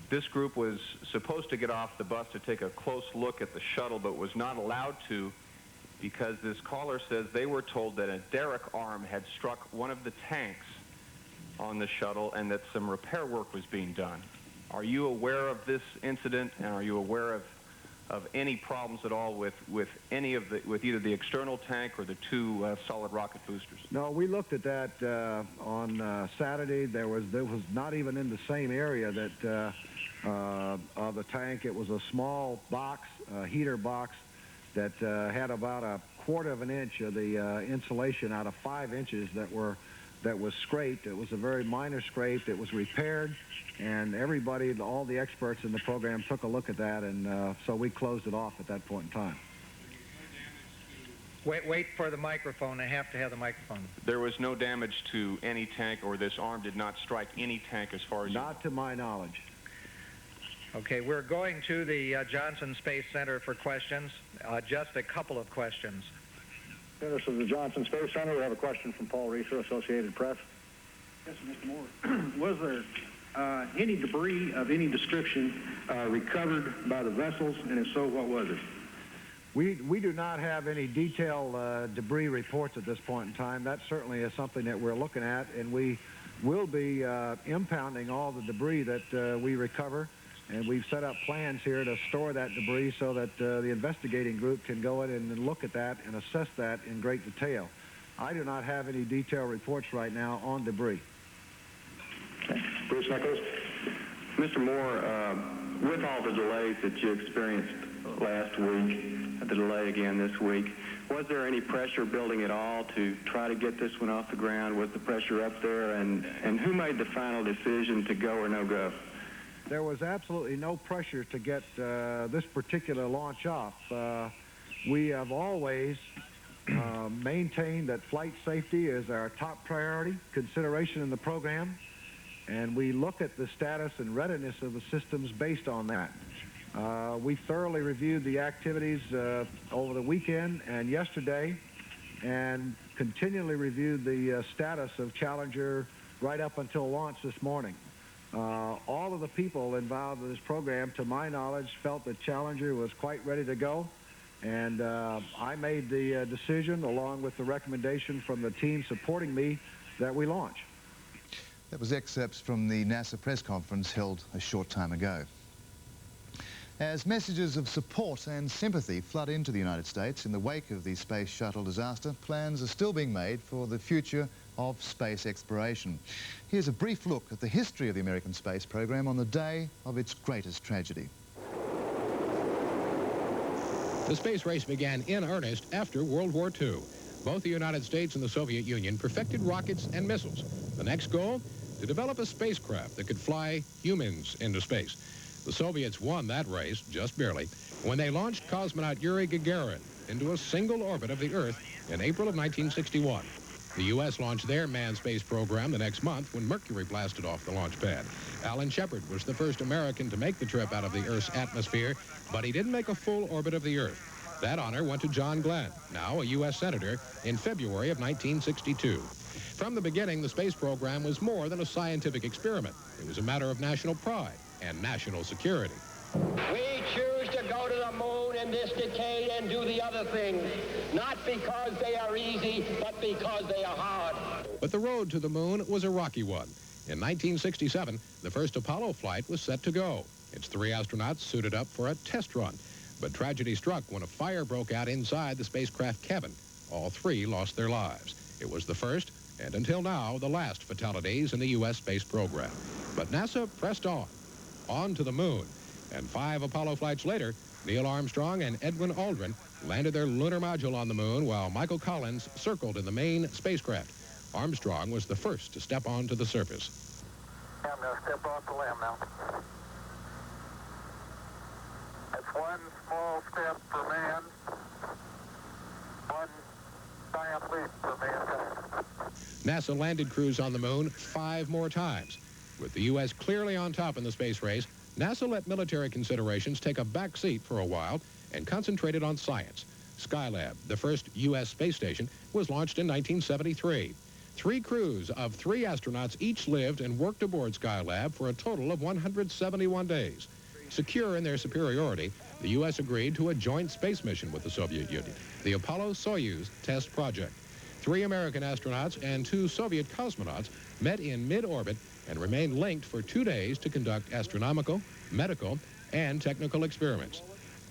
This group was supposed to get off the bus to take a close look at the shuttle, but was not allowed to because this caller says they were told that a derrick arm had struck one of the tanks on the shuttle and that some repair work was being done. Are you aware of this incident, and are you aware of any problems at all with either the external tank or the two solid rocket boosters? No, we looked at that on Saturday. There was not even in the same area that of the tank. It was a small box, heater box, that had about 1/4 of an inch of the insulation out of 5 inches that was scraped. It was a very minor scrape. It was repaired, and everybody, all the experts in the program, took a look at that, and so we closed it off at that point in time. Wait for the microphone. I have to have the microphone. There was no damage to any tank, or this arm did not strike any tank as far as you know? Not to my knowledge. Okay, we're going to the Johnson Space Center for questions. Just a couple of questions. This is the Johnson Space Center. We have a question from Paul Reeser, Associated Press. Yes, Mr. Moore. Was there any debris of any description recovered by the vessels, and if so, what was it? We do not have any detailed debris reports at this point in time. That certainly is something that we're looking at, and we will be impounding all the debris that we recover. And we've set up plans here to store that debris so that the investigating group can go in and look at that and assess that in great detail. I do not have any detailed reports right now on debris. Okay. Bruce Nichols. Mr. Moore, with all the delays that you experienced last week, the delay again this week, was there any pressure building at all to try to get this one off the ground? Was the pressure up there? And who made the final decision to go or no go? There was absolutely no pressure to get this particular launch off. We have always maintained that flight safety is our top priority consideration in the program, and we look at the status and readiness of the systems based on that. We thoroughly reviewed the activities over the weekend and yesterday, and continually reviewed the status of Challenger right up until launch this morning. All of the people involved in this program, to my knowledge, felt that Challenger was quite ready to go, and I made the decision, along with the recommendation from the team supporting me, that we launch. That was excerpts from the NASA press conference held a short time ago. As messages of support and sympathy flood into the United States in the wake of the Space Shuttle disaster, plans are still being made for the future of space exploration. Here's a brief look at the history of the American space program on the day of its greatest tragedy. The space race began in earnest after World War II. Both the United States and the Soviet Union perfected rockets and missiles. The next goal? To develop a spacecraft that could fly humans into space. The Soviets won that race, just barely, when they launched cosmonaut Yuri Gagarin into a single orbit of the Earth in April of 1961. The U.S. launched their manned space program the next month when Mercury blasted off the launch pad. Alan Shepard was the first American to make the trip out of the Earth's atmosphere, but he didn't make a full orbit of the Earth. That honor went to John Glenn, now a U.S. Senator, in February of 1962. From the beginning, the space program was more than a scientific experiment. It was a matter of national pride and national security. We choose to go to the moon in this decade and do the other things, not because they are easy, but because they are hard. But the road to the moon was a rocky one. In 1967, the first Apollo flight was set to go. Its 3 astronauts suited up for a test run. But tragedy struck when a fire broke out inside the spacecraft cabin. All 3 lost their lives. It was the first, and until now, the last fatalities in the U.S. space program. But NASA pressed on to the moon. And 5 Apollo flights later, Neil Armstrong and Edwin Aldrin landed their lunar module on the moon while Michael Collins circled in the main spacecraft. Armstrong was the first to step onto the surface. I'm going to step off the limb now. That's one small step for man, NASA landed crews on the moon 5 more times. With the U.S. clearly on top in the space race, NASA let military considerations take a back seat for a while and concentrated on science. Skylab, the first U.S. space station, was launched in 1973. 3 crews of 3 astronauts each lived and worked aboard Skylab for a total of 171 days. Secure in their superiority, the U.S. agreed to a joint space mission with the Soviet Union, the Apollo-Soyuz test project. 3 American astronauts and 2 Soviet cosmonauts met in mid-orbit and remained linked for 2 days to conduct astronomical, medical, and technical experiments.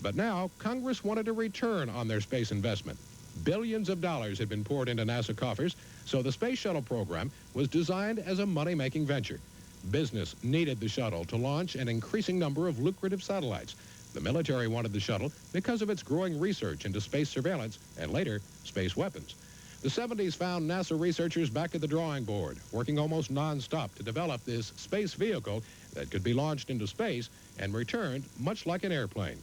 But now, Congress wanted a return on their space investment. Billions of dollars had been poured into NASA coffers, so the Space Shuttle program was designed as a money-making venture. Business needed the shuttle to launch an increasing number of lucrative satellites. The military wanted the shuttle because of its growing research into space surveillance and later, space weapons. The 70s found NASA researchers back at the drawing board, working almost non-stop to develop this space vehicle that could be launched into space and returned much like an airplane.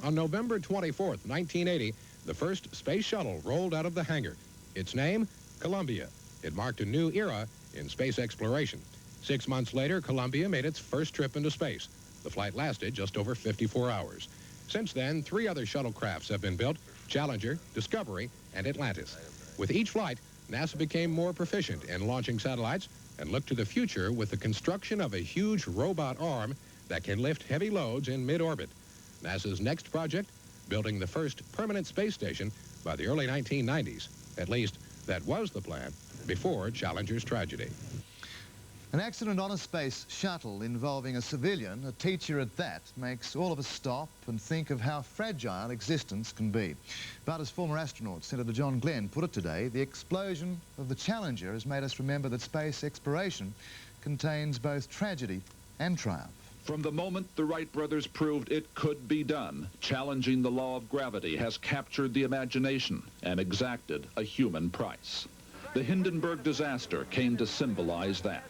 On November 24th, 1980, the first space shuttle rolled out of the hangar. Its name, Columbia. It marked a new era in space exploration. 6 months later, Columbia made its first trip into space. The flight lasted just over 54 hours. Since then, 3 other shuttlecrafts have been built: Challenger, Discovery, and Atlantis. With each flight, NASA became more proficient in launching satellites and looked to the future with the construction of a huge robot arm that can lift heavy loads in mid-orbit. NASA's next project, building the first permanent space station by the early 1990s. At least, that was the plan before Challenger's tragedy. An accident on a space shuttle involving a civilian, a teacher at that, makes all of us stop and think of how fragile existence can be. But as former astronaut Senator John Glenn put it today, the explosion of the Challenger has made us remember that space exploration contains both tragedy and triumph. From the moment the Wright brothers proved it could be done, challenging the law of gravity has captured the imagination and exacted a human price. The Hindenburg disaster came to symbolize that.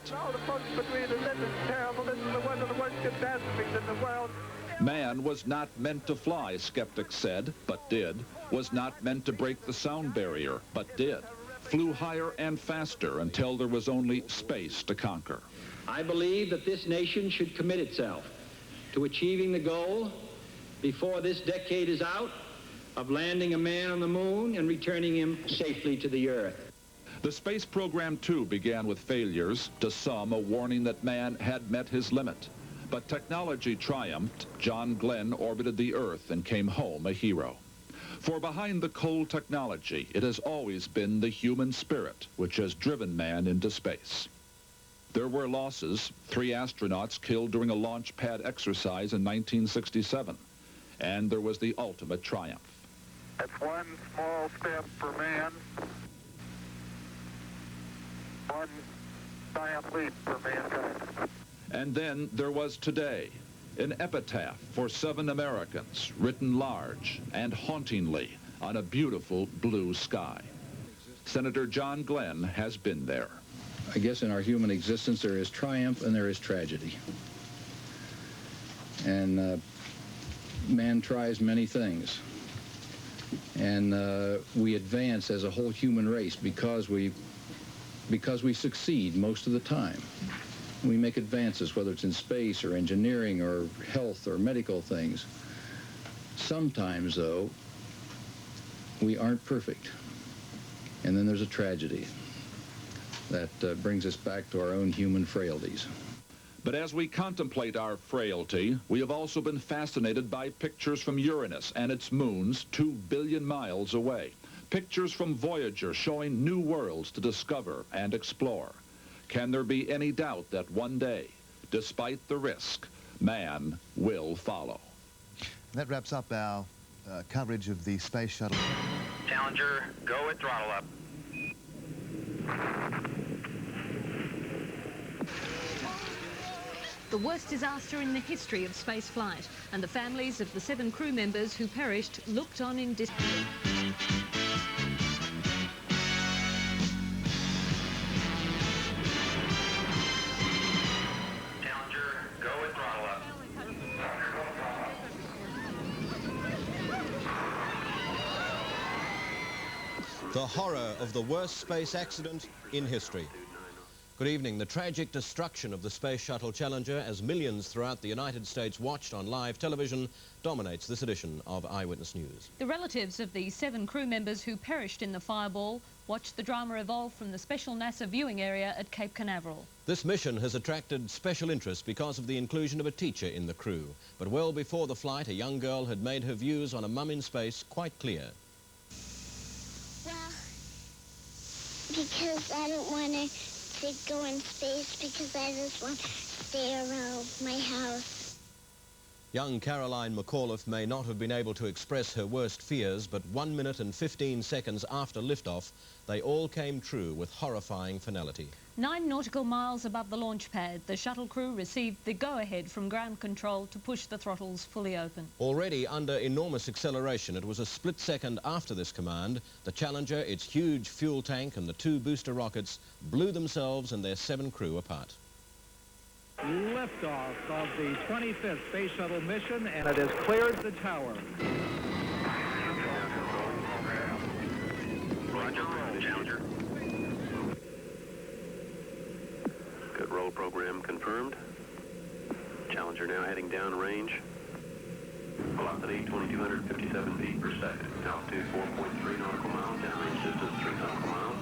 Man was not meant to fly, skeptics said, but did. Was not meant to break the sound barrier, but did. Flew higher and faster until there was only space to conquer. I believe that this nation should commit itself to achieving the goal, before this decade is out, of landing a man on the moon and returning him safely to the Earth. The space program, too, began with failures, to some a warning that man had met his limit. But technology triumphed. John Glenn orbited the Earth and came home a hero. For behind the cold technology, it has always been the human spirit which has driven man into space. There were losses. 3 astronauts killed during a launch pad exercise in 1967. And there was the ultimate triumph. That's one small step for man, one giant leap for mankind. And then there was today, an epitaph for 7 Americans, written large and hauntingly on a beautiful blue sky. Senator John Glenn has been there. I guess in our human existence there is triumph and there is tragedy. And man tries many things. And we advance as a whole human race because we succeed most of the time. We make advances, whether it's in space or engineering or health or medical things. Sometimes, though, we aren't perfect. And then there's a tragedy that brings us back to our own human frailties. But as we contemplate our frailty, we have also been fascinated by pictures from Uranus and its moons 2 billion miles away. Pictures from Voyager showing new worlds to discover and explore. Can there be any doubt that one day, despite the risk, man will follow? That wraps up our coverage of the Space Shuttle. Challenger, go at throttle up. The worst disaster in the history of spaceflight, and the families of the 7 crew members who perished looked on in disbelief. The horror of the worst space accident in history. Good evening. The tragic destruction of the Space Shuttle Challenger, as millions throughout the United States watched on live television, dominates this edition of Eyewitness News. The relatives of the 7 crew members who perished in the fireball watched the drama evolve from the special NASA viewing area at Cape Canaveral. This mission has attracted special interest because of the inclusion of a teacher in the crew. But well before the flight, a young girl had made her views on a mum in space quite clear. Well, because I don't want to go in space, because I just want to stay around my house. Young Caroline McAuliffe may not have been able to express her worst fears, but 1 minute and 15 seconds after liftoff, they all came true with horrifying finality. 9 nautical miles above the launch pad, the shuttle crew received the go-ahead from ground control to push the throttles fully open. Already under enormous acceleration, it was a split second after this command, the Challenger, its huge fuel tank and the 2 booster rockets blew themselves and their 7 crew apart. Liftoff of the 25th Space Shuttle mission, and it has cleared the tower. Roger, roll, Challenger. Good roll program confirmed. Challenger now heading downrange. Velocity 2,257 feet per second. Altitude 4.3 nautical miles. Downrange distance 3 nautical miles.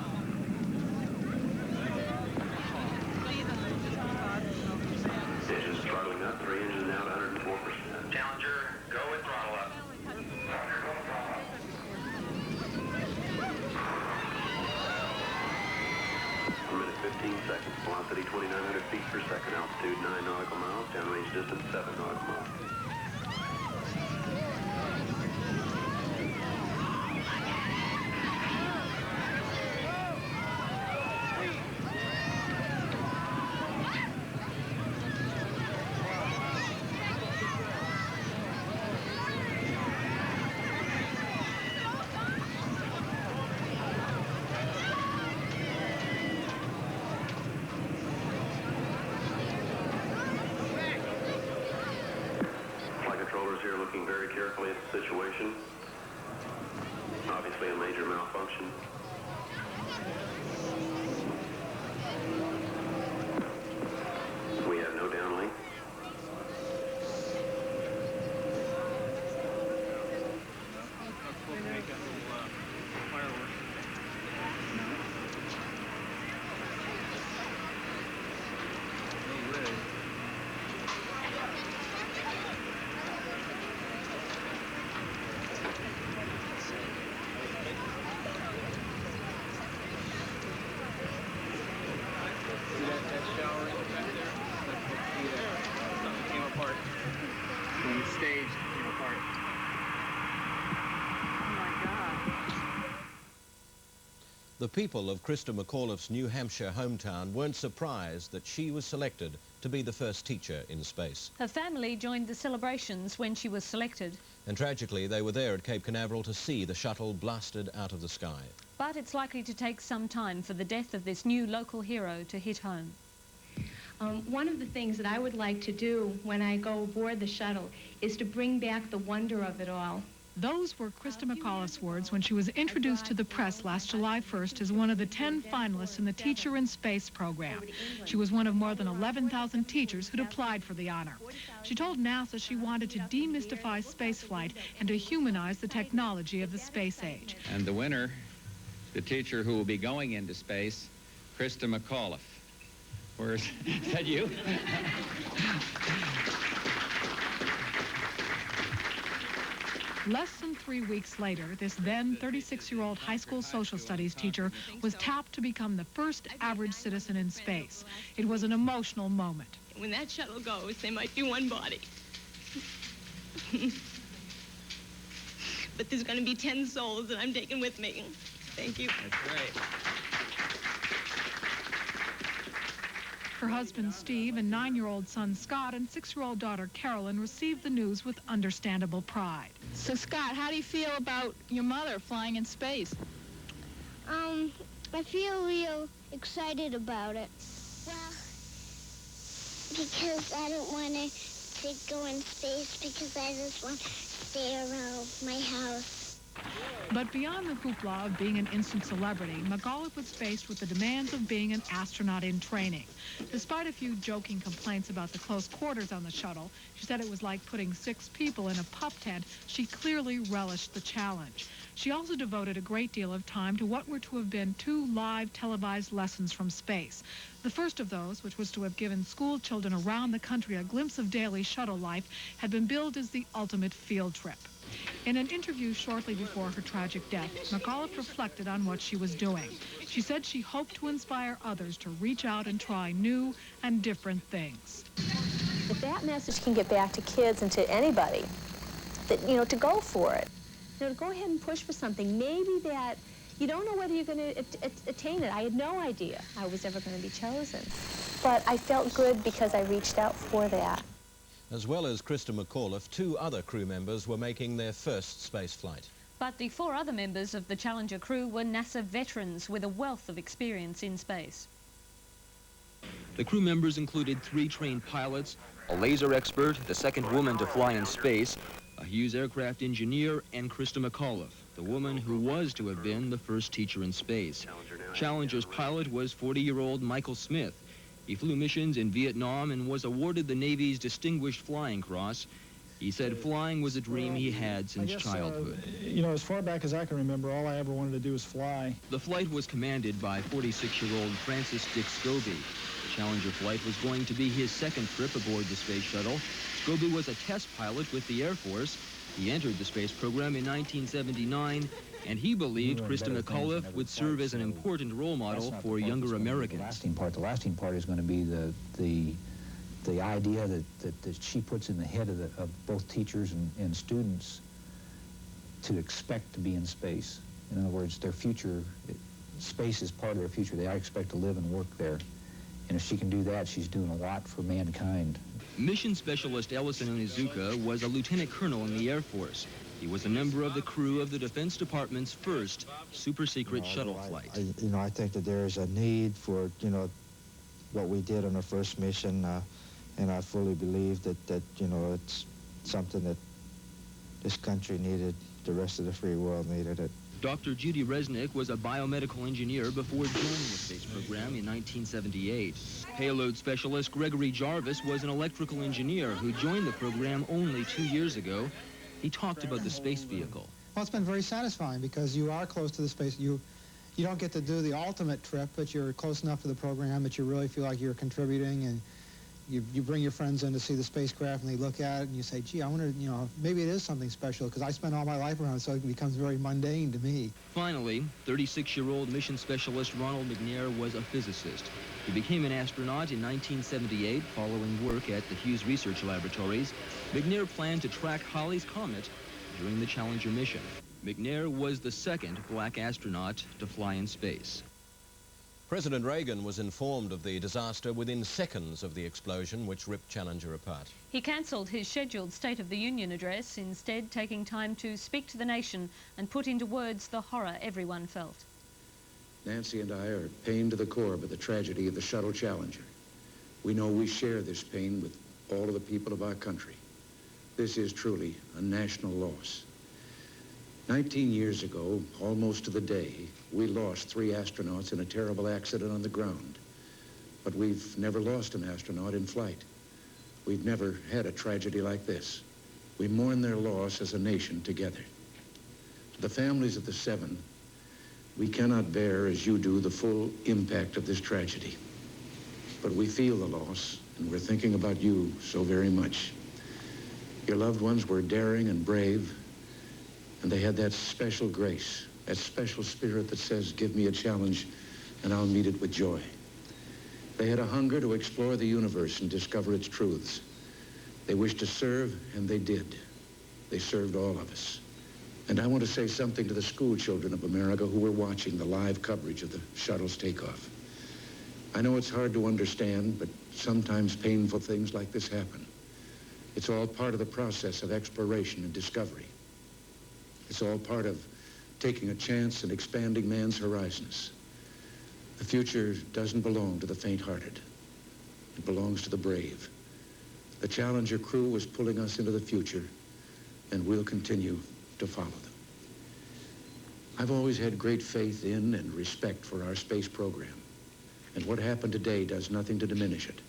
Engines throttling up. 3 engines now at 104%. Challenger, go with throttle up. 1 minute 15 seconds. Velocity 2,900 feet per second. Altitude 9 nautical miles. Downrange distance 7 nautical miles. Here looking very carefully at the situation. Obviously a major malfunction. We have no downlink. The people of Christa McAuliffe's New Hampshire hometown weren't surprised that she was selected to be the first teacher in space. Her family joined the celebrations when she was selected. And tragically, they were there at Cape Canaveral to see the shuttle blasted out of the sky. But it's likely to take some time for the death of this new local hero to hit home. One of the things that I would like to do when I go aboard the shuttle is to bring back the wonder of it all. Those were Christa McAuliffe's words when she was introduced to the press last July 1st as one of the 10 finalists in the Teacher in Space program. She was one of more than 11,000 teachers who'd applied for the honor. She told NASA she wanted to demystify spaceflight and to humanize the technology of the space age. And the winner, the teacher who will be going into space, Christa McAuliffe. Where's that you? Less than 3 weeks later, this then 36-year-old high school social studies teacher was tapped to become the first average citizen in space. It was an emotional moment. When that shuttle goes, there might be one body. But there's going to be 10 souls that I'm taking with me. Thank you. That's right. Her husband, Steve, and 9-year-old son, Scott, and 6-year-old daughter, Carolyn, received the news with understandable pride. So, Scott, how do you feel about your mother flying in space? I feel real excited about it. Well, because I don't want to go in space, because I just want to stay around my house. But beyond the hoopla of being an instant celebrity, McAuliffe was faced with the demands of being an astronaut in training. Despite a few joking complaints about the close quarters on the shuttle, she said it was like putting 6 people in a pup tent. She clearly relished the challenge. She also devoted a great deal of time to what were to have been 2 live televised lessons from space. The first of those, which was to have given school children around the country a glimpse of daily shuttle life, had been billed as the ultimate field trip. In an interview shortly before her tragic death, McAuliffe reflected on what she was doing. She said she hoped to inspire others to reach out and try new and different things. If that message can get back to kids and to anybody, that, you know, to go for it, you know, to go ahead and push for something, maybe that you don't know whether you're going to attain it. I had no idea I was ever going to be chosen. But I felt good because I reached out for that. As well as Christa McAuliffe, 2 other crew members were making their first space flight. But the 4 other members of the Challenger crew were NASA veterans with a wealth of experience in space. The crew members included 3 trained pilots, a laser expert, the second woman to fly in space, a Hughes aircraft engineer, and Christa McAuliffe, the woman who was to have been the first teacher in space. Challenger's pilot was 40-year-old Michael Smith. He flew missions in Vietnam and was awarded the Navy's Distinguished Flying Cross. He said flying was a dream he had since childhood. You know, as far back as I can remember, all I ever wanted to do was fly. The flight was commanded by 46-year-old Francis Dick Scobie. The Challenger flight was going to be his second trip aboard the space shuttle. Scobie was a test pilot with the Air Force. He entered the space program in 1979, and he believed Christa McAuliffe would serve as an important role model for younger Americans. The lasting part is going to be the idea that she puts in the head of both teachers and students to expect to be in space. In other words, their future, space is part of their future. They expect to live and work there. And if she can do that, she's doing a lot for mankind. Mission Specialist Ellison Onizuka was a lieutenant colonel in the Air Force. He was a member of the crew of the Defense Department's first super-secret shuttle flight. I think that there is a need for, what we did on our first mission, and I fully believe that it's something that this country needed, the rest of the free world needed it. Dr. Judy Resnick was a biomedical engineer before joining the space program in 1978. Payload specialist Gregory Jarvis was an electrical engineer who joined the program only 2 years ago. He talked about the space vehicle. Well, it's been very satisfying because you are close to the space. You don't get to do the ultimate trip, but you're close enough to the program that you really feel like you're contributing, and you bring your friends in to see the spacecraft, and they look at it, and you say, gee, I wonder, maybe it is something special, because I spent all my life around it, so it becomes very mundane to me. Finally, 36-year-old mission specialist Ronald McNair was a physicist. He became an astronaut in 1978 following work at the Hughes Research Laboratories. McNair planned to track Halley's Comet during the Challenger mission. McNair was the second black astronaut to fly in space. President Reagan was informed of the disaster within seconds of the explosion which ripped Challenger apart. He cancelled his scheduled State of the Union address, instead taking time to speak to the nation and put into words the horror everyone felt. Nancy and I are pained to the core by the tragedy of the Shuttle Challenger. We know we share this pain with all of the people of our country. This is truly a national loss. 19 years ago, almost to the day, we lost 3 astronauts in a terrible accident on the ground. But we've never lost an astronaut in flight. We've never had a tragedy like this. We mourn their loss as a nation together. To the families of the 7, we cannot bear, as you do, the full impact of this tragedy. But we feel the loss, and we're thinking about you so very much. Your loved ones were daring and brave, and they had that special grace, that special spirit that says, give me a challenge and I'll meet it with joy. They had a hunger to explore the universe and discover its truths. They wished to serve, and they did. They served all of us. And I want to say something to the school children of America who were watching the live coverage of the shuttle's takeoff. I know it's hard to understand, but sometimes painful things like this happen. It's all part of the process of exploration and discovery. It's all part of taking a chance and expanding man's horizons. The future doesn't belong to the faint-hearted. It belongs to the brave. The Challenger crew was pulling us into the future, and we'll continue to follow them. I've always had great faith in and respect for our space program. And what happened today does nothing to diminish it.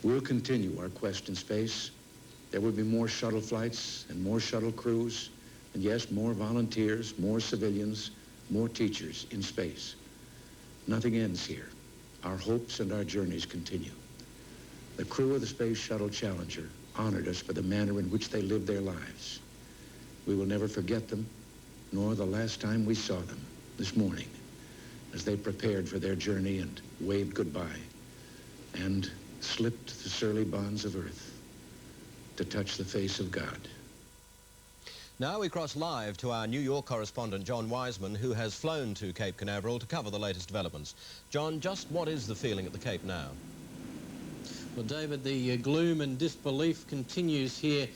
We'll continue our quest in space. There will be more shuttle flights and more shuttle crews, and yes, more volunteers, more civilians, more teachers in space. Nothing ends here. Our hopes and our journeys continue. The crew of the Space Shuttle Challenger honored us for the manner in which they lived their lives. We will never forget them, nor the last time we saw them this morning as they prepared for their journey and waved goodbye and slipped the surly bonds of Earth to touch the face of God. Now we cross live to our New York correspondent, John Wiseman, who has flown to Cape Canaveral to cover the latest developments. John, just what is the feeling at the Cape now? Well, David, the gloom and disbelief continues here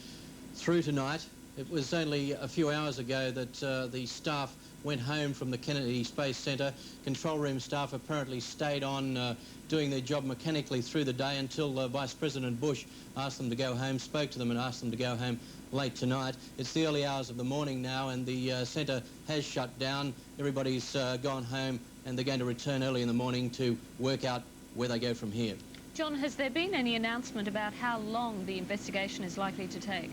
through tonight. It was only a few hours ago that the staff went home from the Kennedy Space Center. Control room staff apparently stayed on doing their job mechanically through the day until Vice President Bush asked them to go home, spoke to them and asked them to go home late tonight. It's the early hours of the morning now and the center has shut down. Everybody's gone home and they're going to return early in the morning to work out where they go from here. John, has there been any announcement about how long the investigation is likely to take?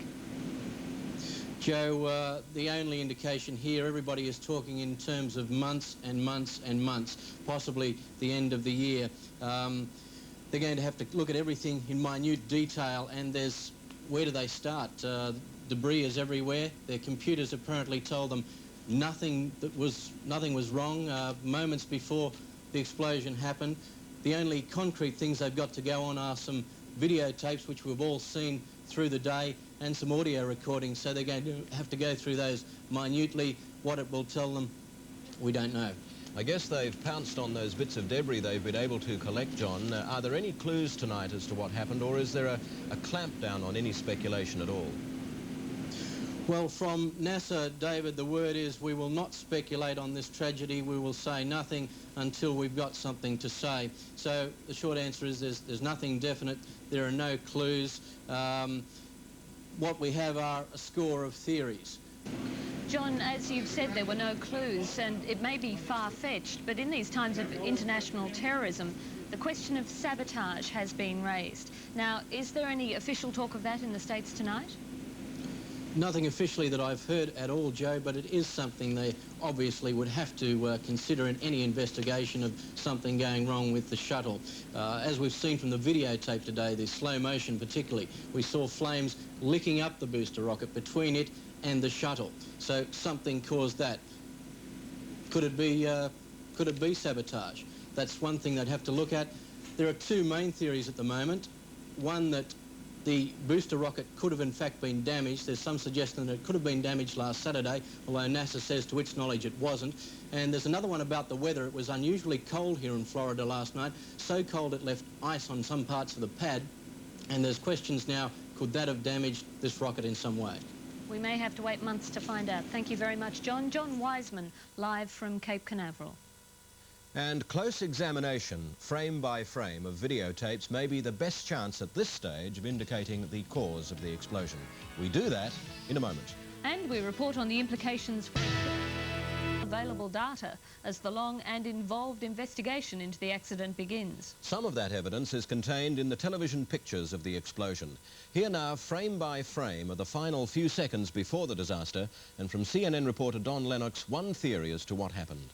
Joe, the only indication here, everybody is talking in terms of months and months and months, possibly the end of the year. They're going to have to look at everything in minute detail, and where do they start? Debris is everywhere. Their computers apparently told them nothing was wrong moments before the explosion happened. The only concrete things they've got to go on are some videotapes, which we've all seen through the day, and some audio recordings, so they're going to have to go through those minutely. What it will tell them, we don't know. I guess they've pounced on those bits of debris they've been able to collect, John. Are there any clues tonight as to what happened, or is there a clampdown on any speculation at all? Well, from NASA, David, the word is we will not speculate on this tragedy. We will say nothing until we've got something to say. So the short answer is there's nothing definite. There are no clues. What we have are a score of theories. John, as you've said, there were no clues, and it may be far-fetched, but in these times of international terrorism, the question of sabotage has been raised. Now, is there any official talk of that in the States tonight? Nothing officially that I've heard at all, Joe, but it is something they obviously would have to consider in any investigation of something going wrong with the shuttle. As we've seen from the videotape today, the slow motion particularly, we saw flames licking up the booster rocket between it and the shuttle. So something caused that. Could it be sabotage? That's one thing they'd have to look at. There are two main theories at the moment. One, that the booster rocket could have in fact been damaged. There's some suggestion that it could have been damaged last Saturday, although NASA says to its knowledge it wasn't. And there's another one about the weather. It was unusually cold here in Florida last night, so cold it left ice on some parts of the pad. And there's questions now, could that have damaged this rocket in some way? We may have to wait months to find out. Thank you very much, John. John Wiseman, live from Cape Canaveral. And close examination, frame by frame, of videotapes may be the best chance at this stage of indicating the cause of the explosion. We do that in a moment. And we report on the implications for available data as the long and involved investigation into the accident begins. Some of that evidence is contained in the television pictures of the explosion. Here now, frame by frame, are the final few seconds before the disaster, and from CNN reporter Don Lennox, one theory as to what happened.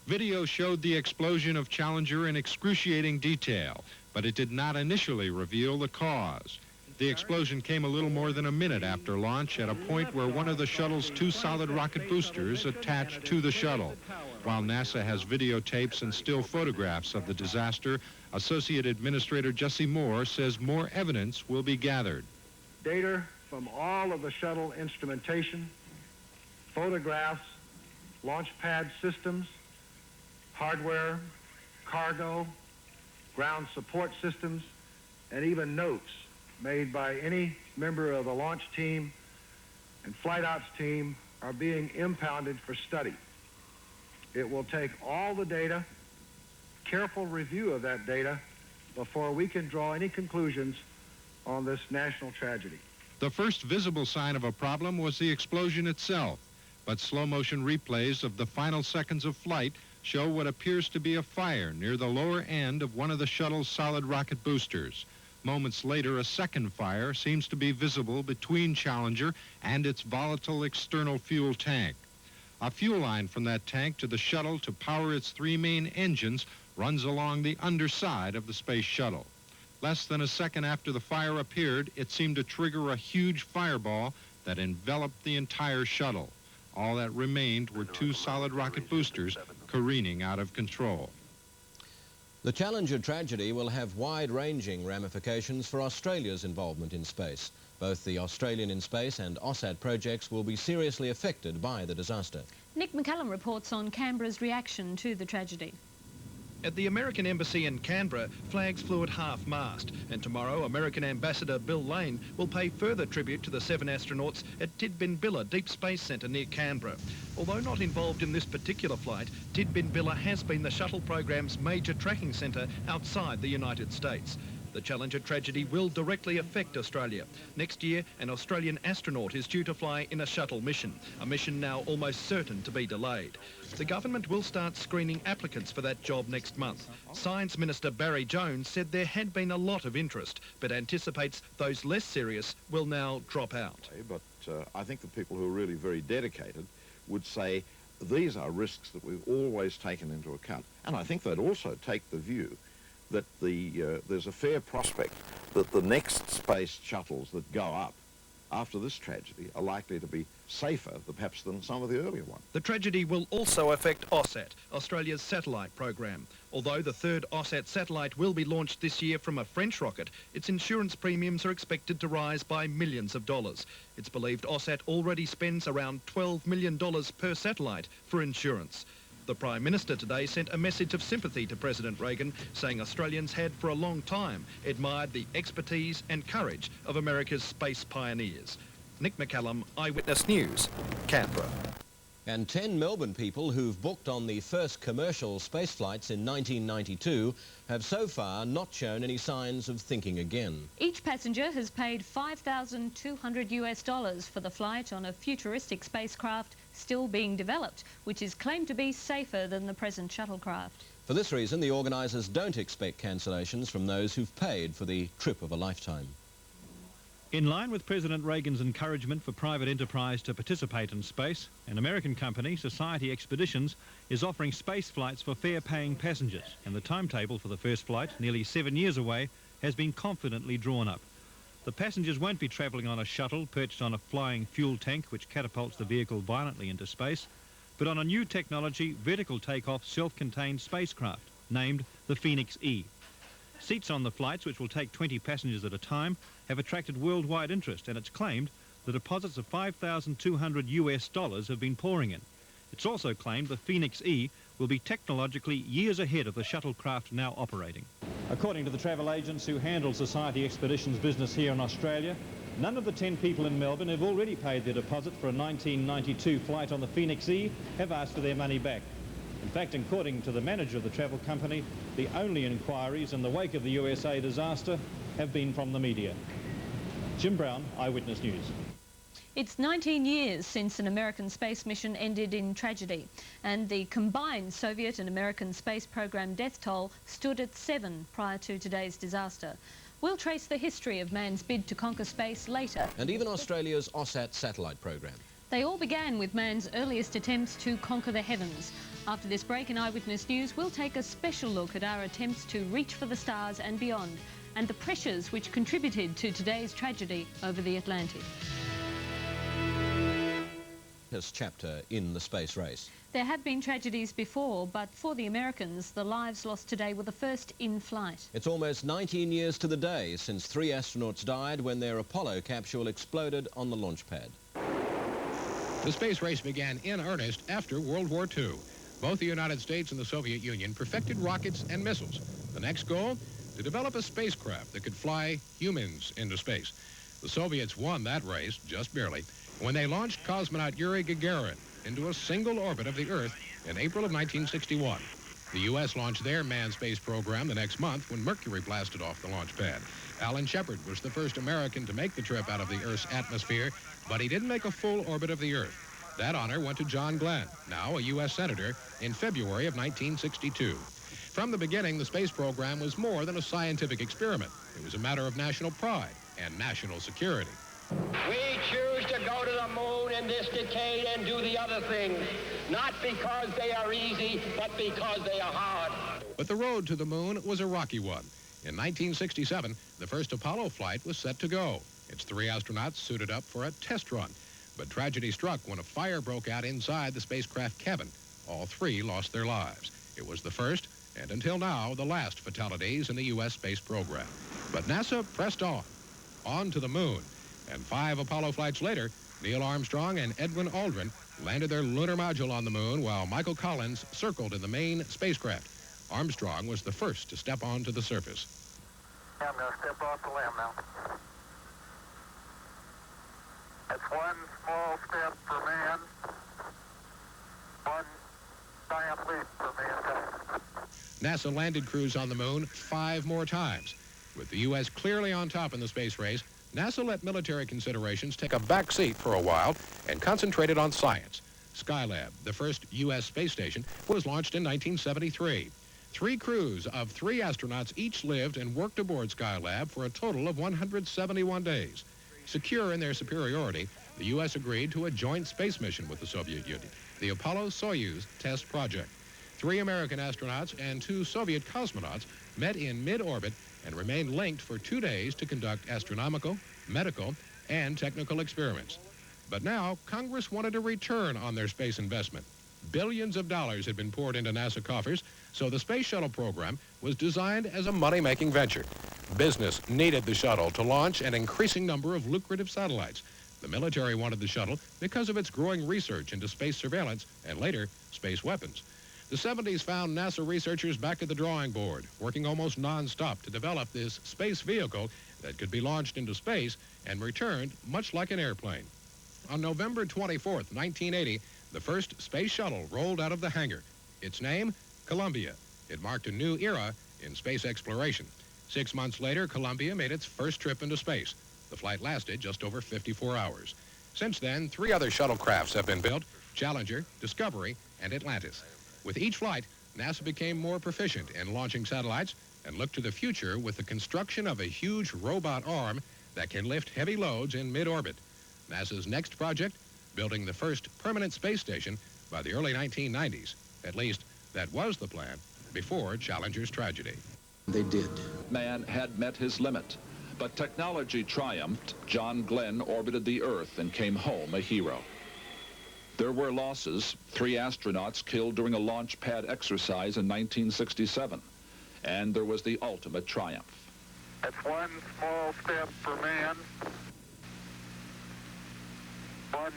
Video showed the explosion of Challenger in excruciating detail, but it did not initially reveal the cause. The explosion came a little more than a minute after launch at a point where one of the shuttle's two solid rocket boosters attached to the shuttle. While NASA has videotapes and still photographs of the disaster, Associate Administrator Jesse Moore says more evidence will be gathered. Data from all of the shuttle instrumentation, photographs, launch pad systems, hardware, cargo, ground support systems, and even notes made by any member of the launch team and flight ops team are being impounded for study. It will take all the data, careful review of that data, before we can draw any conclusions on this national tragedy. The first visible sign of a problem was the explosion itself. but slow-motion replays of the final seconds of flight show what appears to be a fire near the lower end of one of the shuttle's solid rocket boosters. Moments later, a second fire seems to be visible between Challenger and its volatile external fuel tank. A fuel line from that tank to the shuttle to power its three main engines runs along the underside of the space shuttle. Less than a second after the fire appeared, it seemed to trigger a huge fireball that enveloped the entire shuttle. All that remained were two solid rocket boosters careening out of control. The Challenger tragedy will have wide-ranging ramifications for Australia's involvement in space. Both the Australian in Space and AUSAT projects will be seriously affected by the disaster. Nick McCallum reports on Canberra's reaction to the tragedy. At the American Embassy in Canberra, flags flew at half-mast, and tomorrow American Ambassador Bill Lane will pay further tribute to the 7 astronauts at Tidbinbilla Deep Space Centre near Canberra. Although not involved in this particular flight, Tidbinbilla has been the shuttle program's major tracking centre outside the United States. The Challenger tragedy will directly affect Australia. Next year, an Australian astronaut is due to fly in a shuttle mission, a mission now almost certain to be delayed. The government will start screening applicants for that job next month. Science Minister Barry Jones said there had been a lot of interest, but anticipates those less serious will now drop out. But I think the people who are really very dedicated would say these are risks that we've always taken into account. And I think they'd also take the view that there's a fair prospect that the next space shuttles that go up after this tragedy are likely to be safer, perhaps, than some of the earlier ones. The tragedy will also affect AUSAT, Australia's satellite program. Although the third AUSAT satellite will be launched this year from a French rocket, its insurance premiums are expected to rise by millions of dollars. It's believed AUSAT already spends around $12 million per satellite for insurance. The Prime Minister today sent a message of sympathy to President Reagan, saying Australians had for a long time admired the expertise and courage of America's space pioneers. Nick McCallum, Eyewitness News, Canberra. And 10 Melbourne people who've booked on the first commercial space flights in 1992 have so far not shown any signs of thinking again. Each passenger has paid $5,200 for the flight on a futuristic spacecraft still being developed, which is claimed to be safer than the present shuttlecraft. For this reason, the organisers don't expect cancellations from those who've paid for the trip of a lifetime. In line with President Reagan's encouragement for private enterprise to participate in space, an American company, Society Expeditions, is offering space flights for fare-paying passengers, and the timetable for the first flight, nearly 7 years away, has been confidently drawn up. The passengers won't be travelling on a shuttle perched on a flying fuel tank which catapults the vehicle violently into space, but on a new technology, vertical takeoff self-contained spacecraft, named the Phoenix E. Seats on the flights, which will take 20 passengers at a time, have attracted worldwide interest, and it's claimed the deposits of $5,200 have been pouring in. It's also claimed the Phoenix E will be technologically years ahead of the shuttlecraft now operating. According to the travel agents who handle Society Expeditions business here in Australia, none of the 10 people in Melbourne who've already paid their deposit for a 1992 flight on the Phoenix E have asked for their money back. In fact, according to the manager of the travel company, the only inquiries in the wake of the USA disaster have been from the media. Jim Brown, Eyewitness News. It's 19 years since an American space mission ended in tragedy, and the combined Soviet and American space program death toll stood at 7 prior to today's disaster. We'll trace the history of man's bid to conquer space later. And even Australia's AUSAT satellite program. They all began with man's earliest attempts to conquer the heavens. After this break in Eyewitness News, we'll take a special look at our attempts to reach for the stars and beyond, and the pressures which contributed to today's tragedy over the Atlantic. This chapter in the space race. There have been tragedies before, but for the Americans, the lives lost today were the first in flight. It's almost 19 years to the day since 3 astronauts died when their Apollo capsule exploded on the launch pad. The space race began in earnest after World War II. Both the United States and the Soviet Union perfected rockets and missiles. The next goal? To develop a spacecraft that could fly humans into space. The Soviets won that race, just barely, when they launched cosmonaut Yuri Gagarin into a single orbit of the Earth in April of 1961. The U.S. launched their manned space program the next month when Mercury blasted off the launch pad. Alan Shepard was the first American to make the trip out of the Earth's atmosphere, but he didn't make a full orbit of the Earth. That honor went to John Glenn, now a U.S. Senator, in February of 1962. From the beginning, the space program was more than a scientific experiment. It was a matter of national pride and national security. We choose to go to the moon in this decade and do the other things, not because they are easy, but because they are hard. But the road to the moon was a rocky one. In 1967, the first Apollo flight was set to go. Its 3 astronauts suited up for a test run. But tragedy struck when a fire broke out inside the spacecraft cabin. All 3 lost their lives. It was the first, and until now, the last fatalities in the U.S. space program. But NASA pressed on to the moon. And 5 Apollo flights later, Neil Armstrong and Edwin Aldrin landed their lunar module on the moon while Michael Collins circled in the main spacecraft. Armstrong was the first to step onto the surface. I'm going to step off the limb now. That's one small step for man, one giant leap for mankind. NASA landed crews on the moon 5 more times. With the U.S. clearly on top in the space race, NASA let military considerations take a back seat for a while and concentrated on science. Skylab, the first U.S. space station, was launched in 1973. 3 crews of 3 astronauts each lived and worked aboard Skylab for a total of 171 days. Secure in their superiority, the U.S. agreed to a joint space mission with the Soviet Union, the Apollo-Soyuz test project. 3 American astronauts and 2 Soviet cosmonauts met in mid-orbit and remained linked for 2 days to conduct astronomical, medical, and technical experiments. But now, Congress wanted a return on their space investment. Billions of dollars had been poured into NASA coffers, so the Space Shuttle program was designed as a money-making venture. Business needed the shuttle to launch an increasing number of lucrative satellites. The military wanted the shuttle because of its growing research into space surveillance and later, space weapons. The 70s found NASA researchers back at the drawing board, working almost non-stop to develop this space vehicle that could be launched into space and returned much like an airplane. On November 24th, 1980, the first space shuttle rolled out of the hangar. Its name, Columbia. It marked a new era in space exploration. 6 months later, Columbia made its first trip into space. The flight lasted just over 54 hours. Since then, 3 other shuttlecrafts have been built: Challenger, Discovery, and Atlantis. With each flight, NASA became more proficient in launching satellites and looked to the future with the construction of a huge robot arm that can lift heavy loads in mid-orbit. NASA's next project, building the first permanent space station by the early 1990s. At least, that was the plan before Challenger's tragedy. They did. Man had met his limit, but technology triumphed. John Glenn orbited the Earth and came home a hero. There were losses: 3 astronauts killed during a launch pad exercise in 1967. And there was the ultimate triumph. That's one small step for man, one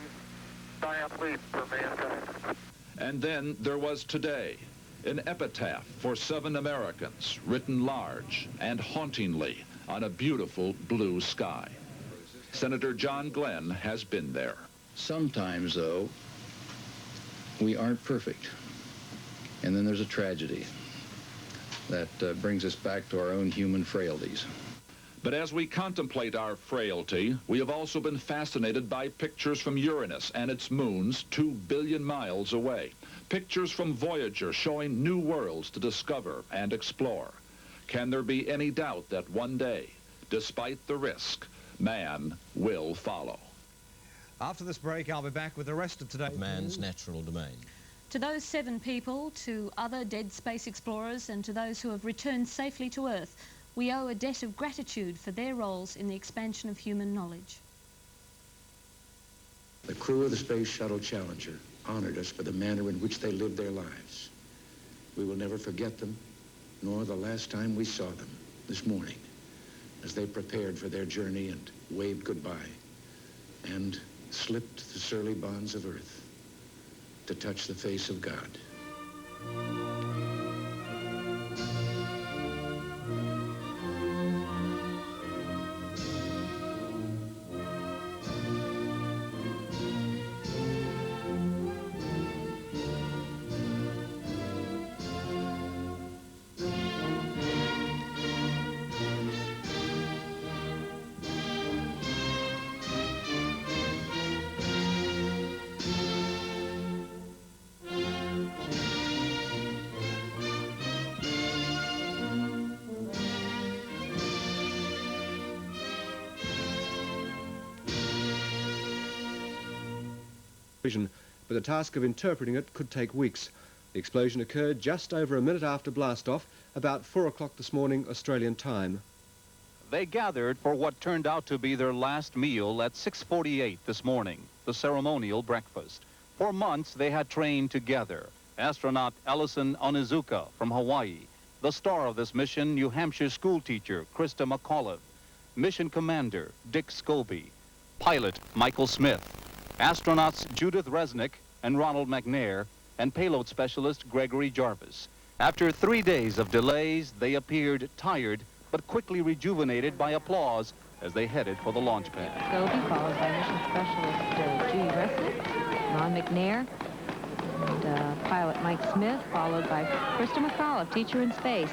giant leap for mankind. And then there was today, an epitaph for 7 Americans, written large and hauntingly on a beautiful blue sky. Senator John Glenn has been there. Sometimes, though, we aren't perfect. And then there's a tragedy that brings us back to our own human frailties. But as we contemplate our frailty, we have also been fascinated by pictures from Uranus and its moons 2 billion miles away. Pictures from Voyager showing new worlds to discover and explore. Can there be any doubt that one day, despite the risk, man will follow? After this break, I'll be back with the rest of today's Man's Natural Domain. To those 7 people, to other dead space explorers, and to those who have returned safely to Earth, we owe a debt of gratitude for their roles in the expansion of human knowledge. The crew of the Space Shuttle Challenger honored us for the manner in which they lived their lives. We will never forget them, nor the last time we saw them, this morning, as they prepared for their journey and waved goodbye, and slipped the surly bonds of Earth to touch the face of God. but the task of interpreting it could take weeks. The explosion occurred just over a minute after blastoff, about 4 o'clock this morning, Australian time. They gathered for what turned out to be their last meal at 6:48 this morning, the ceremonial breakfast. For months, they had trained together. Astronaut Ellison Onizuka from Hawaii, the star of this mission, New Hampshire schoolteacher Krista McAuliffe, mission commander Dick Scobie, pilot Michael Smith, astronauts Judith Resnick and Ronald McNair, and payload specialist Gregory Jarvis. After 3 days of delays, they appeared tired but quickly rejuvenated by applause as they headed for the launch pad. Scobie, followed by mission specialist Judy Resnick, Ron McNair, and pilot Mike Smith, followed by Krista McAuliffe, teacher in space,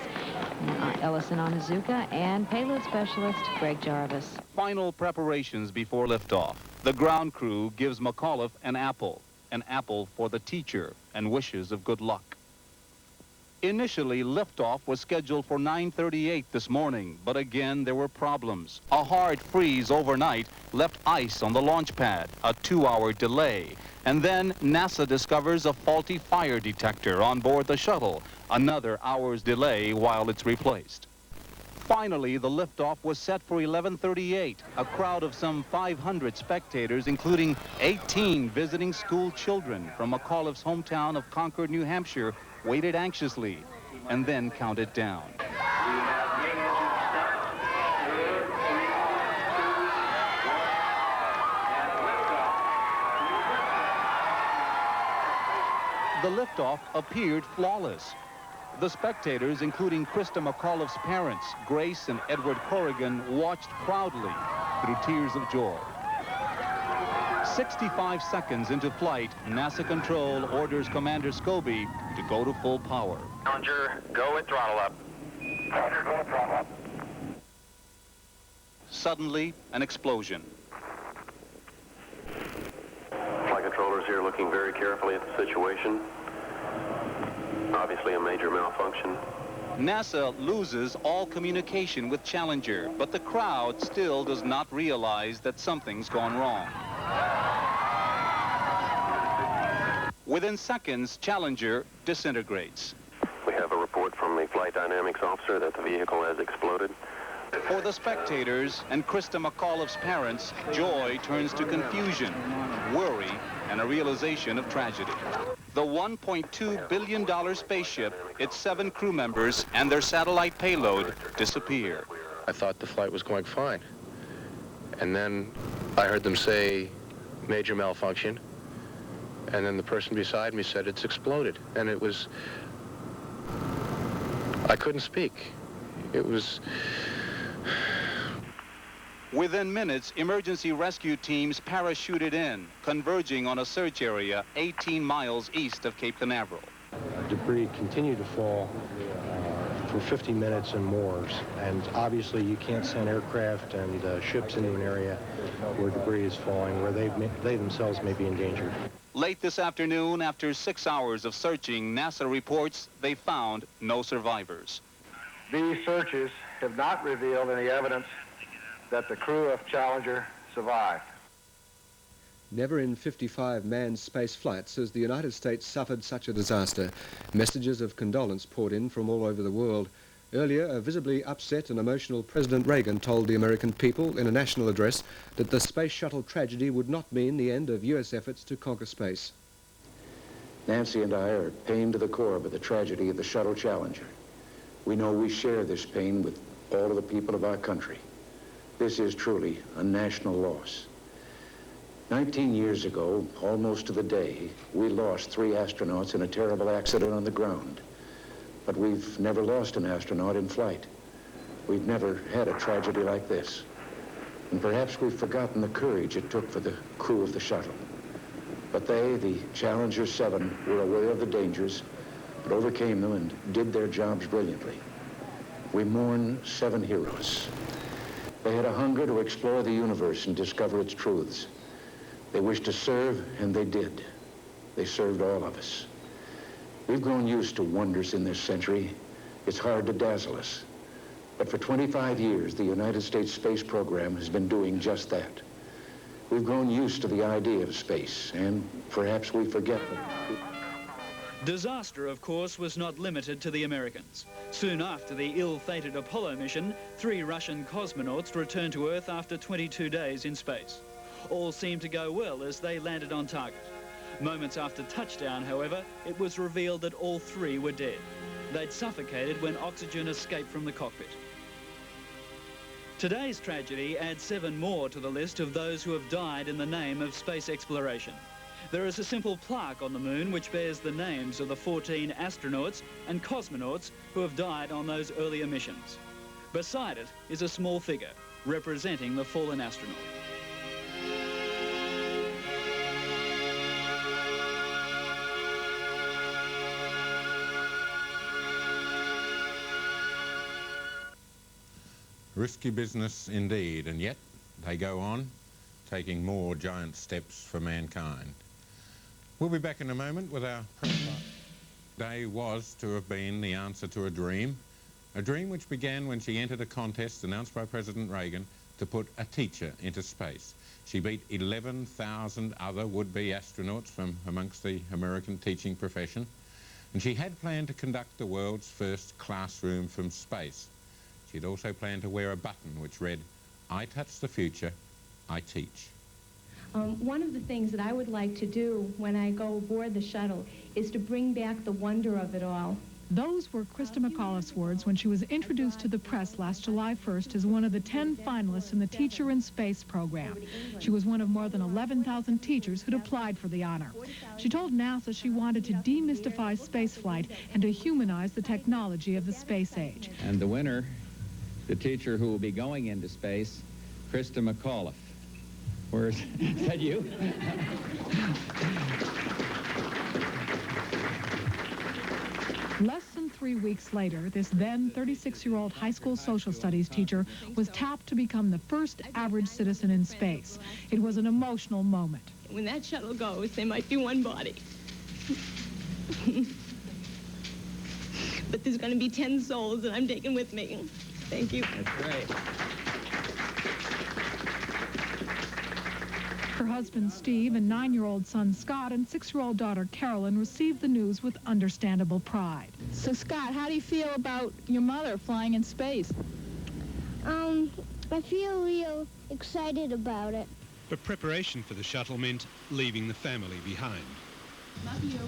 Ellison Onizuka, and payload specialist Greg Jarvis. Final preparations before liftoff. The ground crew gives McAuliffe an apple for the teacher, and wishes of good luck. Initially, liftoff was scheduled for 9:38 this morning, but again there were problems. A hard freeze overnight left ice on the launch pad, a 2-hour delay, and then NASA discovers a faulty fire detector on board the shuttle, another hour's delay while it's replaced. Finally, the liftoff was set for 11:38. A crowd of some 500 spectators, including 18 visiting school children from McAuliffe's hometown of Concord, New Hampshire, waited anxiously and then counted down. The liftoff appeared flawless. The spectators, including Krista McAuliffe's parents, Grace and Edward Corrigan, watched proudly through tears of joy. 65 seconds into flight, NASA Control orders Commander Scobie to go to full power. Challenger, go with throttle up. Challenger, go with throttle up. Suddenly, an explosion. Flight controllers here looking very carefully at the situation. Obviously a major malfunction. NASA loses all communication with Challenger, but the crowd still does not realize that something's gone wrong. Within seconds, Challenger disintegrates. We have a report from the flight dynamics officer that the vehicle has exploded. For the spectators and Krista McAuliffe's parents, joy turns to confusion, worry, and a realization of tragedy. The $1.2 billion spaceship, its 7 crew members, and their satellite payload disappear. I thought the flight was going fine. And then I heard them say major malfunction. And then the person beside me said it's exploded. And it was, I couldn't speak. It was... Within minutes, emergency rescue teams parachuted in, converging on a search area 18 miles east of Cape Canaveral. Debris continued to fall for 50 minutes and more, and obviously you can't send aircraft and ships into an area where debris is falling, where they themselves may be endangered. Late this afternoon, after 6 hours of searching, NASA reports they found no survivors. These searches have not revealed any evidence that the crew of Challenger survived. Never in 55 manned space flights has the United States suffered such a disaster. Messages of condolence poured in from all over the world. Earlier, a visibly upset and emotional President Reagan told the American people in a national address that the space shuttle tragedy would not mean the end of U.S. efforts to conquer space. Nancy and I are pained to the core by the tragedy of the shuttle Challenger. We know we share this pain with all of the people of our country. This is truly a national loss. 19 years ago, almost to the day, we lost 3 astronauts in a terrible accident on the ground. But we've never lost an astronaut in flight. We've never had a tragedy like this. And perhaps we've forgotten the courage it took for the crew of the shuttle. But they, the Challenger 7, were aware of the dangers, but overcame them and did their jobs brilliantly. We mourn 7 heroes. They had a hunger to explore the universe and discover its truths. They wished to serve, and they did. They served all of us. We've grown used to wonders in this century. It's hard to dazzle us. But for 25 years, the United States space program has been doing just that. We've grown used to the idea of space, and perhaps we forget that. Disaster, of course, was not limited to the Americans. Soon after the ill-fated Apollo mission, 3 Russian cosmonauts returned to Earth after 22 days in space. All seemed to go well as they landed on target. Moments after touchdown, however, it was revealed that all 3 were dead. They'd suffocated when oxygen escaped from the cockpit. Today's tragedy adds 7 more to the list of those who have died in the name of space exploration. There is a simple plaque on the moon which bears the names of the 14 astronauts and cosmonauts who have died on those earlier missions. Beside it is a small figure representing the fallen astronaut. Risky business indeed, and yet they go on, taking more giant steps for mankind. We'll be back in a moment with our press. Day was to have been the answer to a dream which began when she entered a contest announced by President Reagan to put a teacher into space. She beat 11,000 other would-be astronauts from amongst the American teaching profession, and she had planned to conduct the world's first classroom from space. She'd also planned to wear a button which read, "I touch the future, I teach." One of the things that I would like to do when I go aboard the shuttle is to bring back the wonder of it all. Those were Christa McAuliffe's words when she was introduced to the press last July 1st as one of the 10 finalists in the Teacher in Space program. She was one of more than 11,000 teachers who'd applied for the honor. She told NASA she wanted to demystify spaceflight and to humanize the technology of the space age. And the winner, the teacher who will be going into space, Christa McAuliffe. Where's that you? Less than 3 weeks later, this then 36-year-old high school social studies teacher was tapped to become the first average citizen in space. It was an emotional moment. When that shuttle goes, there might be one body. But there's going to be 10 souls that I'm taking with me. Thank you. That's great. Her husband, Steve, and 9-year-old son, Scott, and 6-year-old daughter, Carolyn, received the news with understandable pride. So, Scott, how do you feel about your mother flying in space? I feel real excited about it. But preparation for the shuttle meant leaving the family behind. Love you.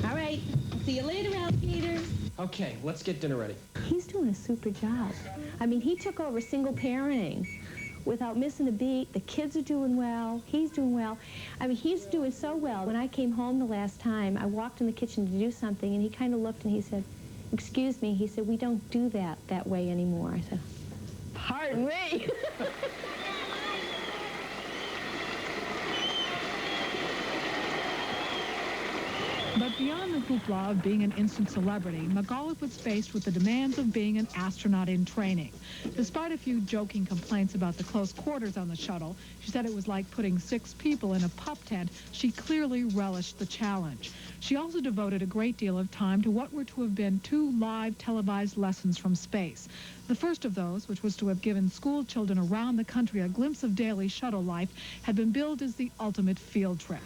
All right. See you later, alligator. Okay, let's get dinner ready. He's doing a super job. I mean, he took over single parenting without missing a beat. The kids are doing well. He's doing well. I mean, he's doing so well. When I came home the last time, I walked in the kitchen to do something, and he kind of looked and he said, "Excuse me," he said, "we don't do that way anymore." I said, "Pardon me." But beyond the hoopla of being an instant celebrity, McAuliffe was faced with the demands of being an astronaut in training. Despite a few joking complaints about the close quarters on the shuttle, she said it was like putting 6 people in a pup tent. She clearly relished the challenge. She also devoted a great deal of time to what were to have been 2 live televised lessons from space. The first of those, which was to have given school children around the country a glimpse of daily shuttle life, had been billed as the ultimate field trip.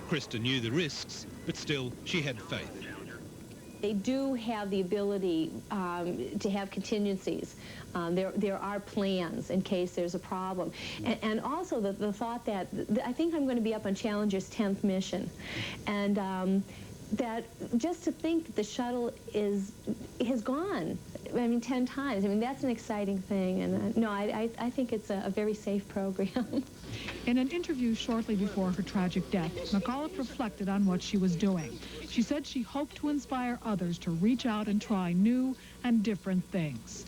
Christa knew the risks, but still, she had faith. They do have the ability to have contingencies. There are plans in case there's a problem. And also the thought that, I think I'm going to be up on Challenger's 10th mission. And that just to think that the shuttle has gone, I mean, 10 times. I mean, that's an exciting thing. And no, I think it's a very safe program. In an interview shortly before her tragic death, McAuliffe reflected on what she was doing. She said she hoped to inspire others to reach out and try new and different things.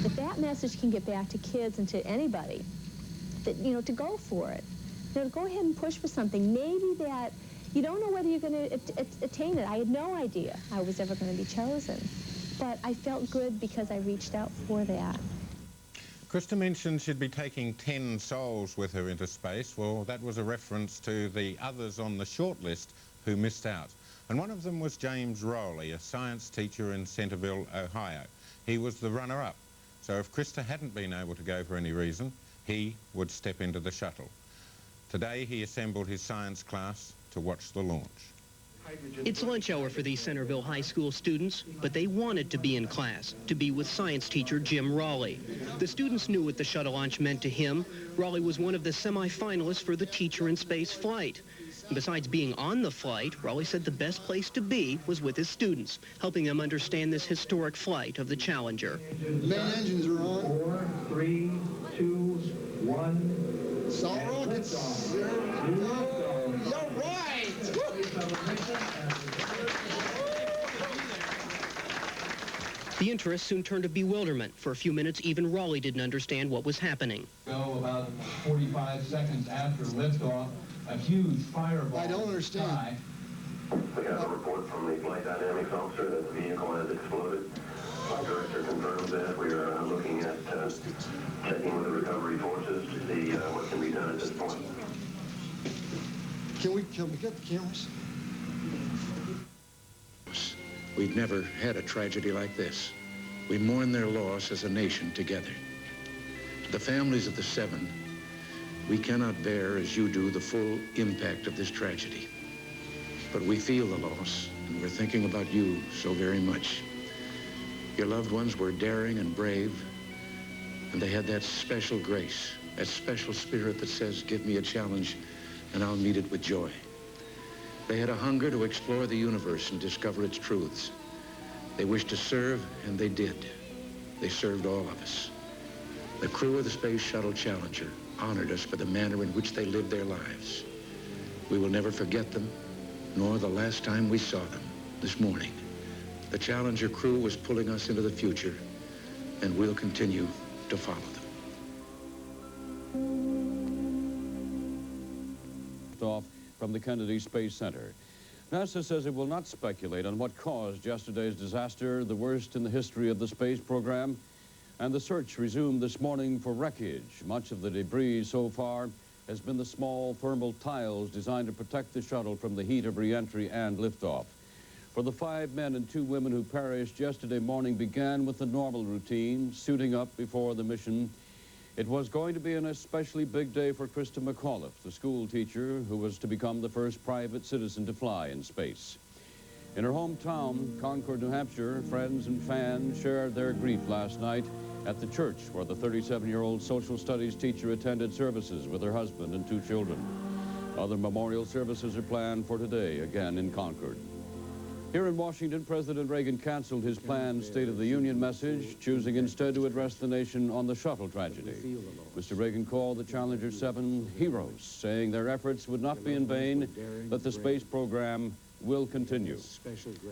If that message can get back to kids and to anybody, that, you know, to go for it, you know, to go ahead and push for something, maybe that you don't know whether you're going to attain it. I had no idea I was ever going to be chosen, but I felt good because I reached out for that. Christa mentioned she'd be taking 10 souls with her into space. Well, that was a reference to the others on the short list who missed out. And one of them was James Rowley, a science teacher in Centerville, Ohio. He was the runner-up. So if Christa hadn't been able to go for any reason, he would step into the shuttle. Today he assembled his science class to watch the launch. It's lunch hour for these Centerville High School students, but they wanted to be in class, to be with science teacher Jim Raleigh. The students knew what the shuttle launch meant to him. Raleigh was one of the semi-finalists for the Teacher in Space flight. Besides being on the flight, Raleigh said the best place to be was with his students, helping them understand this historic flight of the Challenger. Main engines are on. 4, 3, 2, 1. Solid rockets. There we go. You're right. The interest soon turned to bewilderment. For a few minutes, even Raleigh didn't understand what was happening. Go about 45 seconds after liftoff, a huge fireball. I don't understand. We have a report from the flight dynamics officer that the vehicle has exploded. Our director confirms that. We are looking at checking with the recovery forces to see what can be done at this point. Can we get the cameras? We've never had a tragedy like this. We mourn their loss as a nation together. To the families of the 7, we cannot bear, as you do, the full impact of this tragedy. But we feel the loss, and we're thinking about you so very much. Your loved ones were daring and brave, and they had that special grace, that special spirit that says, give me a challenge, and I'll meet it with joy. They had a hunger to explore the universe and discover its truths. They wished to serve, and they did. They served all of us. The crew of the Space Shuttle Challenger honored us for the manner in which they lived their lives. We will never forget them, nor the last time we saw them, this morning. The Challenger crew was pulling us into the future, and we'll continue to follow them. Off from the Kennedy Space Center. NASA says it will not speculate on what caused yesterday's disaster, the worst in the history of the space program, and the search resumed this morning for wreckage. Much of the debris so far has been the small thermal tiles designed to protect the shuttle from the heat of re-entry and liftoff. For the 5 men and 2 women who perished yesterday morning began with the normal routine, suiting up before the mission. It was going to be an especially big day for Krista McAuliffe, the school teacher who was to become the first private citizen to fly in space. In her hometown, Concord, New Hampshire, friends and fans shared their grief last night at the church where the 37-year-old social studies teacher attended services with her husband and 2 children. Other memorial services are planned for today, again in Concord. Here in Washington, President Reagan canceled his planned State of the Union message, choosing instead to address the nation on the shuttle tragedy. Mr. Reagan called the Challenger 7 heroes, saying their efforts would not be in vain, that the space program will continue.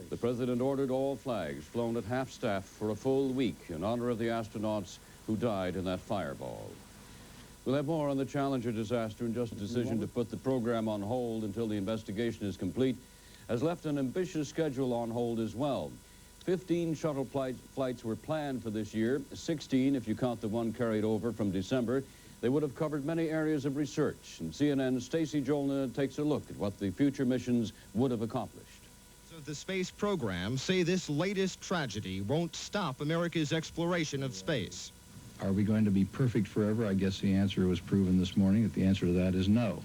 The president ordered all flags flown at half-staff for a full week in honor of the astronauts who died in that fireball. We'll have more on the Challenger disaster and just a decision to put the program on hold until the investigation is complete has left an ambitious schedule on hold as well. 15 shuttle flights were planned for this year, 16 if you count the one carried over from December. They would have covered many areas of research, and CNN's Stacy Jolna takes a look at what the future missions would have accomplished. The space program say this latest tragedy won't stop America's exploration of space. Are we going to be perfect forever? I guess the answer was proven this morning that the answer to that is no.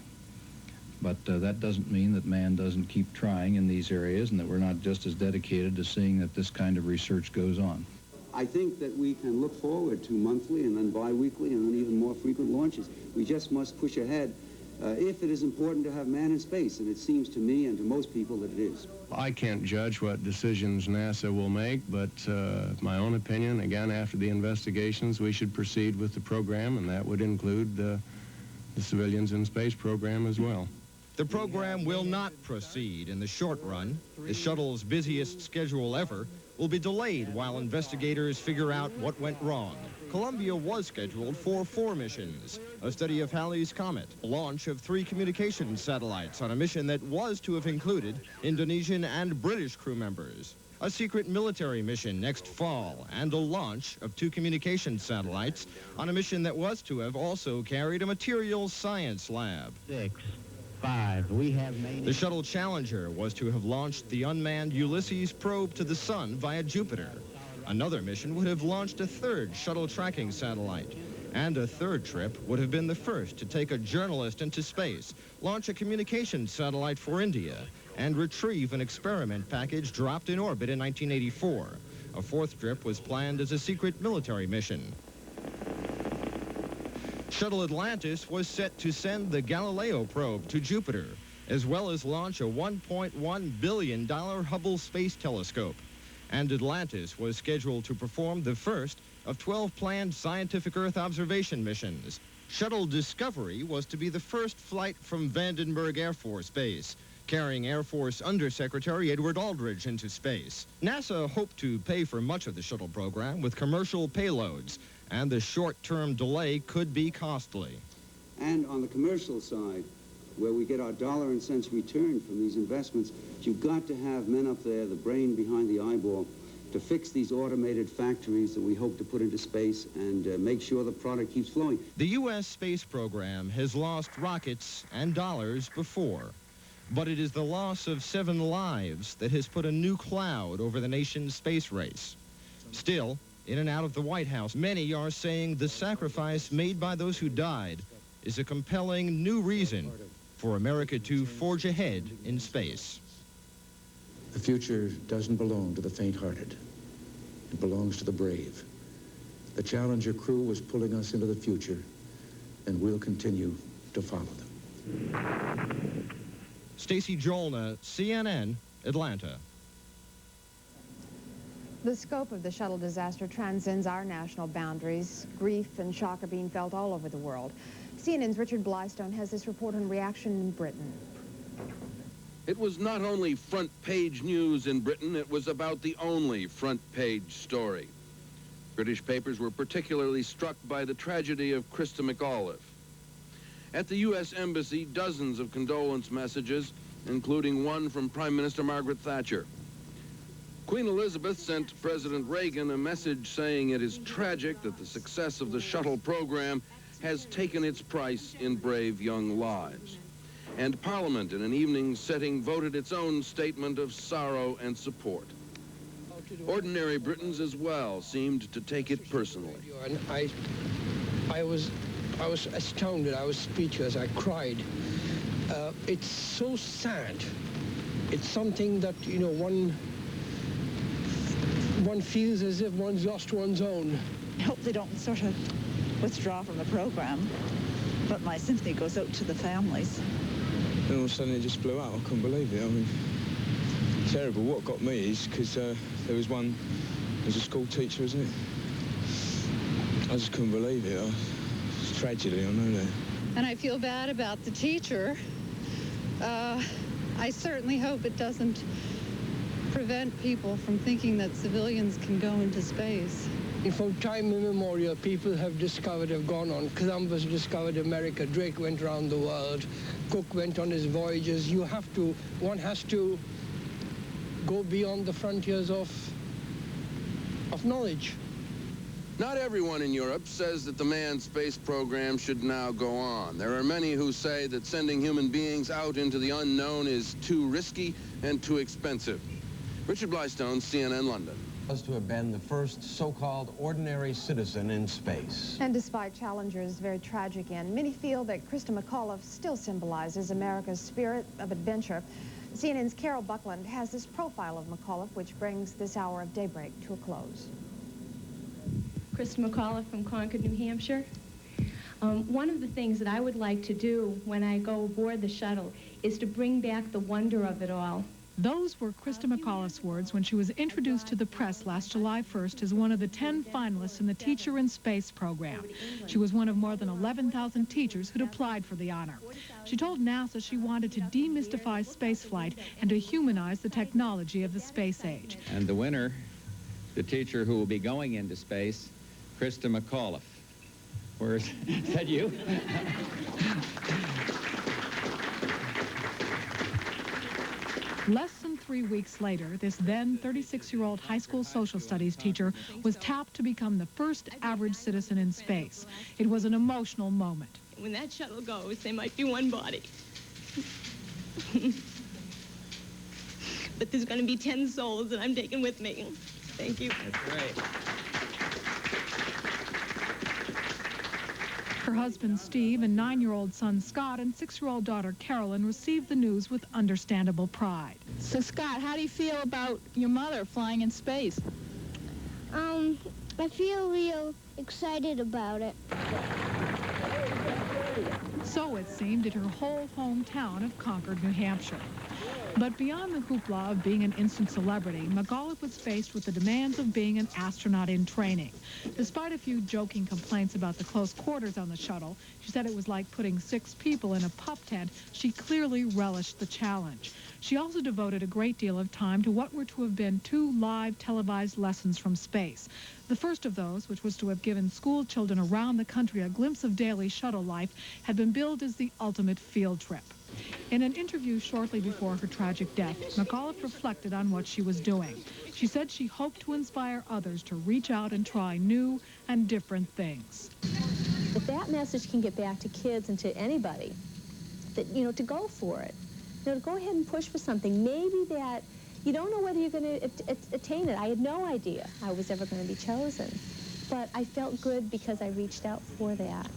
But that doesn't mean that man doesn't keep trying in these areas and that we're not just as dedicated to seeing that this kind of research goes on. I think that we can look forward to monthly and then bi-weekly and then even more frequent launches. We just must push ahead if it is important to have man in space, and it seems to me and to most people that it is. I can't judge what decisions NASA will make, but my own opinion, again, after the investigations, we should proceed with the program, and that would include the civilians in space program as well. The program will not proceed in the short run. The shuttle's busiest schedule ever will be delayed while investigators figure out what went wrong. Columbia was scheduled for 4 missions: a study of Halley's Comet, launch of 3 communication satellites on a mission that was to have included Indonesian and British crew members, a secret military mission next fall, and a launch of 2 communication satellites on a mission that was to have also carried a materials science lab. 6, 5, we have made it. The shuttle Challenger was to have launched the unmanned Ulysses probe to the sun via Jupiter. Another mission would have launched a 3rd shuttle tracking satellite, And a third trip would have been the first to take a journalist into space, launch a communications satellite for India, and retrieve an experiment package dropped in orbit in 1984. A fourth trip was planned as a secret military mission. Shuttle Atlantis was set to send the Galileo probe to Jupiter, as well as launch a $1.1 billion Hubble Space Telescope. And Atlantis was scheduled to perform the first of 12 planned scientific Earth observation missions. Shuttle Discovery was to be the first flight from Vandenberg Air Force Base, carrying Air Force Undersecretary Edward Aldridge into space. NASA hoped to pay for much of the shuttle program with commercial payloads, and the short-term delay could be costly. And on the commercial side, where we get our dollar and cents return from these investments, you've got to have men up there, the brain behind the eyeball, to fix these automated factories that we hope to put into space and make sure the product keeps flowing. The U.S. space program has lost rockets and dollars before, but it is the loss of 7 lives that has put a new cloud over the nation's space race. Still, in and out of the White House, many are saying the sacrifice made by those who died is a compelling new reason for America to forge ahead in space. The future doesn't belong to the faint-hearted. It belongs to the brave. The Challenger crew was pulling us into the future, and we'll continue to follow them. Stacy Jolna, CNN, Atlanta. The scope of the shuttle disaster transcends our national boundaries. Grief and shock are being felt all over the world. CNN's Richard Blystone has this report on reaction in Britain. It was not only front-page news in Britain, it was about the only front-page story. British papers were particularly struck by the tragedy of Christa McAuliffe. At the U.S. Embassy, dozens of condolence messages, including one from Prime Minister Margaret Thatcher. Queen Elizabeth sent President Reagan a message saying it is tragic that the success of the shuttle program has taken its price in brave young lives. And Parliament, in an evening setting, voted its own statement of sorrow and support. Ordinary Britons as well seemed to take it personally. And I was astounded. I was speechless. I cried. It's so sad. It's something that, you know, one feels as if one's lost one's own. I hope they don't sort of withdraw from the program, but my sympathy goes out to the families. And all of a sudden it just blew out. I couldn't believe it. I mean, terrible. What got me is because there was a school teacher, isn't it? I just couldn't believe it. It's tragedy, I know that. And I feel bad about the teacher. I certainly hope it doesn't prevent people from thinking that civilians can go into space. From time immemorial, people have gone on. Columbus discovered America, Drake went around the world, Cook went on his voyages. One has to go beyond the frontiers of knowledge. Not everyone in Europe says that the manned space program should now go on. There are many who say that sending human beings out into the unknown is too risky and too expensive. Richard Blystone, CNN, London. Was to have been the first so-called ordinary citizen in space. And despite Challenger's very tragic end, many feel that Christa McAuliffe still symbolizes America's spirit of adventure. CNN's Carol Buckland has this profile of McAuliffe, which brings this hour of Daybreak to a close. Christa McAuliffe from Concord, New Hampshire. One of the things that I would like to do when I go aboard the shuttle is to bring back the wonder of it all. Those were Christa McAuliffe's words when she was introduced to the press last July 1st as one of the 10 finalists in the Teacher in Space program. She was one of more than 11,000 teachers who'd applied for the honor. She told NASA she wanted to demystify spaceflight and to humanize the technology of the space age. And the winner, the teacher who will be going into space, Christa McAuliffe. Is that you? Less than 3 weeks later, this then 36-year-old high school social studies teacher was tapped to become the first average citizen in space. It was an emotional moment. When that shuttle goes, there might be one body. But there's going to be 10 souls that I'm taking with me. Thank you. That's right. Her husband, Steve, and 9-year-old son, Scott, and 6-year-old daughter, Carolyn, received the news with understandable pride. So, Scott, how do you feel about your mother flying in space? I feel real excited about it. So it seemed did her whole hometown of Concord, New Hampshire. But beyond the hoopla of being an instant celebrity, McAuliffe was faced with the demands of being an astronaut in training. Despite a few joking complaints about the close quarters on the shuttle, she said it was like putting 6 people in a pup tent. She clearly relished the challenge. She also devoted a great deal of time to what were to have been 2 live televised lessons from space. The first of those, which was to have given school children around the country a glimpse of daily shuttle life, had been billed as the ultimate field trip. In an interview shortly before her tragic death, McAuliffe reflected on what she was doing. She said she hoped to inspire others to reach out and try new and different things. If that message can get back to kids and to anybody, that, to go for it, to go ahead and push for something, maybe that you don't know whether you're going to attain it. I had no idea I was ever going to be chosen, but I felt good because I reached out for that.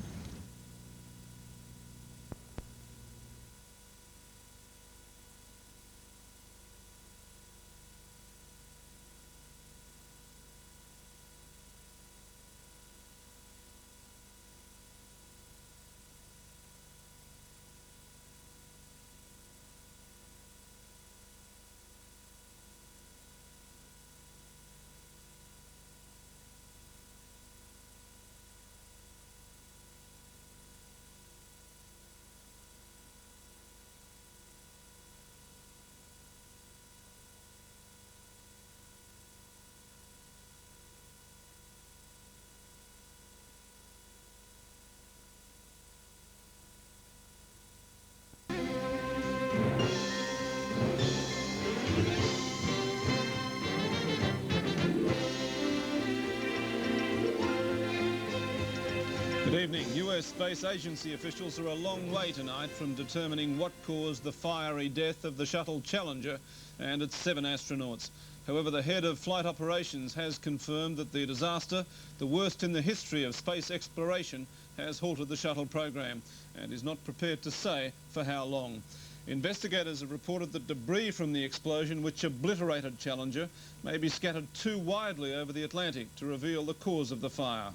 Good evening. U.S. Space Agency officials are a long way tonight from determining what caused the fiery death of the shuttle Challenger and its 7 astronauts. However, the head of flight operations has confirmed that the disaster, the worst in the history of space exploration, has halted the shuttle program and is not prepared to say for how long. Investigators have reported that debris from the explosion, which obliterated Challenger, may be scattered too widely over the Atlantic to reveal the cause of the fire.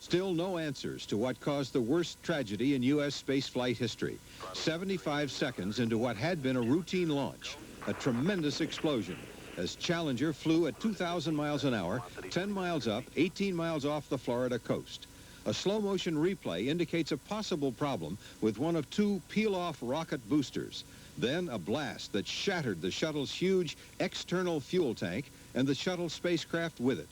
Still no answers to what caused the worst tragedy in U.S. spaceflight history. 75 seconds into what had been a routine launch, a tremendous explosion as Challenger flew at 2,000 miles an hour, 10 miles up, 18 miles off the Florida coast. A slow-motion replay indicates a possible problem with one of 2 peel-off rocket boosters. Then a blast that shattered the shuttle's huge external fuel tank and the shuttle spacecraft with it.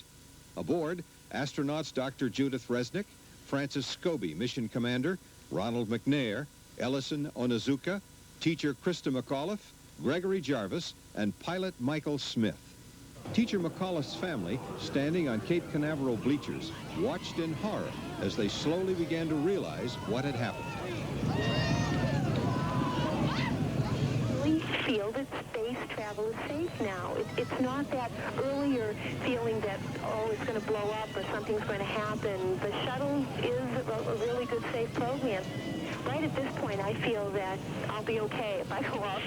Aboard, astronauts Dr. Judith Resnick, Francis Scobie, mission commander, Ronald McNair, Ellison Onizuka, teacher Krista McAuliffe, Gregory Jarvis, and pilot Michael Smith. Teacher McAuliffe's family, standing on Cape Canaveral bleachers, watched in horror as they slowly began to realize what had happened. We feel that space travel is safe now. It's not that earlier feeling that, oh, it's going to blow up or something's going to happen. The shuttle is a really good, safe program. Right at this point, I feel that I'll be okay if I go off.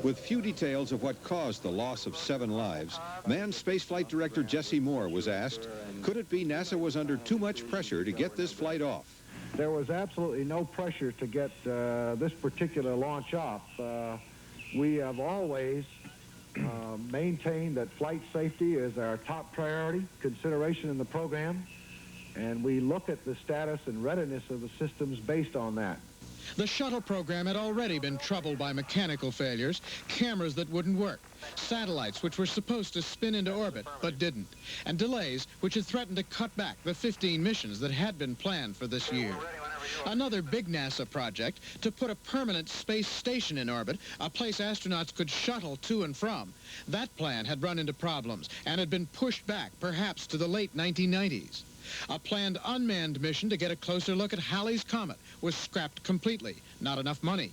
With few details of what caused the loss of 7 lives, manned spaceflight director Jesse Moore was asked, could it be NASA was under too much pressure to get this flight off? There was absolutely no pressure to get this particular launch off. We have always maintained that flight safety is our top priority consideration in the program, and we look at the status and readiness of the systems based on that. The shuttle program had already been troubled by mechanical failures, cameras that wouldn't work, satellites which were supposed to spin into orbit but didn't, and delays which had threatened to cut back the 15 missions that had been planned for this year. Another big NASA project to put a permanent space station in orbit, a place astronauts could shuttle to and from. That plan had run into problems and had been pushed back, perhaps to the late 1990s. A planned unmanned mission to get a closer look at Halley's Comet was scrapped completely. Not enough money.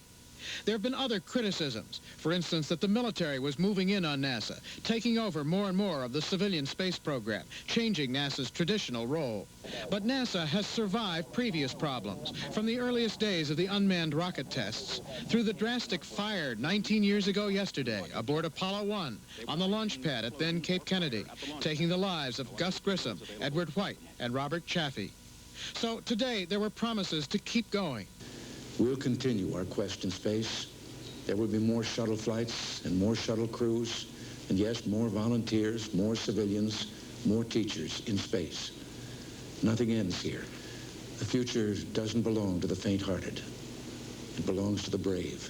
There have been other criticisms. For instance, that the military was moving in on NASA, taking over more and more of the civilian space program, changing NASA's traditional role. But NASA has survived previous problems, from the earliest days of the unmanned rocket tests, through the drastic fire 19 years ago yesterday aboard Apollo 1 on the launch pad at then Cape Kennedy, taking the lives of Gus Grissom, Edward White, and Robert Chaffee. So today there were promises to keep going. We'll continue our quest in space. There will be more shuttle flights and more shuttle crews, and yes, more volunteers, more civilians, more teachers in space. Nothing ends here. The future doesn't belong to the faint-hearted. It belongs to the brave.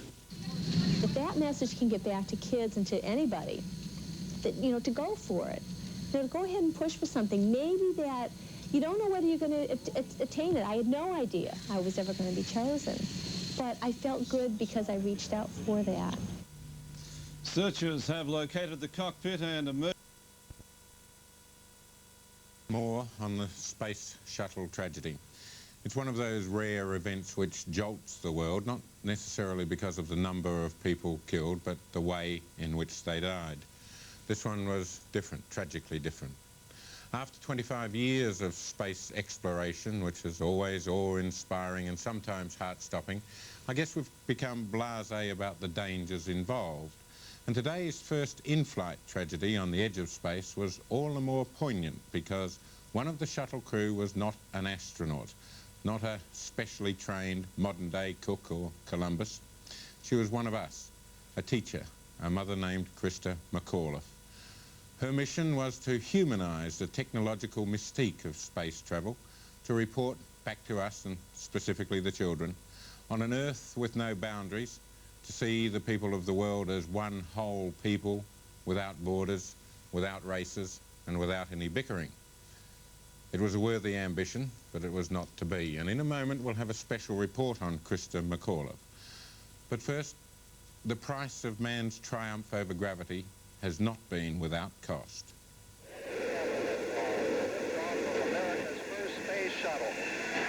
If that message can get back to kids and to anybody, that, you know, to go for it, you know, to go ahead and push for something, maybe that you don't know whether you're going to attain it. I had no idea I was ever going to be chosen, but I felt good because I reached out for that. Searchers have located the cockpit and emerged. More on the space shuttle tragedy. It's one of those rare events which jolts the world, not necessarily because of the number of people killed, but the way in which they died. This one was different, tragically different. After 25 years of space exploration, which is always awe-inspiring and sometimes heart-stopping, I guess we've become blasé about the dangers involved. And today's first in-flight tragedy on the edge of space was all the more poignant because one of the shuttle crew was not an astronaut, not a specially trained modern-day Cook or Columbus. She was one of us, a teacher, a mother named Christa McAuliffe. Her mission was to humanise the technological mystique of space travel, to report back to us, and specifically the children, on an Earth with no boundaries, to see the people of the world as one whole people, without borders, without races, and without any bickering. It was a worthy ambition, but it was not to be. And in a moment, we'll have a special report on Christa McAuliffe. But first, the price of man's triumph over gravity has not been without cost. America's first space shuttle,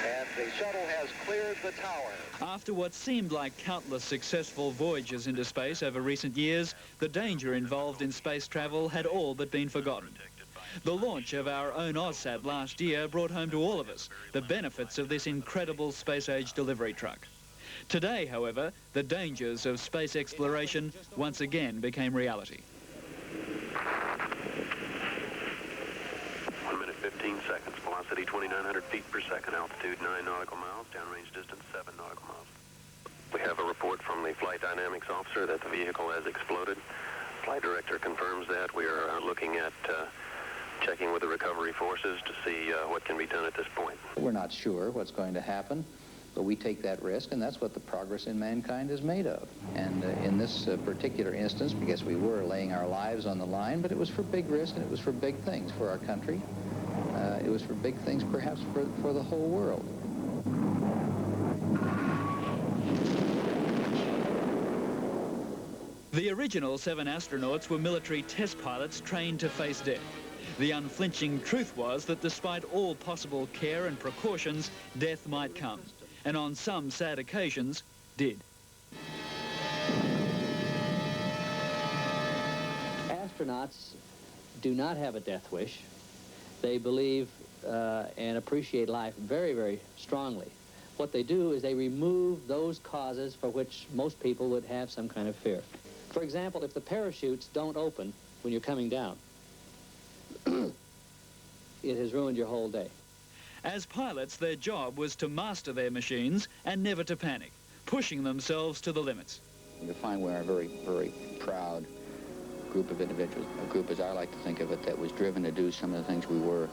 and the shuttle has cleared the tower. After what seemed like countless successful voyages into space over recent years, the danger involved in space travel had all but been forgotten. The launch of our own OzSat last year brought home to all of us the benefits of this incredible space-age delivery truck. Today, however, the dangers of space exploration once again became reality. 1 minute, 15 seconds. Velocity 2,900 feet per second. Altitude 9 nautical miles. Downrange distance 7 nautical miles. We have a report from the flight dynamics officer that the vehicle has exploded. Flight director confirms that. We are looking at checking with the recovery forces to see what can be done at this point. We're not sure what's going to happen, but we take that risk, and that's what the progress in mankind is made of. And in this particular instance, because we were laying our lives on the line, but it was for big risk and it was for big things for our country. It was for big things, perhaps, for the whole world. The original 7 astronauts were military test pilots trained to face death. The unflinching truth was that despite all possible care and precautions, death might come, and on some sad occasions, did. Astronauts do not have a death wish. They believe and appreciate life very, very strongly. What they do is they remove those causes for which most people would have some kind of fear. For example, if the parachutes don't open when you're coming down, it has ruined your whole day. As pilots, their job was to master their machines and never to panic, pushing themselves to the limits. You find we're a very, very proud group of individuals, a group, as I like to think of it, that was driven to do some of the things we were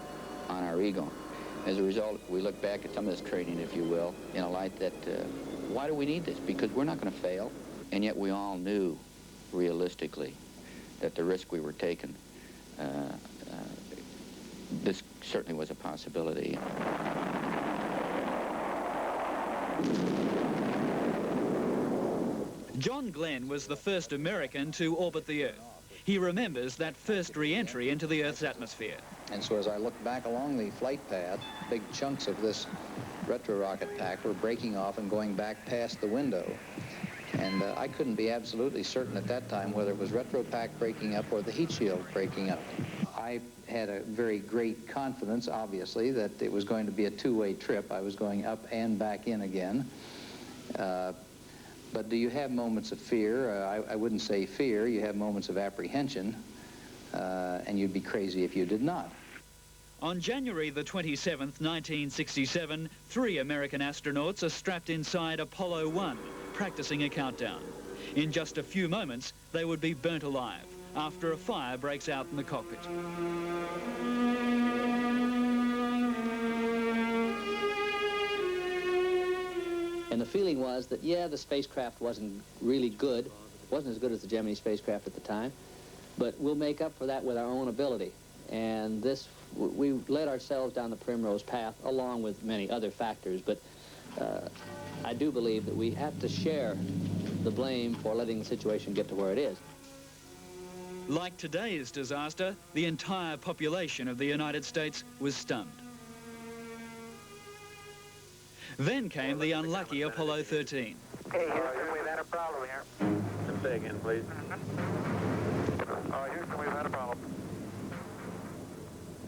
on our ego. As a result, we look back at some of this training, if you will, in a light that, why do we need this? Because we're not going to fail. And yet we all knew, realistically, that the risk we were taking, this certainly was a possibility. John Glenn was the first American to orbit the Earth. He remembers that first re-entry into the Earth's atmosphere. And so as I look back along the flight path, big chunks of this retro rocket pack were breaking off and going back past the window. And I couldn't be absolutely certain at that time whether it was retropack breaking up or the heat shield breaking up. I had a very great confidence, obviously, that it was going to be a two-way trip. I was going up and back in again. But do you have moments of fear? I wouldn't say fear. You have moments of apprehension, and you'd be crazy if you did not. On January the 27th, 1967, 3 American astronauts are strapped inside Apollo 1, practicing a countdown. In just a few moments, they would be burnt alive after a fire breaks out in the cockpit. And the feeling was that, yeah, the spacecraft wasn't really good, wasn't as good as the Gemini spacecraft at the time, but we'll make up for that with our own ability. And this, we led ourselves down the primrose path along with many other factors, but I do believe that we have to share the blame for letting the situation get to where it is. Like today's disaster, the entire population of the United States was stunned. Then came the unlucky Apollo 13. Hey, Houston, we've had a problem here. Say again, please. Houston, we've had a problem.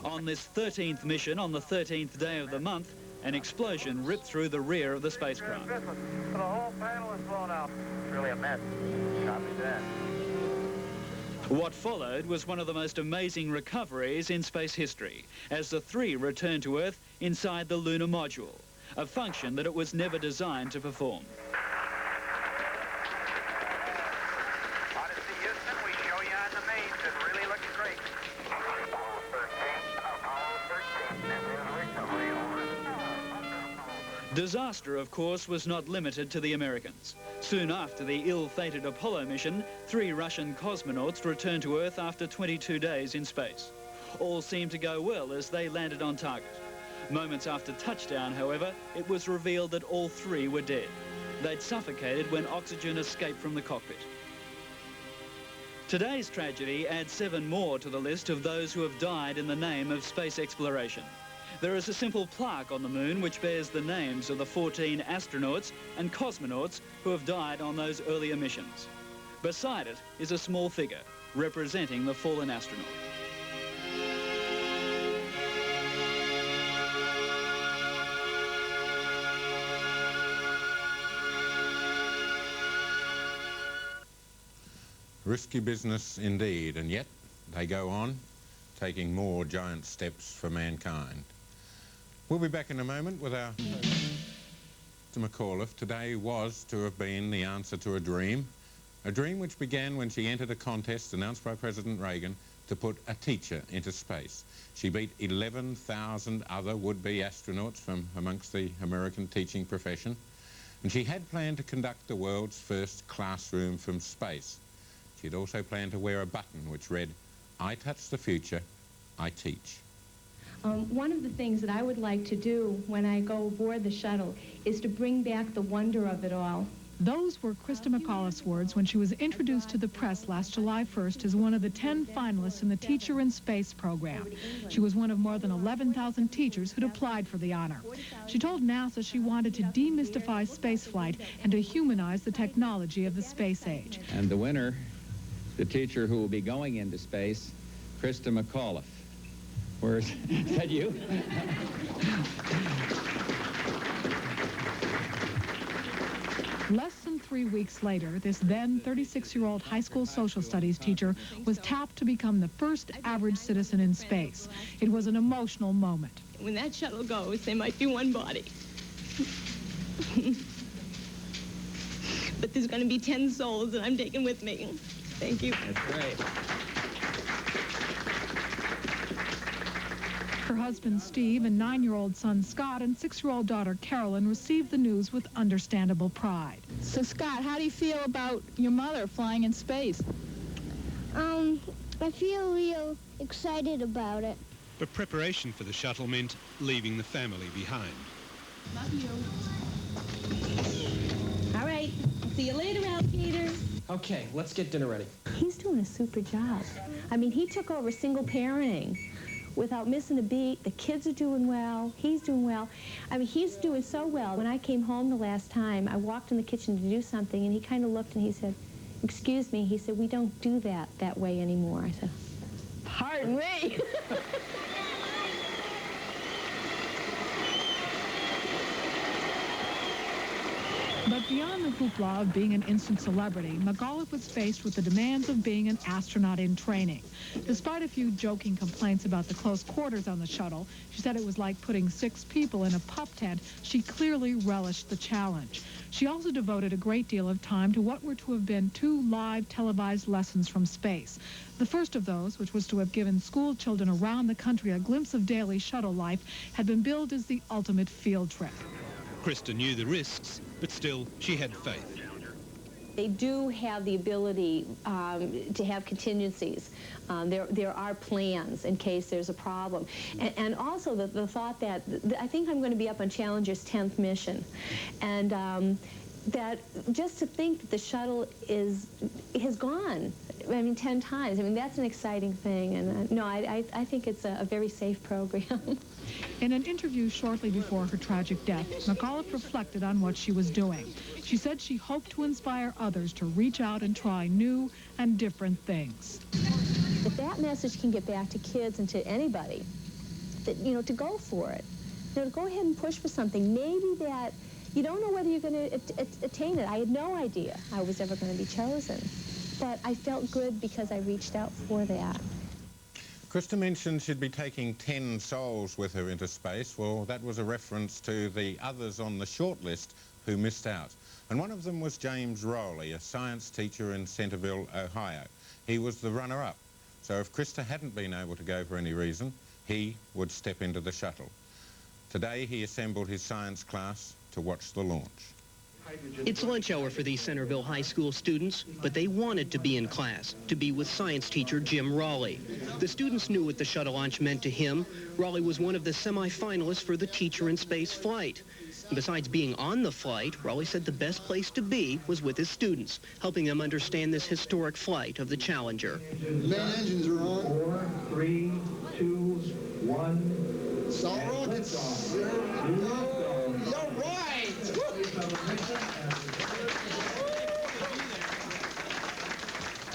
On this 13th mission, on the 13th day of the month, an explosion ripped through the rear of the spacecraft. The whole panel is blown out. It's really a mess. Copy that. What followed was one of the most amazing recoveries in space history, as the 3 returned to Earth inside the lunar module, a function that it was never designed to perform. Odyssey, Houston, we show you on the mains. It really looks great. Disaster, of course, was not limited to the Americans. Soon after the ill-fated Apollo mission, 3 Russian cosmonauts returned to Earth after 22 days in space. All seemed to go well as they landed on target. Moments after touchdown, however, it was revealed that all 3 were dead. They'd suffocated when oxygen escaped from the cockpit. Today's tragedy adds 7 more to the list of those who have died in the name of space exploration. There is a simple plaque on the moon which bears the names of the 14 astronauts and cosmonauts who have died on those earlier missions. Beside it is a small figure representing the fallen astronaut. Risky business indeed, and yet they go on, taking more giant steps for mankind. We'll be back in a moment with our Mr. McAuliffe. Today was to have been the answer to a dream which began when she entered a contest announced by President Reagan to put a teacher into space. She beat 11,000 other would-be astronauts from amongst the American teaching profession, and she had planned to conduct the world's first classroom from space. She'd also planned to wear a button which read, "I touch the future, I teach." One of the things that I would like to do when I go aboard the shuttle is to bring back the wonder of it all. Those were Christa McAuliffe's words when she was introduced to the press last July 1st as one of the 10 finalists in the Teacher in Space program. She was one of more than 11,000 teachers who'd applied for the honor. She told NASA she wanted to demystify spaceflight and to humanize the technology of the space age. And the winner, the teacher who will be going into space, Christa McAuliffe. Where's is that you? Less than 3 weeks later, this then 36-year-old high school social studies teacher was tapped to become the first average citizen in space. It was an emotional moment. When that shuttle goes, there might be one body. But there's going to be 10 souls that I'm taking with me. Thank you. That's great. Her husband, Steve, and 9-year-old son, Scott, and 6-year-old daughter, Carolyn, received the news with understandable pride. So, Scott, how do you feel about your mother flying in space? I feel real excited about it. But preparation for the shuttle meant leaving the family behind. Love you. All right. See you later, alligator. Okay, let's get dinner ready. He's doing a super job. I mean, he took over single parenting. without missing a beat. The kids are doing well. He's doing well. I mean, he's doing so well. When I came home the last time, I walked in the kitchen to do something, and he kind of looked and he said, "Excuse me," he said, "we don't do that way anymore." I said, "Pardon me." But beyond the hoopla of being an instant celebrity, McAuliffe was faced with the demands of being an astronaut in training. Despite a few joking complaints about the close quarters on the shuttle, she said it was like putting 6 people in a pup tent. She clearly relished the challenge. She also devoted a great deal of time to what were to have been 2 live televised lessons from space. The first of those, which was to have given school children around the country a glimpse of daily shuttle life, had been billed as the ultimate field trip. Krista knew the risks, but still, she had faith. They do have the ability to have contingencies. There are plans in case there's a problem. And also the thought that, I think I'm going to be up on Challenger's 10th mission. And that just to think that the shuttle has gone, I mean, 10 times. I mean, that's an exciting thing. And no, I think it's a very safe program. In an interview shortly before her tragic death, McAuliffe reflected on what she was doing. She said she hoped to inspire others to reach out and try new and different things. If that message can get back to kids and to anybody, that, you know, to go for it, you know, to go ahead and push for something, maybe that you don't know whether you're going to attain it. I had no idea I was ever going to be chosen, but I felt good because I reached out for that. Krista mentioned she'd be taking 10 souls with her into space. Well, that was a reference to the others on the short list who missed out. And one of them was James Rowley, a science teacher in Centerville, Ohio. He was the runner-up. So if Krista hadn't been able to go for any reason, he would step into the shuttle. Today, he assembled his science class to watch the launch. It's lunch hour for these Centerville High School students, but they wanted to be in class, to be with science teacher Jim Rowley. The students knew what the shuttle launch meant to him. Rowley was one of the semi-finalists for the Teacher in Space flight. Besides being on the flight, Rowley said the best place to be was with his students, helping them understand this historic flight of the Challenger. Main engines are on. 4, 3, 2, 1. Solid rockets. There we go. You're right.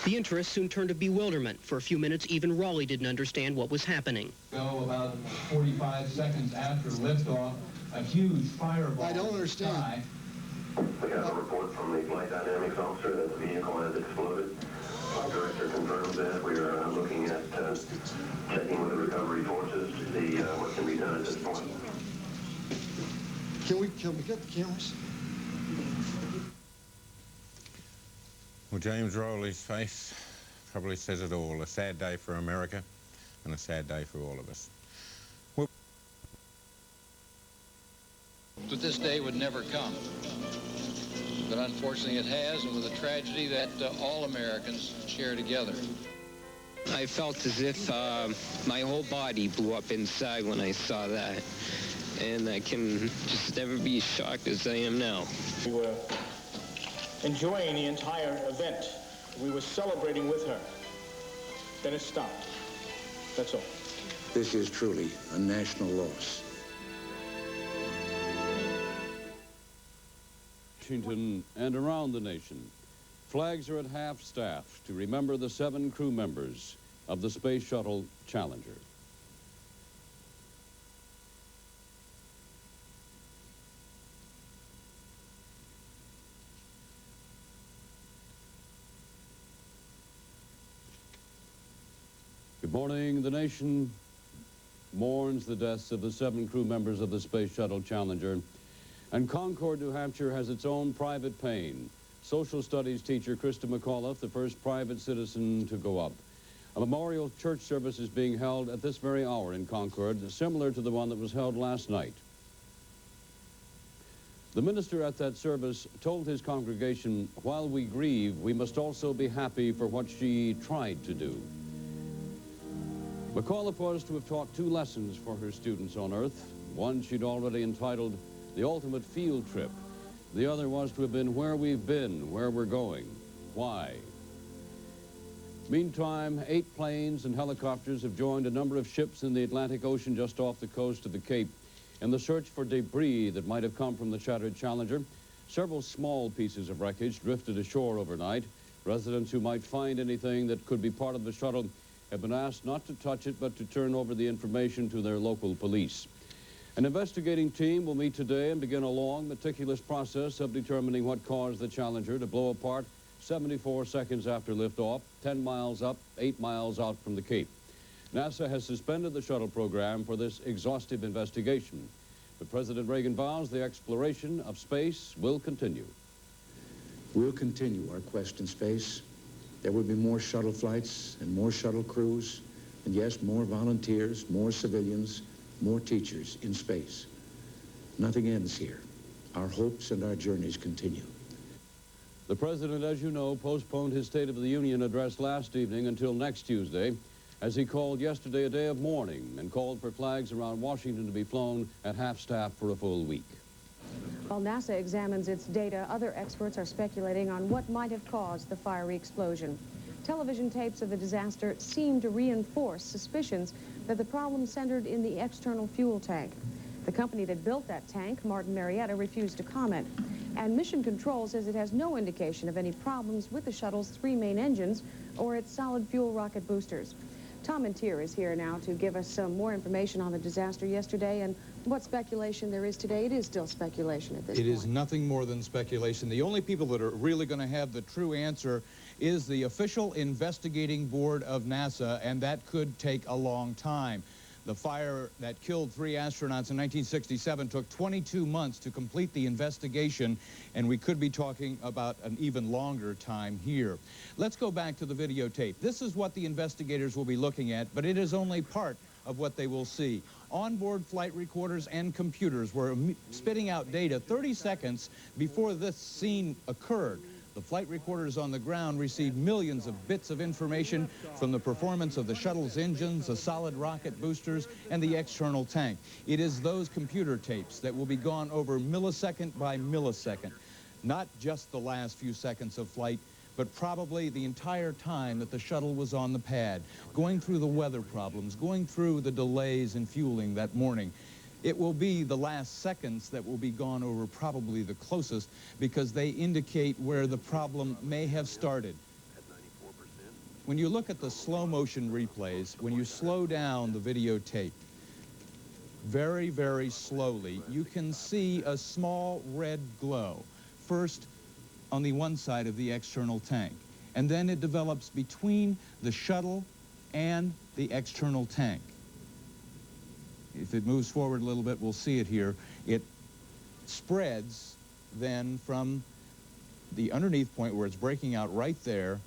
The interest soon turned to bewilderment. For a few minutes, even Rowley didn't understand what was happening. Go about 45 seconds after liftoff, a huge fireball. I don't understand. We have a report from the flight dynamics officer that the vehicle has exploded. Our director confirms that. We are looking at checking with the recovery forces to see what can be done at this point. Can we get the cameras? Well, James Rowley's face probably says it all. A sad day for America and a sad day for all of us. But this day would never come. But unfortunately it has, and with a tragedy that all Americans share together. I felt as if my whole body blew up inside when I saw that. And I can just never be as shocked as I am now. We were enjoying the entire event. We were celebrating with her. Then it stopped. That's all. This is truly a national loss. Washington and around the nation, flags are at half-staff to remember the 7 crew members of the Space Shuttle Challenger. Good morning. The nation mourns the deaths of the 7 crew members of the Space Shuttle Challenger. And Concord, New Hampshire has its own private pain. Social studies teacher Krista McAuliffe, the first private citizen to go up. A memorial church service is being held at this very hour in Concord, similar to the one that was held last night. The minister at that service told his congregation, while we grieve, we must also be happy for what she tried to do. McAuliffe was to have taught 2 lessons for her students on Earth. One she'd already entitled The Ultimate Field Trip. The other was to have been Where We've Been, Where We're Going, Why. Meantime, 8 planes and helicopters have joined a number of ships in the Atlantic Ocean just off the coast of the Cape in the search for debris that might have come from the shattered Challenger. Several small pieces of wreckage drifted ashore overnight. Residents who might find anything that could be part of the shuttle have been asked not to touch it, but to turn over the information to their local police. An investigating team will meet today and begin a long, meticulous process of determining what caused the Challenger to blow apart 74 seconds after liftoff, 10 miles up, 8 miles out from the Cape. NASA has suspended the shuttle program for this exhaustive investigation. But President Reagan vows the exploration of space will continue. We'll continue our quest in space. There will be more shuttle flights and more shuttle crews, and yes, more volunteers, more civilians, more teachers in space. Nothing ends here. Our hopes and our journeys continue. The President, as you know, postponed his State of the Union address last evening until next Tuesday, as he called yesterday a day of mourning and called for flags around Washington to be flown at half-staff for a full week. While NASA examines its data, other experts are speculating on what might have caused the fiery explosion. Television tapes of the disaster seem to reinforce suspicions that the problem centered in the external fuel tank. The company that built that tank, Martin Marietta, refused to comment. And Mission Control says it has no indication of any problems with the shuttle's 3 main engines or its solid fuel rocket boosters. Tom Intier is here now to give us some more information on the disaster yesterday and what speculation there is today. It is still speculation at this point. It is nothing more than speculation. The only people that are really going to have the true answer is the official investigating board of NASA, and that could take a long time. The fire that killed 3 astronauts in 1967 took 22 months to complete the investigation, and we could be talking about an even longer time here. Let's go back to the videotape. This is what the investigators will be looking at, but it is only part of what they will see. Onboard flight recorders and computers were spitting out data 30 seconds before this scene occurred. The flight recorders on the ground received millions of bits of information from the performance of the shuttle's engines, the solid rocket boosters, and the external tank. It is those computer tapes that will be gone over millisecond by millisecond, not just the last few seconds of flight, but probably the entire time that the shuttle was on the pad, going through the weather problems, going through the delays in fueling that morning. It will be the last seconds that will be gone over probably the closest, because they indicate where the problem may have started. When you look at the slow motion replays, when you slow down the videotape very, very slowly, you can see a small red glow. First on the one side of the external tank, and then it develops between the shuttle and the external tank. If it moves forward a little bit, we'll see it here. It spreads then from the underneath point where it's breaking out right there,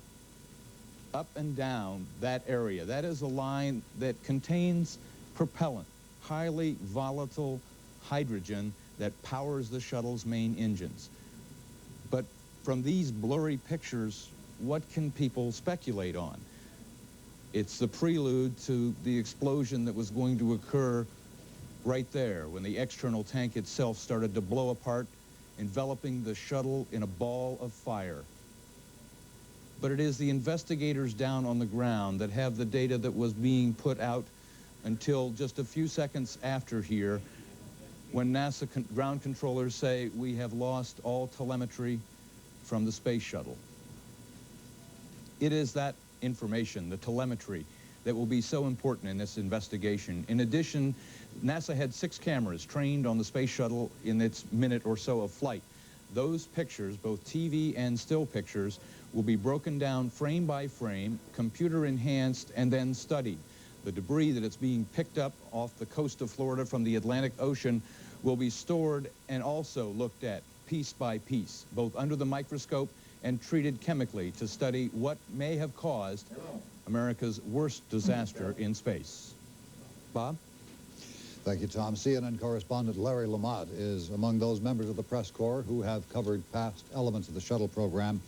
up and down that area. That is a line that contains propellant, highly volatile hydrogen that powers the shuttle's main engines. But from these blurry pictures, what can people speculate on? It's the prelude to the explosion that was going to occur right there when the external tank itself started to blow apart, enveloping the shuttle in a ball of fire. But it is the investigators down on the ground that have the data that was being put out until just a few seconds after here, when NASA ground controllers say we have lost all telemetry from the space shuttle. It is that information, the telemetry, that will be so important in this investigation. In addition, NASA had 6 cameras trained on the space shuttle in its minute or so of flight. Those pictures, both TV and still pictures, will be broken down frame by frame, computer enhanced, and then studied. The debris that is being picked up off the coast of Florida from the Atlantic Ocean will be stored and also looked at piece by piece, both under the microscope and treated chemically to study what may have caused America's worst disaster in space. Bob? Thank you, Tom. CNN correspondent Larry Lamont is among those members of the press corps who have covered past elements of the shuttle program.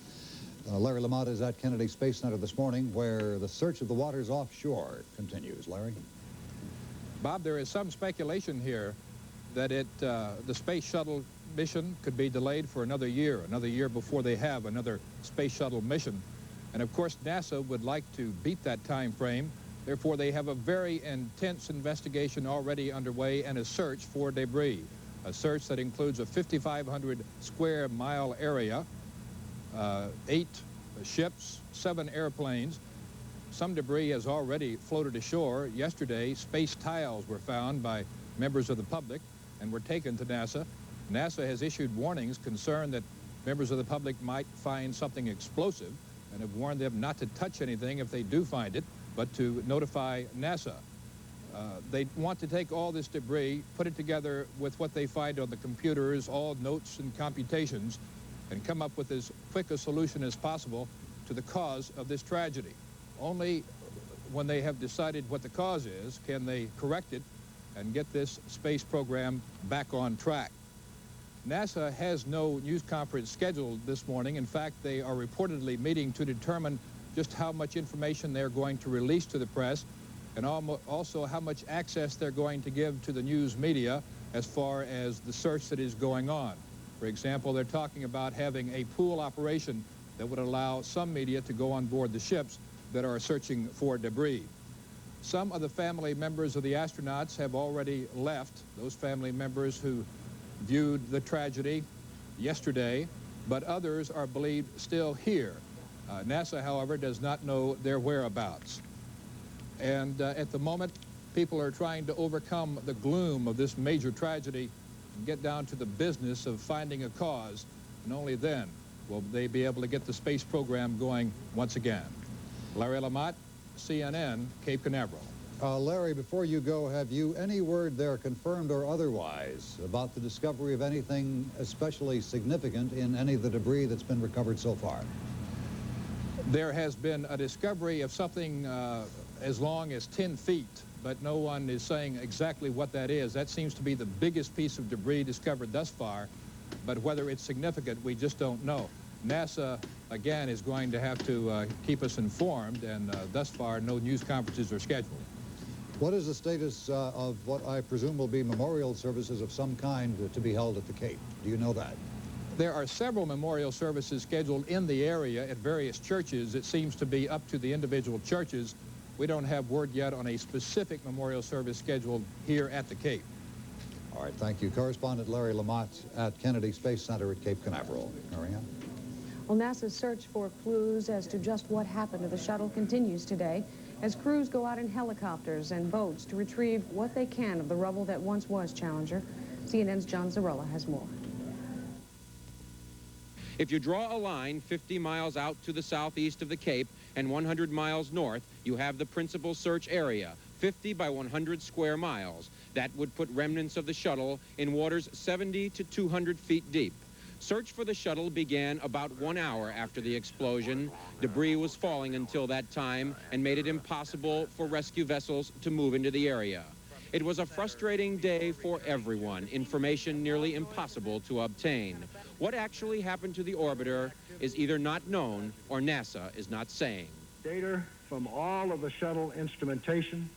Larry Lamont is at Kennedy Space Center this morning, where the search of the waters offshore continues. Larry? Bob, there is some speculation here that the space shuttle mission could be delayed for another year before they have another space shuttle mission. And of course, NASA would like to beat that time frame. Therefore, they have a very intense investigation already underway and a search for debris. A search that includes a 5,500 square mile area, 8 ships, 7 airplanes. Some debris has already floated ashore. Yesterday, space tiles were found by members of the public and were taken to NASA. NASA has issued warnings concerned that members of the public might find something explosive and have warned them not to touch anything if they do find it, but to notify NASA. They want to take all this debris, put it together with what they find on the computers, all notes and computations, and come up with as quick a solution as possible to the cause of this tragedy. Only when they have decided what the cause is can they correct it and get this space program back on track. NASA has no news conference scheduled this morning. In fact, they are reportedly meeting to determine just how much information they're going to release to the press and also how much access they're going to give to the news media as far as the search that is going on. For example, they're talking about having a pool operation that would allow some media to go on board the ships that are searching for debris. Some of the family members of the astronauts have already left, those family members who viewed the tragedy yesterday, but others are believed still here. NASA, however, does not know their whereabouts. And at the moment, people are trying to overcome the gloom of this major tragedy and get down to the business of finding a cause, and only then will they be able to get the space program going once again. Larry Lamont, CNN, Cape Canaveral. Larry, before you go, have you any word there, confirmed or otherwise, about the discovery of anything especially significant in any of the debris that's been recovered so far? There has been a discovery of something as long as 10 feet, but no one is saying exactly what that is. That seems to be the biggest piece of debris discovered thus far, but whether it's significant, we just don't know. NASA, again, is going to have to keep us informed, and thus far, no news conferences are scheduled. What is the status of what I presume will be memorial services of some kind to be held at the Cape? Do you know that? There are several memorial services scheduled in the area at various churches. It seems to be up to the individual churches. We don't have word yet on a specific memorial service scheduled here at the Cape. All right, thank you. Correspondent Larry Lamont at Kennedy Space Center at Cape Canaveral. Marianne? Well, NASA's search for clues as to just what happened to the shuttle continues today as crews go out in helicopters and boats to retrieve what they can of the rubble that once was Challenger. CNN's John Zarella has more. If you draw a line 50 miles out to the southeast of the Cape and 100 miles north, you have the principal search area, 50 by 100 square miles. That would put remnants of the shuttle in waters 70 to 200 feet deep. Search for the shuttle began about 1 hour after the explosion. Debris was falling until that time and made it impossible for rescue vessels to move into the area. It was a frustrating day for everyone, information nearly impossible to obtain. What actually happened to the orbiter is either not known or NASA is not saying. Data from all of the shuttle instrumentation,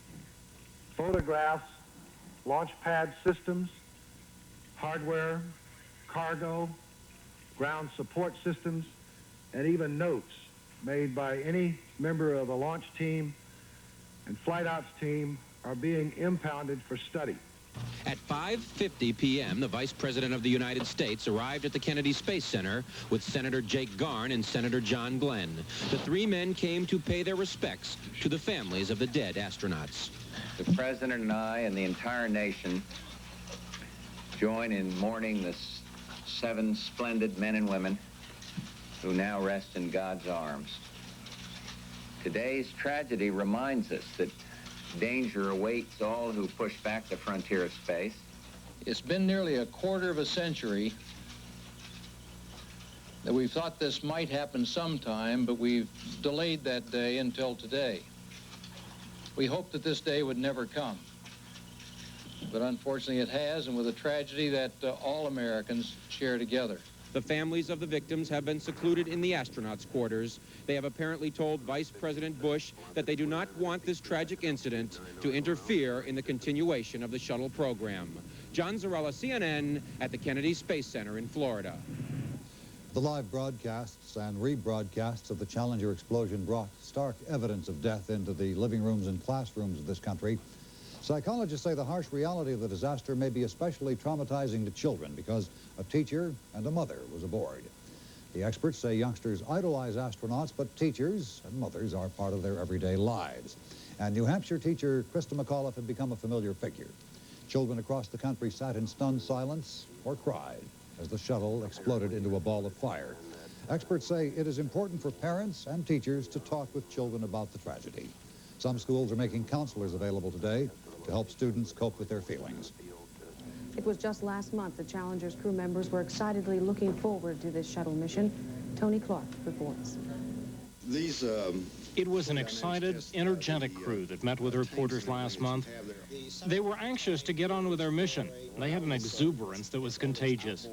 photographs, launch pad systems, hardware, cargo, ground support systems, and even notes made by any member of the launch team and flight ops team are being impounded for study. At 5:50 p.m., the Vice President of the United States arrived at the Kennedy Space Center with Senator Jake Garn and Senator John Glenn. The three men came to pay their respects to the families of the dead astronauts. The President and I and the entire nation join in mourning the 7 splendid men and women who now rest in God's arms. Today's tragedy reminds us that danger awaits all who push back the frontier of space. It's been nearly a quarter of a century that we've thought this might happen sometime, but we've delayed that day until today. We hoped that this day would never come, but unfortunately it has, and with a tragedy that all Americans share together. The families of the victims have been secluded in the astronauts' quarters. They have apparently told Vice President Bush that they do not want this tragic incident to interfere in the continuation of the shuttle program. John Zarella, CNN, at the Kennedy Space Center in Florida. The live broadcasts and rebroadcasts of the Challenger explosion brought stark evidence of death into the living rooms and classrooms of this country. Psychologists say the harsh reality of the disaster may be especially traumatizing to children because a teacher and a mother was aboard. The experts say youngsters idolize astronauts, but teachers and mothers are part of their everyday lives. And New Hampshire teacher Krista McAuliffe had become a familiar figure. Children across the country sat in stunned silence or cried as the shuttle exploded into a ball of fire. Experts say it is important for parents and teachers to talk with children about the tragedy. Some schools are making counselors available today to help students cope with their feelings. It was just last month the Challenger's crew members were excitedly looking forward to this shuttle mission. Tony Clark reports. It was an excited, energetic crew that met with reporters last month. They were anxious to get on with their mission. They had an exuberance that was contagious.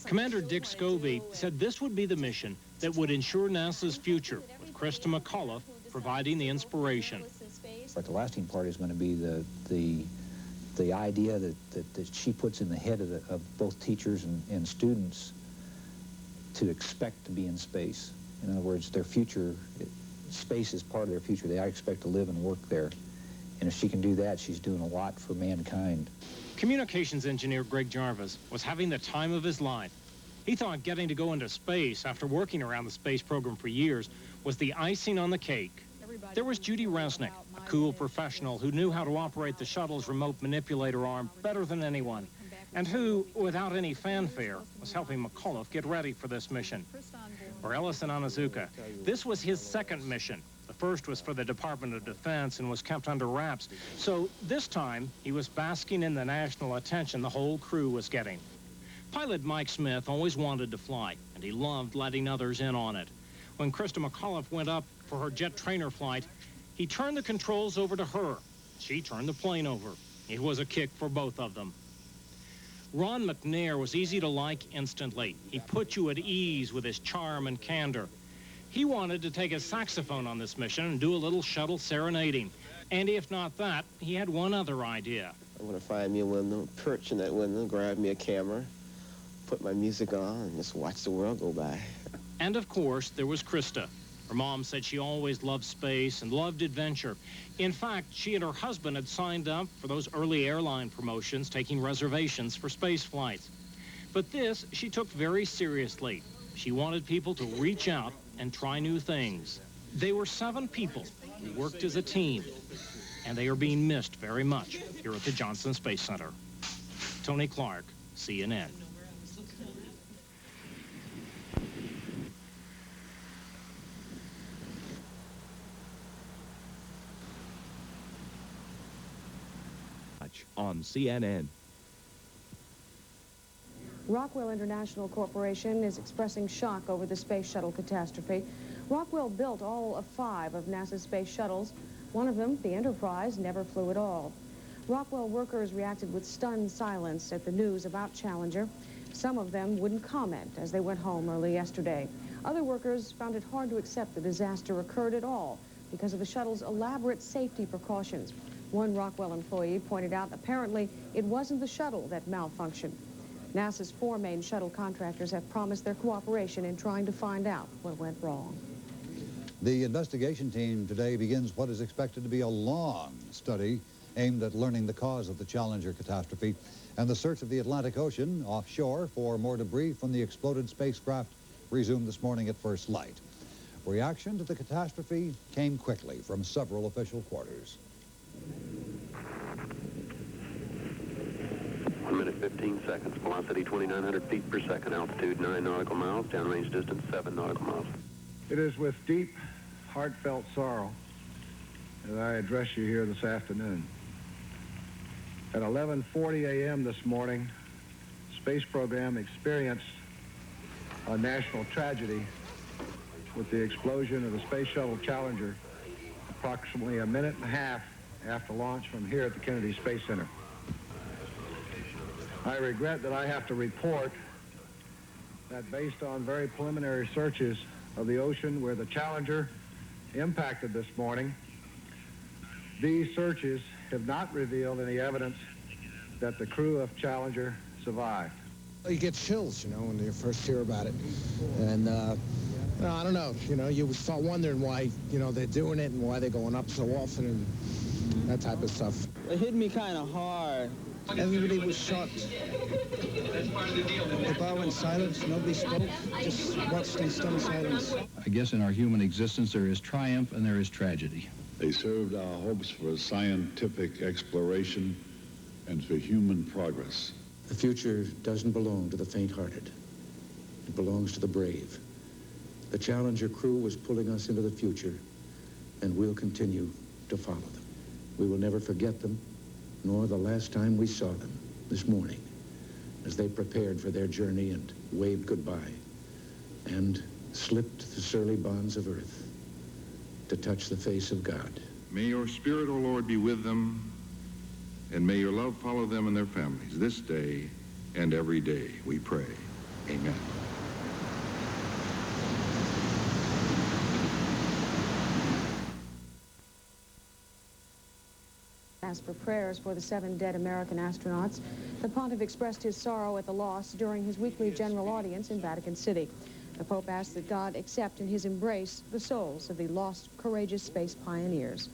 Commander Dick Scobie said this would be the mission that would ensure NASA's future, with Krista McAuliffe providing the inspiration. But the lasting part is going to be the idea that she puts in the head of both teachers and students to expect to be in space. In other words, their future, space is part of their future. They expect to live and work there. And if she can do that, she's doing a lot for mankind. Communications engineer Greg Jarvis was having the time of his life. He thought getting to go into space after working around the space program for years was the icing on the cake. There was Judy Resnick, a cool professional who knew how to operate the shuttle's remote manipulator arm better than anyone, and who, without any fanfare, was helping McAuliffe get ready for this mission. For Ellison Onizuka, this was his second mission. The first was for the Department of Defense and was kept under wraps. So this time, he was basking in the national attention the whole crew was getting. Pilot Mike Smith always wanted to fly, and he loved letting others in on it. When Krista McAuliffe went up for her jet trainer flight, he turned the controls over to her. She turned the plane over. It was a kick for both of them. Ron McNair was easy to like instantly. He put you at ease with his charm and candor. He wanted to take his saxophone on this mission and do a little shuttle serenading. And if not that, he had one other idea. I'm going to find me a window, perch in that window, grab me a camera, put my music on, and just watch the world go by. And of course, there was Krista. Her mom said she always loved space and loved adventure. In fact, she and her husband had signed up for those early airline promotions, taking reservations for space flights. But this she took very seriously. She wanted people to reach out and try new things. They were 7 people who worked as a team, and they are being missed very much here at the Johnson Space Center. Tony Clark, CNN. On CNN. Rockwell International Corporation is expressing shock over the space shuttle catastrophe. Rockwell built all of 5 of NASA's space shuttles. One of them, the Enterprise, never flew at all. Rockwell workers reacted with stunned silence at the news about Challenger. Some of them wouldn't comment as they went home early yesterday. Other workers found it hard to accept the disaster occurred at all because of the shuttle's elaborate safety precautions. One Rockwell employee pointed out apparently it wasn't the shuttle that malfunctioned. NASA's 4 main shuttle contractors have promised their cooperation in trying to find out what went wrong. The investigation team today begins what is expected to be a long study aimed at learning the cause of the Challenger catastrophe and the search of the Atlantic Ocean offshore for more debris from the exploded spacecraft resumed this morning at first light. Reaction to the catastrophe came quickly from several official quarters. 1 minute 15 seconds, velocity 2,900 feet per second, altitude 9 nautical miles, downrange distance 7 nautical miles. It is with deep, heartfelt sorrow that I address you here this afternoon. At 11:40 a.m. this morning, space program experienced a national tragedy with the explosion of the Space Shuttle Challenger approximately a minute and a half after launch from here at the Kennedy Space Center. I regret that I have to report that based on very preliminary searches of the ocean where the Challenger impacted this morning, these searches have not revealed any evidence that the crew of Challenger survived. You get chills, you know, when you first hear about it. And, you know, I don't know, you know, you start wondering why, you know, they're doing it and why they're going up so often and that type of stuff. It hit me kind of hard. Everybody was shocked. They all went silent. Nobody spoke. Just watched in stunned silence. I guess in our human existence there is triumph and there is tragedy. They served our hopes for scientific exploration and for human progress. The future doesn't belong to the faint-hearted. It belongs to the brave. The Challenger crew was pulling us into the future, and we'll continue to follow them. We will never forget them, nor the last time we saw them, this morning, as they prepared for their journey and waved goodbye, and slipped the surly bonds of earth to touch the face of God. May your spirit, O Lord, be with them, and may your love follow them and their families this day and every day, we pray. Amen. Asked for prayers for the 7 dead American astronauts. The pontiff expressed his sorrow at the loss during his weekly general audience in Vatican City. The Pope asked that God accept in his embrace the souls of the lost, courageous space pioneers.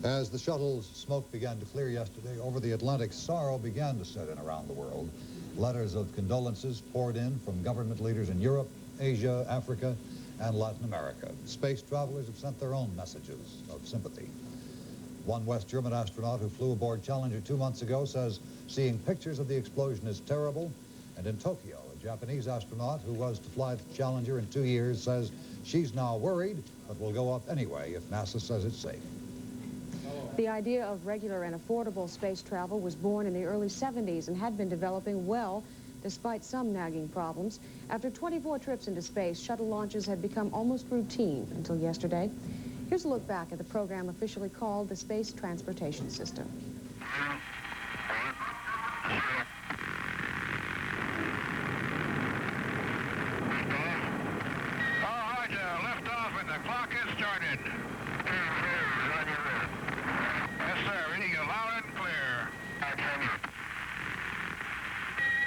As the shuttle's smoke began to clear yesterday over the Atlantic, sorrow began to set in around the world. Letters of condolences poured in from government leaders in Europe, Asia, Africa, and Latin America. Space travelers have sent their own messages of sympathy. One West German astronaut who flew aboard Challenger 2 months ago says seeing pictures of the explosion is terrible. And in Tokyo, a Japanese astronaut who was to fly the Challenger in 2 years says she's now worried, but will go up anyway if NASA says it's safe. The idea of regular and affordable space travel was born in the early 70s and had been developing well, despite some nagging problems. After 24 trips into space, shuttle launches had become almost routine until yesterday. Here's a look back at the program officially called the Space Transportation System. Clock has started. Yes, sir. Reading you loud and clear.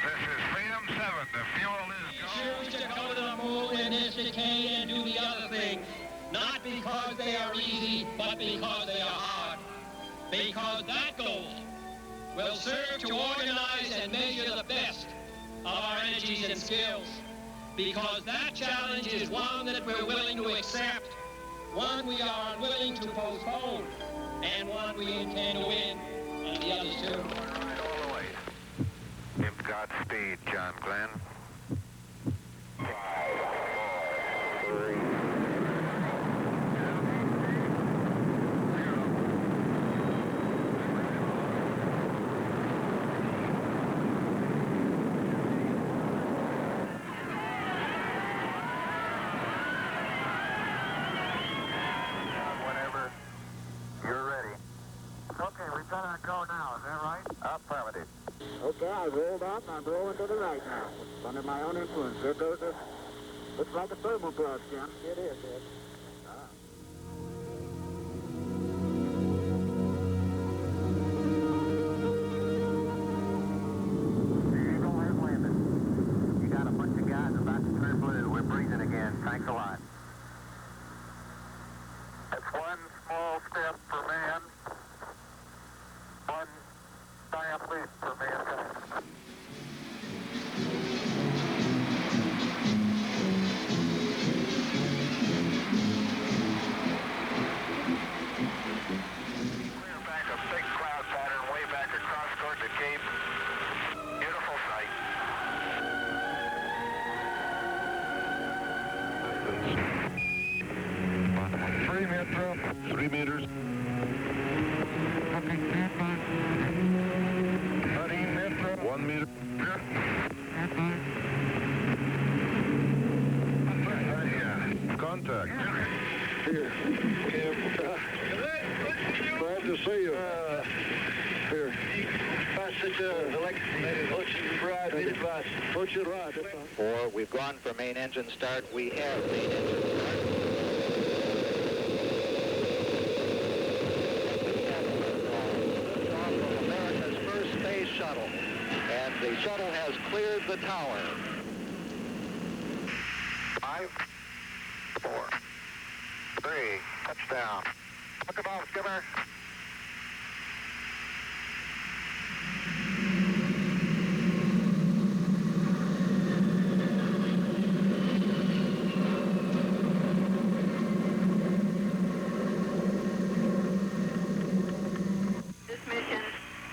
This is Freedom 7. The fuel is Choose to go to the moon and educate and do the other thing, not because they are easy, but because they are hard. Because that goal will serve to organize and measure the best of our energies and skills. Because that challenge is one that we're willing to accept, one we are unwilling to postpone, and one we intend to win, and the others too. all the way. Godspeed, John Glenn. 5, 4, 3. Lieutenant, go now, is that right? Affirmative. Okay, I've rolled up and I'm rolling to the right now. Under my own influence. There goes a... Looks like a thermal plug, Jim. It is, yes. You got a bunch of guys about to turn blue. We're breathing again. Thanks a lot. That's one small step for man. One giant leap for mankind. Clear back a big cloud pattern way back across toward the Cape. Beautiful sight. 3 meters. 3 meters. 13 meters. 1 meter. Contact. Here. Glad to see you. Here. Push it right. 4, we've gone for main engine start. We have main engine start. shuttle has cleared the tower. 5, 4, 3, touchdown. Look about, skipper. This mission,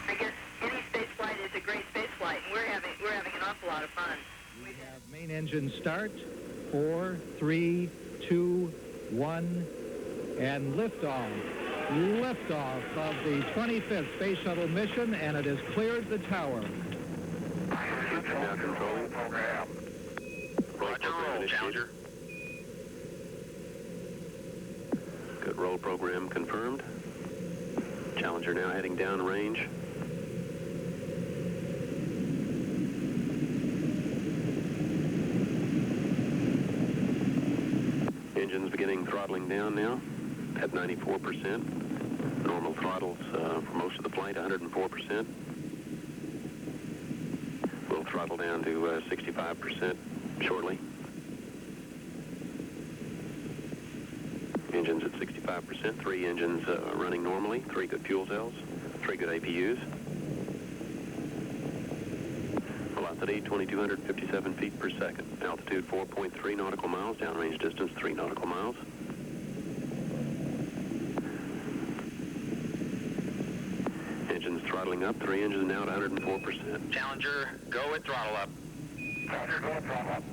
I guess any space flight is a great space flight, and we're having an awful lot of fun. We have main engine start. 4, 3, 2, 1, and liftoff. Liftoff of the 25th Space Shuttle mission, and it has cleared the tower. Now control program. Roger, roll, Challenger. Good, roll program confirmed. Challenger now heading downrange. Engines beginning throttling down now at 94%. Normal throttles for most of the flight, 104%. We'll throttle down to 65% shortly. Engines at 65%, 3 engines running normally, 3 good fuel cells, 3 good APUs. Velocity 2,257 feet per second. Altitude 4.3 nautical miles. Downrange distance 3 nautical miles. Engines throttling up. 3 engines now at 104%. Challenger, go at throttle up. Challenger, go at throttle up.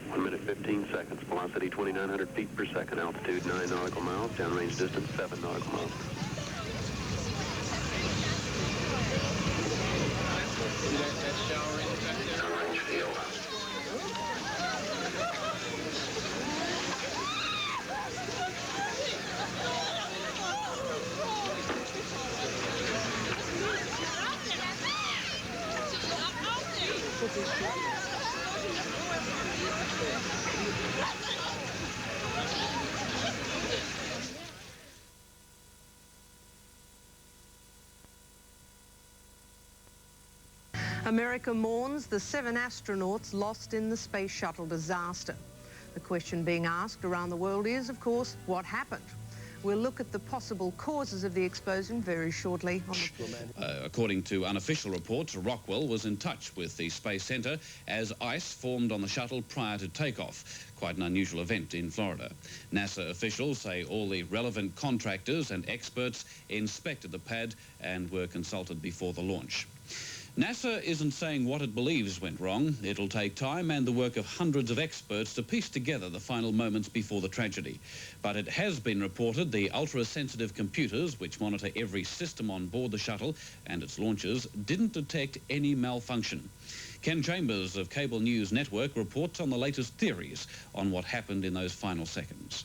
One minute, 15 seconds. Velocity 2,900 feet per second. Altitude 9 nautical miles. Downrange distance 7 nautical miles. Downrange field. America mourns the 7 astronauts lost in the space shuttle disaster. The question being asked around the world is, of course, what happened? We'll look at the possible causes of the explosion very shortly. According to unofficial reports, Rockwell was in touch with the Space Center as ice formed on the shuttle prior to takeoff. Quite an unusual event in Florida. NASA officials say all the relevant contractors and experts inspected the pad and were consulted before the launch. NASA isn't saying what it believes went wrong. It'll take time and the work of hundreds of experts to piece together the final moments before the tragedy. But it has been reported the ultra-sensitive computers, which monitor every system on board the shuttle and its launches, didn't detect any malfunction. Ken Chambers of Cable News Network reports on the latest theories on what happened in those final seconds.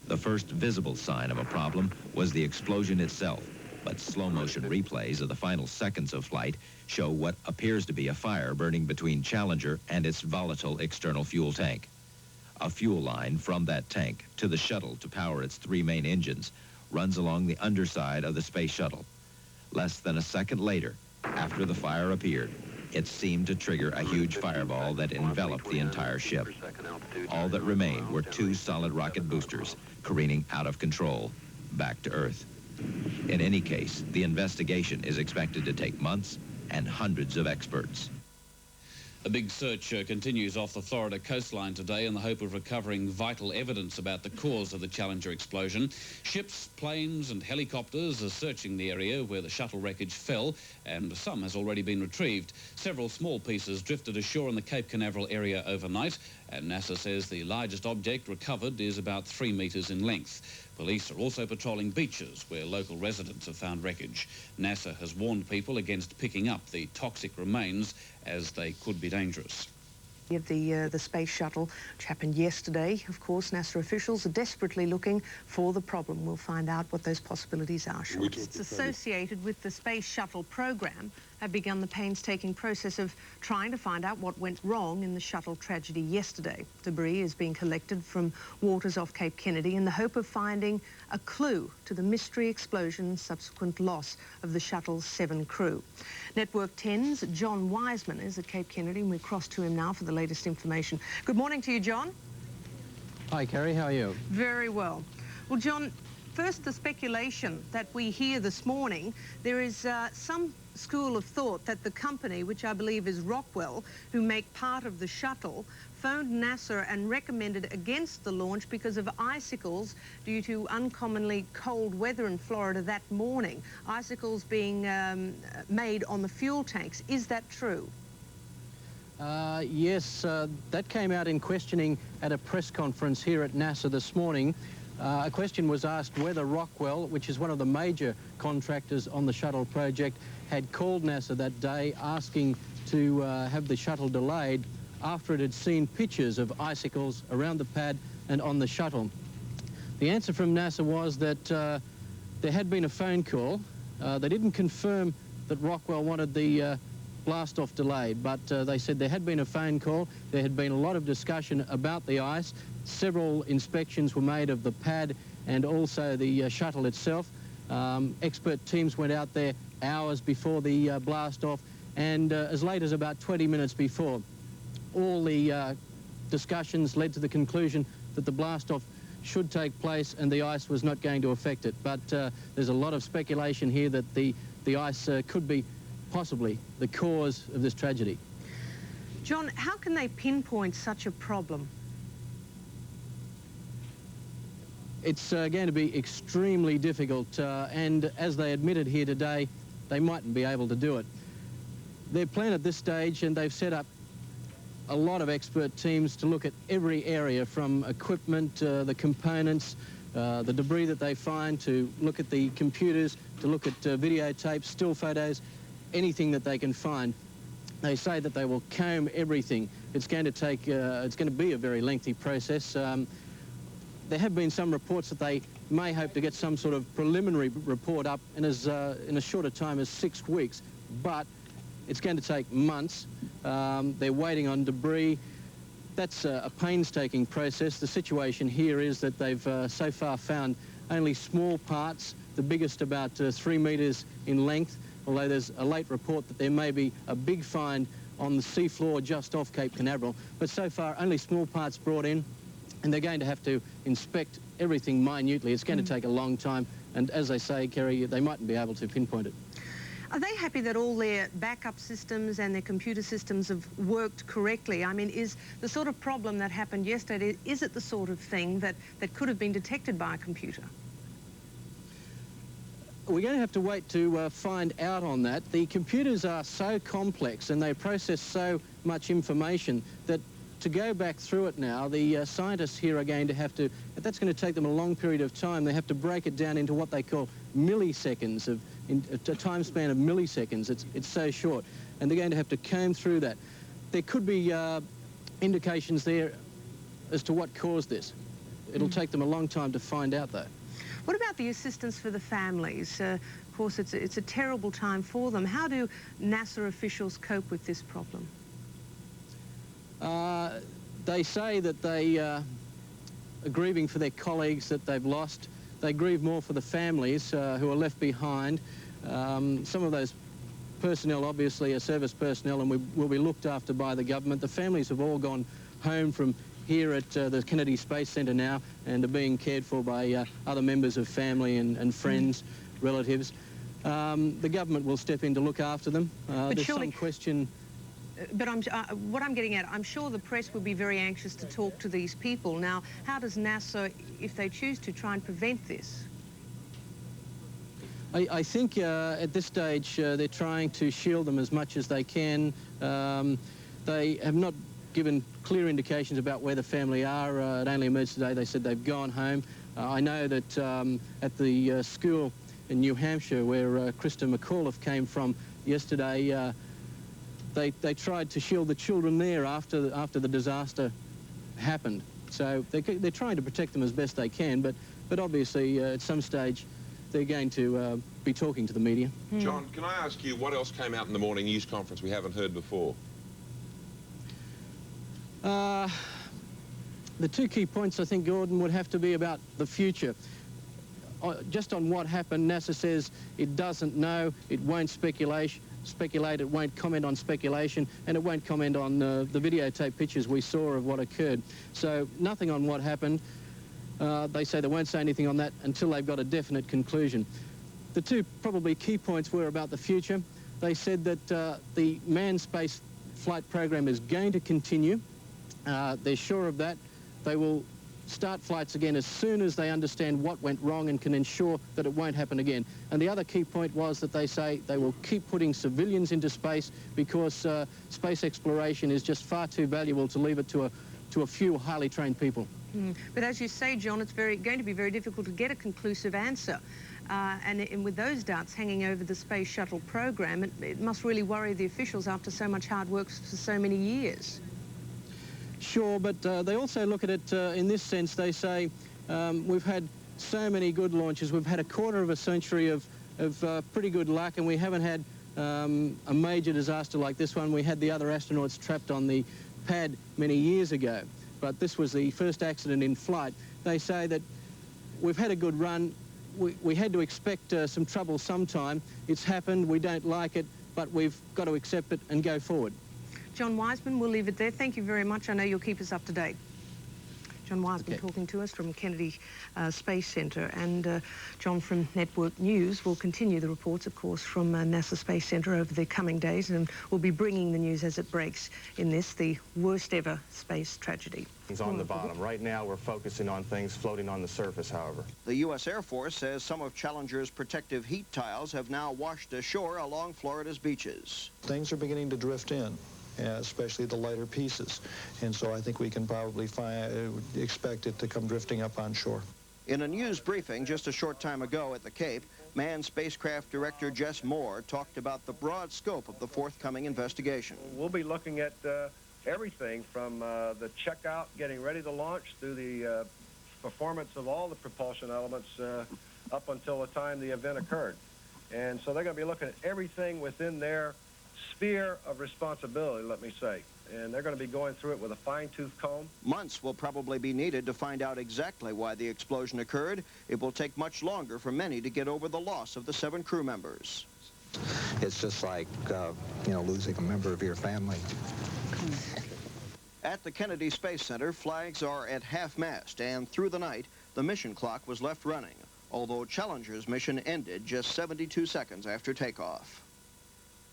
The first visible sign of a problem was the explosion itself. But slow-motion replays of the final seconds of flight show what appears to be a fire burning between Challenger and its volatile external fuel tank. A fuel line from that tank to the shuttle to power its 3 main engines runs along the underside of the space shuttle. Less than a second later, after the fire appeared, it seemed to trigger a huge fireball that enveloped the entire ship. All that remained were 2 solid rocket boosters careening out of control back to Earth. In any case, the investigation is expected to take months and hundreds of experts. A big search continues off the Florida coastline today in the hope of recovering vital evidence about the cause of the Challenger explosion. Ships, planes and helicopters are searching the area where the shuttle wreckage fell, and some has already been retrieved. Several small pieces drifted ashore in the Cape Canaveral area overnight, and NASA says the largest object recovered is about 3 meters in length. Police are also patrolling beaches where local residents have found wreckage. NASA has warned people against picking up the toxic remains as they could be dangerous. Of the space shuttle, which happened yesterday. Of course, NASA officials are desperately looking for the problem. We'll find out what those possibilities are shortly. It's associated with the space shuttle program, have begun the painstaking process of trying to find out what went wrong in the shuttle tragedy yesterday. Debris is being collected from waters off Cape Kennedy in the hope of finding a clue to the mystery explosion and subsequent loss of the shuttle's 7 crew. Network 10's John Wiseman is at Cape Kennedy, and we cross to him now for the latest information. Good morning to you, John. Hi, Kerry. How are you? Very well. Well, John, first, the speculation that we hear this morning, there is some school of thought that the company, which I believe is Rockwell, who make part of the shuttle, phoned NASA and recommended against the launch because of icicles due to uncommonly cold weather in Florida that morning. Icicles being made on the fuel tanks. Is that true? Yes, that came out in questioning at a press conference here at NASA this morning. A question was asked whether Rockwell, which is one of the major contractors on the shuttle project, had called NASA that day asking to have the shuttle delayed after it had seen pictures of icicles around the pad and on the shuttle. The answer from NASA was that there had been a phone call. They didn't confirm that Rockwell wanted the blast-off delayed, but they said there had been a phone call. There had been a lot of discussion about the ice. Several inspections were made of the pad and also the shuttle itself. Expert teams went out there hours before the blast-off, and as late as about 20 minutes before. All the discussions led to the conclusion that the blast-off should take place and the ice was not going to affect it. But there's a lot of speculation here that the ice could be possibly the cause of this tragedy. John, how can they pinpoint such a problem? It's going to be extremely difficult, and as they admitted here today, they mightn't be able to do it. Their plan at this stage, and they've set up a lot of expert teams to look at every area, from equipment, the components, the debris that they find, to look at the computers, to look at videotapes, still photos, anything that they can find. They say that they will comb everything. It's going to take, it's going to be a very lengthy process. There have been some reports that they may hope to get some sort of preliminary report up in as short a time as 6 weeks, but it's going to take months. They're waiting on debris. That's a painstaking process. The situation here is that they've so far found only small parts, the biggest about 3 metres in length, although there's a late report that there may be a big find on the seafloor just off Cape Canaveral. But so far, only small parts brought in, and they're going to have to inspect everything minutely. It's going to take a long time, and as they say, Kerry, they mightn't be able to pinpoint it. Are they happy that all their backup systems and their computer systems have worked correctly? I mean, is the sort of problem that happened yesterday, is it the sort of thing that could have been detected by a computer? We're going to have to wait to find out on that. The computers are so complex and they process so much information that to go back through it now, the scientists here are going to have to, that's going to take them a long period of time. They have to break it down into what they call milliseconds, a time span of milliseconds. It's so short, and they're going to have to comb through that. There could be indications there as to what caused this. It'll take them a long time to find out, though. What about the assistance for the families? Of course, it's a terrible time for them. How do NASA officials cope with this problem? They say that they are grieving for their colleagues that they've lost. They grieve more for the families who are left behind. Some of those personnel obviously are service personnel and will be looked after by the government. The families have all gone home from here at the Kennedy Space Centre now and are being cared for by other members of family and friends, relatives. The government will step in to look after them. There's some question... But what I'm getting at, I'm sure the press would be very anxious to talk to these people. Now, how does NASA, if they choose to, try and prevent this? I think at this stage they're trying to shield them as much as they can. They have not given clear indications about where the family are. It only emerged today. They said they've gone home. I know that at the school in New Hampshire where Krista McAuliffe came from yesterday, they tried to shield the children there after the disaster happened. So they're trying to protect them as best they can, but obviously at some stage they're going to be talking to the media. John, can I ask you what else came out in the morning news conference we haven't heard before? The two key points, I think, Gordon, would have to be about the future. Just on what happened, NASA says it doesn't know, it won't speculate, it won't comment on speculation, and it won't comment on the videotape pictures we saw of what occurred. So nothing on what happened. They say they won't say anything on that until they've got a definite conclusion. The two probably key points were about the future. They said that the manned space flight program is going to continue. They're sure of that. They will start flights again as soon as they understand what went wrong and can ensure that it won't happen again. And the other key point was that they say they will keep putting civilians into space because space exploration is just far too valuable to leave it to a few highly trained people. But as you say, John, it's going to be very difficult to get a conclusive answer. And with those doubts hanging over the space shuttle program, it must really worry the officials after so much hard work for so many years. Sure, but they also look at it in this sense. They say we've had so many good launches. We've had a quarter of a century of pretty good luck, and we haven't had a major disaster like this one. We had the other astronauts trapped on the pad many years ago, but this was the first accident in flight. They say that we've had a good run. We had to expect some trouble sometime. It's happened. We don't like it, but we've got to accept it and go forward. John Wiseman, we'll leave it there. Thank you very much. I know you'll keep us up to date. John Wiseman talking to us from Kennedy Space Center. And John from Network News will continue the reports, of course, from NASA Space Center over the coming days, and we'll be bringing the news as it breaks in this, the worst ever space tragedy. On the bottom. Right now, we're focusing on things floating on the surface, however. The U.S. Air Force says some of Challenger's protective heat tiles have now washed ashore along Florida's beaches. Things are beginning to drift in, especially the lighter pieces. And so I think we can probably expect it to come drifting up on shore. In a news briefing just a short time ago at the Cape, Manned Spacecraft Director Jess Moore talked about the broad scope of the forthcoming investigation. We'll be looking at everything from the checkout, getting ready to launch, through the performance of all the propulsion elements up until the time the event occurred. And so they're going to be looking at everything within their sphere of responsibility, let me say. And they're going to be going through it with a fine-tooth comb. Months will probably be needed to find out exactly why the explosion occurred. It will take much longer for many to get over the loss of the 7 crew members. It's just like, you know, losing a member of your family. At the Kennedy Space Center, flags are at half-mast, and through the night, the mission clock was left running, although Challenger's mission ended just 72 seconds after takeoff.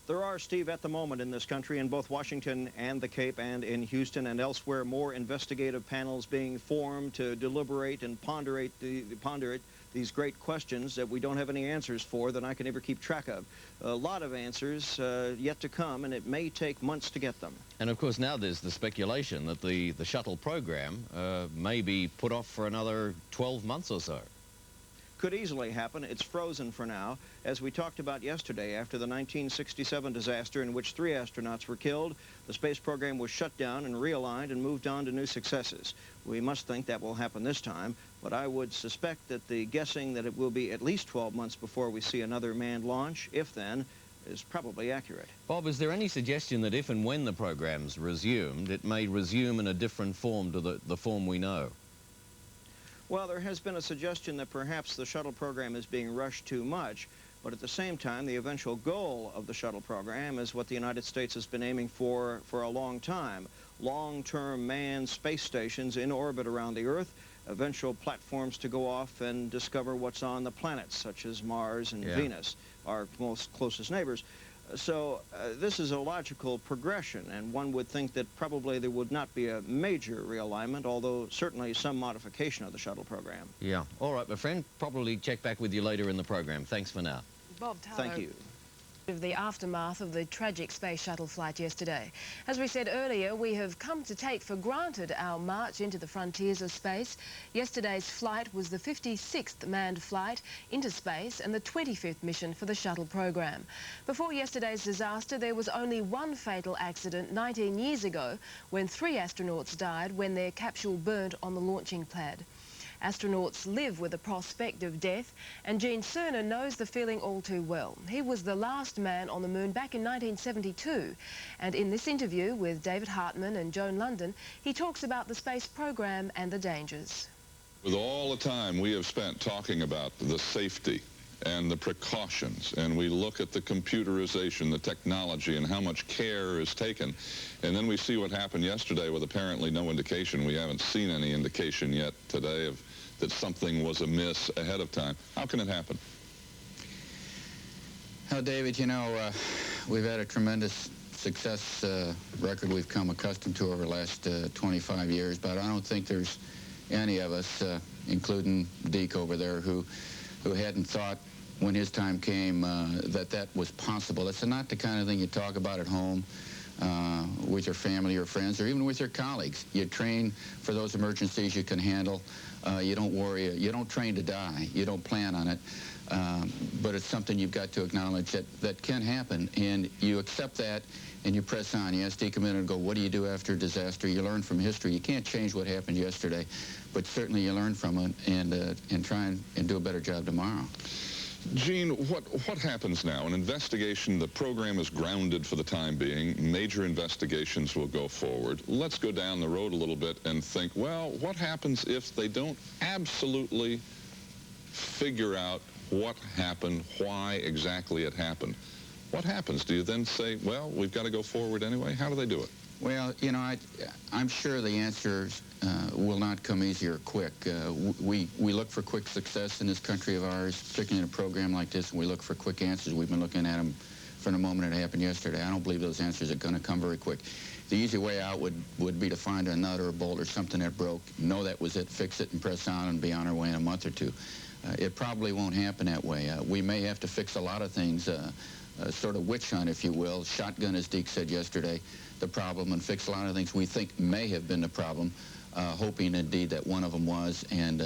There are, Steve, at the moment in this country, in both Washington and the Cape and in Houston and elsewhere, more investigative panels being formed to deliberate and ponder these great questions that we don't have any answers for that I can ever keep track of. A lot of answers yet to come, and it may take months to get them. And of course now there's the speculation that the shuttle program may be put off for another 12 months or so. Could easily happen. It's frozen for now. As we talked about yesterday, after the 1967 disaster in which 3 astronauts were killed, the space program was shut down and realigned and moved on to new successes. We must think that will happen this time, but I would suspect that the guessing that it will be at least 12 months before we see another manned launch, if then, is probably accurate. Bob, is there any suggestion that if and when the program's resumed, it may resume in a different form to the form we know? Well, there has been a suggestion that perhaps the shuttle program is being rushed too much, but at the same time, the eventual goal of the shuttle program is what the United States has been aiming for a long time. Long-term manned space stations in orbit around the Earth, eventual platforms to go off and discover what's on the planets, such as Mars and Venus, our most closest neighbors. So this is a logical progression, and one would think that probably there would not be a major realignment, although certainly some modification of the shuttle program. Yeah. All right, my friend. Probably check back with you later in the program. Thanks for now. Bob Tallow. Thank you. Of the aftermath of the tragic space shuttle flight yesterday. As we said earlier, we have come to take for granted our march into the frontiers of space. Yesterday's flight was the 56th manned flight into space and the 25th mission for the shuttle program. Before yesterday's disaster, there was only one fatal accident 19 years ago when 3 astronauts died when their capsule burnt on the launching pad. Astronauts live with the prospect of death, and Gene Cernan knows the feeling all too well. He was the last man on the moon back in 1972, and in this interview with David Hartman and Joan London, he talks about the space program and the dangers. With all the time we have spent talking about the safety and the precautions, and we look at the computerization, the technology, and how much care is taken, and then we see what happened yesterday with apparently no indication. We haven't seen any indication yet today of that something was amiss ahead of time. How can it happen? Well, David, you know, we've had a tremendous success record we've come accustomed to over the last 25 years, but I don't think there's any of us, including Deke over there, who hadn't thought when his time came that was possible. It's not the kind of thing you talk about at home with your family or friends, or even with your colleagues. You train for those emergencies you can handle. You don't worry. You don't train to die. You don't plan on it. But it's something you've got to acknowledge that can happen, and you accept that and you press on. You ask Deke a minute and go, what do you do after a disaster? You learn from history. You can't change what happened yesterday, but certainly you learn from it and try and do a better job tomorrow. Gene, what happens now? An investigation, the program is grounded for the time being. Major investigations will go forward. Let's go down the road a little bit and think, well, what happens if they don't absolutely figure out what happened, why exactly it happened? What happens? Do you then say, well, we've got to go forward anyway? How do they do it? Well, you know, I'm sure the answers will not come easy or quick. We look for quick success in this country of ours, particularly in a program like this, and we look for quick answers. We've been looking at them from the moment it happened yesterday. I don't believe those answers are going to come very quick. The easy way out would be to find a nut or a bolt or something that broke, know that was it, fix it, and press on and be on our way in a month or two. It probably won't happen that way. We may have to fix a lot of things, sort of witch hunt, if you will, shotgun, as Deke said yesterday, the problem, and fix a lot of things we think may have been the problem, hoping indeed that one of them was, and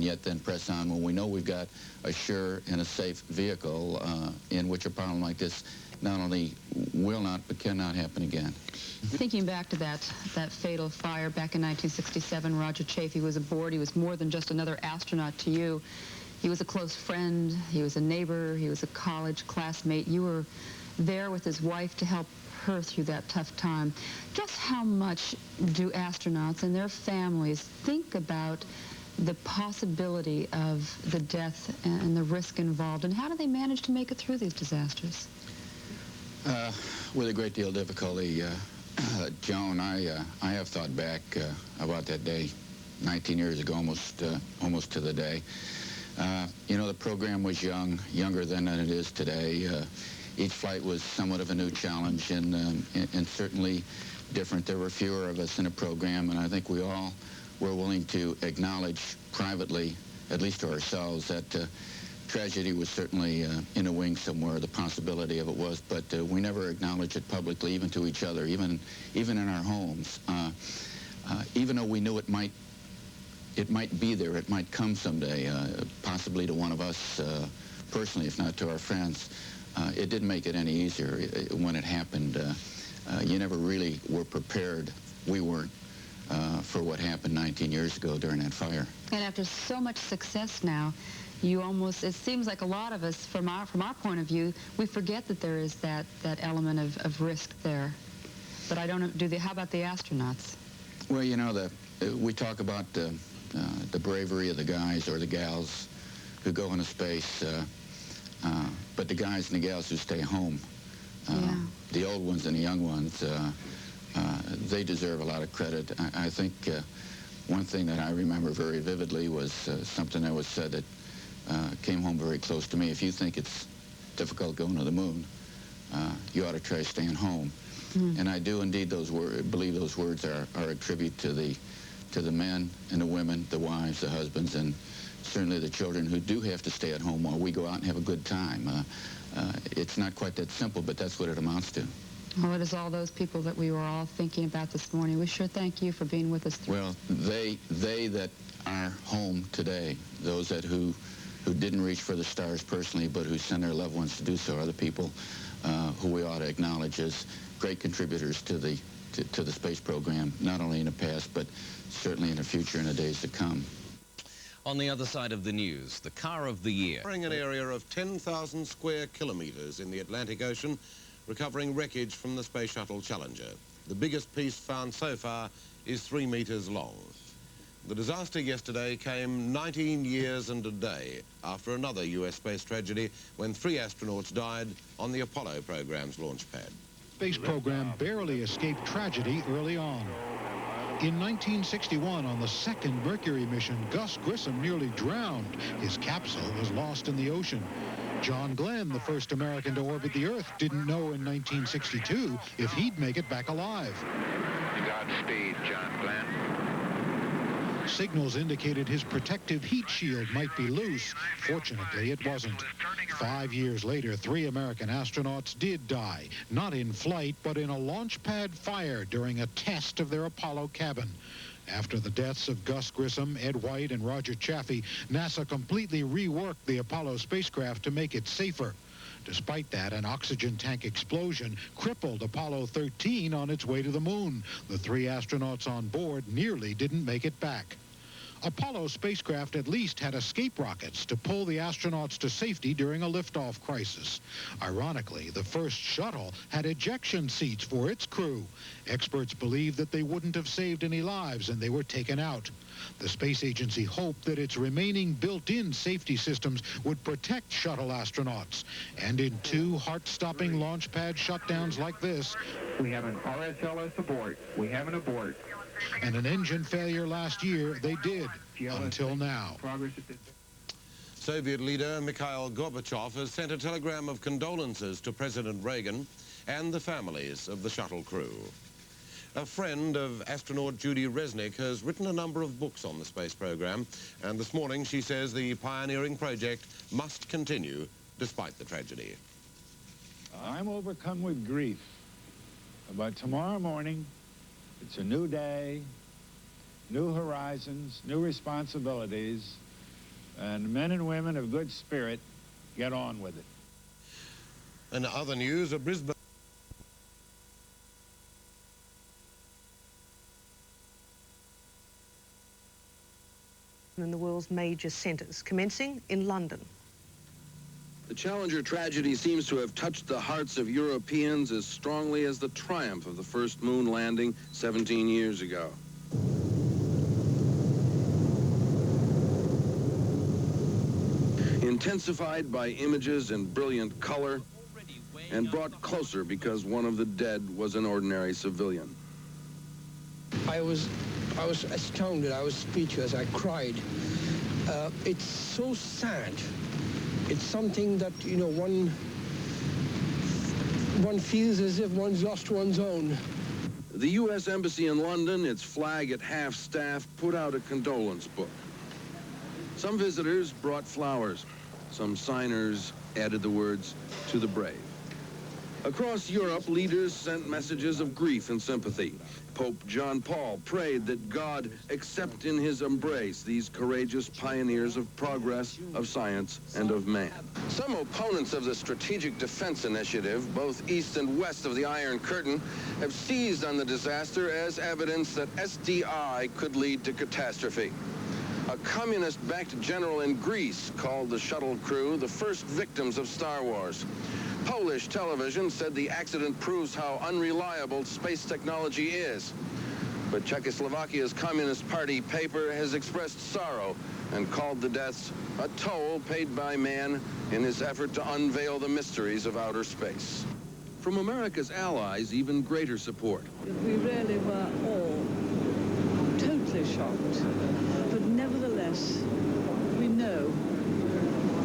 yet then press on when we know we've got a sure and a safe vehicle in which a problem like this not only will not but cannot happen again. Thinking back to that fatal fire back in 1967, Roger Chaffee was aboard. He was more than just another astronaut to you. He was a close friend, he was a neighbor, he was a college classmate. You were there with his wife to help her through that tough time. Just how much do astronauts and their families think about the possibility of the death and the risk involved, and how do they manage to make it through these disasters? With a great deal of difficulty, Joan. I have thought back about that day 19 years ago, almost to the day. You know, the program was younger than it is today. Each flight was somewhat of a new challenge and certainly different. There were fewer of us in the program, and I think we all were willing to acknowledge privately, at least to ourselves, that tragedy was certainly in the wings somewhere. The possibility of it was, but we never acknowledged it publicly, even to each other, even in our homes. Even though we knew it might be there, it might come someday, possibly to one of us personally, if not to our friends. It didn't make it any easier when it happened. You never really were prepared. We weren't for what happened 19 years ago during that fire. And after so much success now, you almost, it seems like a lot of us, from our point of view, we forget that there is that element of risk there. But I don't know, how about the astronauts? Well, you know, we talk about the bravery of the guys or the gals who go into space, but the guys and the gals who stay home, the old ones and the young ones, they deserve a lot of credit. I think one thing that I remember very vividly was something that was said that came home very close to me. If you think it's difficult going to the moon, you ought to try staying home. And I do indeed believe those words are a tribute to the men and the women, the wives, the husbands, and certainly the children who do have to stay at home while we go out and have a good time. It's not quite that simple, but that's what it amounts to. Well, it is all those people that we were all thinking about this morning. We sure thank you for being with us. Well, they that are home today, those who didn't reach for the stars personally, but who send their loved ones to do so, are the people who we ought to acknowledge as great contributors to the space program, not only in the past, but certainly in the future and the days to come. On the other side of the news, the car of the year. Covering an area of 10,000 square kilometres in the Atlantic Ocean, recovering wreckage from the Space Shuttle Challenger. The biggest piece found so far is 3 metres long. The disaster yesterday came 19 years and a day after another US space tragedy when 3 astronauts died on the Apollo program's launch pad. Space program barely escaped tragedy early on. In 1961, on the second Mercury mission, Gus Grissom nearly drowned. His capsule was lost in the ocean. John Glenn, the first American to orbit the Earth, didn't know in 1962 if he'd make it back alive. Godspeed, John Glenn. Signals indicated his protective heat shield might be loose. Fortunately, it wasn't. 5 years later, 3 American astronauts did die, not in flight, but in a launch pad fire during a test of their Apollo cabin. After the deaths of Gus Grissom, Ed White, and Roger Chaffee, NASA completely reworked the Apollo spacecraft to make it safer. Despite that, an oxygen tank explosion crippled Apollo 13 on its way to the moon. The 3 astronauts on board nearly didn't make it back. Apollo spacecraft at least had escape rockets to pull the astronauts to safety during a liftoff crisis. Ironically, the first shuttle had ejection seats for its crew. Experts believe that they wouldn't have saved any lives and they were taken out. The space agency hoped that its remaining built-in safety systems would protect shuttle astronauts. And in 2 heart-stopping launch pad shutdowns like this, We have an RSLS abort. We have an abort. and an engine failure last year, they did, until now. Soviet leader Mikhail Gorbachev has sent a telegram of condolences to President Reagan and the families of the shuttle crew. A friend of astronaut Judy Resnick has written a number of books on the space program, and this morning she says the pioneering project must continue despite the tragedy. I'm overcome with grief. But tomorrow morning, it's a new day, new horizons, new responsibilities, and men and women of good spirit get on with it. In other news, a Brisbane in the world's major centres, commencing in London. The Challenger tragedy seems to have touched the hearts of Europeans as strongly as the triumph of the first moon landing 17 years ago. Intensified by images and brilliant color, and brought closer because one of the dead was an ordinary civilian. I was astounded. I was speechless. I cried. It's so sad. It's something that, you know, one feels as if one's lost one's own. The U.S. Embassy in London, its flag at half-staff, put out a condolence book. Some visitors brought flowers. Some signers added the words, "To the brave." Across Europe, leaders sent messages of grief and sympathy. Pope John Paul prayed that God accept in his embrace these courageous pioneers of progress, of science, and of man. Some opponents of the Strategic Defense Initiative, both east and west of the Iron Curtain, have seized on the disaster as evidence that SDI could lead to catastrophe. A communist-backed general in Greece called the shuttle crew the first victims of Star Wars. Polish television said the accident proves how unreliable space technology is. But Czechoslovakia's Communist Party paper has expressed sorrow and called the deaths a toll paid by man in his effort to unveil the mysteries of outer space. From America's allies, even greater support. We really were all totally shocked. But nevertheless, we know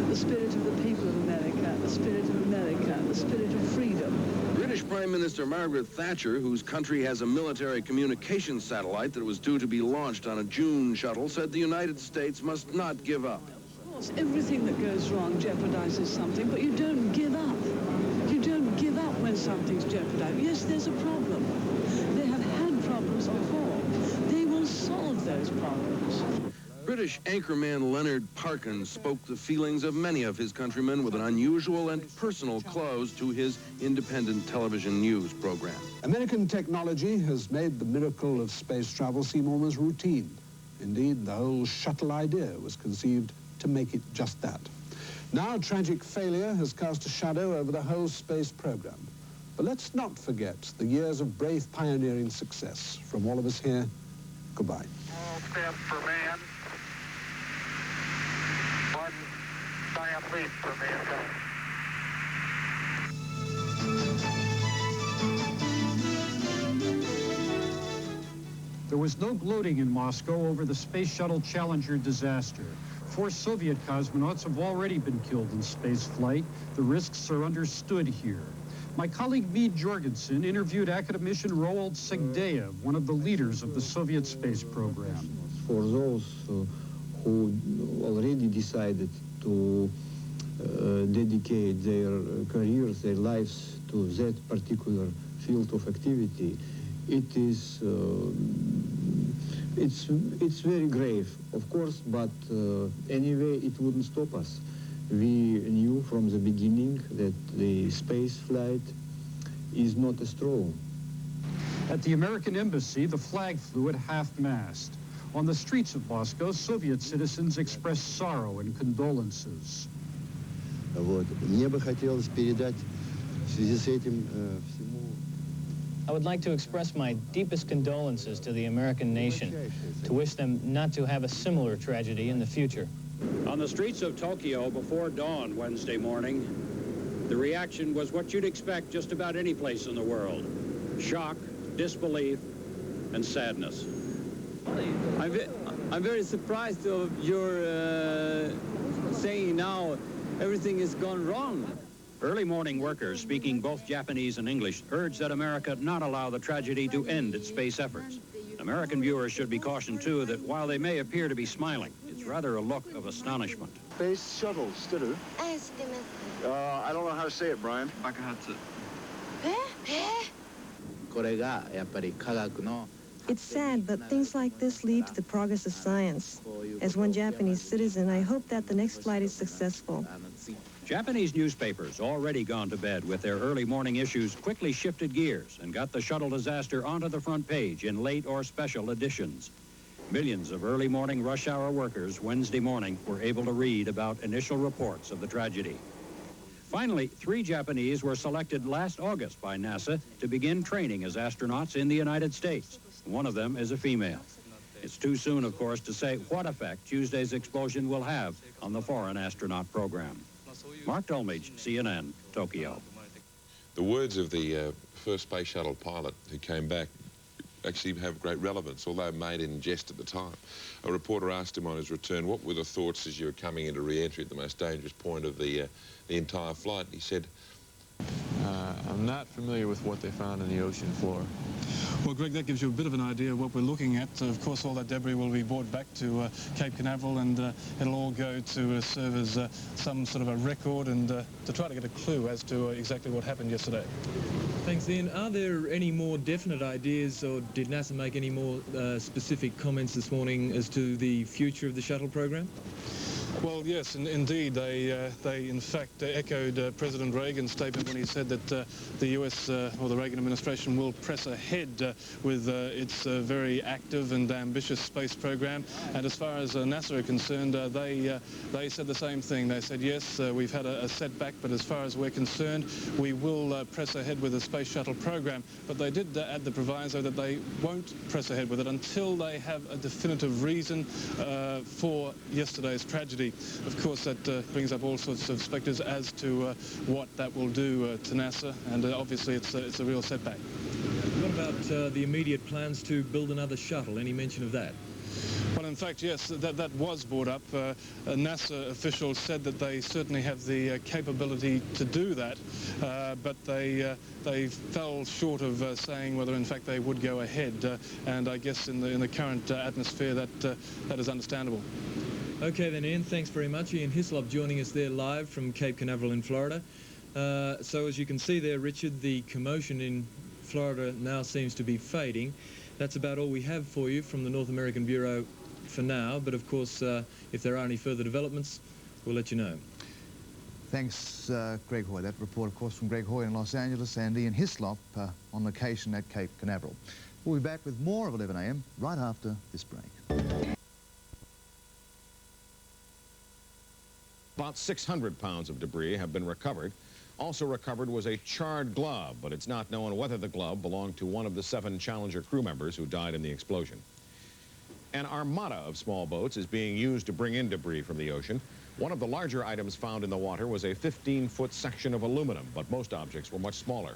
the spirit of the people of America, the spirit of America, the spirit of freedom. British Prime Minister Margaret Thatcher, whose country has a military communications satellite that was due to be launched on a June shuttle, said the United States must not give up. Of course, everything that goes wrong jeopardizes something, but you don't give up. You don't give up when something's jeopardized. Yes, there's a problem. They have had problems before. They will solve those problems. British anchorman Leonard Parkin spoke the feelings of many of his countrymen with an unusual and personal close to his independent television news program. American technology has made the miracle of space travel seem almost routine. Indeed, the whole shuttle idea was conceived to make it just that. Now, tragic failure has cast a shadow over the whole space program. But let's not forget the years of brave pioneering success. From all of us here, goodbye. Small step for man, one giant leap for mankind. There was no gloating in Moscow over the Space Shuttle Challenger disaster. 4 Soviet cosmonauts have already been killed in space flight. The risks are understood here. My colleague Mead Jorgensen interviewed academician Roald Segdeev, one of the leaders of the Soviet space program. For those who already decided to dedicate their careers, their lives to that particular field of activity, it is it's very grave, of course, but anyway, it wouldn't stop us. We knew from the beginning that the space flight is not a stroll. At the American Embassy, the flag flew at half-mast. On the streets of Moscow, Soviet citizens expressed sorrow and condolences. Мне бы хотелось передать в связи с этим всему. I would like to express my deepest condolences to the American nation, to wish them not to have a similar tragedy in the future. On the streets of Tokyo before dawn Wednesday morning, the reaction was what you'd expect just about any place in the world. Shock, disbelief, and sadness. I'm very surprised of your saying now everything has gone wrong. Early morning workers speaking both Japanese and English urged that America not allow the tragedy to end its space efforts. American viewers should be cautioned, too, that while they may appear to be smiling, it's rather a look of astonishment. Space shuttle, Stitter. I don't know how to say it, Brian. It's sad, but things like this lead to the progress of science. As one Japanese citizen, I hope that the next flight is successful. Japanese newspapers, already gone to bed with their early morning issues, quickly shifted gears and got the shuttle disaster onto the front page in late or special editions. Millions of early morning rush hour workers Wednesday morning were able to read about initial reports of the tragedy. Finally, 3 Japanese were selected last August by NASA to begin training as astronauts in the United States. One of them is a female. It's too soon, of course, to say what effect Tuesday's explosion will have on the foreign astronaut program. Mark Dolmage, CNN, Tokyo. The words of the first space shuttle pilot who came back actually have great relevance, although made in jest at the time. A reporter asked him on his return, what were the thoughts as you were coming into re-entry at the most dangerous point of the entire flight? He said, I'm not familiar with what they found in the ocean floor. Well, Greg, that gives you a bit of an idea of what we're looking at. Of course, all that debris will be brought back to Cape Canaveral, and it'll all go to serve as some sort of a record and to try to get a clue as to exactly what happened yesterday. Thanks, Ian. Are there any more definite ideas, or did NASA make any more specific comments this morning as to the future of the shuttle program? Well, yes, indeed. They in fact echoed President Reagan's statement when he said that the US or the Reagan administration will press ahead with its very active and ambitious space program. And as far as NASA are concerned, they said the same thing. They said, yes, we've had a setback, but as far as we're concerned, we will press ahead with the space shuttle program. But they did add the proviso that they won't press ahead with it until they have a definitive reason for yesterday's tragedy. Of course, that brings up all sorts of spectres as to what that will do to NASA, and obviously it's a real setback. What about the immediate plans to build another shuttle? Any mention of that? Well, in fact, yes, that was brought up. NASA officials said that they certainly have the capability to do that, but they fell short of saying whether, in fact, they would go ahead. And I guess in the current atmosphere, that is understandable. Okay then, Ian, thanks very much. Ian Hislop joining us there live from Cape Canaveral in Florida. So as you can see there, Richard, the commotion in Florida now seems to be fading. That's about all we have for you from the North American Bureau for now, but of course, if there are any further developments, we'll let you know. Thanks, Greg Hoy. That report, of course, from Greg Hoy in Los Angeles and Ian Hislop on location at Cape Canaveral. We'll be back with more of 11 a.m. right after this break. About 600 pounds of debris have been recovered. Also recovered was a charred glove, but it's not known whether the glove belonged to one of the 7 Challenger crew members who died in the explosion. An armada of small boats is being used to bring in debris from the ocean. One of the larger items found in the water was a 15-foot section of aluminum, but most objects were much smaller.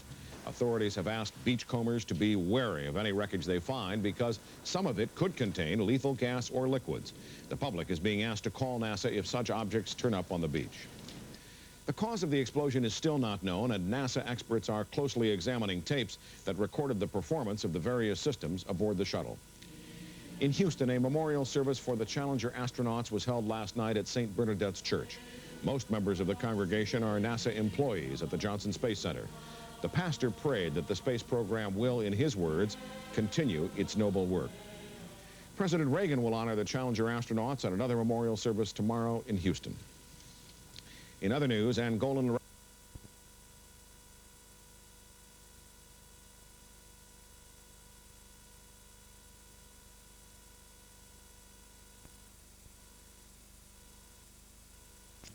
Authorities have asked beachcombers to be wary of any wreckage they find because some of it could contain lethal gas or liquids. The public is being asked to call NASA if such objects turn up on the beach. The cause of the explosion is still not known, and NASA experts are closely examining tapes that recorded the performance of the various systems aboard the shuttle. In Houston, a memorial service for the Challenger astronauts was held last night at St. Bernadette's Church. Most members of the congregation are NASA employees at the Johnson Space Center. The pastor prayed that the space program will, in his words, continue its noble work. President Reagan will honor the Challenger astronauts at another memorial service tomorrow in Houston. In other news, Angolan...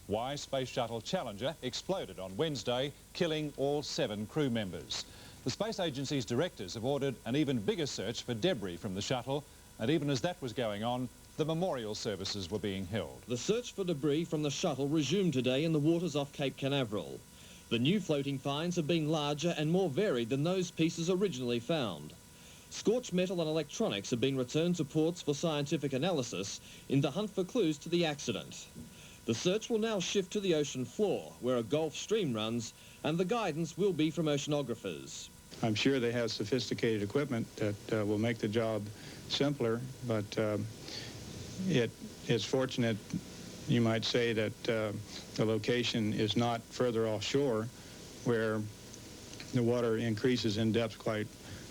Why Space Shuttle Challenger exploded on Wednesday, killing all 7 crew members. The space agency's directors have ordered an even bigger search for debris from the shuttle, and even as that was going on, the memorial services were being held. The search for debris from the shuttle resumed today in the waters off Cape Canaveral. The new floating finds have been larger and more varied than those pieces originally found. Scorched metal and electronics have been returned to ports for scientific analysis in the hunt for clues to the accident. The search will now shift to the ocean floor, where a Gulf Stream runs, and the guidance will be from oceanographers. I'm sure they have sophisticated equipment that will make the job simpler, but it's fortunate, you might say, that the location is not further offshore, where the water increases in depth quite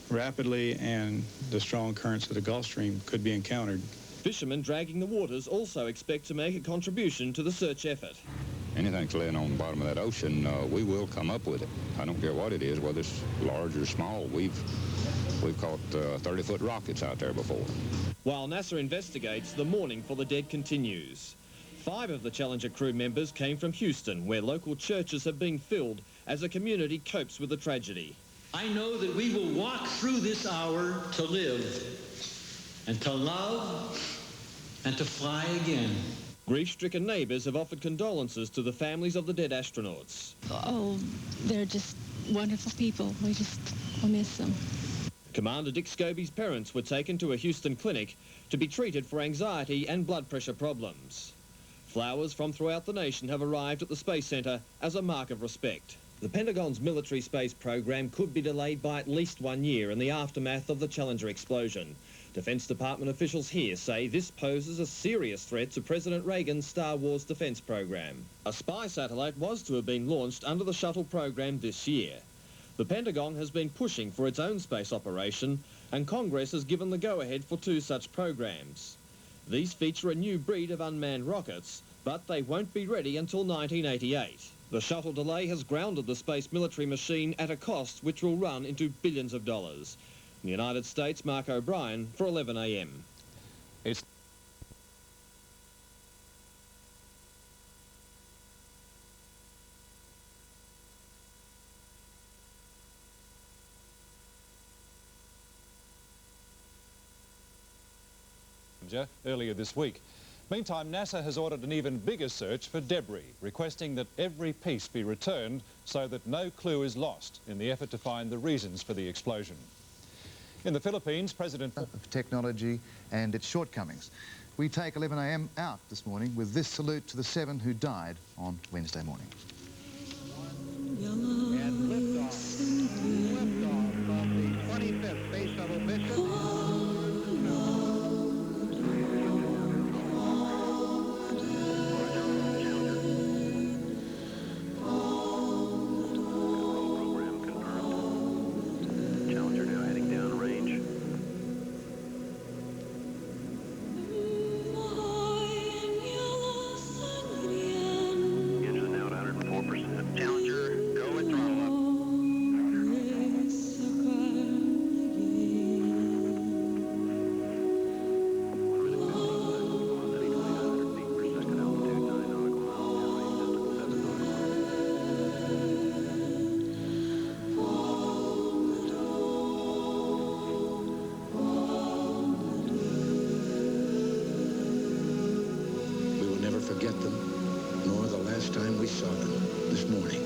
rapidly and the strong currents of the Gulf Stream could be encountered. Fishermen dragging the waters also expect to make a contribution to the search effort. Anything's laying on the bottom of that ocean, we will come up with it. I don't care what it is, whether it's large or small. We've caught 30-foot rockets out there before. While NASA investigates, the mourning for the dead continues. 5 of the Challenger crew members came from Houston, where local churches have been filled as the community copes with the tragedy. I know that we will walk through this hour to live and to love and to fly again. Grief-stricken neighbours have offered condolences to the families of the dead astronauts. Oh, they're just wonderful people. We'll miss them. Commander Dick Scobie's parents were taken to a Houston clinic to be treated for anxiety and blood pressure problems. Flowers from throughout the nation have arrived at the Space Center as a mark of respect. The Pentagon's military space program could be delayed by at least 1 year in the aftermath of the Challenger explosion. Defense Department officials here say this poses a serious threat to President Reagan's Star Wars defense program. A spy satellite was to have been launched under the shuttle program this year. The Pentagon has been pushing for its own space operation, and Congress has given the go-ahead for 2 such programs. These feature a new breed of unmanned rockets, but they won't be ready until 1988. The shuttle delay has grounded the space military machine at a cost which will run into billions of dollars. In the United States, Mark O'Brien for 11 a.m. It's earlier this week. Meantime, NASA has ordered an even bigger search for debris, requesting that every piece be returned so that no clue is lost in the effort to find the reasons for the explosion. In the Philippines, President... ...of technology and its shortcomings. We take 11 a.m. out this morning with this salute to the 7 who died on Wednesday morning. And liftoff of the 25th Space Shuttle mission. Challenger, go at throttle up. last time we saw them this morning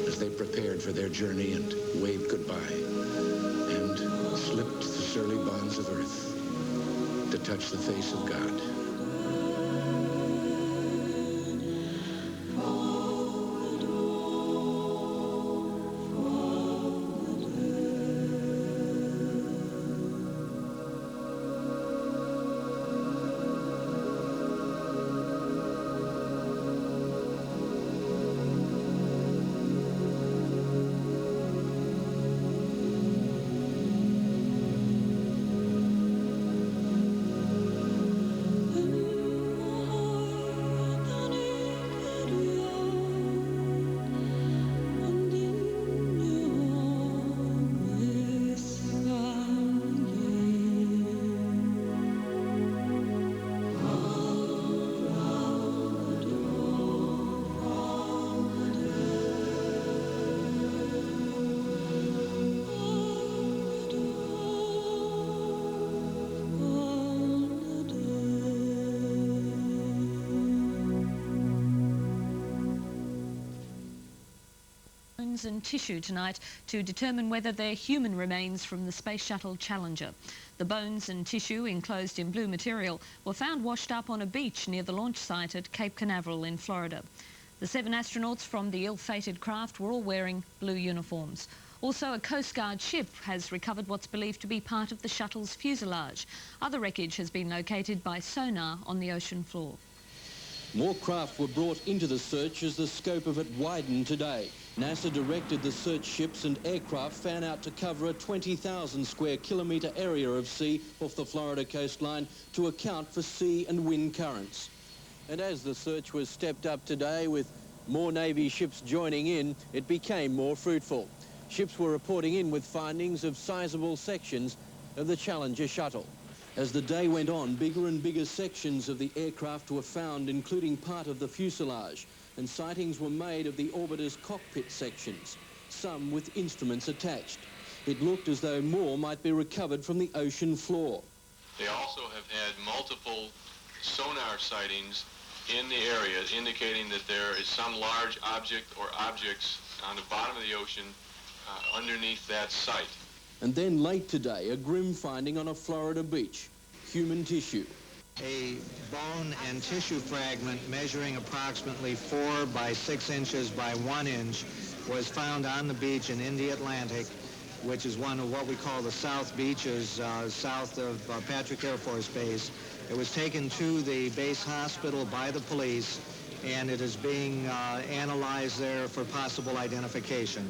as they prepared for their journey and waved goodbye and slipped the surly bonds of earth to touch the face of God. And tissue tonight to determine whether they're human remains from the Space Shuttle Challenger. The bones and tissue, enclosed in blue material, were found washed up on a beach near the launch site at Cape Canaveral in Florida. The 7 astronauts from the ill-fated craft were all wearing blue uniforms. Also, a Coast Guard ship has recovered what's believed to be part of the shuttle's fuselage. Other wreckage has been located by sonar on the ocean floor. More craft were brought into the search as the scope of it widened today. NASA directed the search ships and aircraft fan out to cover a 20,000 square kilometre area of sea off the Florida coastline to account for sea and wind currents. And as the search was stepped up today with more Navy ships joining in, it became more fruitful. Ships were reporting in with findings of sizable sections of the Challenger shuttle. As the day went on, bigger and bigger sections of the aircraft were found, including part of the fuselage, and sightings were made of the orbiter's cockpit sections, some with instruments attached. It looked as though more might be recovered from the ocean floor. They also have had multiple sonar sightings in the area, indicating that there is some large object or objects on the bottom of the ocean underneath that site. And then late today, a grim finding on a Florida beach, human tissue. A bone and tissue fragment measuring approximately 4 by 6 inches by 1 inch was found on the beach in the Atlantic, which is one of what we call the South Beaches, south of Patrick Air Force Base. It was taken to the base hospital by the police, and it is being analyzed there for possible identification.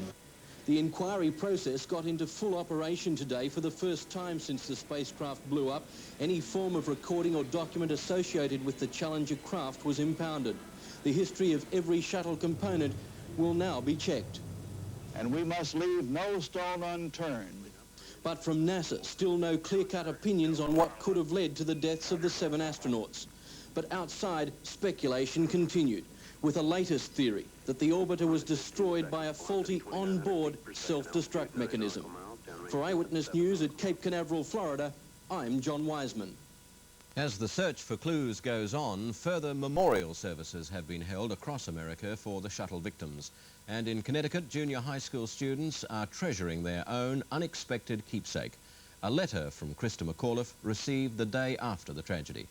The inquiry process got into full operation today for the first time since the spacecraft blew up. Any form of recording or document associated with the Challenger craft was impounded. The history of every shuttle component will now be checked. And we must leave no stone unturned. But from NASA, still no clear-cut opinions on what could have led to the deaths of the 7 astronauts. But outside, speculation continued, with a latest theory that the orbiter was destroyed by a faulty on-board self-destruct mechanism. For Eyewitness News at Cape Canaveral, Florida, I'm John Wiseman. As the search for clues goes on, further memorial services have been held across America for the shuttle victims. And in Connecticut, junior high school students are treasuring their own unexpected keepsake. A letter from Krista McAuliffe received the day after the tragedy.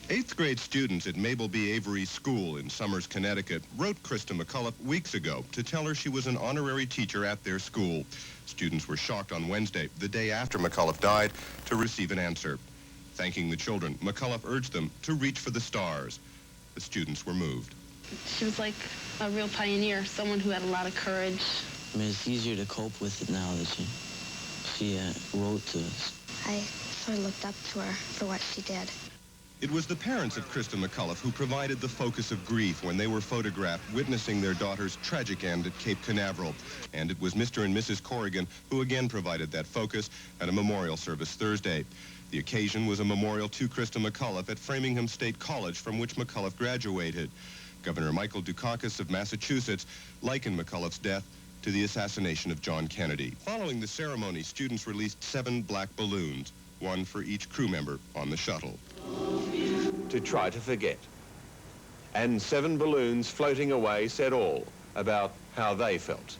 8th grade students at Mabel B. Avery School in Somers, Connecticut wrote Krista McAuliffe weeks ago to tell her she was an honorary teacher at their school. Students were shocked on Wednesday, the day after McAuliffe died, to receive an answer. Thanking the children, McAuliffe urged them to reach for the stars. The students were moved. She was like a real pioneer, someone who had a lot of courage. I mean, it's easier to cope with it now that she wrote to us. I sort of looked up to her for what she did. It was the parents of Krista McAuliffe who provided the focus of grief when they were photographed witnessing their daughter's tragic end at Cape Canaveral. And it was Mr. and Mrs. Corrigan who again provided that focus at a memorial service Thursday. The occasion was a memorial to Krista McAuliffe at Framingham State College, from which McAuliffe graduated. Governor Michael Dukakis of Massachusetts likened McAuliffe's death to the assassination of John Kennedy. Following the ceremony, students released 7 black balloons, one for each crew member on the shuttle. To try to forget. and 7 balloons floating away said all about how they felt.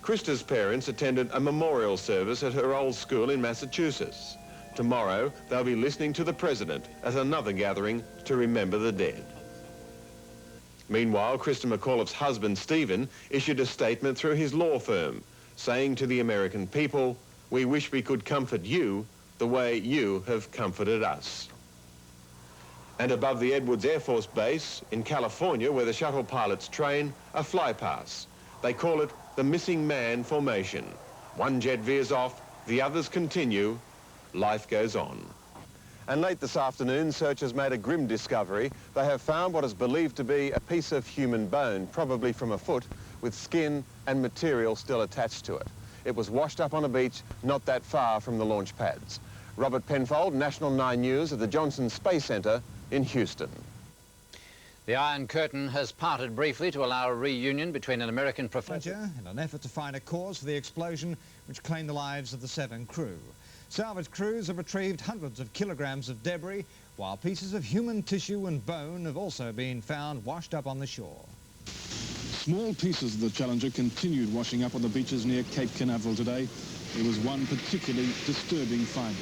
Krista's parents attended a memorial service at her old school in Massachusetts. Tomorrow, they'll be listening to the President at another gathering to remember the dead. Meanwhile, Krista McAuliffe's husband, Stephen, issued a statement through his law firm, saying to the American people, "We wish we could comfort you the way you have comforted us." And above the Edwards Air Force Base in California, where the shuttle pilots train, a flypass. They call it the Missing Man Formation. One jet veers off, the others continue. Life goes on. And late this afternoon, searchers made a grim discovery. They have found what is believed to be a piece of human bone, probably from a foot, with skin and material still attached to it. It was washed up on a beach not that far from the launch pads. Robert Penfold, National 9 News at the Johnson Space Center in Houston. The Iron Curtain has parted briefly to allow a reunion between an American professor in an effort to find a cause for the explosion which claimed the lives of the 7 crew. Salvage crews have retrieved hundreds of kilograms of debris, while pieces of human tissue and bone have also been found washed up on the shore. Small pieces of the Challenger continued washing up on the beaches near Cape Canaveral today. There was one particularly disturbing finding.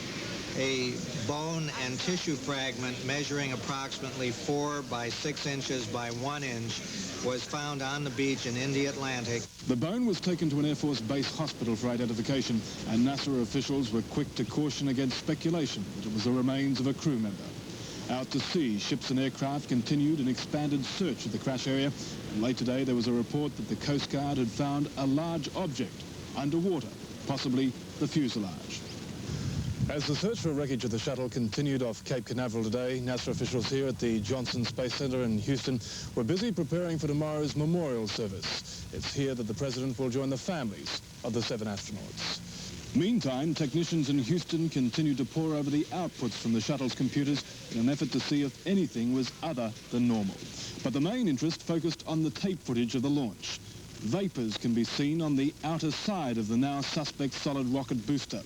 A bone and tissue fragment measuring approximately 4 by 6 inches by 1 inch was found on the beach in India Atlantic. The bone was taken to an Air Force Base hospital for identification, and NASA officials were quick to caution against speculation that it was the remains of a crew member. Out to sea, ships and aircraft continued an expanded search of the crash area, and late today there was a report that the Coast Guard had found a large object underwater, possibly the fuselage. As the search for wreckage of the shuttle continued off Cape Canaveral today, NASA officials here at the Johnson Space Center in Houston were busy preparing for tomorrow's memorial service. It's here that the President will join the families of the 7 astronauts. Meantime, technicians in Houston continued to pore over the outputs from the shuttle's computers in an effort to see if anything was other than normal. But the main interest focused on the tape footage of the launch. Vapors can be seen on the outer side of the now suspect solid rocket booster.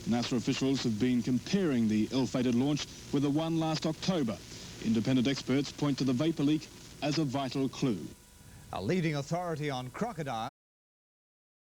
NASA officials have been comparing the ill-fated launch with the one last October. Independent experts point to the vapor leak as a vital clue. A leading authority on crocodile